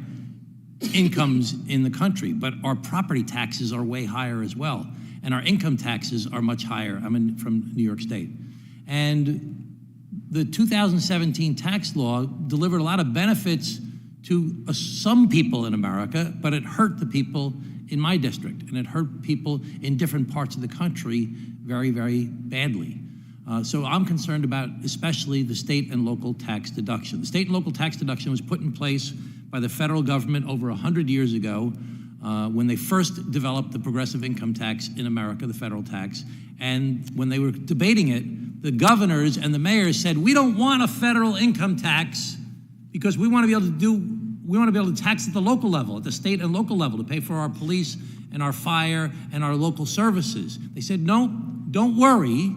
incomes in the country, but our property taxes are way higher as well, and our income taxes are much higher. I'm from New York State. And the 2017 tax law delivered a lot of benefits to some people in America, but it hurt the people in my district, and it hurt people in different parts of the country very, very badly. So I'm concerned about especially the state and local tax deduction. The state and local tax deduction was put in place by the federal government over 100 years ago when they first developed the progressive income tax in America, the federal tax. And when they were debating it, the governors and the mayors said, we don't want a federal income tax because we want to be able to tax at the local level, at the state and local level, to pay for our police and our fire and our local services. They said, no, don't worry,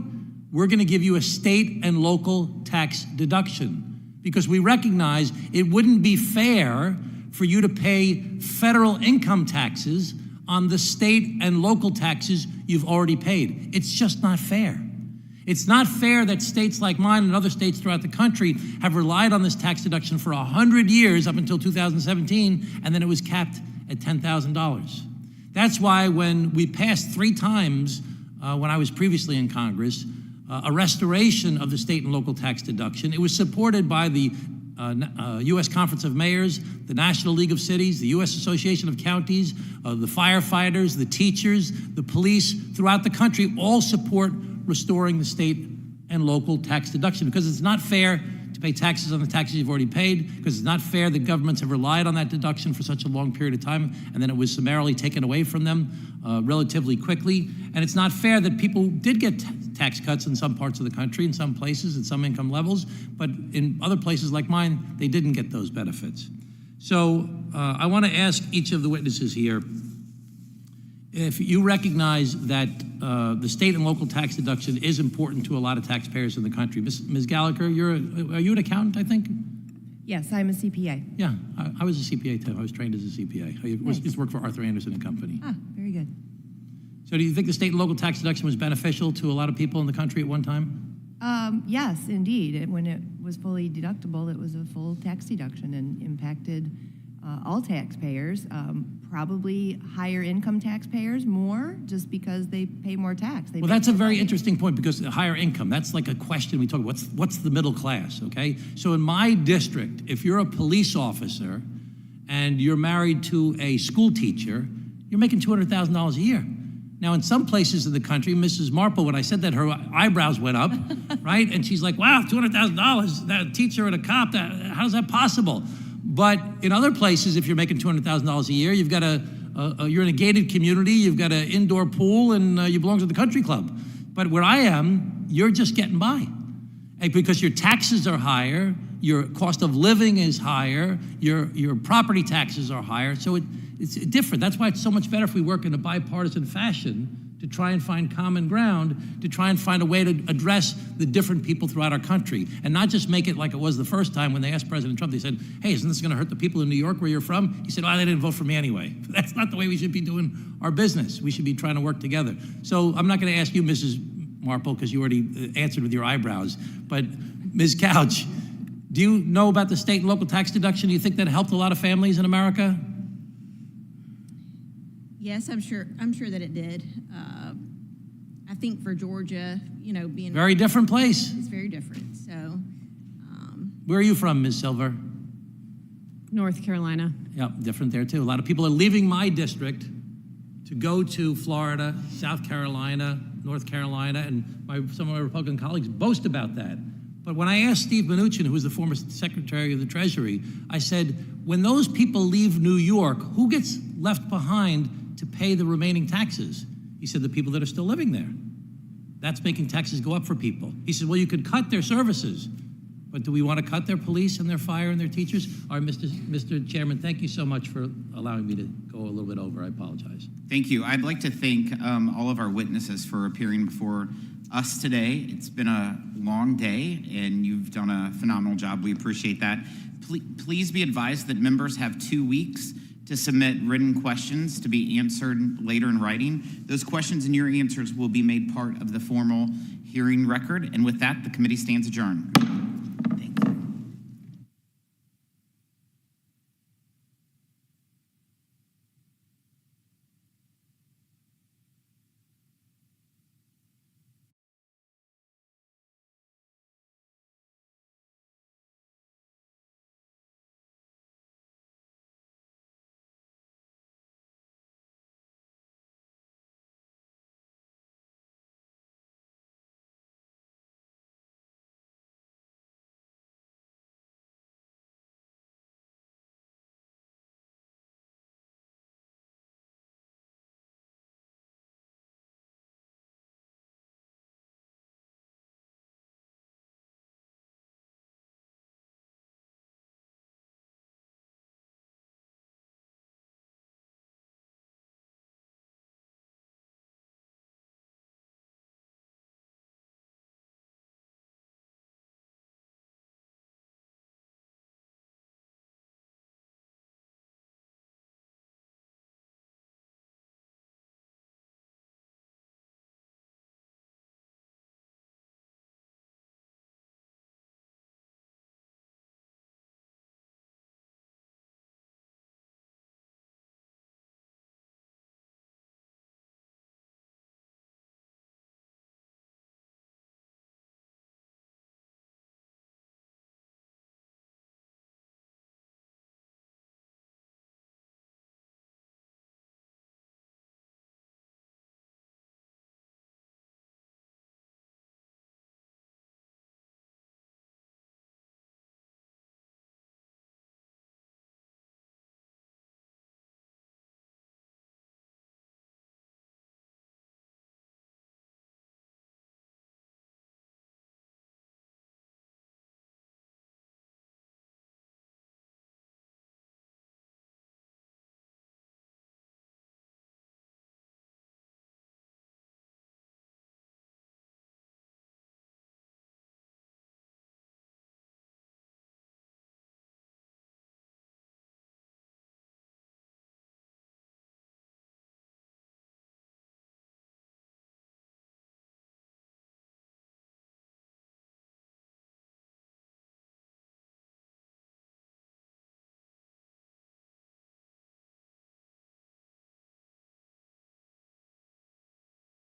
we're going to give you a state and local tax deduction because we recognize it wouldn't be fair for you to pay federal income taxes on the state and local taxes you've already paid. It's just not fair. It's not fair that states like mine and other states throughout the country have relied on this tax deduction for 100 years up until 2017, and then it was capped at $10,000. That's why when we passed 3 times when I was previously in Congress, a restoration of the state and local tax deduction, it was supported by the U.S. Conference of Mayors, the National League of Cities, the U.S. Association of Counties, the firefighters, the teachers, the police throughout the country all support restoring the state and local tax deduction because it's not fair to pay taxes on the taxes you've already paid, because it's not fair that governments have relied on that deduction for such a long period of time and then it was summarily taken away from them relatively quickly. And it's not fair that people did get tax cuts in some parts of the country, in some places, at some income levels, but in other places like mine, they didn't get those benefits. So I want to ask each of the witnesses here, if you recognize that the state and local tax deduction is important to a lot of taxpayers in the country. Ms. Gallagher, are you an accountant, I think? Yes, I'm a CPA. Yeah, I was a CPA too. I was trained as a CPA. I used to work for Arthur Anderson and Company. Ah, very good. So do you think the state and local tax deduction was beneficial to a lot of people in the country at one time? Yes, indeed. When it was fully deductible, it was a full tax deduction and impacted all taxpayers, probably higher income taxpayers more just because they pay more tax. Well, that's a very interesting point because higher income, that's like a question we talk about. What's the middle class, okay? So in my district, if you're a police and you're married to a school teacher, you're making $200,000 a year. Now, in some places in the country, Mrs. Marpel, when I said that, her eyebrows went up, right? And she's like, wow, $200,000, that teacher and a cop, how is that possible? But in other places, if you're making $200,000 a year, you've got you're in a gated community, you've got an indoor pool, and you belong to the country club. But where I am, you're just getting by. And because your taxes are higher, your cost of living is higher, your property taxes are higher, so it's different. That's why it's so much better if we work in a bipartisan fashion to try and find common ground, to try and find a way to address the different people throughout our country, and not just make it like it was the first time when they asked President Trump. They said, hey, isn't this going to hurt the people in New York where you're from? He said, they didn't vote for me anyway. That's not the way we should be doing our business. We should be trying to work together. So I'm not going to ask you, Mrs. Marpel, because you already answered with your eyebrows, but Ms. Couch, do you know about the state and local tax deduction? Do you think that helped a lot of families in America? Yes, I'm sure that it did. I think for Georgia, being very different place. It's very different. So, where are you from, Ms. Silver? North Carolina. Yeah, different there too. A lot of people are leaving my district to go to Florida, South Carolina, North Carolina, and some of my Republican colleagues boast about that. But when I asked Steve Mnuchin, who was the former Secretary of the Treasury, I said, when those people leave New York, who gets left behind to pay the remaining taxes? He said, the people that are still living there. That's making taxes go up for people. He said, well, you could cut their services, but do we want to cut their police and their fire and their teachers? All right, Mr. Chairman, thank you so much for allowing me to go a little bit over. I apologize. Thank you. I'd like to thank all of our witnesses for appearing before us today. It's been a long day, and you've done a phenomenal job. We appreciate that. Please be advised that members have 2 weeks to submit written questions to be answered later in writing. Those questions and your answers will be made part of the formal hearing record. And with that, the committee stands adjourned.